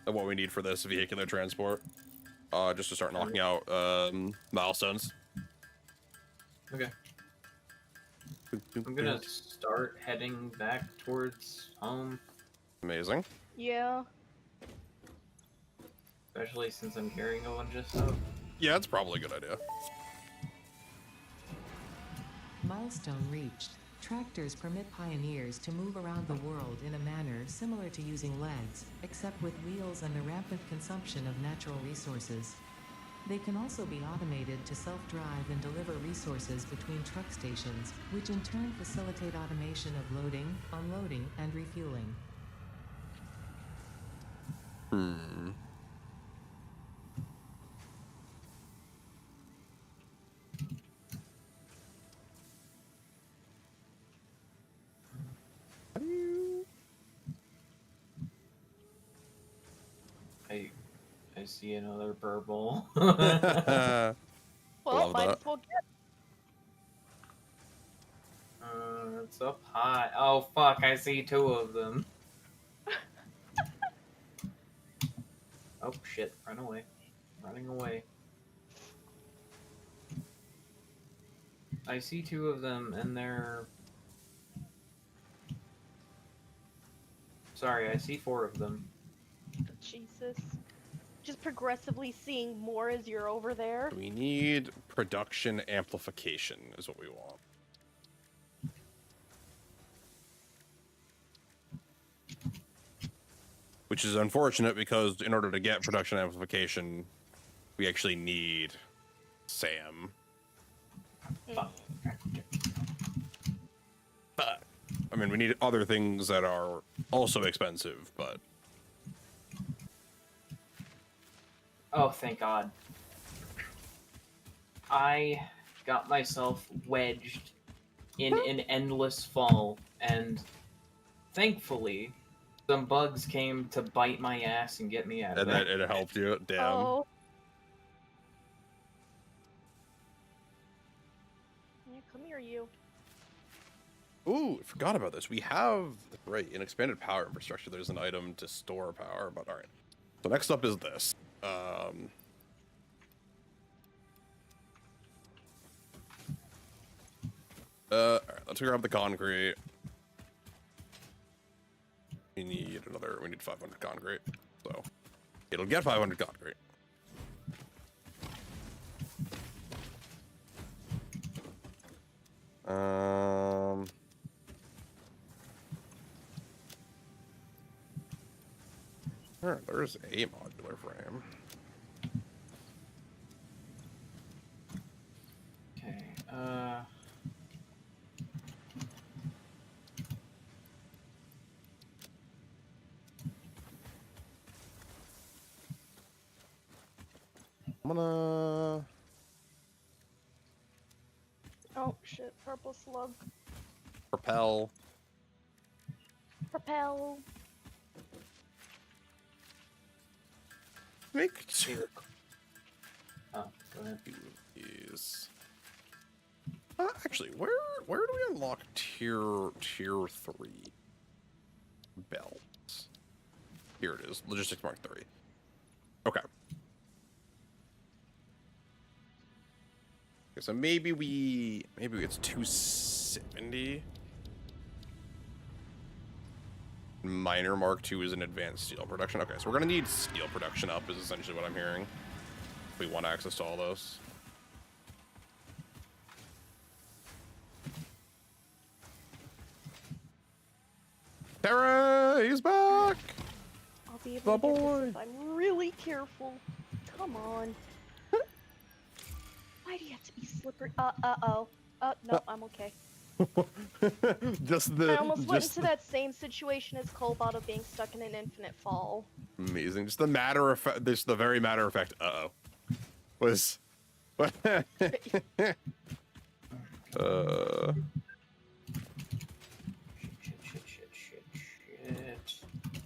And what we need for this vehicular transport. Just to start knocking out milestones. Okay. I'm gonna start heading back towards home, Amazing. Yeah. especially since I'm carrying a bunch of stuff. Yeah, that's probably a good idea. Milestone reached. Tractors permit pioneers to move around the world in a manner similar to using legs, except with wheels and the rampant consumption of natural resources. They can also be automated to self-drive and deliver resources between truck stations, which in turn facilitate automation of loading, unloading, and refueling. I see another purple. Well, Love might that. as well get. It's up high. Oh fuck! I see two of them. Oh shit! Run away! Running away. I see two of them, and they're. Sorry, I see four of them. Jesus. Just progressively seeing more as you're over there. We need production amplification is what we want. Which is unfortunate because in order to get production amplification, we actually need Sam. Fuck. But, I mean, we need other things that are also expensive, but... Oh, thank God. I got myself wedged in an endless fall, and thankfully, some bugs came to bite my ass and get me out of And there. that it helped you. Damn. Oh. Yeah, come here, you. Ooh, forgot about this. We have, right, in expanded power infrastructure, there's an item to store power, but alright. So next up is this. Alright, let's grab the concrete. We need 500 concrete. So, it'll get 500 concrete. There's a modular frame. Okay, I'm gonna... Oh shit, purple slug. propel. Propel. Make two oh, go ahead. of these. Actually, where do we unlock tier 3 belts? Here it is, Logistics Mark 3. Okay. Okay, so maybe it's 270. Minor Mark 2 is an advanced steel production. Okay, so we're gonna need steel production up, is essentially what I'm hearing. If we want access to all those. Terra, he's back! I'll be able The to get boy. this if I'm really careful. Come on. Why do you have to be slippery? Uh-oh. No, I'm okay. Just I almost went into that same situation as Colbotto being stuck in an infinite fall. amazing. Just the matter of fact, the very matter of fact. Was.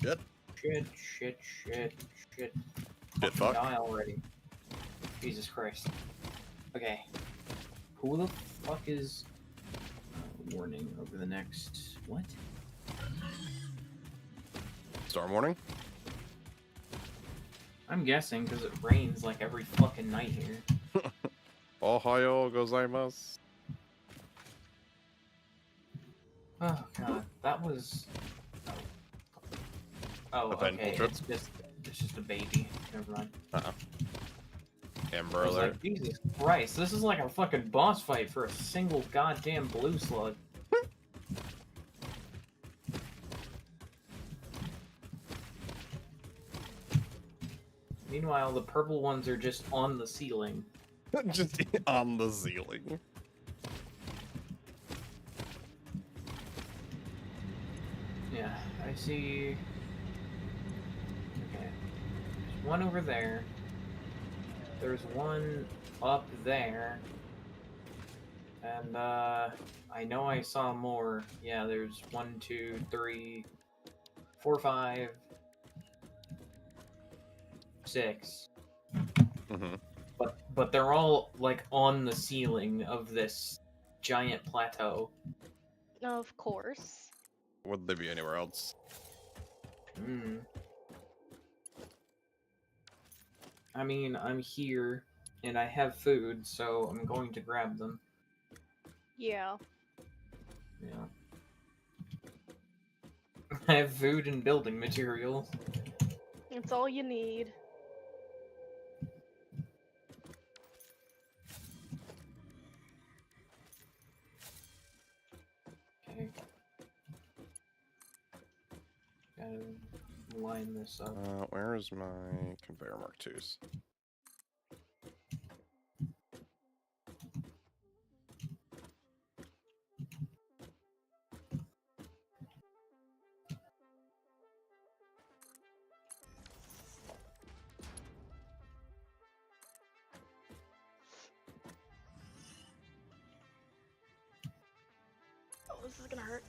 Shit. Shit. Shit, fuck. Die already. Jesus Christ. Okay. Who the fuck is warning over the next what? Storm warning. I'm guessing because it rains like every fucking night here. Ohayo gozaimasu. Oh god, that was. Oh, Eventful okay. trip. It's just a baby. Never mind. Amber I was alert. like, Jesus Christ, this is like a fucking boss fight for a single goddamn blue slug. Meanwhile, the purple ones are just on the ceiling. Just on the ceiling. Yeah, I see. Okay. There's one over there. There's one up there. And, I know I saw more. Yeah, there's 1, 2, 3, 4, 5, 6. Mm-hmm. But they're all, like, on the ceiling of this giant plateau. Of course. Would they be anywhere else? Hmm. I mean, I'm here, and I have food, so I'm going to grab them. Yeah. Yeah. I have food and building materials. It's all you need. Okay. Gotta line this up. Where is my conveyor mark 2s? Oh, this is gonna hurt.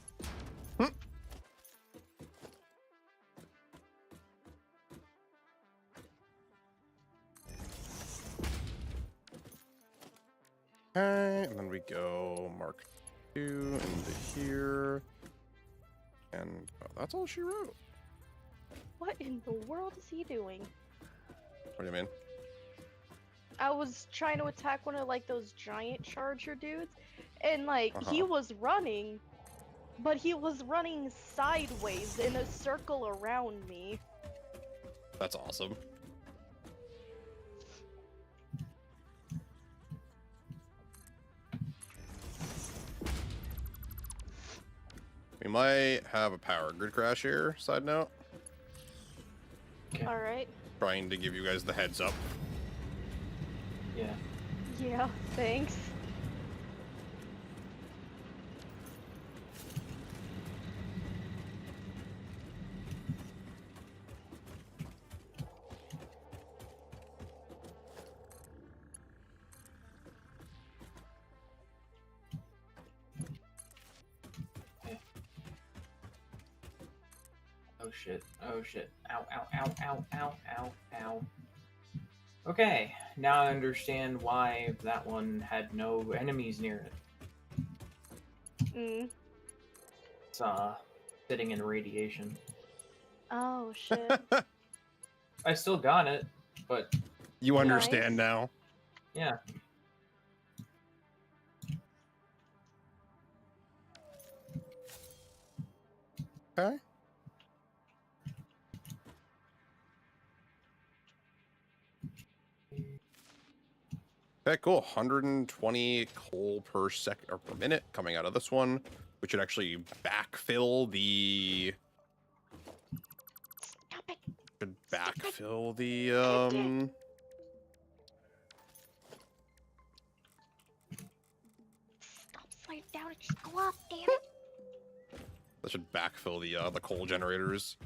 Okay, and then we go mark 2 into here. And that's all she wrote. What in the world is he doing? What do you mean? I was trying to attack one of like those giant charger dudes, and like he Uh-huh. was running, but he was running sideways in a circle around me. That's awesome. We might have a power grid crash here, side note. Okay. Alright. Trying to give you guys the heads up. Yeah. Yeah, thanks. Oh shit. Oh shit. Ow, ow, ow, ow, ow, ow, ow. Okay, now I understand why that one had no enemies near it. Mm. It's sitting in radiation. Oh shit. I still got it, but You understand Nice. now? yeah. Okay. Okay, cool. 120 coal per second or per minute coming out of this one, which should actually backfill the Stop it. should backfill the Stop sliding down and just go up, damn it. that should backfill the coal generators.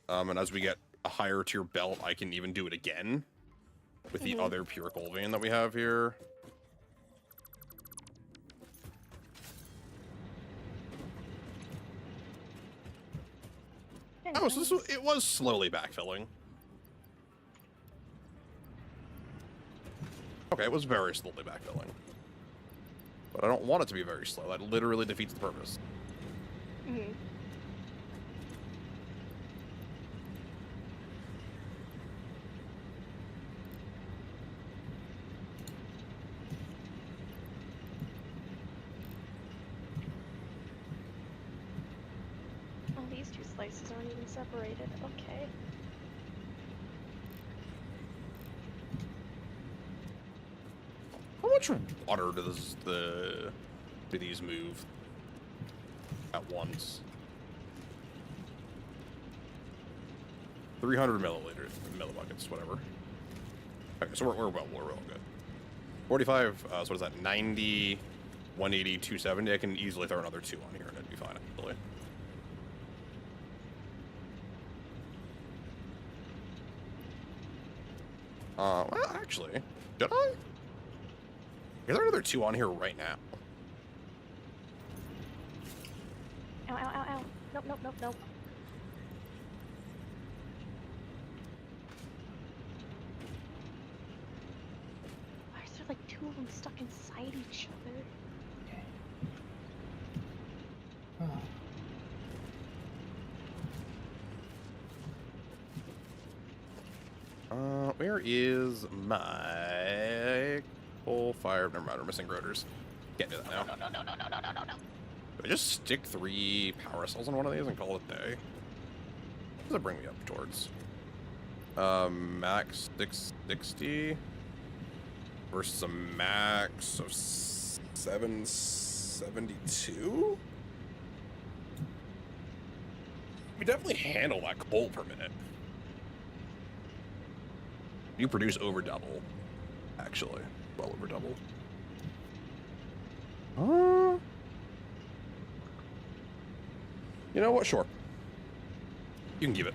And as we get a higher tier belt, I can even do it again with the Mhm. other pure coal vein that we have here. Very Oh, so this was, nice. it was slowly backfilling. Okay, it was very slowly backfilling. But I don't want it to be very slow. That literally defeats the purpose. Mhm. Oh, these two slices aren't even separated. Okay. How much water do these move at once? 300 milliliters, millibuckets, whatever. Okay, so we're well good. 45. So what is that? 90, 180, 270. I can easily throw another 2 on here and it'd be fine. Actually. Well, actually, did I? Is there another 2 on here right now? Ow, ow, ow, ow. Nope, nope, nope, nope. Why is there like 2 of them stuck inside each other? Where is my coal fire? Never mind, we're missing rotors. Can't do that now. No, no, no, no, no, no, no, no. Do I just stick 3 power cells on one of these and call it a day? What does it bring me up towards? Max 660 versus a max of 772? We definitely handle that coal per minute. You produce over double, actually. Well over double. You know what? Sure. You can keep it.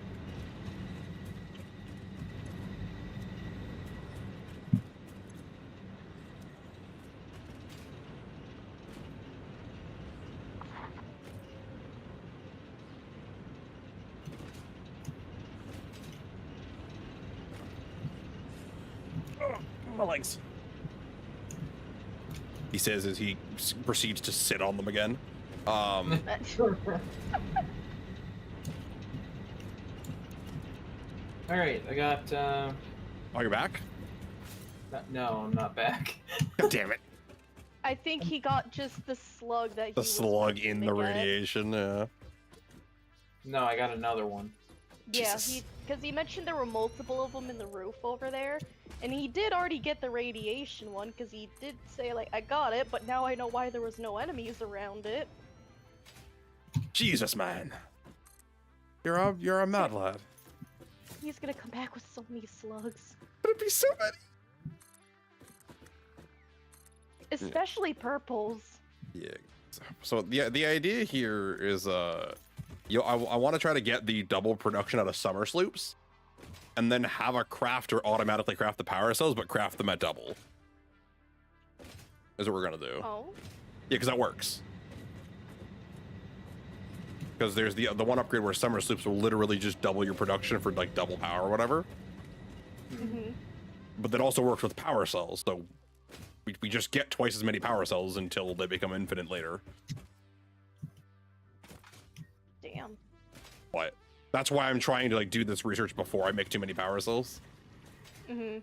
My legs. He says as he proceeds to sit on them again. Oh. Alright, I got, Oh, you're back? no, I'm not back. God damn it. I think he got just the slug that he The was slug hoping in to the get. radiation, yeah. No, I got another one. Yeah, Jesus. because he mentioned there were multiple of them in the roof over there, and he did already get the radiation one, because he did say, like, I got it, but now I know why there was no enemies around it. Jesus, man. You're a mad lad. He's gonna come back with so many slugs. It'd be so many. Especially purples. Yeah. So the idea here is I want to try to get the double production out of summer sloops, and then have a crafter automatically craft the power cells, but craft them at double. Is what we're gonna do. Oh. Yeah, because that works. Because there's the one upgrade where summer sloops will literally just double your production for like double power or whatever. Mm-hmm. But that also works with power cells, so we just get twice as many power cells until they become infinite later. But that's why I'm trying to like do this research before I make too many power cells. Mm-hmm.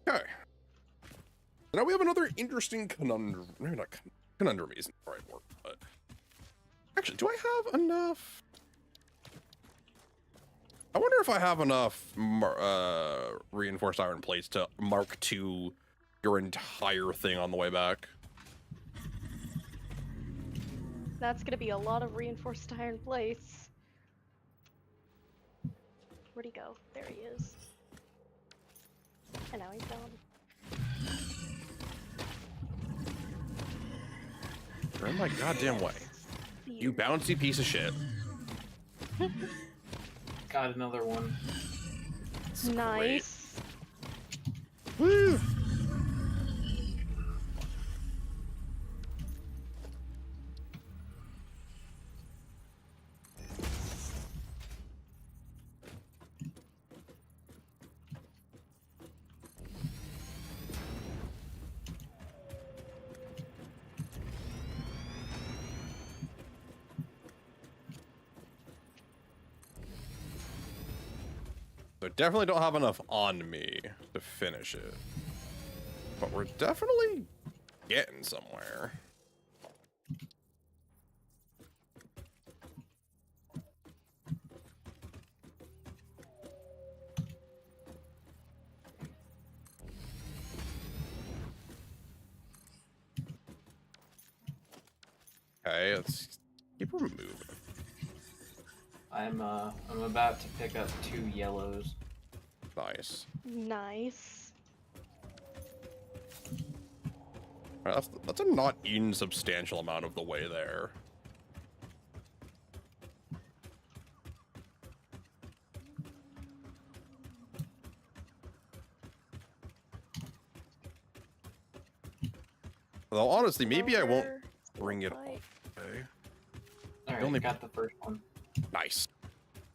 Okay. So now we have another interesting conundrum. Maybe not conundrum isn't the right word, but actually, do I have enough? I wonder if I have enough reinforced iron plates to mark to your entire thing on the way back. That's gonna be a lot of reinforced iron plates. Where'd he go? There he is. And now he's gone. You're in my goddamn way. You bouncy piece of shit. Got another one. Nice. Woo! So definitely don't have enough on me to finish it. But we're definitely getting somewhere. Okay, let's keep her moving. I'm about to pick up 2 yellows. Nice. Nice. Alright, that's a not insubstantial amount of the way there. Although honestly, maybe I won't Lower, bring it right. all. Okay. Alright, Only- got the first one. Nice.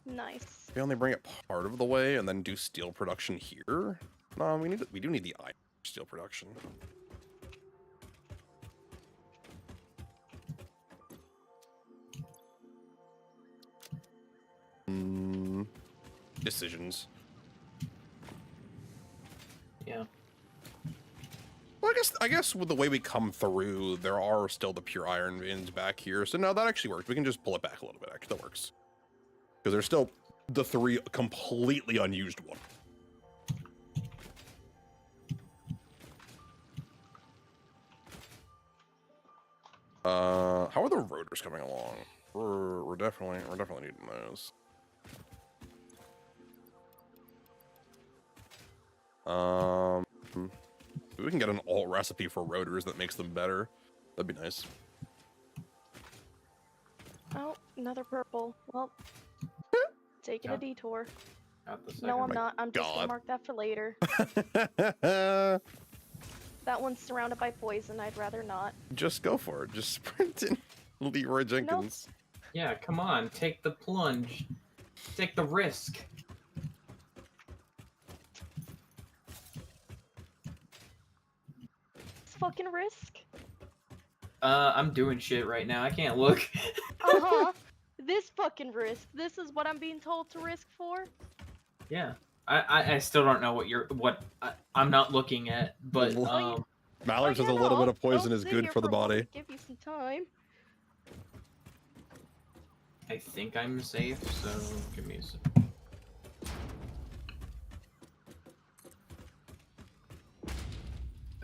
Nice. We only bring it part of the way and then do steel production here. No, we do need the iron for steel production. Decisions. Yeah. Well, I guess with the way we come through, there are still the pure iron veins back here. So no, that actually works. We can just pull it back a little bit. Actually, that works. Because there's still the 3 completely unused ones. How are the rotors coming along? We're definitely needing those. If we can get an alt recipe for rotors that makes them better, that'd be nice. Oh, another purple. Well, taking a Yeah. detour. Got the second No, I'm one. not. I'm just God. gonna mark that for later. That one's surrounded by poison. I'd rather not. Just go for it. Just sprint in, Leroy Jenkins. Yeah, come on, take the plunge. Take the risk. It's fucking risk. I'm doing shit right now. I can't look. Uh-huh. This fucking risk. This is what I'm being told to risk for? Yeah. I still don't know what I'm not looking at, but Well, Oh, Mallard says yeah, a little no, bit of poison I'll is sit good here for the a while body. to give you some time. I think I'm safe, so give me a sec.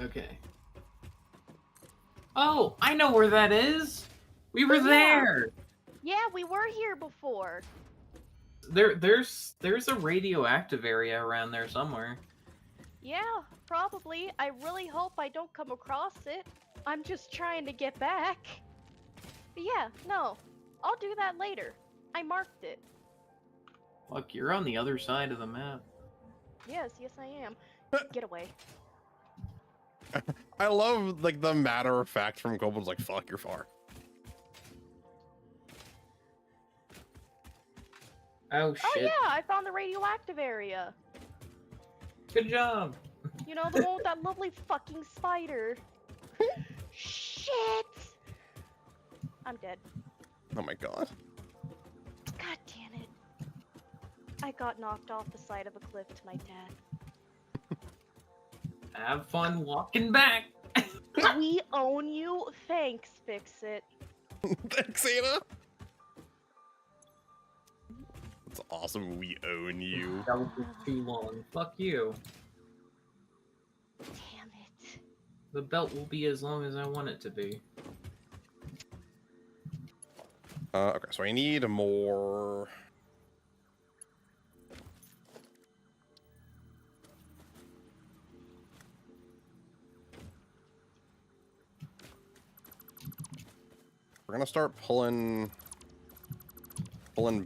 Okay. Oh, I know where that is. We were Yeah. there. Yeah, we were here before. There's a radioactive area around there somewhere. Yeah, probably. I really hope I don't come across it. I'm just trying to get back. But yeah, no. I'll do that later. I marked it. Look, you're on the other side of the map. Yes, I am. Get away. I love like the matter of fact from Kobold's like, fuck, you're far. Oh Oh shit. yeah, I found the radioactive area. Good job. You know, the one with that lovely fucking spider. Shit! I'm dead. Oh my god. God damn it. I got knocked off the side of a cliff to my death. Have fun walking back. We own you? Thanks, fix it. Thanks, Anna. That's awesome. We own you. That was too long. Fuck you. Damn it. The belt will be as long as I want it to be. Okay, so I need more. We're gonna start pulling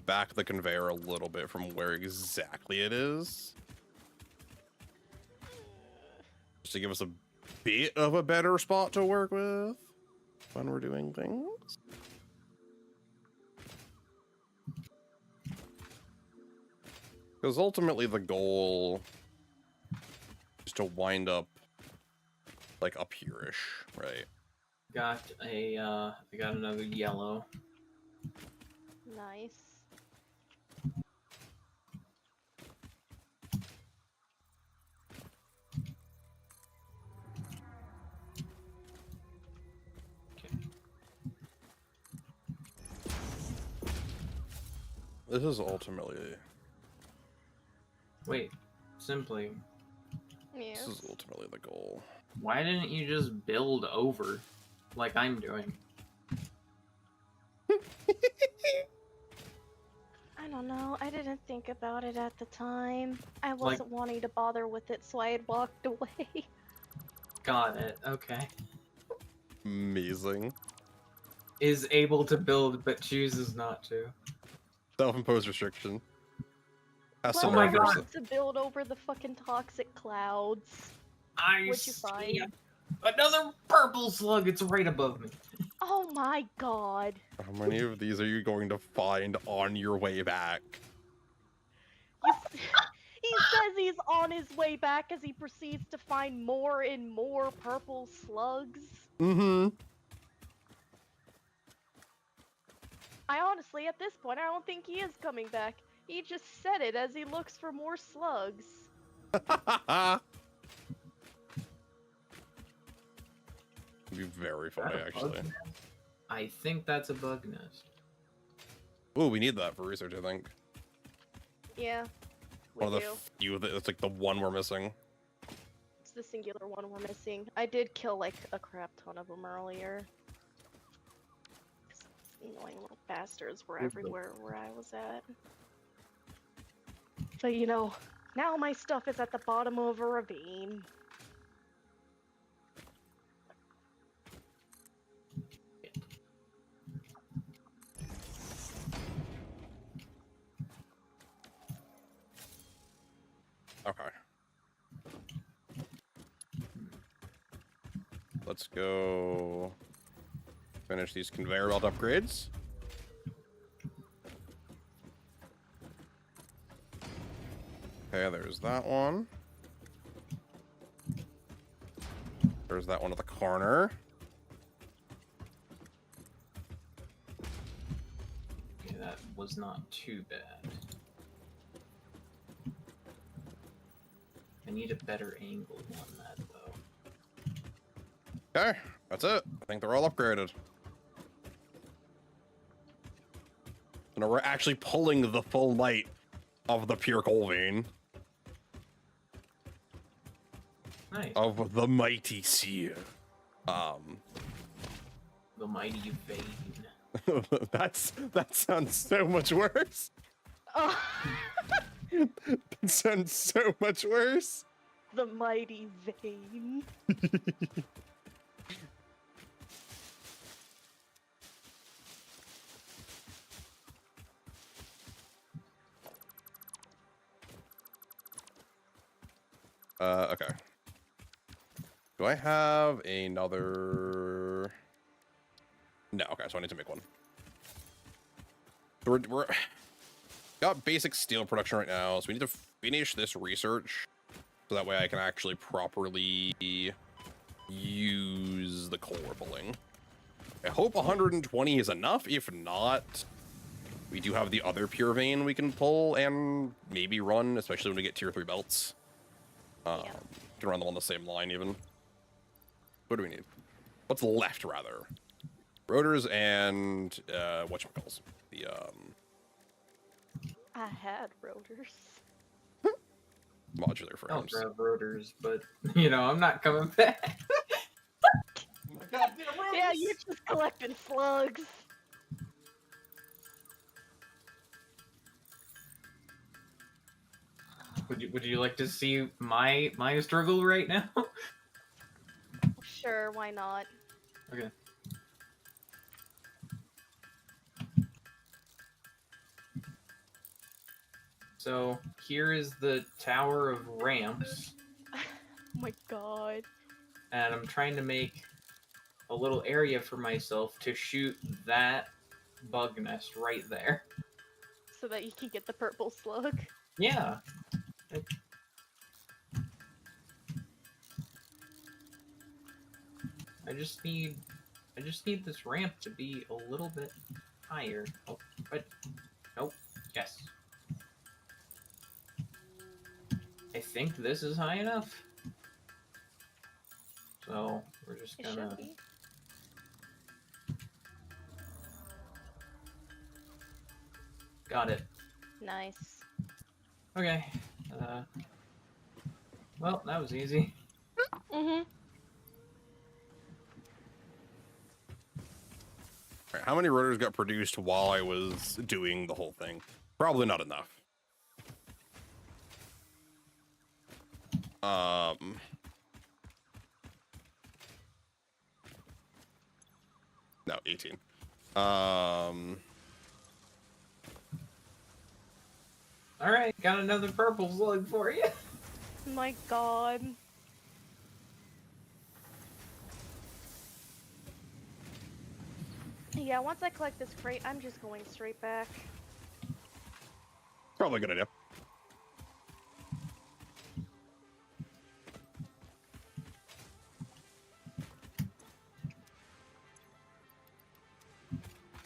back the conveyor a little bit from where exactly it is, just to give us a bit of a better spot to work with when we're doing things. Because ultimately the goal is to wind up like up here-ish, right? Got a, I got another yellow. Nice. This is ultimately Wait, simply, Yes. this is ultimately the goal. why didn't you just build over, like I'm doing? I don't know. I didn't think about it at the time. I wasn't wanting to bother with it, so I had walked away. Got it. Okay. Amazing. Is able to build, but chooses not to. Self-imposed restriction. Has Well, some my I reverse- God. want to build over the fucking toxic clouds. I What'd you see find? another purple slug. It's right above me. Oh my god. How many of these are you going to find on your way back? You he says he's on his way back as he proceeds to find more and more purple slugs. Mm-hmm. I honestly, at this point, I don't think he is coming back. He just said it as he looks for more slugs. It'd be very funny, That a bug actually. nest? I think that's a bug nest. Ooh, we need that for research, I think. Yeah, we One of do. the few that it's like the one we're missing. It's the singular one we're missing. I did kill like a crap ton of them earlier. 'Cause annoying little bastards were everywhere where I was at. But you know, now my stuff is at the bottom of a ravine. Okay. Let's go finish these conveyor belt upgrades. Okay, there's that one. There's that one at the corner. Okay, that was not too bad. I need a better angle on that, though. Okay, that's it. I think they're all upgraded. So now we're actually pulling the full light of the pure coal vein Nice. of the mighty seer. The mighty vein. that sounds so much worse. Oh, That sounds so much worse. the mighty vein. Okay. Do I have another? No. Okay, so I need to make one. So we're got basic steel production right now, so we need to finish this research, so that way I can actually properly use the coal we're pulling. I hope 120 is enough. If not, we do have the other pure vein we can pull and maybe run, especially when we get tier 3 belts. Yeah. We can run them on the same line even. What do we need? What's left, rather? Rotors and whatchamacalls? The I had rotors. modular I'll frames. grab rotors, but you know, I'm not coming back. Yeah, you're just collecting slugs. Would you like to see my struggle right now? Sure, why not? Okay. So here is the Tower of Ramps, Oh my god. and I'm trying to make a little area for myself to shoot that bug nest right there. So that you can get the purple slug. Yeah. I just need this ramp to be a little bit higher. Oh, but nope. Yes. I think this is high enough. So we're just It gonna. should be. Got it. Nice. Okay. Well, that was easy. Mm-hmm. All right, how many rotors got produced while I was doing the whole thing? Probably not enough. No, 18. All right, got another purple slug for you. My god. Yeah, once I collect this crate, I'm just going straight back. Probably a good idea.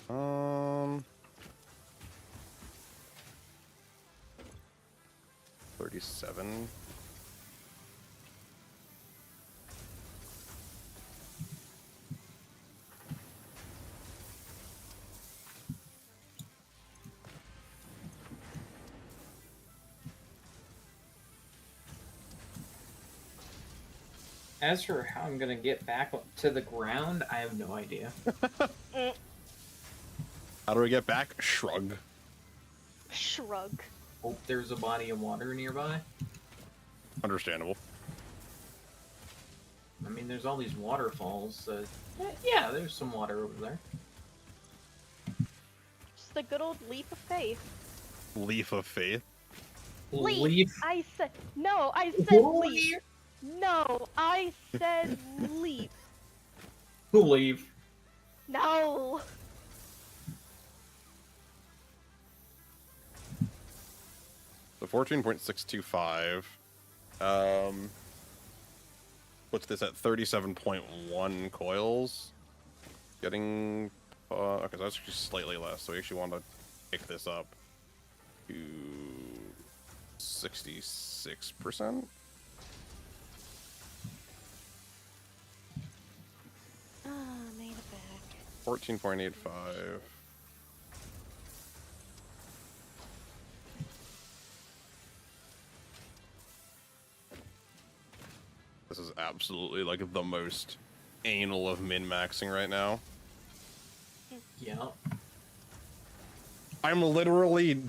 Um, 37. As for how I'm gonna get back to the ground, I have no idea. How do we get back? Shrug. Shrug. Hope there's a body of water nearby. Understandable. I mean, there's all these waterfalls. So yeah, there's some water over there. Just a good old leap of faith. Leaf of faith. Leaf. I said no. I said leap. No, I said leap. Leaf. No. So 14.625. What's this at 37.1 coils? Getting okay, so that's just slightly less. So we actually want to pick this up to 66%. Made it back. 14.85. This is absolutely like the most anal of min-maxing right now. Yeah. I'm literally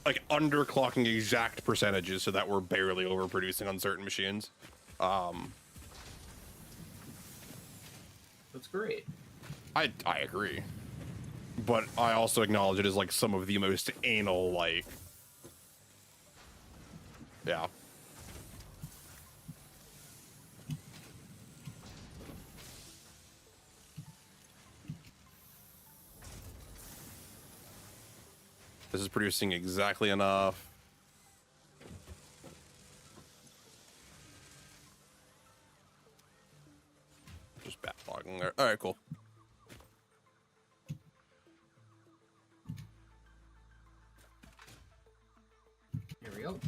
like underclocking exact percentages so that we're barely overproducing on certain machines. That's great. I agree. But I also acknowledge it is like some of the most anal, like, yeah. This is producing exactly enough. backlogging there. All right, cool. Here we go.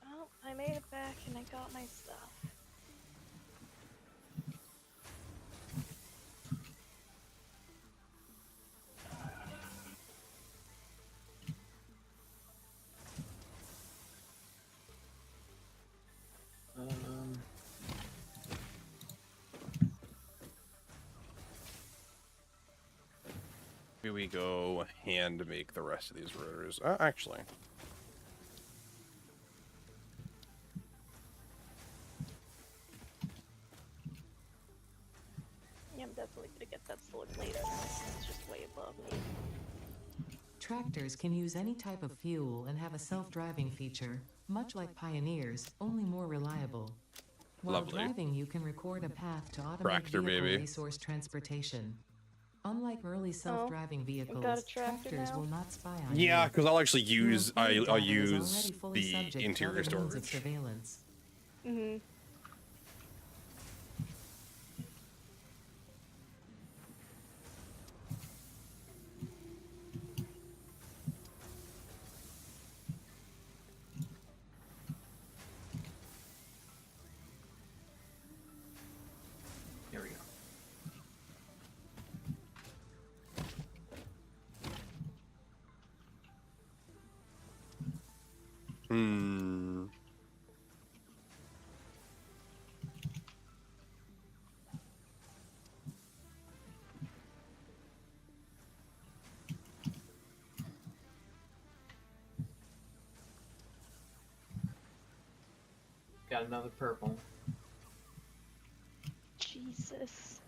Oh, I made it back and I got my stuff. Maybe we go hand make the rest of these rotors. Actually. Yeah, I'm definitely gonna get that sword later. It's just way above me. Tractors can use any type of fuel and have a self-driving feature, much like Pioneers, only more reliable. While Lovely. driving, you can record a path to automate Tractor, vehicle baby. resource transportation. Unlike early self-driving got a vehicles, tractor tractors now? will not spy on Yeah, you. because I'll actually Your use fleet I'll data is use already fully the subject to interior other means of storage. surveillance. Mm-hmm. Here we go. Hmm. Got another purple. Jesus.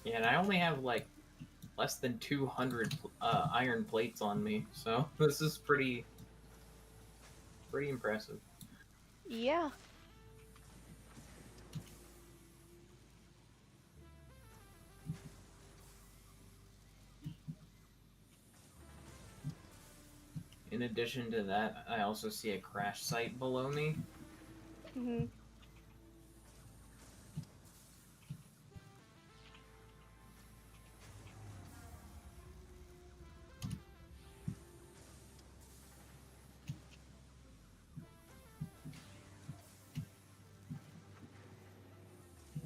Yeah, and I only have like less than 200 iron plates on me, so this is pretty impressive. Yeah. In addition to that, I also see a crash site below me. Mm-hmm.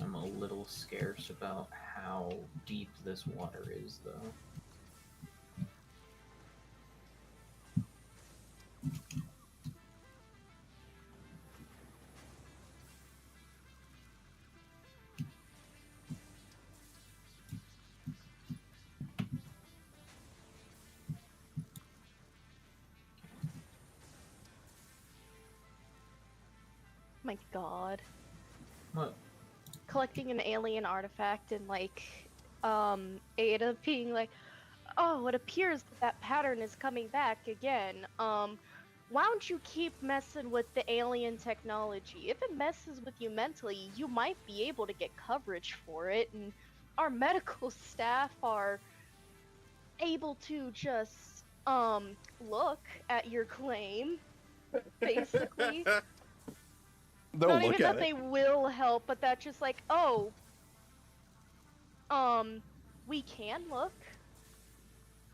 I'm a little scarce about how deep this water is, though. My God. What? Collecting an alien artifact and like, Ada being like, oh, it appears that pattern is coming back again. Why don't you keep messing with the alien technology? If it messes with you mentally, you might be able to get coverage for it, and our medical staff are able to just, look at your claim, basically. They'll Not look even at that it. they will help, but that just like, oh, we can look,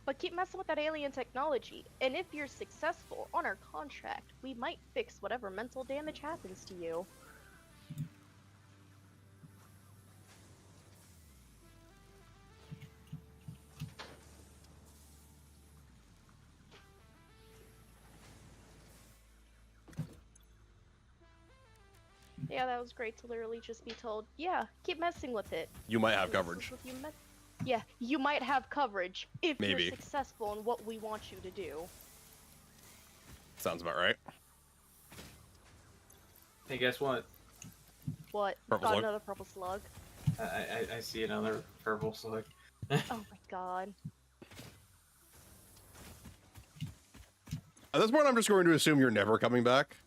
but keep messing with that alien technology. And if you're successful on our contract, we might fix whatever mental damage happens to you. Yeah, that was great to literally just be told, yeah, keep messing with it. You might have This is coverage. what you yeah, you might have coverage if Maybe. you're successful in what we want you to do. Sounds about right. Hey, guess what? What? Purple Got slug. another purple slug. I see another purple slug. Oh my God. At this point, I'm just going to assume you're never coming back.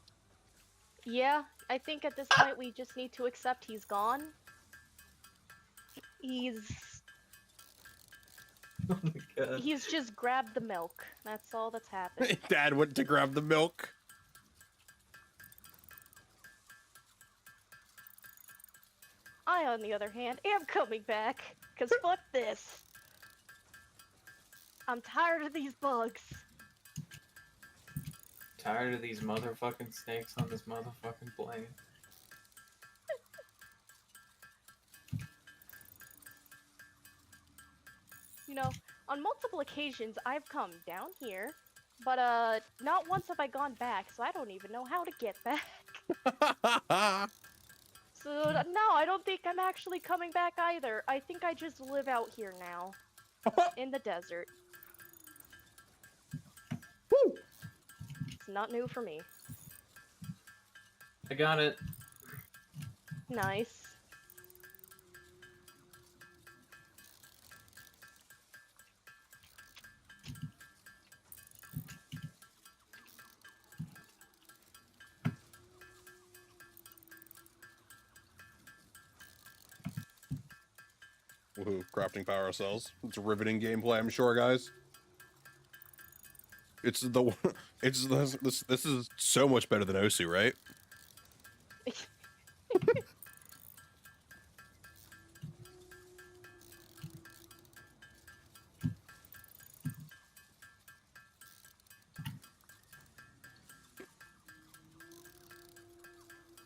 Yeah, I think at this point we just need to accept he's gone. He's Oh my god. He's just grabbed the milk. That's all that's happened. Dad went to grab the milk. I, on the other hand, am coming back. Cause fuck this. I'm tired of these bugs. Tired of these motherfucking snakes on this motherfucking plane. You know, on multiple occasions I've come down here, but not once have I gone back, so I don't even know how to get back. So no, I don't think I'm actually coming back either. I think I just live out here now. In the desert. Woo! It's not new for me. I got it. Nice. Woohoo, crafting power cells. It's a riveting gameplay, I'm sure, guys. It's the this is so much better than Osu, right?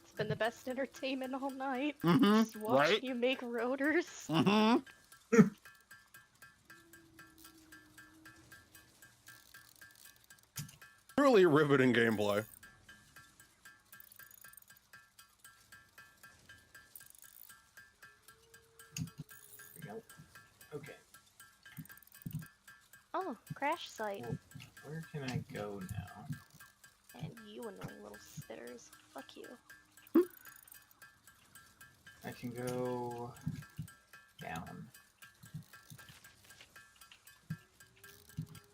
It's been the best entertainment all night. Mm-hmm. Just watching Right? you make rotors. Mm-hmm. Truly riveting gameplay. There we go. Okay. Oh, crash site. Well, where can I go now? And you annoying little spitters. Fuck you. I can go down.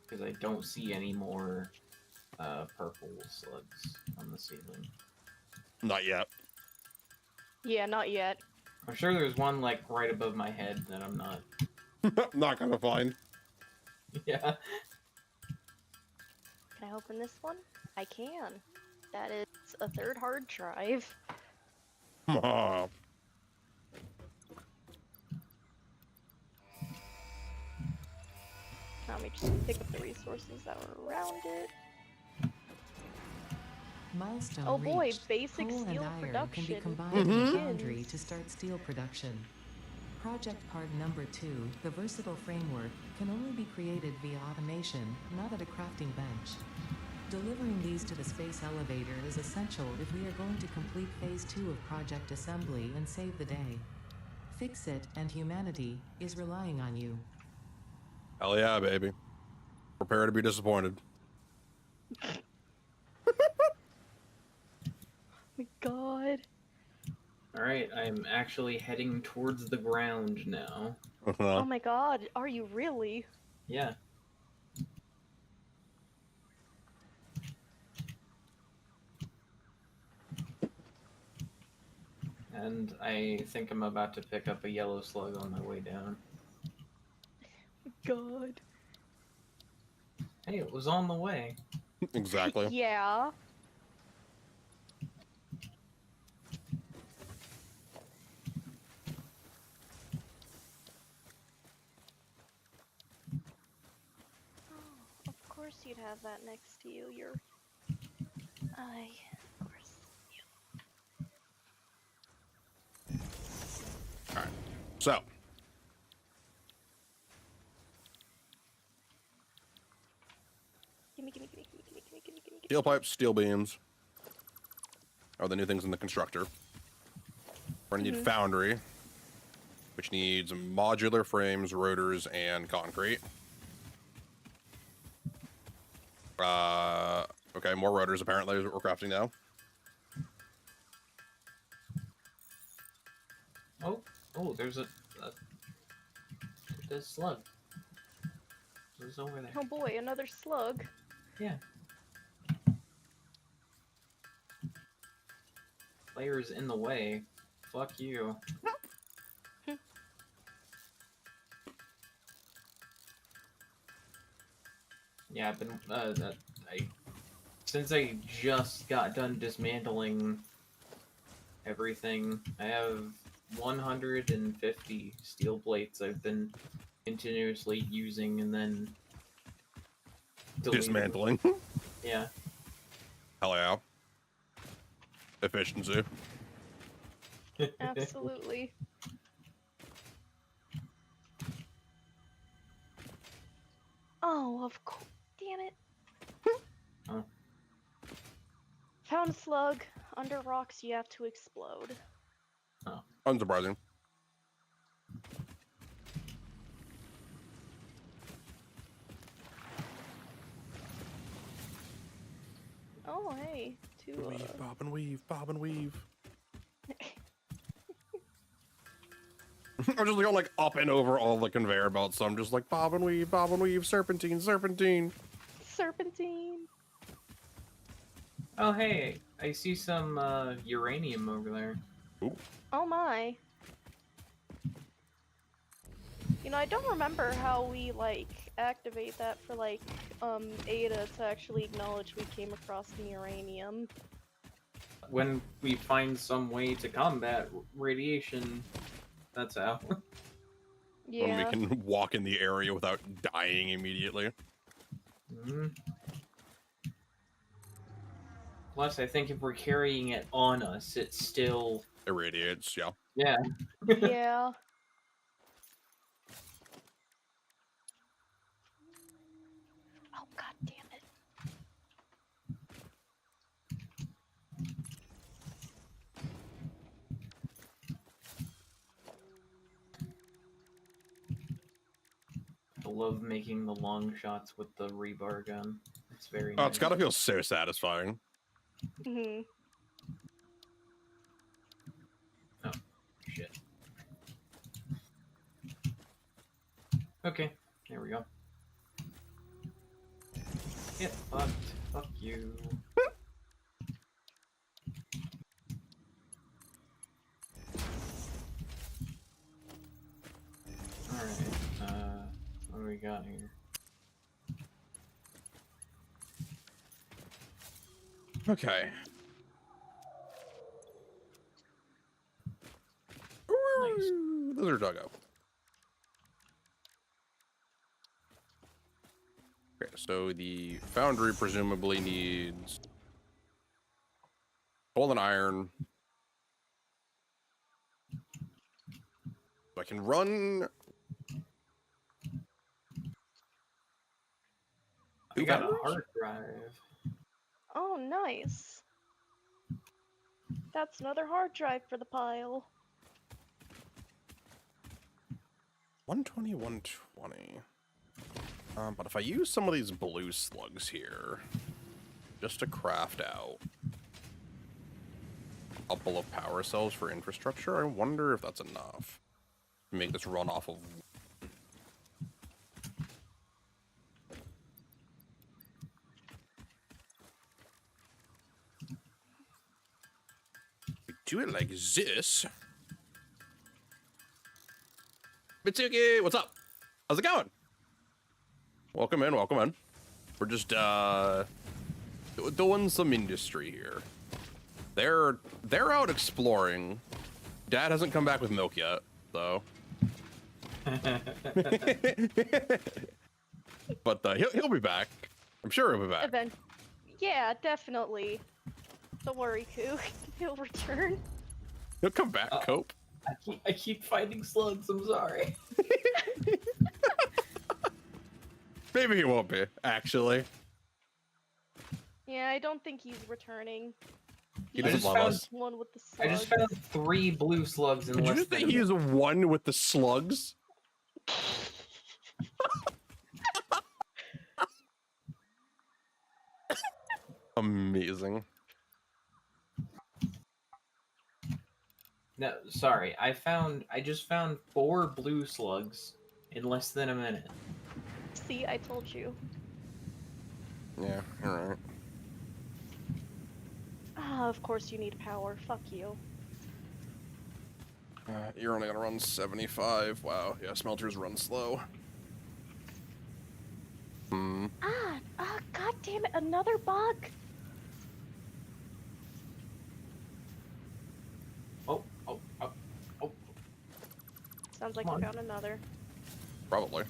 Because I don't see any more purple slugs on the ceiling. Not yet. Yeah, not yet. I'm sure there's one like right above my head that I'm not. Not gonna find. Yeah. Can I open this one? I can. That is a third hard drive. Ah. Let me just pick up the resources that were around it. Milestone Oh boy, reached. basic Coal steel and iron production. can be combined in Mhm. the foundry to start steel production. Project part number 2, the versatile framework, can only be created via automation, not at a crafting bench. Delivering these to the space elevator is essential if we are going to complete phase 2 of project assembly and save the day. Fix It and humanity is relying on you. Hell yeah, baby. Prepare to be disappointed. Oh my god. Alright, I'm actually heading towards the ground now. Oh my god, are you really? Yeah. And I think I'm about to pick up a yellow slug on my way down. God. Hey, it was on the way. Exactly. Yeah. Oh, of course you'd have that next to you. You're... Of course. Alright. So. Gimme. Steel pipes, steel beams are the new things in the constructor. We're gonna need foundry, which needs modular frames, rotors, and concrete. Okay, more rotors apparently is what we're crafting now. Oh, there's a slug. It's over there. Oh boy, another slug. Yeah. Player's in the way. Fuck you. Yeah, I've been since I just got done dismantling everything. I have 150 steel plates I've been continuously using and then deleting. Dismantling. Yeah. Hell yeah. Efficiency. Absolutely. Oh, of course. Damn it. Oh. Found a slug. Under rocks, you have to explode. Unsurprising. Oh, hey. Two. Weave, bob and weave, bob and weave. I'm just going like up and over all the conveyor belts, so I'm just like bob and weave, serpentine, serpentine. Serpentine. Oh hey, I see some uranium over there. Oh my. You know, I don't remember how we, like, activate that for, like, Ada to actually acknowledge we came across the uranium. When we find some way to combat radiation, that's how. When Yeah. we can walk in the area without dying immediately. Mhm. Plus, I think if we're carrying it on us, it still... Irradiates, yeah. Yeah. Yeah. Oh, god damn it. I love making the long shots with the rebar gun. It's very Oh, nice. it's gotta feel so satisfying. Mhm. Shit. Okay, there we go. Get fucked. Fuck you. Alright, what do we got here? Okay. Nice. Lizard doggo. Okay, so the foundry presumably needs coal and iron. So I can run. I got a foundries? hard drive. Oh, nice. That's another hard drive for the pile. 120, 120. But if I use some of these blue slugs here, just to craft out a couple of power cells for infrastructure, I wonder if that's enough to make this run off of. We do it like this. Mitsuki, what's up? How's it going? Welcome in, welcome in. We're just doing some industry here. They're out exploring. Dad hasn't come back with milk yet, though. But he'll be back. I'm sure he'll be back. Yeah, definitely. Don't worry, Koo. He'll return. He'll come back, Cope. I keep finding slugs, I'm sorry. Maybe he won't be, actually. Yeah, I don't think he's returning. He I doesn't just love found- us. One with the I slugs. just found 3 blue slugs in Did you less just than say a he is minute. one with the slugs? Amazing. No, sorry. I just found 4 blue slugs in less than a minute. See, I told you. Yeah, alright. Ah, of course you need power. Fuck you. You're only gonna run 75. Wow, yeah, smelters run slow. Hmm. Ah, damn it, another bug? Oh, oh, oh, oh. Sounds like Come we on. found another. Probably.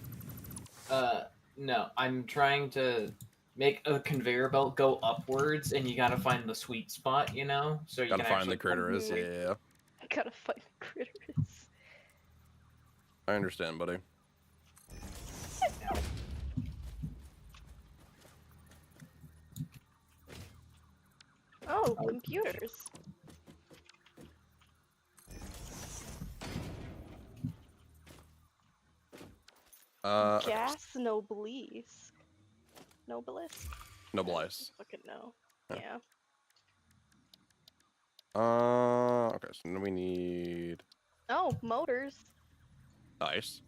No, I'm trying to make a conveyor belt go upwards, and you gotta find the sweet spot, you know? So you Gotta can find actually the critter is. Mhm. Yeah. I gotta find the critters. I understand, buddy. Oh, Oh. computers. Okay. Gas Noblesse. Noblesse? Noblice. Fucking no. Yeah. Yeah. Okay, so then we need Oh, motors. ice.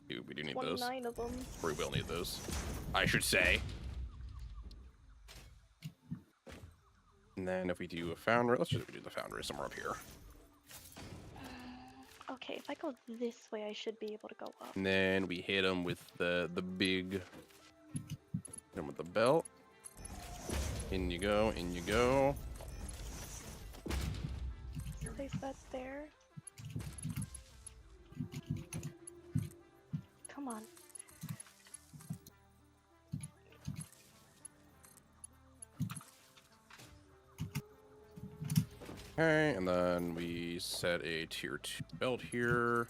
We do need those. 29 of them. We will need those. I should say. And then if we do a foundry, let's just do the foundry somewhere up here. Okay, if I go this way, I should be able to go up. And then we hit them with the big. Hit them with the belt. In you go, in you go. Place that there. Come on. Okay, and then we set a tier 2 belt here.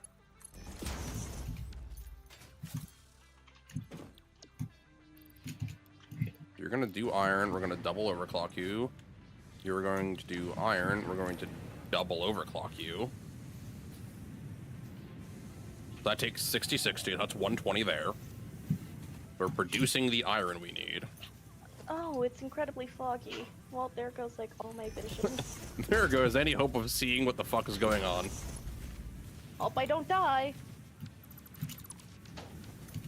You're gonna do iron, we're gonna double overclock you. You're going to do iron, we're going to double overclock you. That takes 60-60, that's 120 there. We're producing the iron we need. Oh, it's incredibly foggy. Well, there goes like all my vision. There goes any hope of seeing what the fuck is going on. Hope I don't die.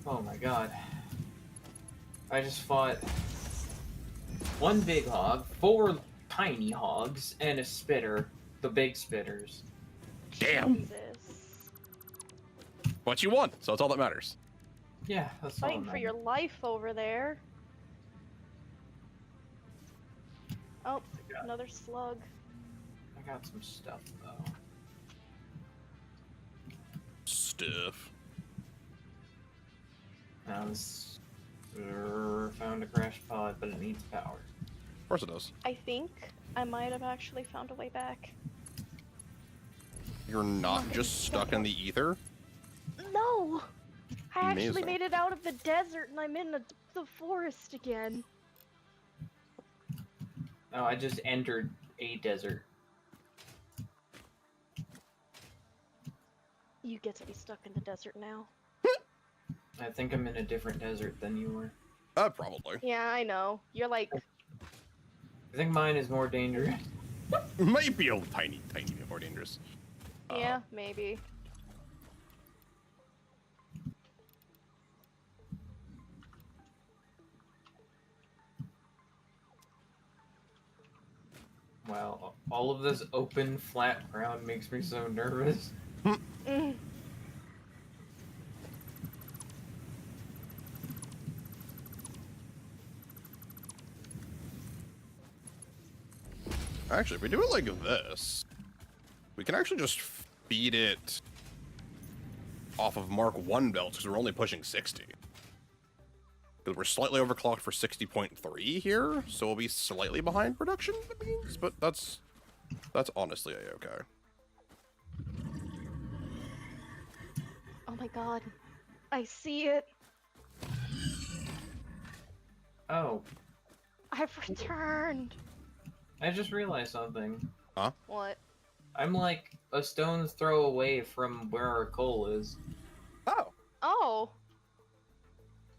Oh my god. I just fought one big hog, 4 tiny hogs, and a spitter. The big spitters. Damn. Jesus. But you won, so that's all that matters. Yeah, that's all Fighting that for your matters. life over there. Oh, got- another slug. I got some stuff though. Stuff. Now this found a crash pod, but it needs power. Of course it does. I think I might have actually found a way back. You're not just stuck in the ether? No! I actually Amazing. made it out of the desert and I'm in the forest again. No, I just entered a desert. You get to be stuck in the desert now. I think I'm in a different desert than you were. Probably. Yeah, I know. You're like, I think mine is more dangerous. Might be a tiny bit more dangerous. yeah, maybe. Wow, all of this open, flat ground makes me so nervous. Mm. Actually, if we do it like this, we can actually just feed it off of Mark 1 belts because we're only pushing 60. Because we're slightly overclocked for 60.3 here, so we'll be slightly behind production, it means, but that's honestly a-okay. Oh my god. I see it. Oh, I've returned. I just realized something. What? I'm like a stone's throw away from where our coal is. Oh. Oh,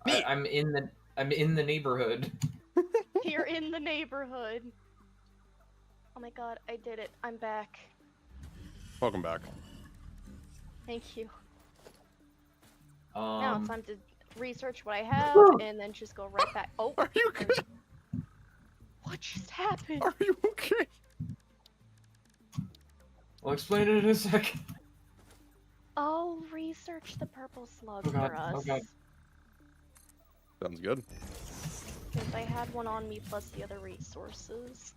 Neat. I'm in the neighborhood. you're in the neighborhood. Oh my god, I did it. I'm back. Welcome back. Thank you. Now it's time to research what I have and then just go right back. Oh, Are you good? what just happened? Are you okay? I'll explain it in a second. I'll research the purple slug Oh god, for us. oh god. Sounds good. Because I had one on me plus the other resources.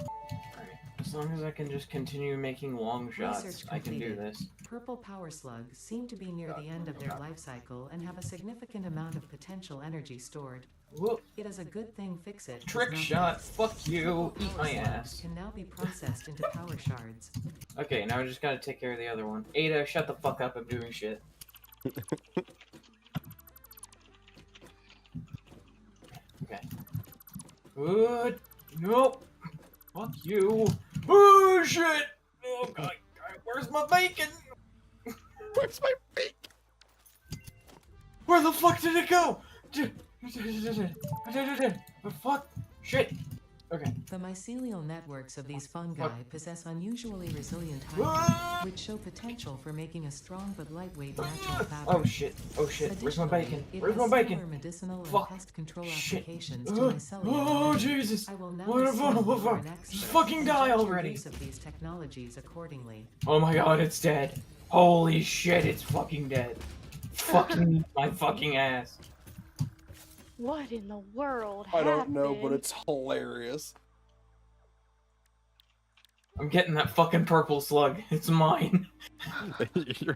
Alright. As long as I can just continue making long shots, Research I can do completed. this. Purple power slugs seem to be near the end of their life cycle and have a significant amount of potential energy stored. Whoop. It is a good thing Fix-It does Trick not shot. exist. Fuck you. Purple Eat power my slugs ass. can now be processed into power shards. Okay, now I just gotta take care of the other one. Ada, shut the fuck up. I'm doing shit. Okay. Good. Nope. Fuck you. Oh shit. Oh god. Where's my bacon? Where's my bacon? Where the fuck did it go? The fuck? Shit. Okay. The mycelial networks of these fungi What? possess unusually resilient Ah! hybrids, which show potential for making a strong but lightweight natural fabric. Oh shit. Oh shit. Where's my Additionally, bacon? it Where's has my bacon? similar medicinal Fuck. and pest control Shit. applications to Oh mycelium. Jesus. I will now What the assume fuck? you are Fuck. an Just expert fucking and die judge your already. use of these technologies accordingly. Oh my god, it's dead. Holy shit, it's fucking dead. Fucking my fucking ass. What in the world I happened? don't know, but it's hilarious. I'm getting that fucking purple slug. It's mine. You're-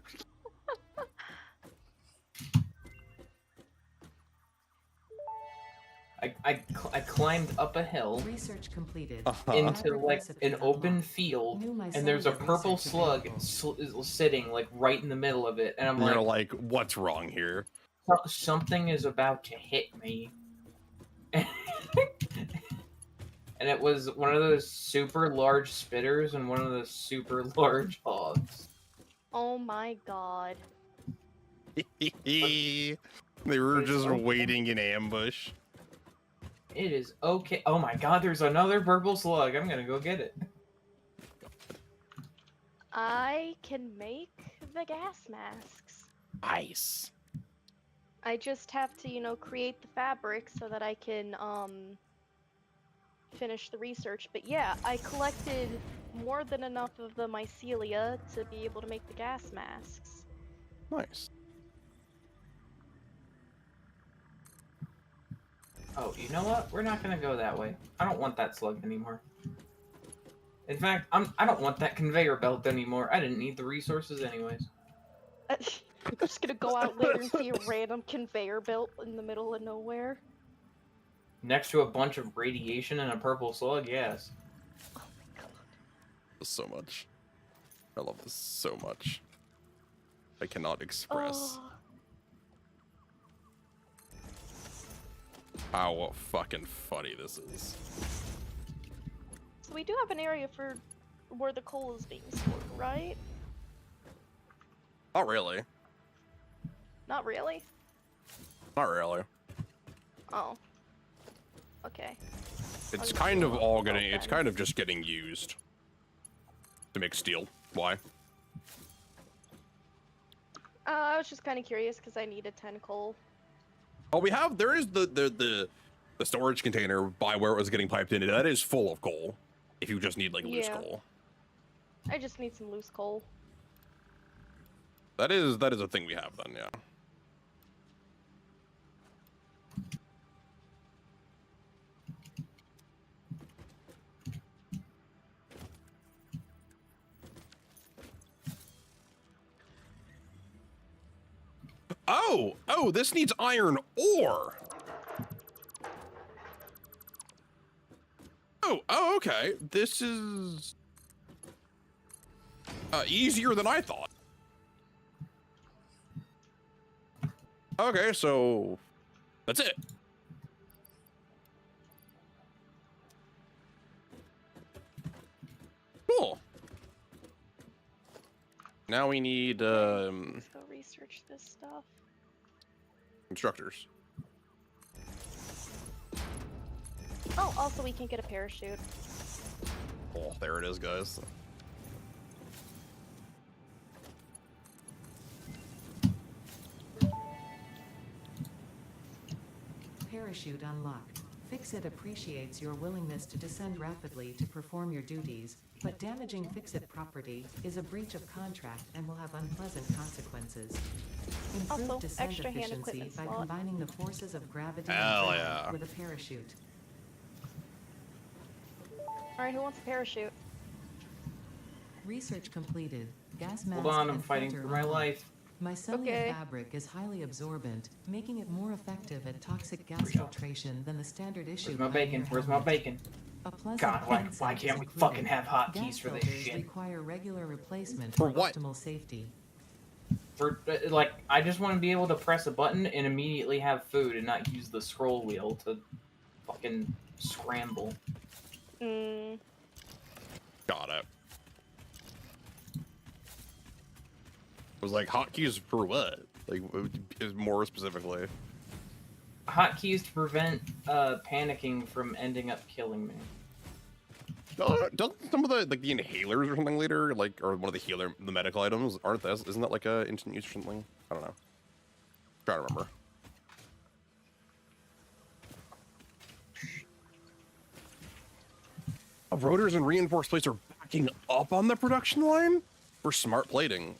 I climbed up a hill Research completed. Uh-huh. into Fabric like recipe an open unlocked. field, New and there's a micellar purple research slug available. sitting like right in the middle of it, and I'm You're like, like, what's wrong here? something is about to hit me. And it was one of those super large spitters and one of those super large hogs. Oh my god. They were It's just okay. waiting in ambush. It is okay. Oh my god, there's another purple slug. I'm gonna go get it. I can make the gas masks. Nice. I just have to, create the fabric so that I can, finish the research. But yeah, I collected more than enough of the mycelia to be able to make the gas masks. Nice. Oh, you know what? We're not gonna go that way. I don't want that slug anymore. In fact, I don't want that conveyor belt anymore. I didn't need the resources anyways. I'm just gonna go out later and see a random conveyor belt in the middle of nowhere. Next to a bunch of radiation and a purple slug, yes. Oh my god. So much. I love this so much. I cannot express Oh, how fucking funny this is. so we do have an area for where the coal is being stored, right? Not really. Not really? Not really. Oh. Okay. It's just kind of doing all it getting. It's then. kind of just getting used to make steel. Why? I was just kind of curious because I needed 10 coal. Oh, we have. There is the storage container by where it was getting piped into. That is full of coal. If you just need like loose Yeah. coal, I just need some loose coal. that is a thing we have then. Yeah. Oh, this needs iron ore. Oh, okay. This is easier than I thought. Okay, so that's it. Cool. Now we need Let's go research this stuff. instructors. Oh, also we can get a parachute. Oh, there it is, guys. Parachute unlocked. Fixit appreciates your willingness to descend rapidly to perform your duties, but damaging Fixit property is a breach of contract and will have unpleasant consequences. Improve Also, descent extra hand efficiency equipment by slot. combining the forces of gravity Hell and yeah. drag with a parachute. Alright, who wants a parachute? Research completed. Gas mask Hold on, I'm and fighting filter for my unlocked. life. Mycelium Okay. fabric is highly absorbent, making it more effective at toxic gas Where's my- filtration than the standard issue. Where's my Pioneer bacon? Where's my helmet. bacon? A pleasant God, why insect can't is we included. fucking have hotkeys Gas for this filters shit? require regular replacement For for what? optimal safety. For like, I just want to be able to press a button and immediately have food and not use the scroll wheel to fucking scramble. Mm, Got it. Was like hotkeys for what? Like more specifically. Hotkeys to prevent panicking from ending up killing me. Doesn't some of the like the inhalers or something later, like, or one of the medical items, aren't this? Isn't that like a instant use or something? I don't know. Try to remember. Rotors and reinforced plates are backing up on the production line for smart plating.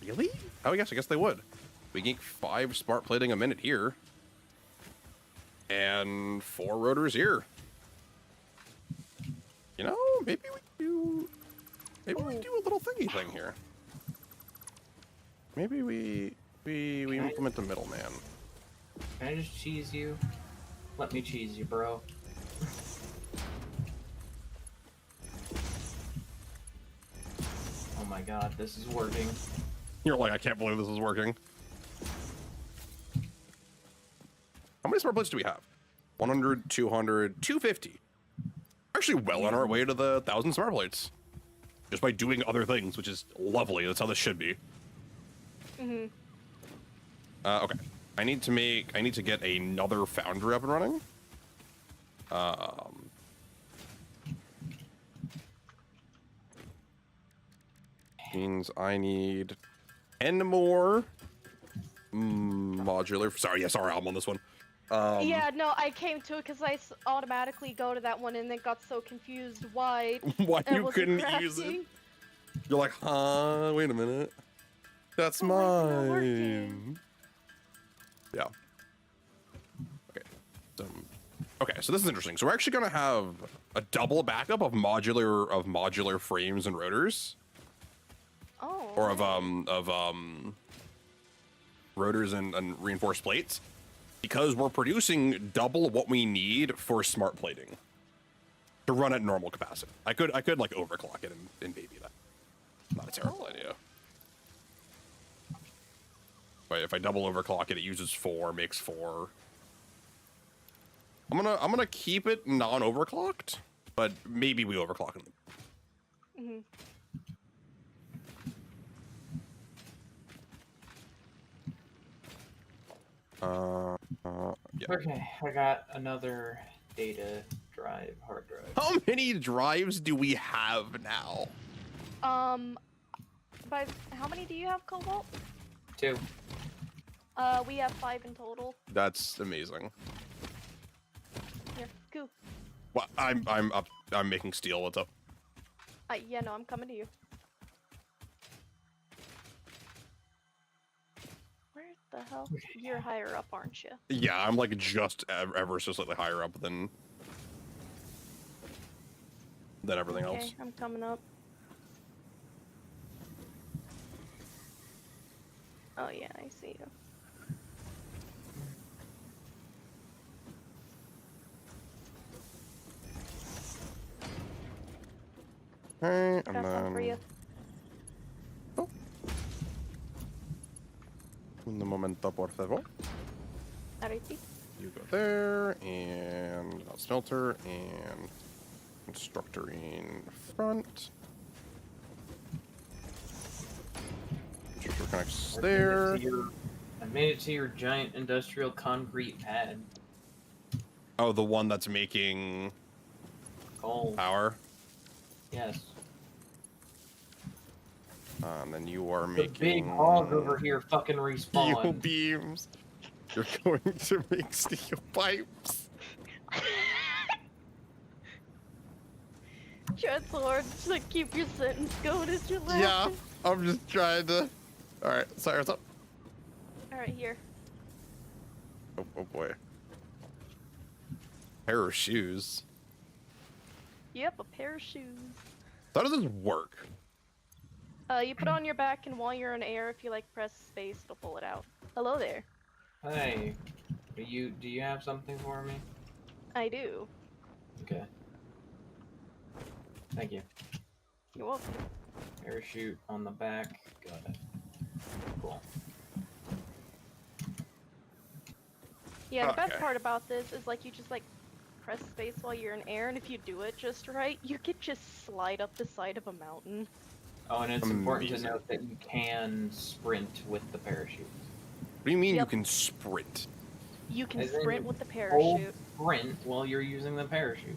Really? Oh, yes, I guess they would. We get 5 smart plating a minute here. And 4 rotors here. You know, maybe we do a little thingy thing here. Maybe we implement the middleman. Can I just cheese you? Let me cheese you, bro. Oh my god, this is working. You're like, I can't believe this is working. How many smart plates do we have? 100, 200, 250. Actually well on our way to the 1,000 smart plates. Just by doing other things, which is lovely. That's how this should be. mm-hmm. Okay. I need to get another foundry up and running. Means I need 10 more modular. Sorry, I'm on this one. Yeah, no, I came to it because I automatically go to that one and then got so confused why Why it you wasn't couldn't use it? crafting. You're like, huh? Wait a minute. That's Oh, why is it not working? mine. Yeah. Okay. Okay, so this is interesting. So we're actually gonna have a double backup of modular frames and rotors, Oh. or of rotors and reinforced plates, because we're producing double what we need for smart plating to run at normal capacity. I could like overclock it and baby that. Not a terrible idea. But if I double overclock it, it uses 4, makes 4. I'm gonna keep it non-overclocked, but maybe we overclock it. Mm-hmm. Yeah. Okay, I got another data drive, hard drive. How many drives do we have now? But how many do you have, Cobalt? 2. We have 5 in total. That's amazing. Here, go. Well, I'm making steel. What's up? Yeah, no, I'm coming to you. Where the hell? You're higher up, aren't you? Yeah, I'm like just ever so slightly higher up than everything else. Okay, I'm coming up. Oh yeah, I see you. Okay, Got and some for you. then un momento, por favor. Alrighty. You go there, and smelter and constructor in front. Constructor connects there. I made it to your giant industrial concrete pad. Oh, the one that's making Coal. power. Yes. And then you are The making big hog over here fucking steel respawned. beams. You're going to make steel pipes. Try so hard to keep your sentence going as you're Yeah, laughing. I'm just trying to. All right, Cyrus up. Alright, here. Oh boy. Pair of shoes. Yep, a pair of shoes. How does this work? You put it on your back, and while you're in air, if you like press space, it'll pull it out. Hello there. Hey, do you have something for me? I do. Okay. Thank you. You're welcome. Parachute on the back. Got it. Cool. Yeah, the best Okay. part about this is like you just like press space while you're in air, and if you do it just right, you could just slide up the side of a mountain. Oh, and it's important to Amazing. note that you can sprint with the parachute. What do you mean Yep. you can sprint? You can As in, sprint with the Hold parachute. sprint while you're using the parachute.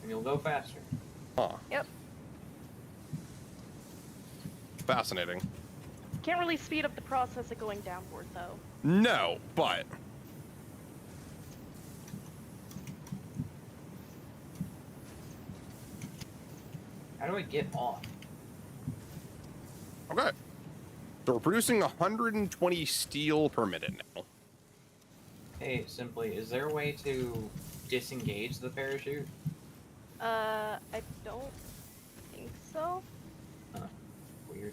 And you'll go faster. Huh. Yep. Fascinating. Can't really speed up the process of going downward though. No, but How do I get off? okay. So we're producing 120 steel per minute now. Hey, simply, is there a way to disengage the parachute? I don't think so. Weird.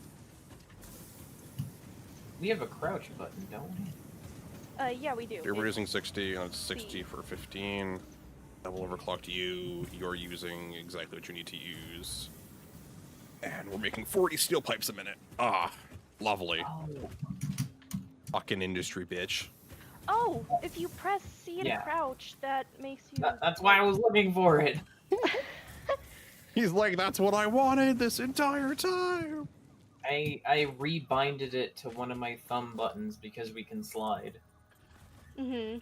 We have a crouch button, don't we? Yeah, we do. You're It's- producing 60, and it's 60 speed. for 15. Double overclocked you. You're using exactly what you need to use. And we're making 40 steel pipes a minute. Ah, lovely. Oh. Fucking industry, bitch. Oh, if you press C and Yeah. crouch, that makes you. That's why I was looking for it. He's like, that's what I wanted this entire time. I rebinded it to one of my thumb buttons because we can slide. Mm-hmm.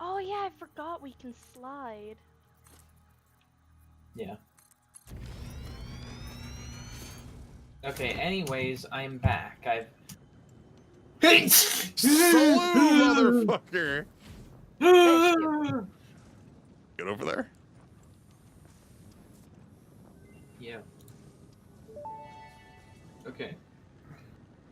Oh yeah, I forgot we can slide. Yeah. Okay, anyways, I'm back. I've... Salute, motherfucker. Get over there. Yeah. Okay.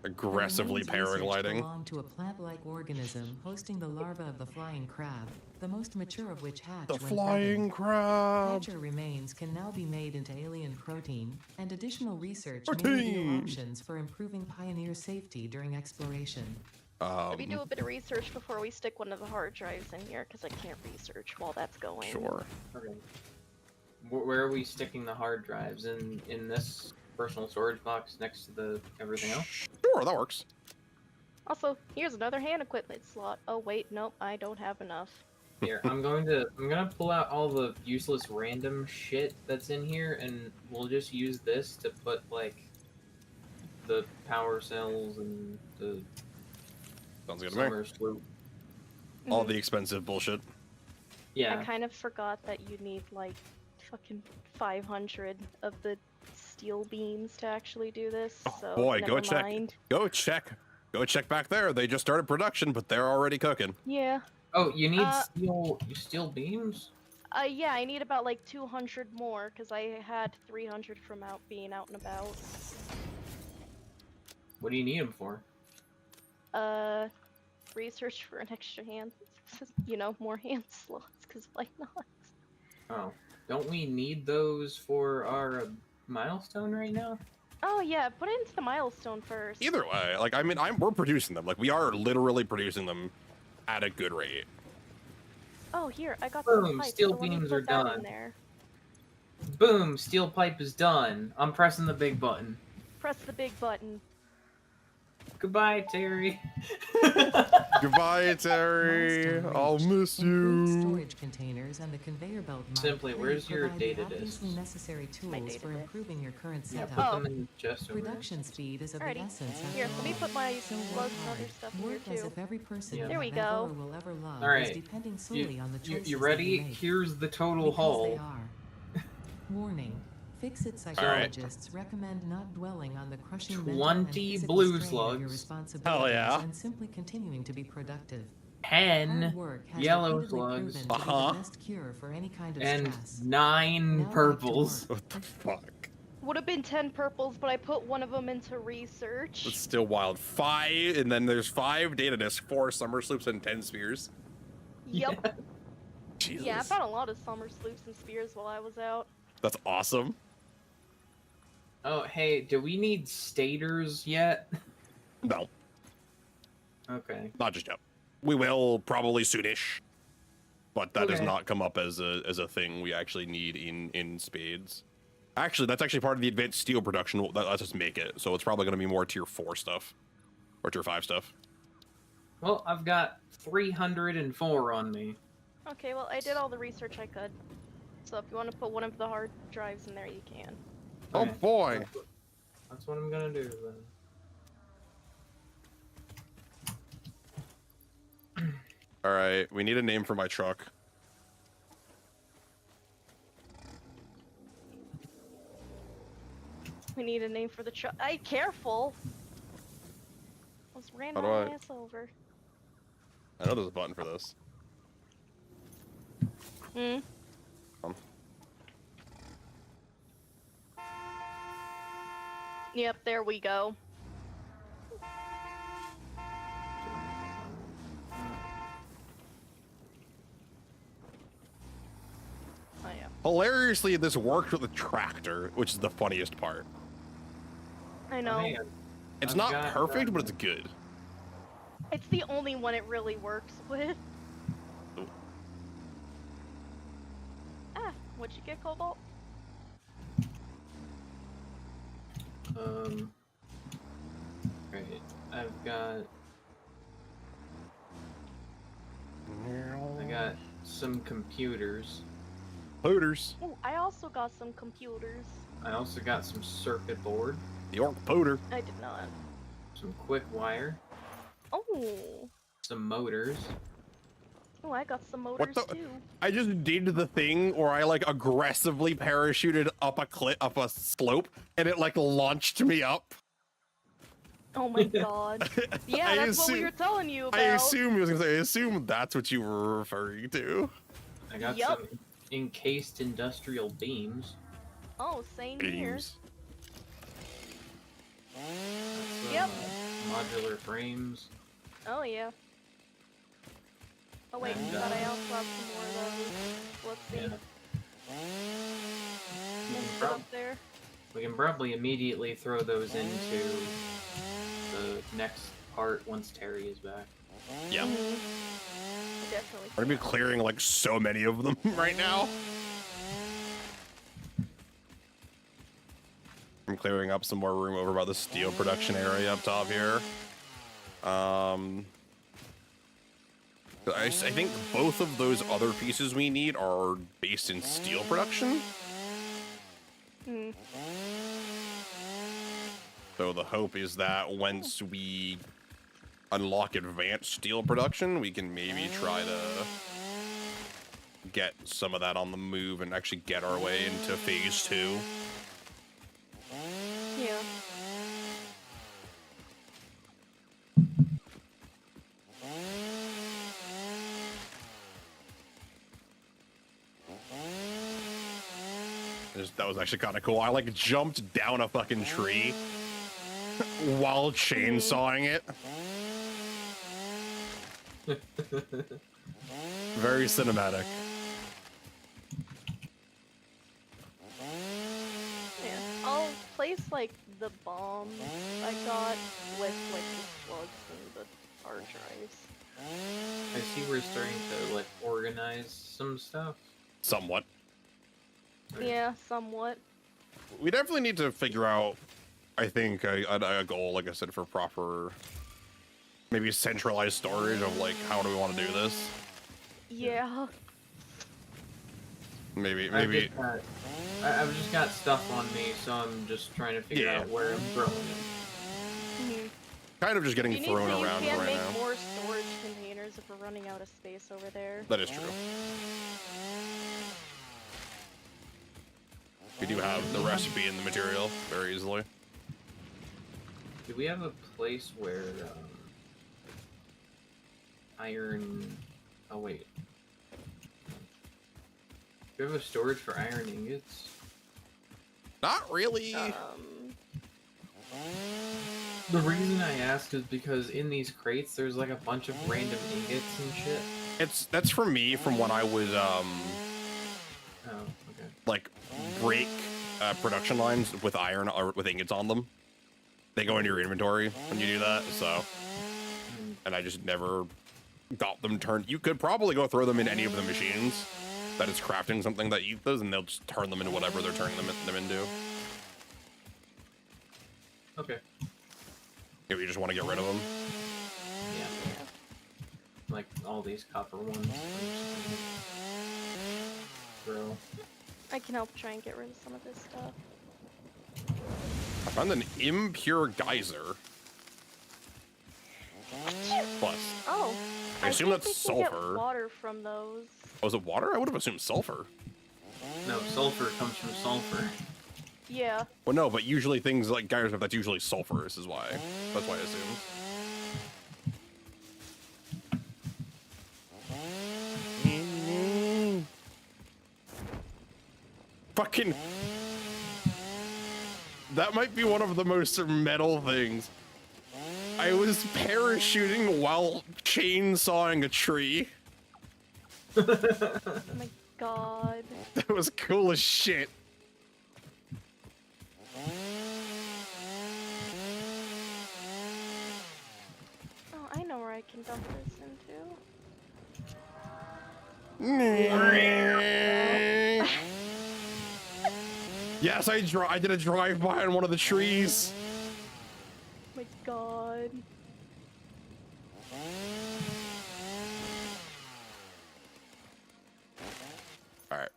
Aggressively The remains researched paragliding. belong to a plant-like organism hosting the larva of the flying crab, the most mature of which hatch The when flying crab. Hatcher remains can now be made into alien protein, and additional research may reveal Protein. options for improving pioneer safety during exploration. Let me do a bit of research before we stick one of the hard drives in here, because I can't research while that's going. Sure. Okay. Where are we sticking the hard drives? In this personal storage box next to the everything else? Sure, that works. Also, here's another hand equipment slot. Oh wait, nope, I don't have enough. Here, I'm gonna pull out all the useless random shit that's in here, and we'll just use this to put like the power cells and the Sounds good to me. summer swoop. All Mhm. the expensive bullshit. Yeah. I kind of forgot that you need like fucking 500 of the steel beams to actually do this. Oh, So boy, never go check. mind. Go check. Go check back there. They just started production, but they're already cooking. Yeah. Oh, you need Uh, steel beams? Yeah, I need about like 200 more because I had 300 from being out and about. What do you need them for? Research for an extra hand. You know, more hand slots because why not? Oh, don't we need those for our milestone right now? Oh yeah, put it into the milestone first. Either way, like I mean, we're producing them. Like we are literally producing them at a good rate. Oh here, I got Boom, some pipes. steel so let me beams put are that done. In there. Boom! Steel pipe is done. I'm pressing the big button. Press the big button. Goodbye, Terry. Goodbye, Terry. Milestone I'll reached. miss Improved you. storage containers and the conveyor belt mount Simply, plate where's your provide the data obviously discs? necessary My tools data for disc. improving your current Yeah, setup. put Oh. them in the chest over there. Production speed is of the Alrighty. essence. Here, after let me all. put my So gloves work and other hard. stuff in Work here as too. if every person Yeah. you There we have ever go. or will ever love Alright. is depending solely on the choices You that ready? make. Here's the total Because haul. they are. Warning. Fix-It psychologists recommend not dwelling on the crushing mental and 20 physical blue strain of slugs. your responsibilities Hell yeah. and simply continuing to be productive. 10 Hard work has yellow repeatedly slugs proven to be Uh-huh. the best cure for any kind of and stress. 9 Now back to purples. work. What the fuck? Would have been 10 purples, but I put one of them into research. It's still wild. 5, and then there's 5 data discs, 4 summer sloops, and 10 spears. Yep. Jesus. Yeah, I found a lot of summer sloops and spears while I was out. That's awesome. Oh, hey, do we need staters yet? No, Okay. not just yet. We will probably soonish, but that does Okay. not come up as a thing we actually need in spades. Actually, that's actually part of the advanced steel production that lets us make it. So it's probably going to be more tier 4 stuff or tier 5 stuff. Well, I've got 304 on me. Okay, well, I did all the research I could. So if you want to put one of the hard drives in there, you can. Oh Okay. boy. That's what I'm gonna do then. All right, we need a name for my truck. We need a name for the truck. Hey, careful! Let's ran How my do I- ass over. I know there's a button for this. Hmm. Yep, there we go. Oh yeah. Hilariously, this worked with the tractor, which is the funniest part. I Oh, know. man. It's I've not got, perfect, but it's good. It's the only one it really works with. Ooh. Ah, what'd you get, Cobalt? Right. I've got some computers. Pooters. Oh, I also got some computers. I also got some circuit board, The Orc Pooter. I did not. some quick wire, Oh. some motors. Oh, I got some motors the- too. I just did the thing where I like aggressively parachuted up a slope, and it like launched me up. Oh my god. Yeah, I that's what we assume- were telling you about. I assume that's what you were referring to. I got Yup. some encased industrial beams. Oh, same here. Beams. Some, Yep. Modular frames. Oh yeah. Oh wait, And, but I also have some more of those. Let's see. Yeah. Let's put up there. We can probably immediately throw those into the next part once Terry is back. Yeah. Mhm. Definitely. We're gonna be clearing like so many of them right now. I'm clearing up some more room over by the steel production area up top here. I think both of those other pieces we need are based in steel production. Hmm. So the hope is that once we unlock advanced steel production, we can maybe try to get some of that on the move and actually get our way into phase 2. Yeah. That was actually kind of cool. I like jumped down a fucking tree while chainsawing it. Very cinematic. Yeah. I'll place like the bombs I got with like the slugs and the hard drives. I see we're starting to like organize some stuff. Somewhat. Yeah, somewhat. We definitely need to figure out, I think, a goal, like I said, for proper, maybe centralized storage of like, how do we want to do this? Yeah. Maybe. I've just got stuff on me, so I'm just trying to figure Yeah. out where I'm throwing it. Mhm. Kind of just getting You need thrown to, you around can right make now. more storage containers if we're running out of space over there. That is true. We do have the recipe in the material very easily. Do we have a place where iron? Oh wait. Do we have a storage for iron ingots? Not really. The reason I asked is because in these crates, there's like a bunch of random ingots and shit. That's for me from when I would Oh, okay. like break production lines with iron or with ingots on them. They go into your inventory when you do that. So, and I just never got them turned. You could probably go throw them in any of the machines that is crafting something that eat those, and they'll just turn them into whatever they're turning them into. Okay. If you just want to get rid of them. Yeah. Like all these copper ones. Bro. I can help try and get rid of some of this stuff. I found an impure geyser. Plus, Oh. I assume think that's we can sulfur. Get water from those. Was it water? I would have assumed sulfur. No, sulfur comes from sulfur. Yeah. Well, no, but usually things like geyser, that's usually sulfur. This is why. That's why I assumed. Fucking. That might be one of the most metal things. I was parachuting while chainsawing a tree. Oh my god. That was cool as shit. Oh, I know where I can dump this Yes, I did a drive-by on one of the trees. Oh my god. All right.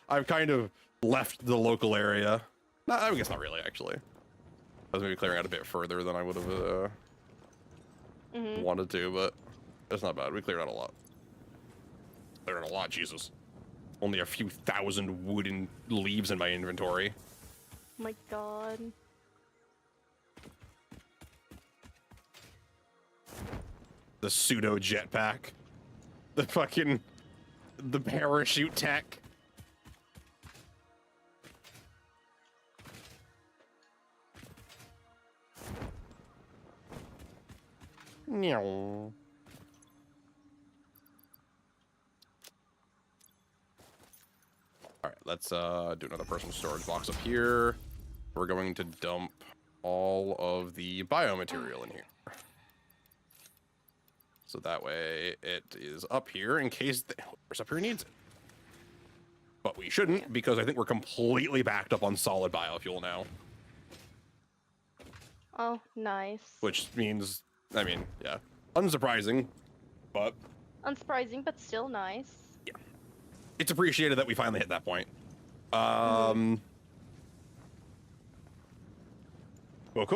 I've kind of left the local area. No, I guess not really, actually. I was maybe clearing out a bit further than I would have wanted to, but it's not bad. We cleared out a lot. Cleared out a lot, Jesus. Only a few thousand wooden leaves in my inventory. Oh my god. The pseudo jetpack. The fucking... The parachute tech. Meow. All right, let's do another personal storage box up here. We're going to dump all of the biomaterial in here. So that way it is up here in case the whoever's up here needs it. But we shouldn't because I think we're completely backed up on solid biofuel now. Oh, nice. Which means, I mean, yeah, unsurprising, but... Unsurprising, but still nice. Yeah. It's appreciated that we finally hit that point. Cool.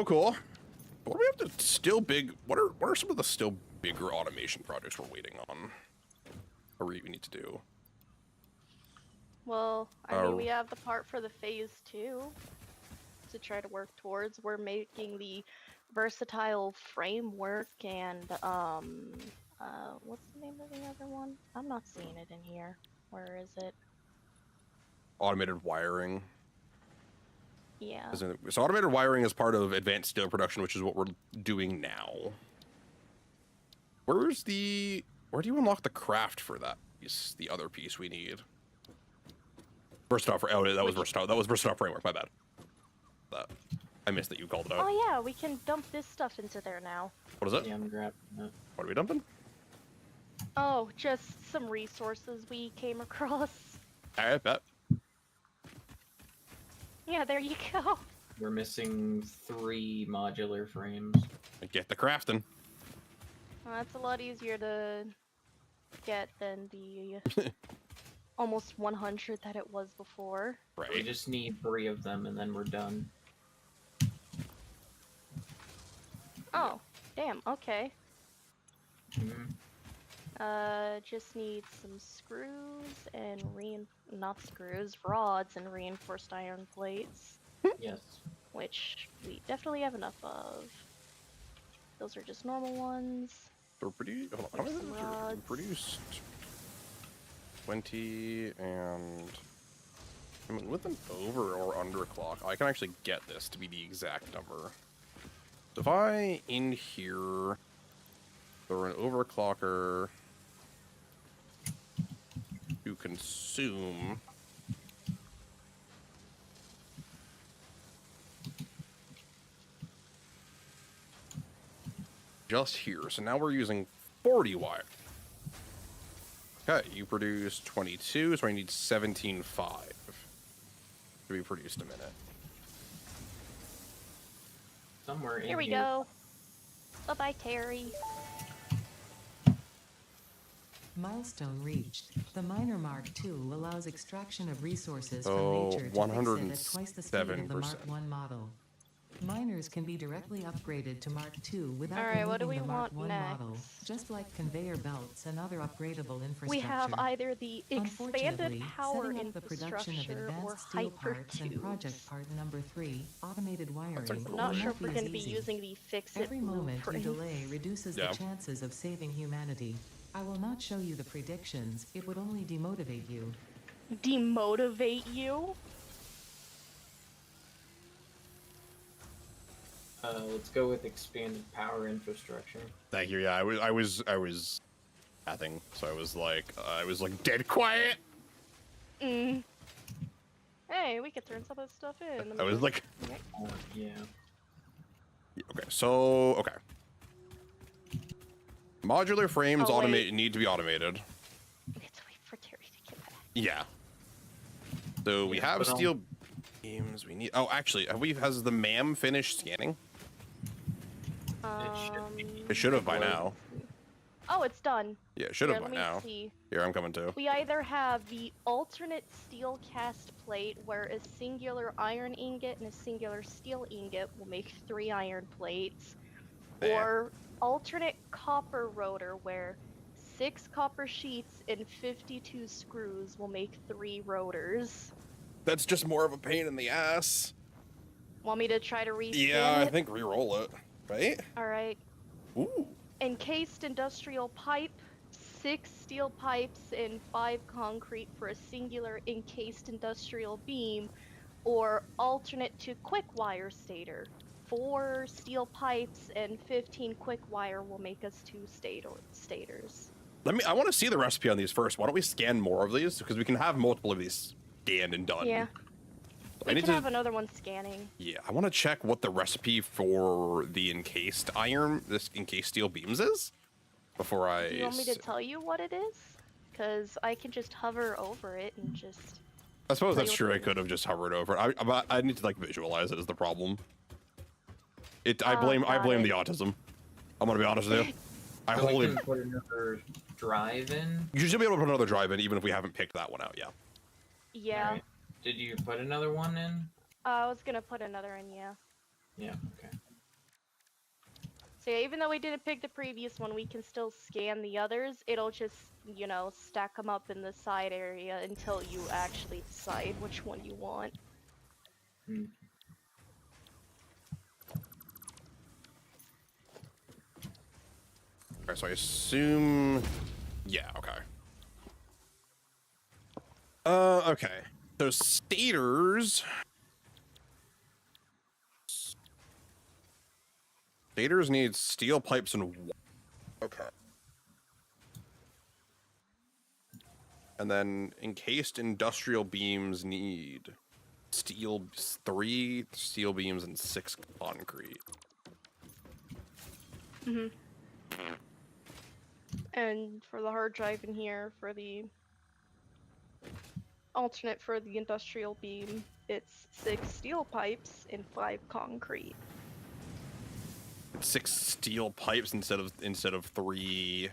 Cool. What do we have to still big... What are some of the still bigger automation projects we're waiting on? Or we need to do? Well, I mean, we have the part for the phase 2 to try to work towards. We're making the versatile framework and, what's the name of the other one? I'm not seeing it in here. Where is it? Automated wiring. Yeah. So automated wiring is part of advanced steel production, which is what we're doing now. Where do you unlock the craft for that piece, the other piece we need? Versatile that was versatile. That was versatile framework, my bad. I missed that you called it out. Oh yeah, we can dump this stuff into there now. What is it? Yeah, I'm grabbing that. What are we dumping? Oh, just some resources we came across. I bet. Yeah, there you go. We're missing 3 modular frames. Get the crafting. Well, that's a lot easier to get than the almost 100 that it was before. We Right. just need 3 of them and then we're done. Oh, damn, okay. Mhm. Just need some screws and not screws, rods and reinforced iron plates, Yes. which we definitely have enough of. Those are just normal ones. So we're pretty. Hold on, how many Some did we rods. produced? 20 and. I mean, with an over or under clock, I can actually get this to be the exact number. So if I in here throw an overclocker to consume. Just here. So now we're using 40 wire. Okay, you produced 22, so I need 17.5 to be produced a minute. Somewhere in Here we go. Bye bye, Terry. Milestone reached. The Miner Mark II allows extraction of resources Oh, from nature to fix it at twice the speed of the Mark 107%. I model. Miners can be directly upgraded to Mark II without Alright, what do removing we the Mark want I model, next? just like conveyor belts and other upgradable infrastructure. We have either the expanded Unfortunately, power setting up the production of infrastructure or advanced steel hyper parts and project tubes. part number 3, automated wiring, a I'm not will sure not if we're be going as to be easy. using the fix-it Every moment you blueprints. delay reduces Yeah. the chances of saving humanity. I will not show you the predictions, it would only demotivate you. Demotivate you? Let's go with expanded power infrastructure. Thank you. Yeah, I was pathing, so I was like dead quiet. Mm. Hey, we could turn some of this stuff in. I was like, Yeah. okay, so okay. Modular frames Oh, automate need to be automated. We have to wait for Terry to get back. Yeah. So we Yeah, have but I'll- steel beams. We need. Oh, actually, has the MAM finished scanning? should be. It should have by Well, now. Oh, it's done. Yeah, it should Here, have by let me now. see. Here, I'm coming too. We either have the alternate steel cast plate, where a singular iron ingot and a singular steel ingot will make 3 iron plates, There. or alternate copper rotor, where 6 copper sheets and 52 screws will make 3 rotors. That's just more of a pain in the ass. Want me to try to rescan Yeah, I it? think re-roll it. Right? Alright. Ooh. Encased industrial pipe, 6 steel pipes and 5 concrete for a singular encased industrial beam, or alternate to quick wire stator. 4 steel pipes and 15 quick wire will make us 2 stators. I want to see the recipe on these first. Why don't we scan more of these? Because we can have multiple of these scanned and done. Yeah. I We need can to. have another one scanning. Yeah, I want to check what the recipe for the encased encased steel beams is before I. Do you want me to tell you what it is? Because I can just hover over it and just... I suppose tell that's you true. what I it could have just hovered over it. I need to like visualize it is the problem. I Oh, blame got the it. autism. I'm gonna be honest with you. I So we wholly. can put another drive in. You should be able to put another drive in even if we haven't picked that one out. Yeah. Yeah. Alright. Did you put another one in? I was gonna put another in, yeah. Yeah. Okay. So yeah, even though we didn't pick the previous one, we can still scan the others. It'll just, you know, stack them up in the side area until you actually decide which one you want. Hmm. Okay, so I assume. Yeah. Okay. Okay. So stators. Stators need steel pipes and. Okay. And then encased industrial beams need 3 steel beams and 6 concrete. And for the hard drive in here, for the alternate for the industrial beam, it's 6 steel pipes and 5 concrete. 6 steel pipes instead of 3.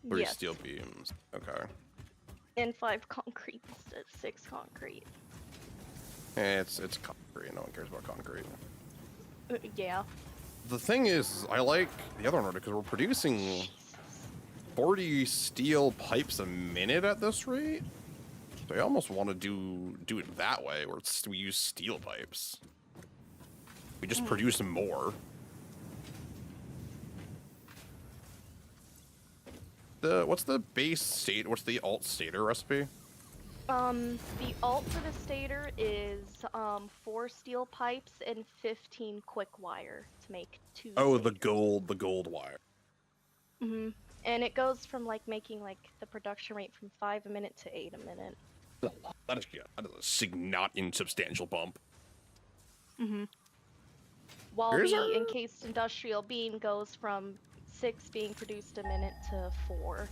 3 Yes. steel beams. Okay. And 5 concrete instead of 6 concrete. It's concrete. No one cares about concrete. Yeah. the thing is, I like the other one because we're producing 40 steel pipes a minute at this rate. So I almost want to do it that way, where we use steel pipes. We just produce more. What's the base state? What's the alt stator recipe? The alt for the stator is 4 steel pipes and 15 quick wire to make 2. Oh, stators. the gold wire. And it goes from like making like the production rate from 5 a minute to 8 a minute. That is good. That is a not insubstantial bump. While Here's the our- encased industrial beam goes from 6 being produced a minute to 4.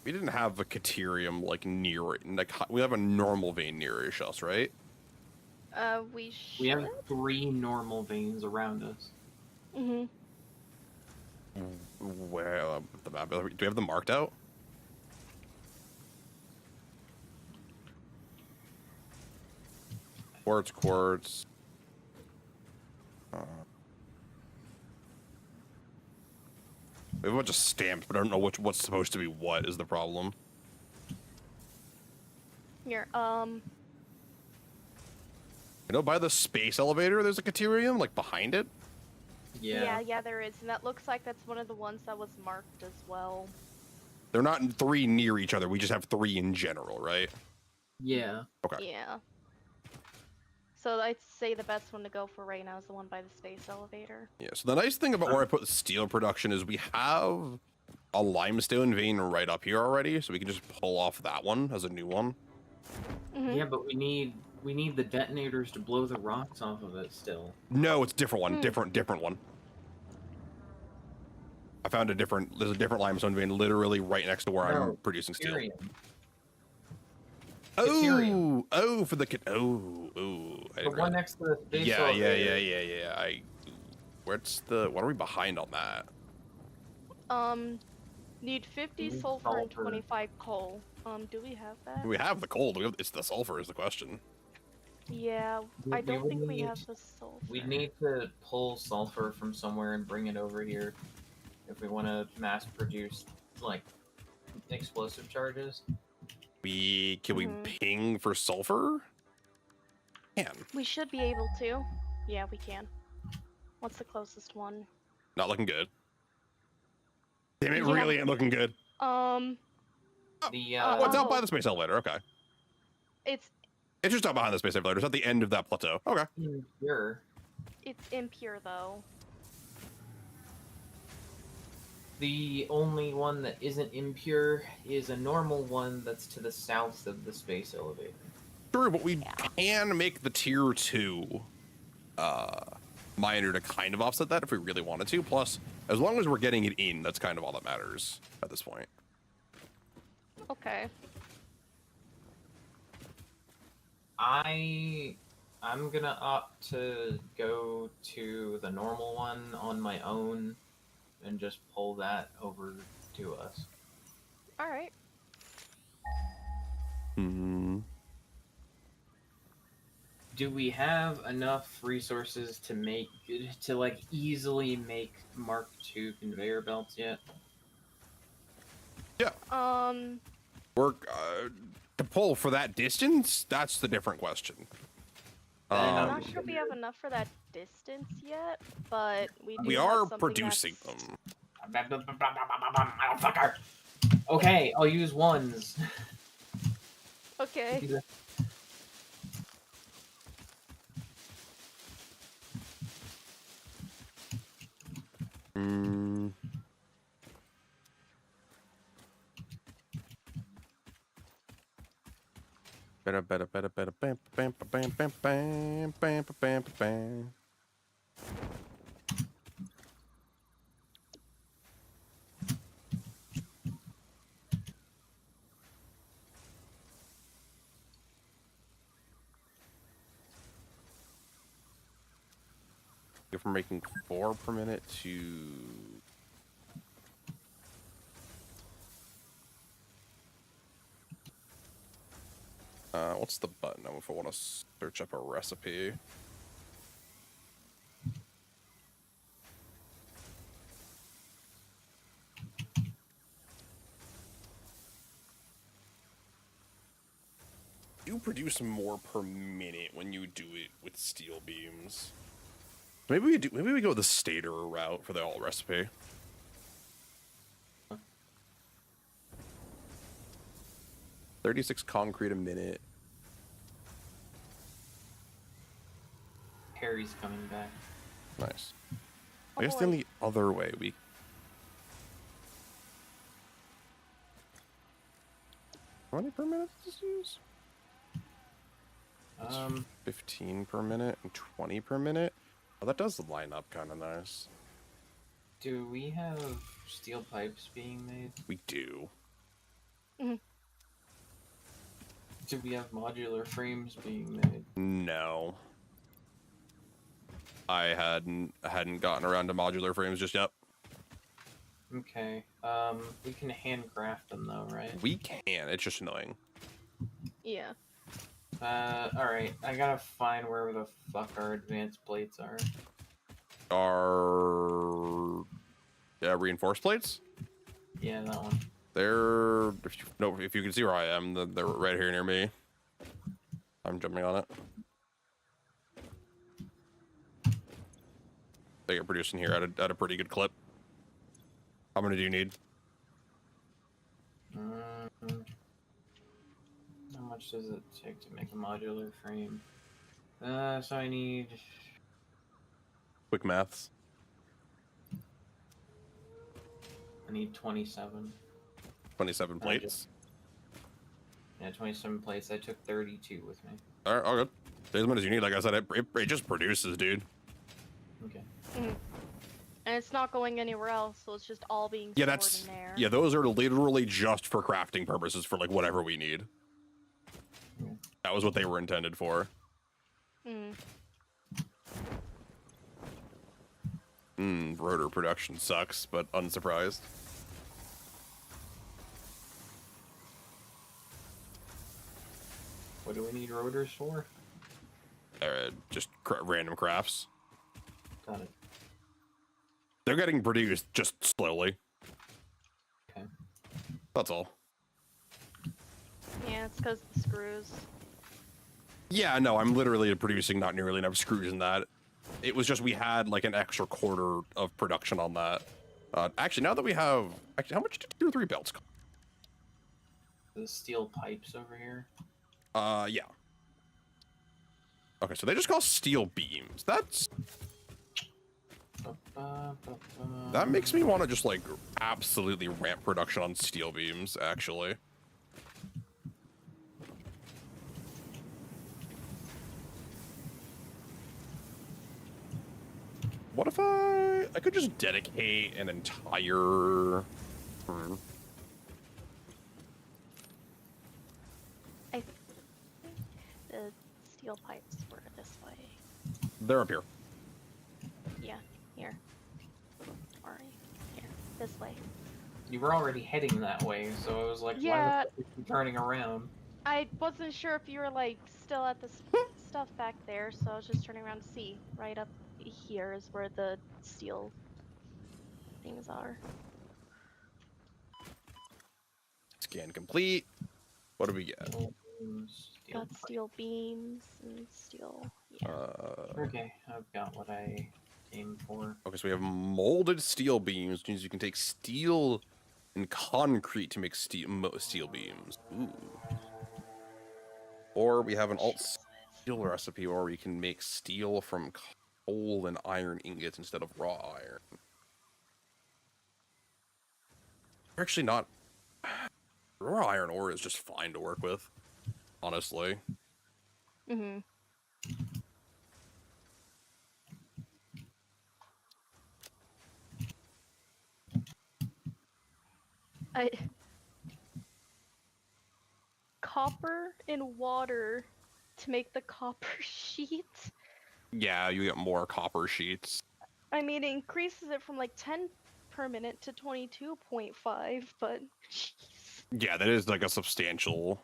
We didn't have a Caterium like near it. Like we have a normal vein near us, right? We should. We have 3 normal veins around us. Where the map? Do we have them marked out? Quartz. We have a bunch of stamps, but I don't know what's supposed to be what is the problem. Here, You know, by the space elevator, there's a Caterium, like behind it. yeah, there is, and that looks like that's one of the ones that was marked as well. They're not 3 near each other. We just have 3 in general, right? Yeah. Okay. Yeah. So I'd say the best one to go for right now is the one by the space elevator. Yeah, so the nice thing about where I put the steel production is we have a limestone vein right up here already, so we can just pull off that one as a new one. Yeah, but we need the detonators to blow the rocks off of it still. No, it's a different one. Different one. I found there's a different limestone vein literally right next to where I'm No, producing steel. Caterium. Oh, for the oh. I The didn't one realize- next to the space Yeah. elevator. What are we behind on that? Need 50 Need sulfur and sulfur. 25 coal. Do we have that? We have the coal. It's the sulfur is the question. Yeah, We- I we don't would think we need- have the sulfur. We need to pull sulfur from somewhere and bring it over here if we want to mass produce like explosive charges. Can we Mhm. ping for sulfur? Can. We should be able to. Yeah, we can. What's the closest one? Not looking good. Damn it, Yeah. really ain't looking good. The Oh, it's out by Oh. the space elevator. Okay. It's It's just out behind the space elevator. It's at the end of that plateau. Okay. here. impure though. The only one that isn't impure is a normal one that's to the south of the space elevator. True, but we can make the tier 2 miner to kind of offset that if we really wanted to. Plus, as long as we're getting it in, that's kind of all that matters at this point. Okay. I'm gonna opt to go to the normal one on my own and just pull that over to us. All right. Hmm. Do we have enough resources to like easily make Mark II conveyor belts yet? We're to pull for that distance. That's the different question. I'm Um, not sure if we have enough for that distance yet, but we do we have are something producing that's- them. Motherfucker. Okay, I'll use ones. Okay. Hmm. Better, bam, bam, bam, bam, bam, bam, bam, bam, bam. Go from making 4 per minute to What's the button if I want to search up a recipe? You produce more per minute when you do it with steel beams. Maybe we do. Maybe we go the stator route for the alt recipe. Huh. 36 concrete a minute. Harry's coming back. Nice. Oh, I guess then boy. the other way we. 20 per minute to use? 15 per minute and 20 per minute. Oh, that does line up kind of nice. Do we have steel pipes being made? We do. Do we have modular frames being made? No. I hadn't gotten around to modular frames just yet. Okay. We can handcraft them though, right? We can. It's just annoying. Yeah. Alright. I gotta find where the fuck our advanced plates are. Our reinforced plates. Yeah, that one. They're if you can see where I am, they're right here near me. I'm jumping on it. They get producing here at a pretty good clip. How many do you need? How much does it take to make a modular frame? So I need... Quick maths. I need 27. 27 plates. Yeah, 27 plates. I took 32 with me. All right, all good. Take as many as you need. Like I said, it just produces, dude. Okay. And it's not going anywhere else, so it's just all being Yeah, stored that's in there. yeah. Those are literally just for crafting purposes, for like whatever we need. Yeah. That was what they were intended for. Rotor production sucks, but unsurprised. What do we need rotors for? Just random crafts. Got it. They're getting produced just slowly. Okay. That's all. Yeah, it's because the screws. Yeah, no, I'm literally producing not nearly enough screws in that. It was just we had like an extra quarter of production on that. Actually, now that we have... Actually, how much did 2 or 3 belts cost? The steel pipes over here. Yeah. Okay, so they just cost steel beams. That makes me want to just like absolutely ramp production on steel beams, actually. What if I could just dedicate an entire... I think the steel pipes were this way. They're up here. Yeah, here. Alright, here. This way. You were already heading that way, so I was like, Yeah. why the fuck are you turning around? I wasn't sure if you were like still at the stuff back there, so I was just turning around to see. Right up here is where the steel things are. Scan complete. What do we get? Steel Got pipe. steel beams and steel. Yeah. Okay, I've got what I aimed for. Okay, so we have molded steel beams, which means you can take steel and concrete to make steel beams. Ooh. Or we have an alt steel recipe, or we can make steel from coal and iron ingots instead of raw iron. Actually, not. Raw iron ore is just fine to work with, honestly. Mm-hmm. Copper in water to make the copper sheet. Yeah, you get more copper sheets. I mean, it increases it from like 10 per minute to 22.5, but jeez. Yeah, that is like a substantial.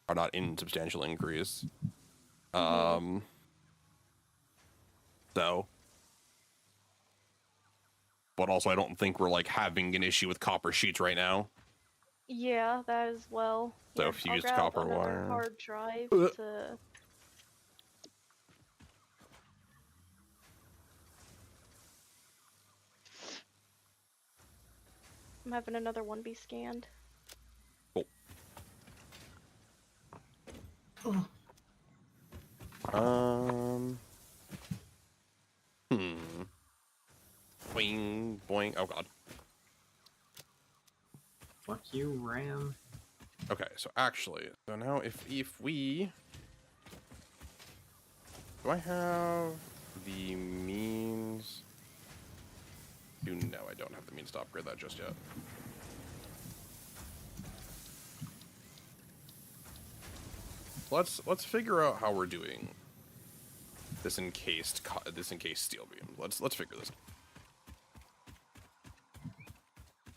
are not insubstantial increase. Mhm. So, but also I don't think we're like having an issue with copper sheets right now. Yeah, that as well. So Here, I'll fused grab copper another wire. hard drive Ugh. to. I'm having another one be scanned. Cool. Boing, boing. Oh god. Fuck you, RAM. Okay, so actually, so now if we, do I have the means? No, I don't have the means to upgrade that just yet. Let's figure out how we're doing this encased steel beam. Let's figure this out.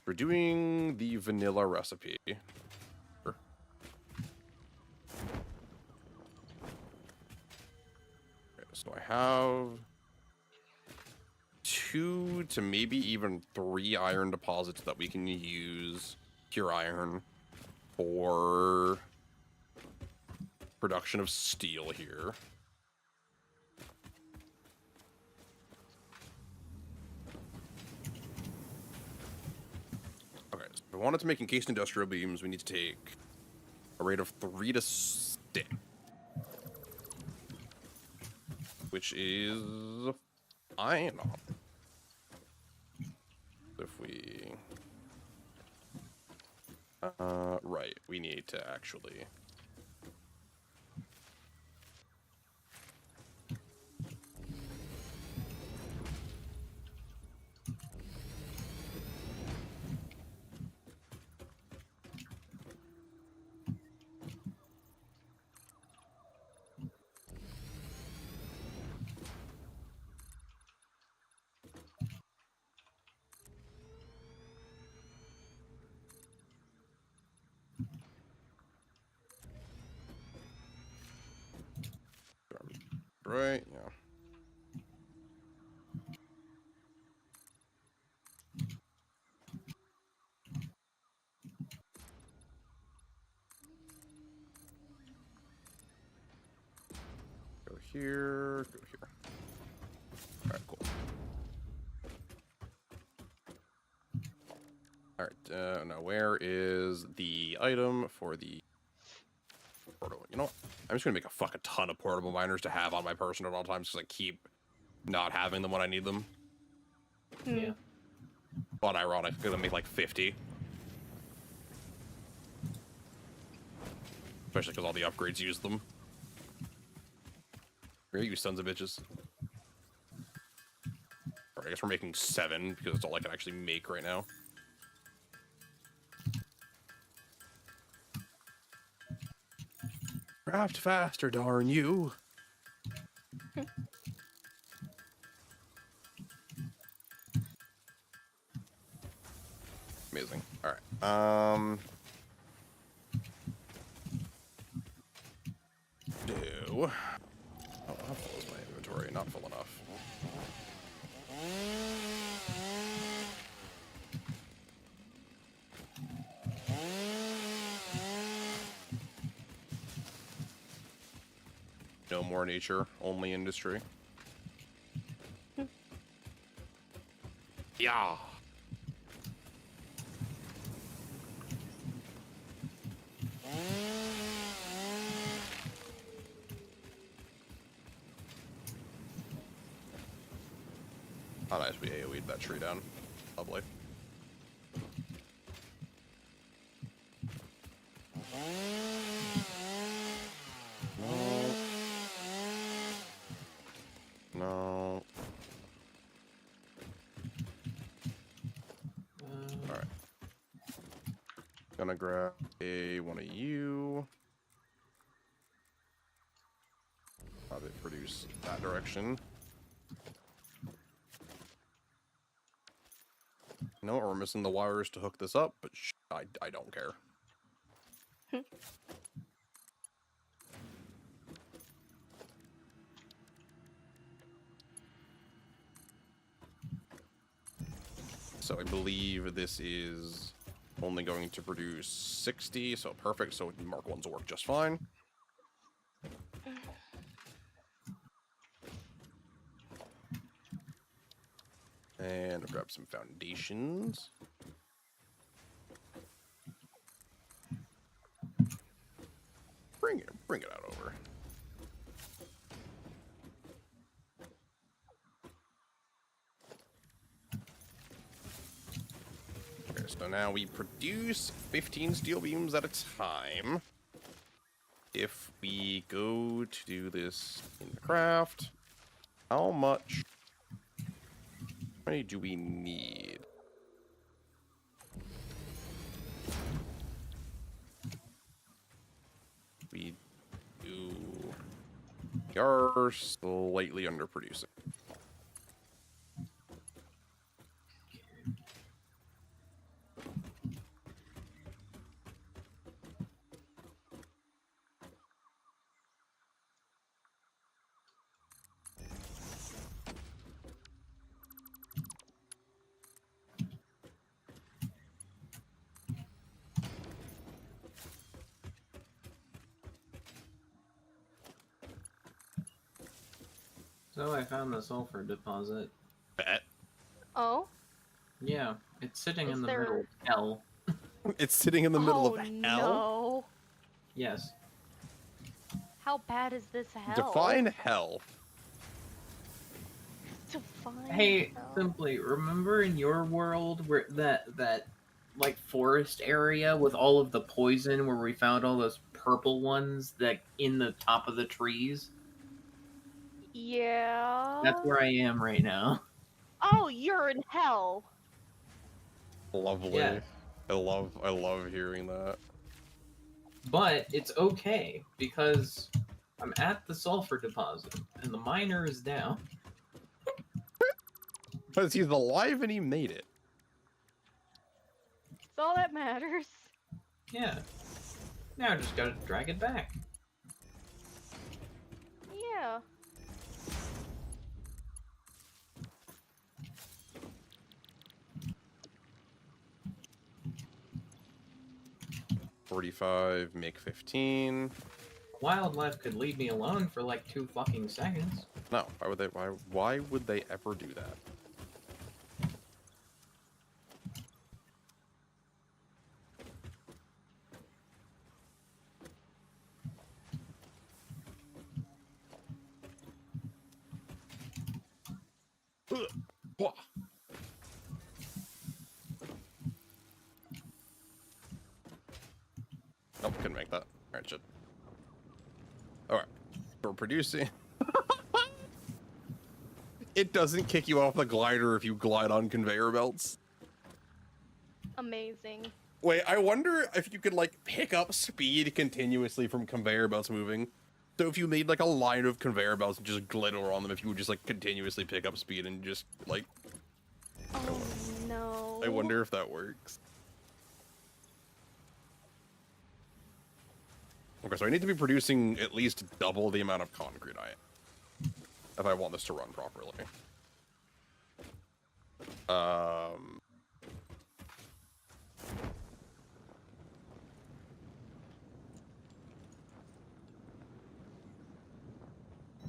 We're doing the vanilla recipe. Sure. Okay, so I have 2 to maybe even 3 iron deposits that we can use pure iron for production of steel here. Okay, so if we wanted to make encased industrial beams, we need to take a rate of 3 to 6, which is fine. If we right, we need to actually right, yeah. Go here, go here. All right, cool. All right, now where is the item for the portable? You know what? I'm just gonna make a fucking ton of portable miners to have on my person at all times because I keep not having them when I need them. Yeah. But ironic, because I make like 50. Especially because all the upgrades use them. Here, you sons of bitches. Alright, I guess we're making 7 because it's all I can actually make right now. Craft faster, darn you. Amazing. All right. Do. Oh, how full is my inventory? Not full enough. No more nature, only industry. Yeah. Oh, nice. We AoE'd that tree down. Lovely. No. Alright. Gonna grab one of you. Have it produce that direction. No, we're missing the wires to hook this up, but I don't care. so I believe this is only going to produce 60, so perfect. So Mark 1s will work just fine. And I'll grab some foundations. Bring it out over. Okay, so now we produce 15 steel beams at a time. If we go to do this in the craft, how many do we need? We are slightly underproducing. So I found the sulfur deposit. Bet. Oh? Yeah, it's sitting Is in the there- middle of hell. It's sitting in the middle Oh of hell. no! Yes. How bad is this hell? Define hell. Define Hey, hell. simply remember in your world where that like forest area with all of the poison where we found all those purple ones that in the top of the trees? Yeah. That's where I am right now. Oh, you're in hell. Lovely. Yes. I love hearing that. But it's okay because I'm at the sulfur deposit and the miner is down. Because he's alive and he made it. That's all that matters. Yeah. Now I just gotta drag it back. Yeah. $45, make 15. Wildlife could leave me alone for like 2 fucking seconds. No, why would they? Why would they ever do that? Wah. Nope, couldn't make that. Alright, shit. Alright. We're producing. It doesn't kick you off the glider if you glide on conveyor belts. Amazing. Wait, I wonder if you could, like, pick up speed continuously from conveyor belts moving. So if you made, like, a line of conveyor belts and just glitter on them, if you would just, like, continuously pick up speed and just, like... Oh no. I wonder if that works. Okay, so I need to be producing at least double the amount of concrete I am, if I want this to run properly.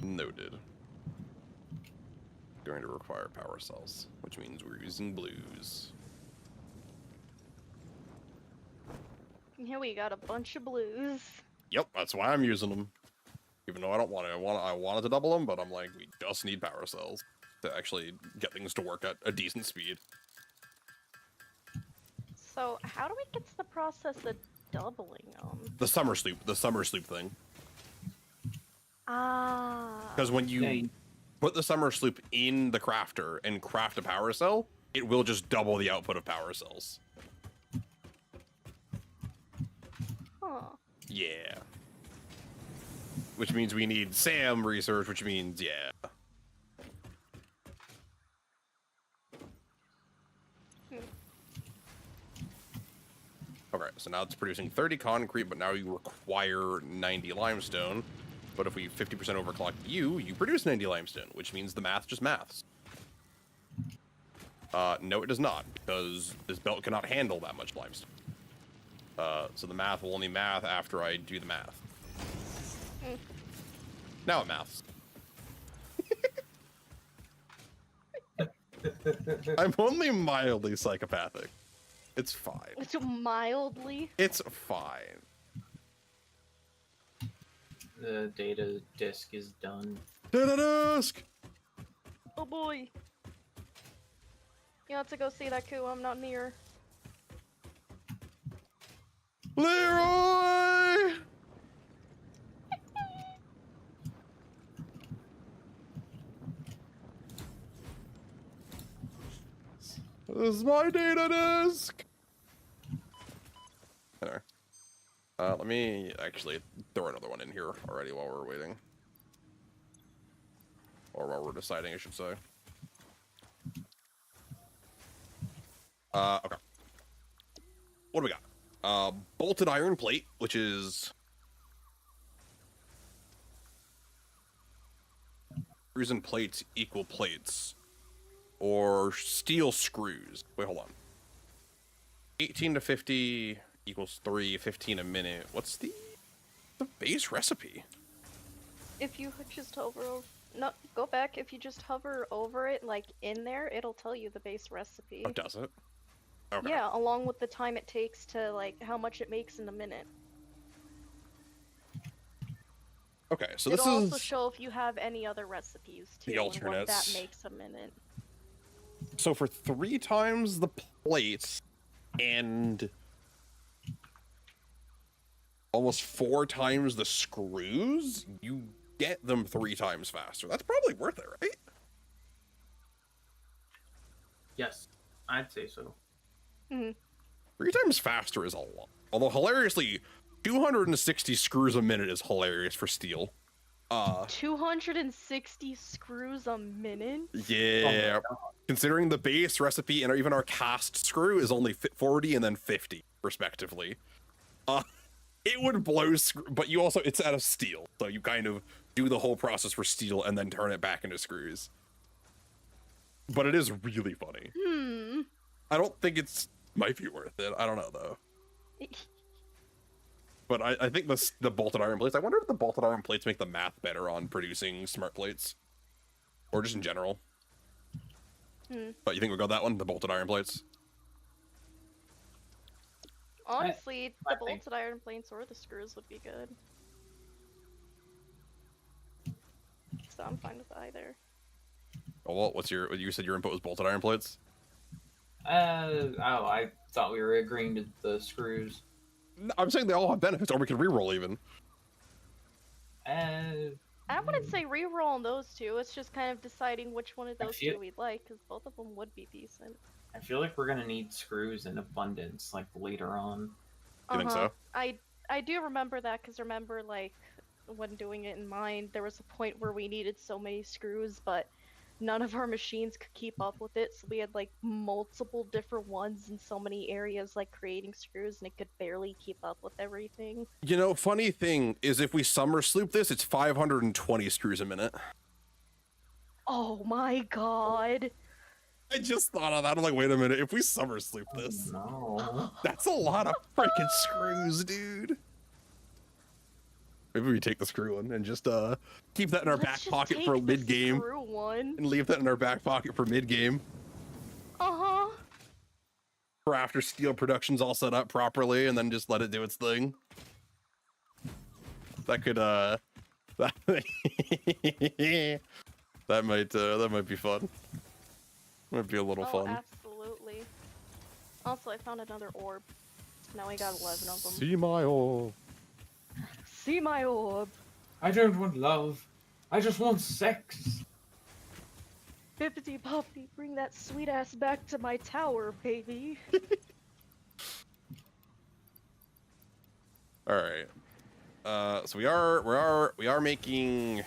Noted. Going to require power cells, which means we're using blues. Here we got a bunch of blues. Yep, that's why I'm using them. Even though I don't want to, I wanted to double them, but I'm like, we just need power cells to actually get things to work at a decent speed. So how do we get to the process of doubling them? The summer sloop thing. Ah. Because when you Hey, put the summer sloop in the crafter and craft a power cell, it will just double the output of power cells. Huh. Yeah. Which means we need SAM research, which means, yeah. Okay, so now it's producing 30 concrete, but now you require 90 limestone. But if we 50% overclock you produce 90 limestone, which means the math just maths. No, it does not, because this belt cannot handle that much limestone. So the math will only math after I do the math. Mm. Now it maths. I'm only mildly psychopathic. It's fine. It's mildly. It's fine. The data disk is done. Data disk! Oh boy. You have to go see that coup. I'm not near. Leroy! This is my data disk! Anyway. Let me actually throw another one in here already while we're waiting. Or while we're deciding, I should say. Okay. What do we got? Bolted iron plate, which is... screws and plates equal plates. Or steel screws. Wait, hold on. 18 to 50 equals 3, 15 a minute. What's the base recipe? If you just hover over, no, go back. If you just hover over it, like in there, it'll tell you the base recipe. Oh, does it? Okay. Yeah, along with the time it takes to like how much it makes in a minute. Okay, so It'll this also is... show if you have any other recipes too, the and what that alternates. makes a minute. So for 3 times the plates and almost 4 times the screws, you get them 3 times faster. That's probably worth it, right? Yes, I'd say so. 3 3 times faster is a lot. Although hilariously, 260 screws a minute is hilarious for steel. 260 screws a minute? Yeah. Oh Considering the base recipe and even our cast screw is only 40 and then 50 respectively. It would blow, but you also, it's out of steel. So you kind of do the whole process for steel and then turn it back into screws. But it is really funny. I don't think it's, might be worth it. I don't know though. But I think the bolted iron plates, I wonder if the bolted iron plates make the math better on producing smart plates. Or just in general. But you think we'll go that one, the bolted iron plates? Honestly, I the think- bolted iron plates or the screws would be good. So I'm fine with either. Oh, well, what's your, you said your input was bolted iron plates? Oh, I thought we were agreeing to the screws. No, I'm saying they all have benefits, or we can reroll even. I wouldn't say reroll on those two. It's just kind of deciding which one of I those feel- two we'd like, because both of them would be decent. I feel like we're gonna need screws in abundance, like later on. You think so? I do remember that, because remember, like, when doing it in mine, there was a point where we needed so many screws, but none of our machines could keep up with it, so we had, like, multiple different ones in so many areas, like, creating screws, and it could barely keep up with everything. You know, funny thing is if we summer sloop this, it's 520 screws a minute. Oh my god! I just thought of that. I'm like, wait a minute, if we summer sloop this, No. that's a lot of freaking screws, dude. Maybe we take the screw one and just keep that in our Let's back just pocket take for the mid game, screw one. and leave that in our back pocket for mid game, Uh-huh. for after steel production's all set up properly, and then just let it do its thing. That could that that might be fun. Might be a little Oh, fun. absolutely. Also, I found another orb. Now I got 11 of them. See my orb. See my orb. I don't want love. I just want sex. Bippity Boppity, bring that sweet ass back to my tower, baby. All right. So we are making.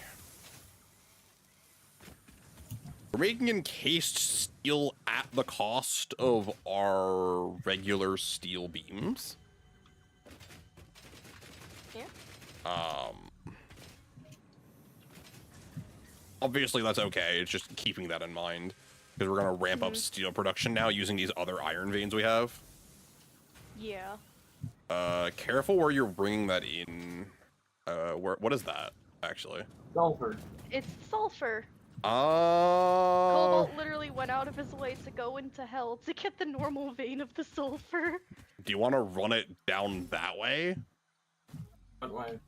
We're making encased steel at the cost of our regular steel beams. Yeah. Obviously that's okay. It's just keeping that in mind. because we're gonna ramp up steel production now using these other iron veins we have. Yeah. Careful where you're bringing that in. What is that actually? Sulfur. It's sulfur. Oh. Cobalt literally went out of his way to go into hell to get the normal vein of the sulfur. Do you want to run it down that way? What way?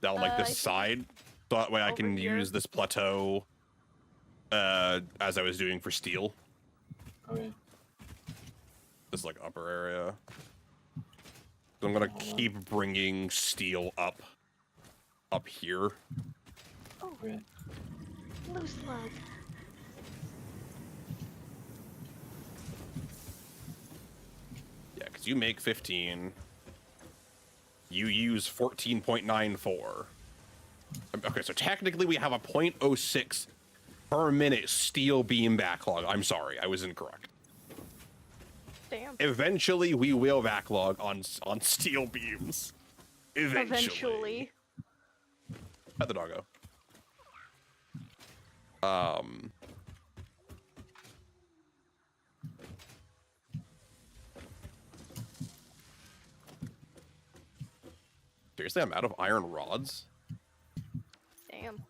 Down like I this think side, so that way I over can here. use this plateau. As I was doing for steel, Okay. this like upper area. So I'm gonna keep bringing steel up here. Oh, Okay. loose slug. Yeah, because you make 15. You use 14.94. Okay, so technically we have a 0.06 per minute steel beam backlog. I'm sorry, I was incorrect. Damn. Eventually, we will backlog on steel beams. Eventually. At the doggo. Seriously, I'm out of iron rods? Damn.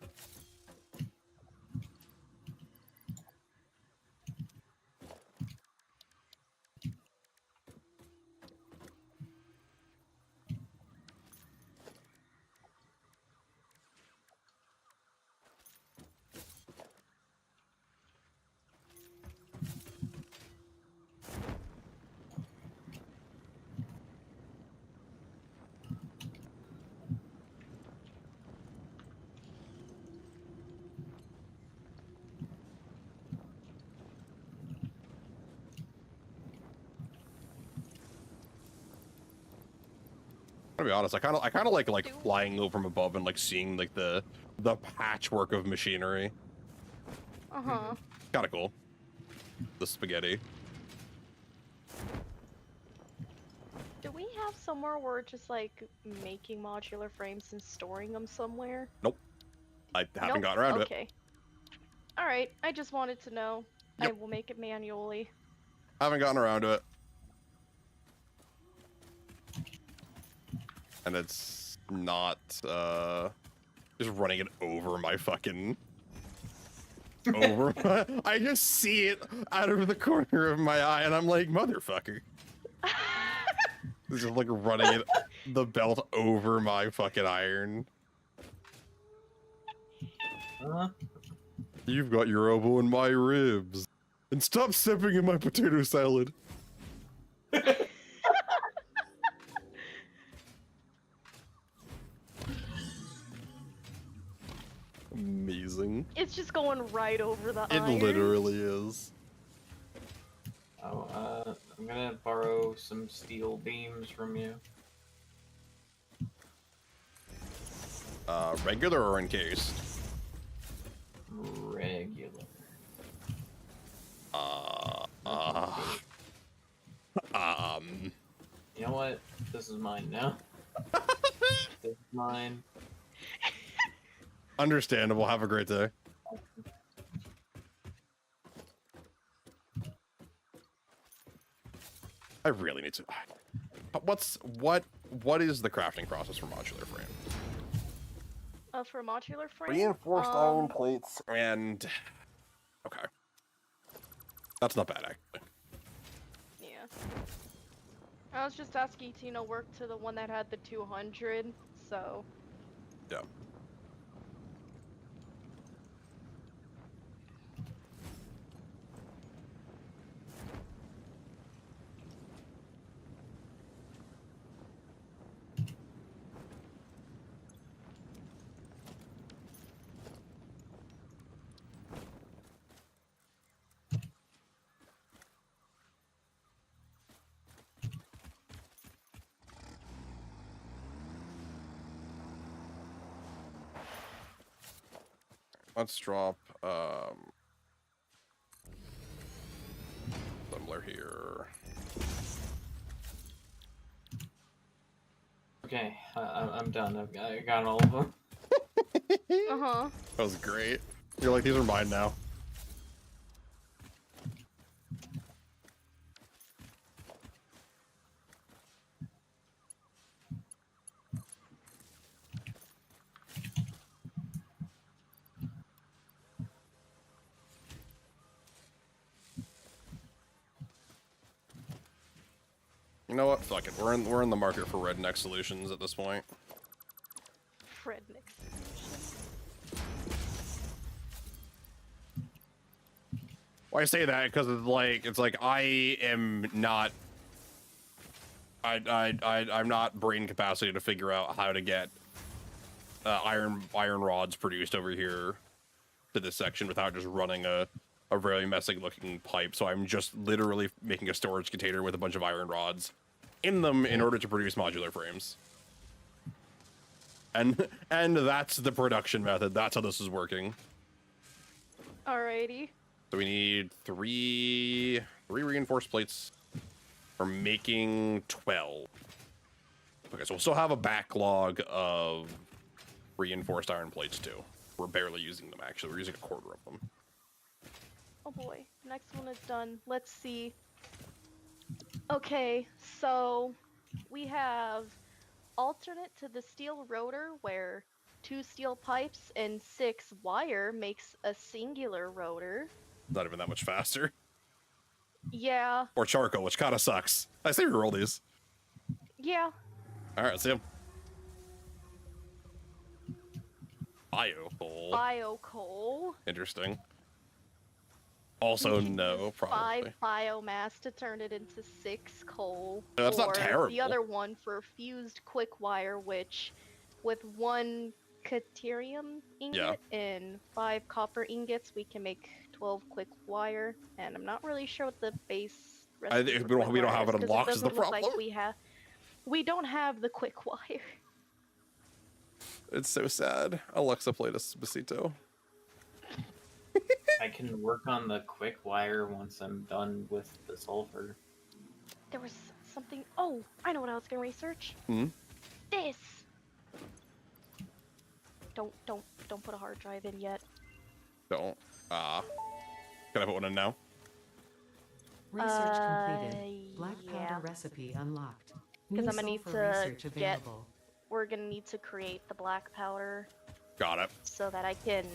I'm gonna be honest, I kind of like flying over from above and like seeing like the patchwork of machinery. Uh-huh. Kind of cool. The spaghetti. Do we have somewhere where we're just like making modular frames and storing them somewhere? Nope. I haven't Nope. gotten around to it. Okay. Alright, I just wanted to know. Yep. I will make it manually. Haven't gotten around to it. And it's not just running it over my fucking I just see it out of the corner of my eye and I'm like, motherfucker. This is like running the belt over my fucking iron. You've got your elbow in my ribs. And stop stepping in my potato salad. Amazing. It's just going right over the It iron. literally is. Oh, I'm gonna borrow some steel beams from you. Regular or encased? Regular. You know what? This is mine now. This is mine. Understandable. Have a great day. I really need to. What is the crafting process for modular frame? For a modular frame? Reinforced iron plates and okay, that's not bad actually. Yeah. I was just asking to, work to the one that had the 200, so... Yeah. Let's drop assembler here. Okay, I'm done. I got all of them. Uh-huh. That was great. You're like, these are mine now. know what? Fuck it. We're in the market for redneck solutions at this point. Redneck. Well, I say that because it's like I am not. I'm not brain capacity to figure out how to get iron rods produced over here to this section without just running a really messy looking pipe. So I'm just literally making a storage container with a bunch of iron rods in them in order to produce modular frames. And that's the production method. That's how this is working. Alrighty. So we need three reinforced plates. We're making 12. Okay, so we'll still have a backlog of reinforced iron plates too. We're barely using them actually. We're using a quarter of them. Oh boy. Next one is done. Let's see. Okay, so we have alternate to the steel rotor where 2 steel pipes and 6 wire makes a singular rotor. Not even that much faster. Yeah. Or charcoal, which kind of sucks. I say we roll these. Yeah. All right, let's see them. Bio coal. Bio coal. Interesting. Also, We can no, use probably. 5 biomass to turn it into 6 coal. No, that's not or terrible. The other one for fused quick wire, which with 1 caterium ingot and 5 copper ingots, we can make 12 quick wire. And I'm not really sure what the base recipe think for we don't- quick we don't wire have it is, 'cause unlocked is the doesn't look like problem. we don't have the quick wire. It's so sad. Alexa played a Despacito. I can work on the quick wire once I'm done with the sulfur. There was something. Oh, I know what I was gonna research. Hmm? This. Don't put a hard drive in yet. Don't. Can I put one in now? Research completed. Black powder yeah. recipe unlocked. 'Cause New I'm gonna need sulfur to research get- available. We're gonna need to create the black powder Got it. so that I can,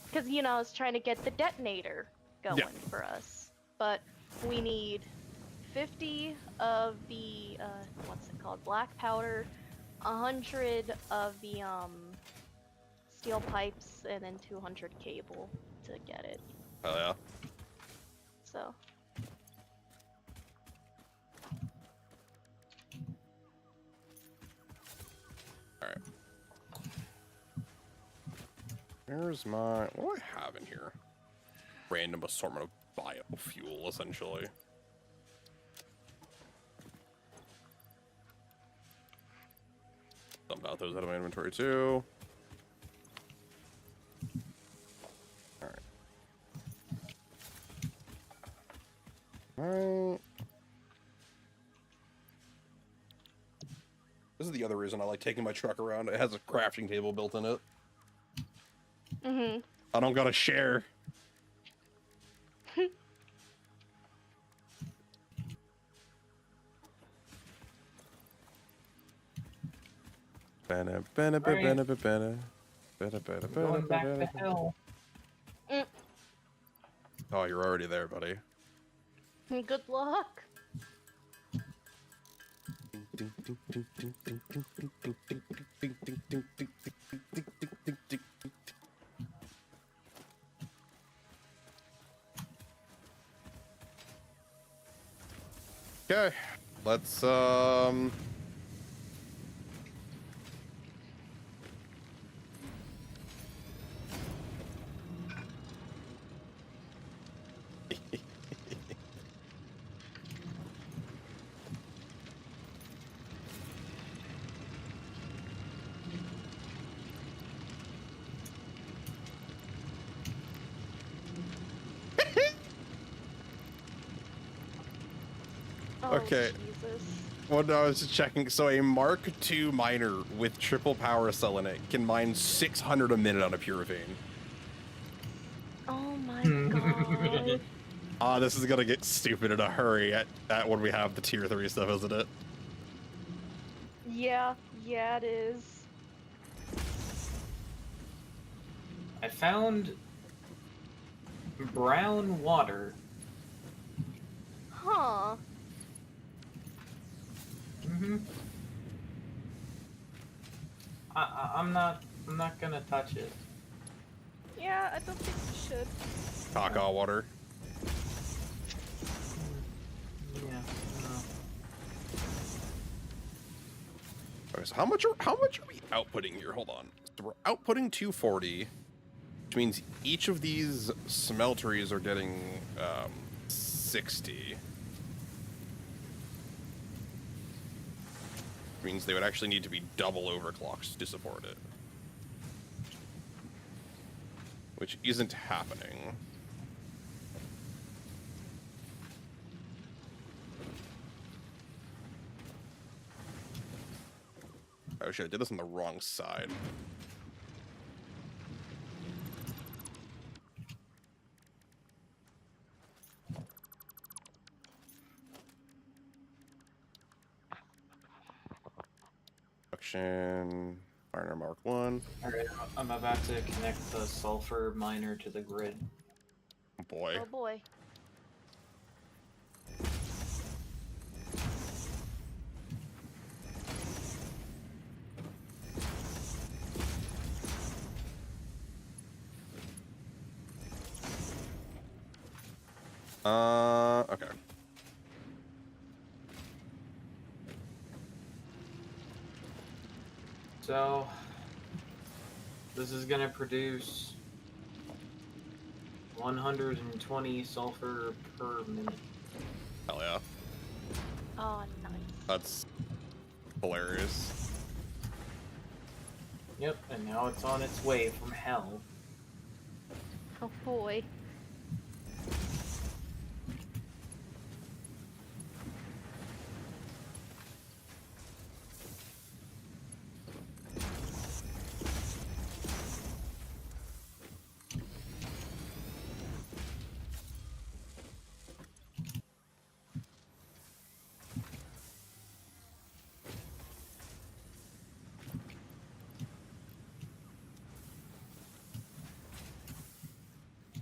because I was trying to get the detonator going for us, but we need 50 of the what's it called, black powder, 100 of the steel pipes, and then 200 cable to get it. Oh yeah. So All right. Where's my... What do I have in here? Random assortment of biofuel, essentially. Dump out those out of my inventory, too. Alright. Alright. This is the other reason I like taking my truck around. It has a crafting table built in it. mhm. I don't gotta share. Going back to hell. Oh, you're already there, buddy. Good luck. Okay, let's Oh, Okay. Jesus. well, no, I was just checking. So a Mark II miner with triple power cell in it can mine 600 a minute on a pure vein. Oh my god. This is gonna get stupid in a hurry at when we have the tier 3 stuff, isn't it? Yeah, it is. I found brown water. Huh. Mm-hmm. I'm not gonna touch it. Yeah, I don't think you should. Caca water. Yeah. No. Okay, so how much are we outputting here? Hold on. So we're outputting 240, which means each of these smelteries are getting 60. Means they would actually need to be double overclocked to support it, which isn't happening. Oh shit, I did this on the wrong side. Production, Miner Mark 1. Alright, I'm about to connect the sulfur miner to the grid. Oh boy. Oh boy. Okay. So, this is gonna produce 120 sulfur per minute. Hell yeah. Oh, nice. That's hilarious. Yep, and now it's on its way from hell. Oh boy.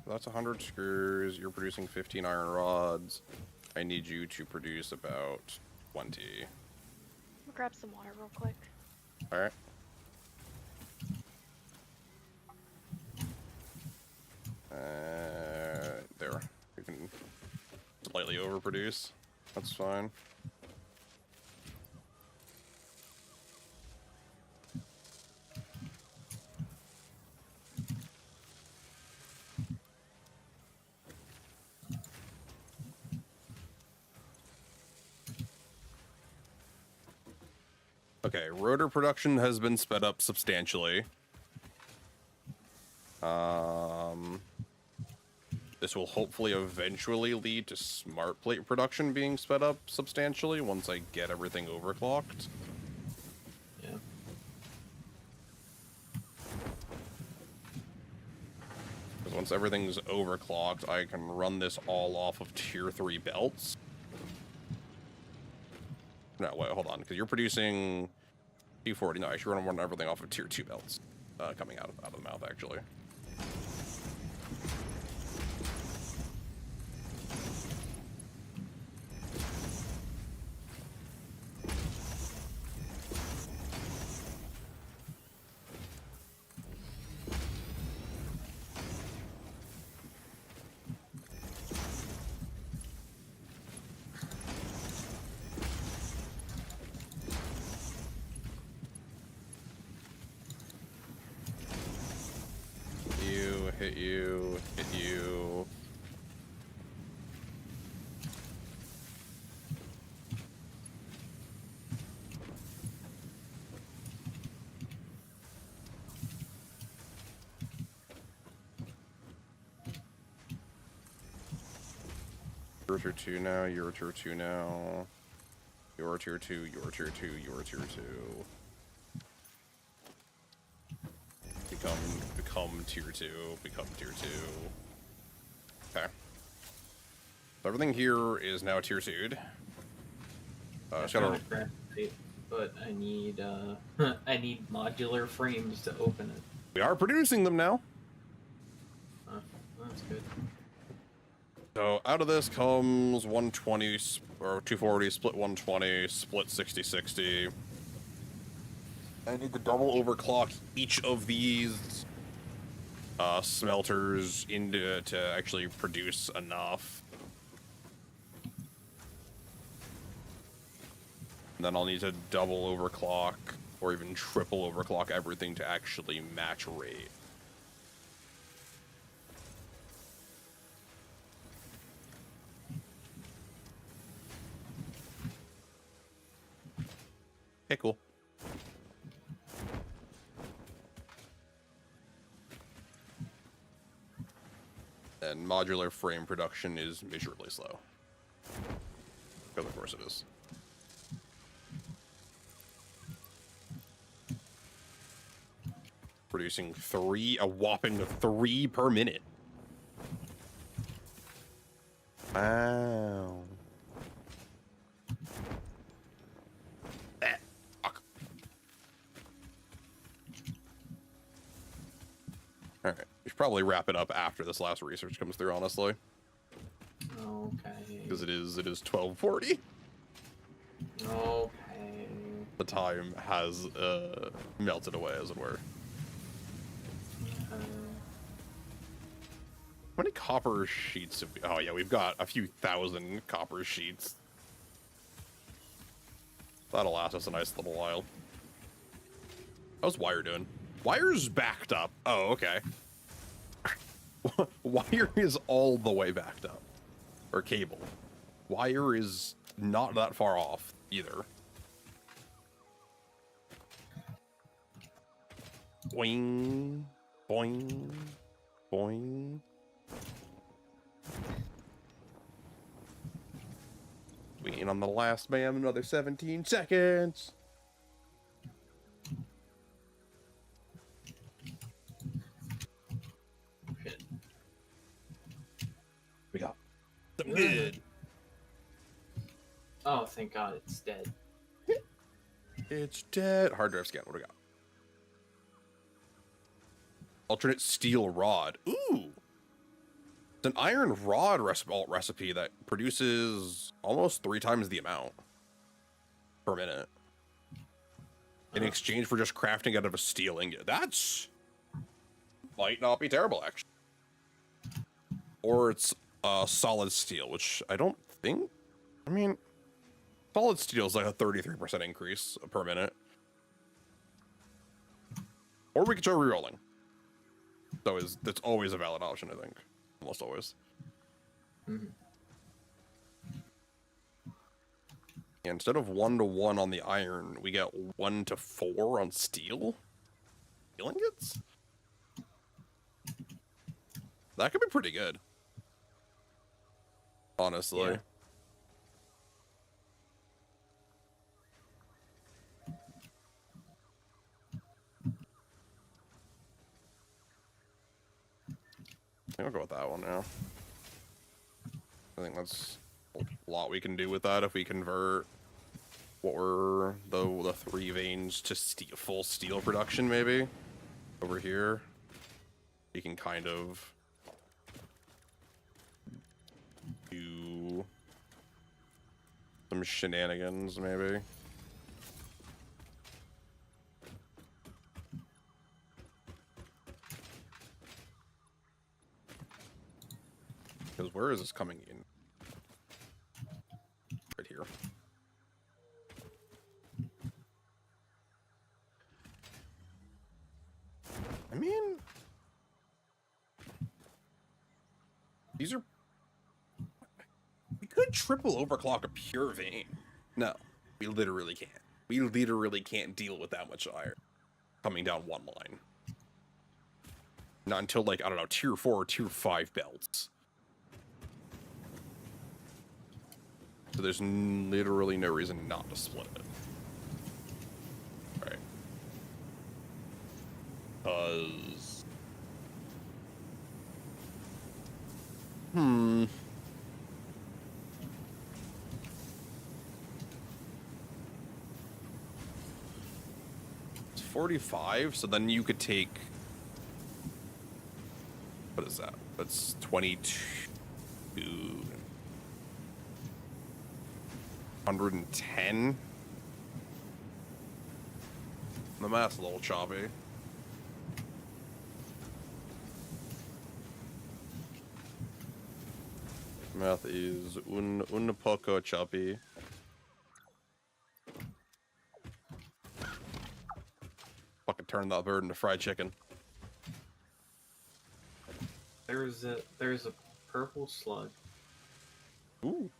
That's 100 screws. You're producing 15 iron rods. I need you to produce about 20. I'll grab some water real quick. Alright. There. You can slightly overproduce. That's fine. Okay, rotor production has been sped up substantially. This will hopefully eventually lead to smart plate production being sped up substantially once I get everything overclocked. Yeah. Because once everything's overclocked, I can run this all off of tier 3 belts. No, wait, hold on, because you're producing 240. No, I should run everything off of tier 2 belts coming out of the mouth, actually. Hit you, hit you. You're tier 2 now, you're tier 2 now. You're tier 2, you're tier 2, you're tier 2. Become tier 2, become tier 2. Okay. So everything here is now tier 2'd. I found a craft plate, but I need I need modular frames to open it. We are producing them now. That's good. So out of this comes 120 or 240, split 120, split 60-60. I need to double overclock each of these smelters into to actually produce enough. And then I'll need to double overclock or even triple overclock everything to actually match rate. Okay, cool. And modular frame production is miserably slow. Because of course it is. Producing a whopping 3 per minute. Wow. Fuck. Alright, we should probably wrap it up after this last research comes through, honestly. Okay. Because it is 12:40. Okay. The time has melted away, as it were. How many copper sheets have we... Oh yeah, we've got a few thousand copper sheets. That'll last us a nice little while. How's Wire doing? Wire's backed up. Oh, okay. Wire is all the way backed up. Or cable. Wire is not that far off, either. Boing. Boing. Boing. Waiting on the last man, another 17 seconds. Shit. We got some good. Oh, thank God it's dead. It's dead. Hard drive scan. What do we got? Alternate steel rod. Ooh. It's an iron rod recipe that produces almost 3 times the amount per minute. In exchange for just crafting out of a steel ingot. That's... might not be terrible, actually. Or it's solid steel, which I don't think... I mean, solid steel is like a 33% increase per minute. Or we could try rerolling. That's always a valid option, I think. Almost always. Mm-hmm. Yeah, instead of 1-to-1 on the iron, we get 1-to-4 on steel? Steel ingots? That could be pretty good. Honestly. Yeah. I think I'll go with that one now. I think that's a lot we can do with that if we convert what were the 3 veins to full steel production, maybe. Over here, we can kind of do some shenanigans, maybe. Because where is this coming in? Right here. I mean, these are... we could triple overclock a pure vein. No, we literally can't. We literally can't deal with that much iron coming down one line. Not until, like, I don't know, tier 4 or tier 5 belts. So there's literally no reason not to split it. Right. Because... It's 45, so then you could take... what is that? That's 22... Ooh. 110. The math's a little choppy. Math is un poco choppy. Fucking turn that bird into fried chicken. There's a purple slug. Ooh.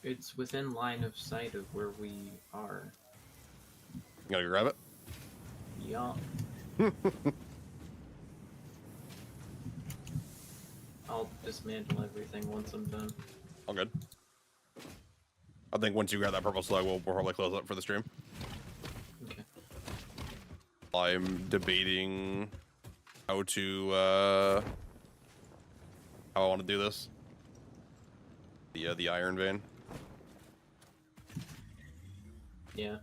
It's within line of sight of where we are. You gonna grab it? Yeah. I'll dismantle everything once I'm done. All good. I think once you grab that purple slug, we'll probably close up for the stream. Okay. I'm debating how to how I want to do this. The iron vein. Yeah.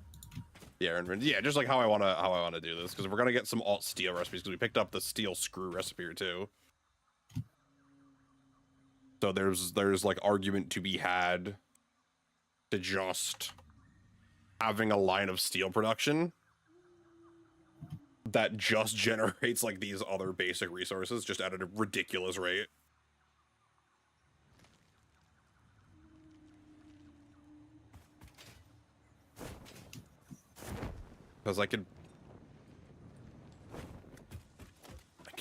The iron vein. Yeah, just like how I wanna do this, because we're gonna get some alt steel recipes because we picked up the steel screw recipe here too. So there's like argument to be had to just having a line of steel production that just generates like these other basic resources just at a ridiculous rate. Because I could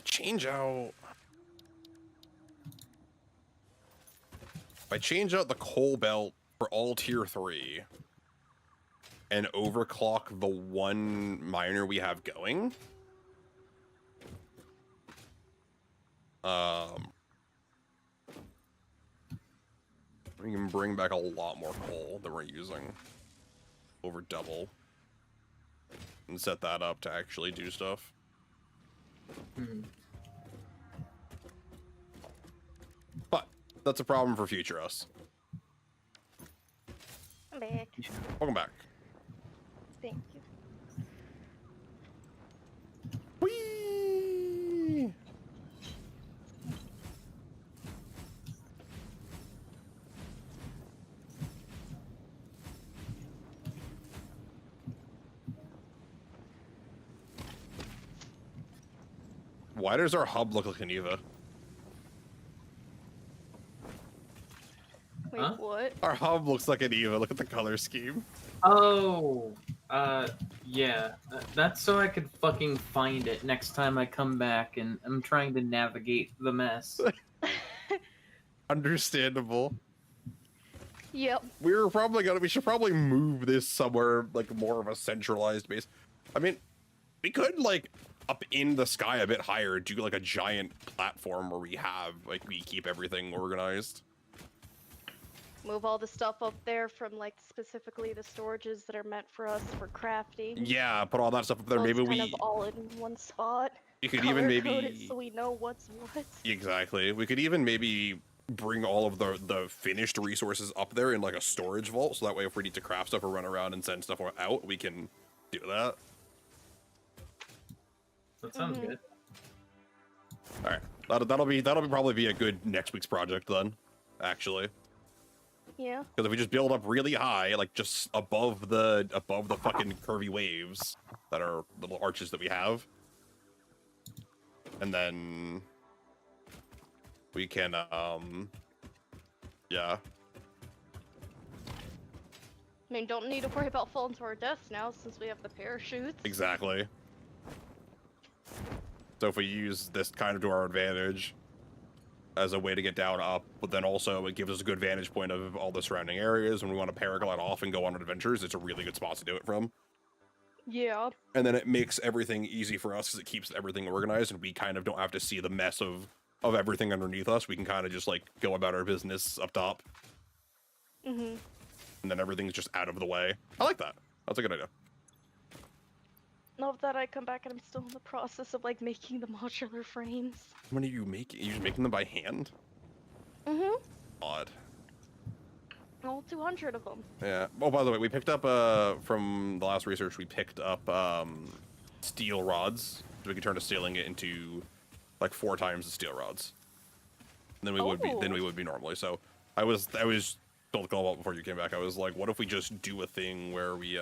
change out. If I change out the coal belt for all tier 3 and overclock the one miner we have going, we can bring back a lot more coal than we're using, over double, and set that up to actually do stuff. Hmm. But that's a problem for future us. I'm back. Welcome back. Thank you. Whee! Why does our hub look like an EVA? Wait, Huh? what? Our hub looks like an EVA. Look at the color scheme. Oh, yeah. That's so I could fucking find it next time I come back and I'm trying to navigate the mess. Understandable. Yep. We should probably move this somewhere like more of a centralized base. I mean, we could like up in the sky a bit higher, do like a giant platform where we keep everything organized. Move all the stuff up there from like specifically the storages that are meant for us for crafting. Yeah, put all that stuff up there. So it's Maybe kind of all in one spot. you could Color even code it maybe so we know what's what. exactly. We could even maybe bring all of the finished resources up there in like a storage vault, so that way if we need to craft stuff or run around and send stuff out, we can do that. That sounds good. All right, that'll probably be a good next week's project then, actually. Yeah. Because if we just build up really high, like just above the fucking curvy waves that are little arches that we have, and then we can yeah. I mean, don't need to worry about falling to our deaths now since we have the parachutes. Exactly. So if we use this kind of to our advantage as a way to get down up, but then also it gives us a good vantage point of all the surrounding areas when we want to paraglide off and go on adventures, it's a really good spot to do it from. Yeah. And then it makes everything easy for us because it keeps everything organized and we kind of don't have to see the mess of everything underneath us. We can kind of just like go about our business up top. Mhm. And then everything's just out of the way. I like that. That's a good idea. Love that I come back and I'm still in the process of like making the modular frames. When are you making? Are you just making them by hand? Mhm. Odd. All 200 of them. Yeah. Oh, by the way, we picked up from the last research. We picked up steel rods, so we can turn a steel ingot into like 4 times the steel rods. than we would be normally. So I was told to call out before you came back. I was like, what if we just do a thing where we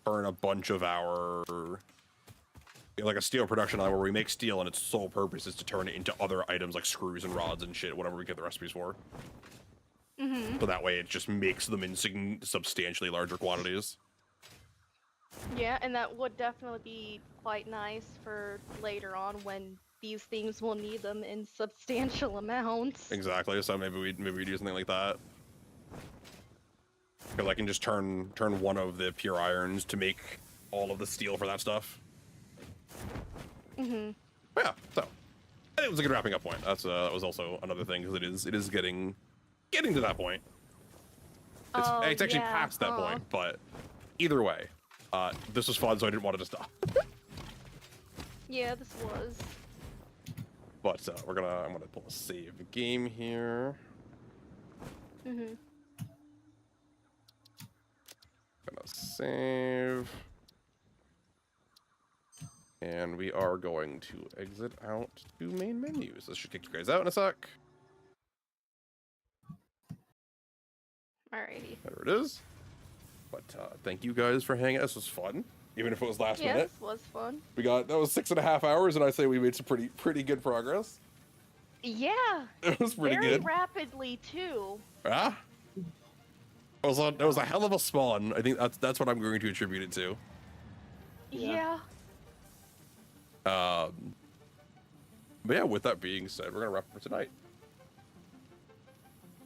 burn a bunch of our like a steel production line where we make steel and its sole purpose is to turn it into other items like screws and rods and shit, whatever we get the recipes for. Mm-hmm. So that way it just makes them in substantially larger quantities. Yeah, and that would definitely be quite nice for later on when these things will need them in substantial amounts. Exactly. So maybe we do something like that. Because I can just turn one of the pure irons to make all of the steel for that stuff. Mm-hmm. But yeah, so I think it was a good wrapping up point. That was also another thing because it is getting to that point. It's actually yeah, past that point, but either way, this was fun, so I didn't want it to stop. Yeah, this was. But I'm gonna pull a save game here. Mm-hmm. Gonna save. And we are going to exit out to main menus. This should kick you guys out in a sec. Alrighty. There it is. But thank you guys for hanging out. This was fun, even if it was last Yeah, minute. this was fun. That was 6.5 hours, and I say we made some pretty good progress. Yeah. It was pretty very good. rapidly too. Ah. It was a hell of a spawn. I think that's what I'm going to attribute it to. Yeah. But yeah, with that being said, we're gonna wrap up for tonight.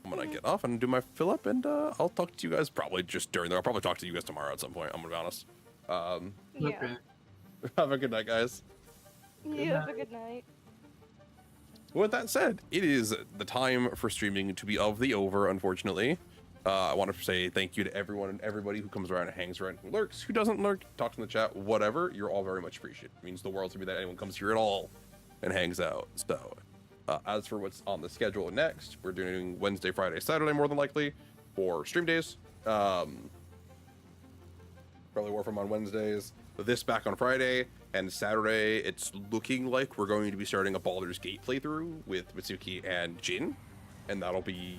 I'm gonna get off and do my fill up, and I'll talk to you guys probably just during there. I'll probably talk to you guys tomorrow at some point. I'm gonna be honest. Yeah. Okay. Have a good night, guys. You have a good night. With that said, it is the time for streaming to be of the over, unfortunately. I want to say thank you to everyone and everybody who comes around and hangs around, who lurks, who doesn't lurk, talks in the chat, whatever. You're all very much appreciated. It means the world to me that anyone comes here at all and hangs out. So, as for what's on the schedule next, we're doing Wednesday, Friday, Saturday, more than likely, for stream days. Probably Warframe on Wednesdays, this back on Friday, and Saturday, it's looking like we're going to be starting a Baldur's Gate playthrough with Mitsuki and Jin, and that'll be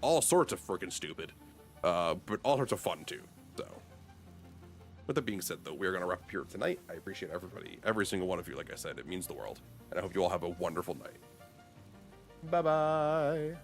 all sorts of freaking stupid, but all sorts of fun too. So, with that being said, though, we're gonna wrap up here tonight. I appreciate everybody, every single one of you. Like I said, it means the world, and I hope you all have a wonderful night. Bye bye.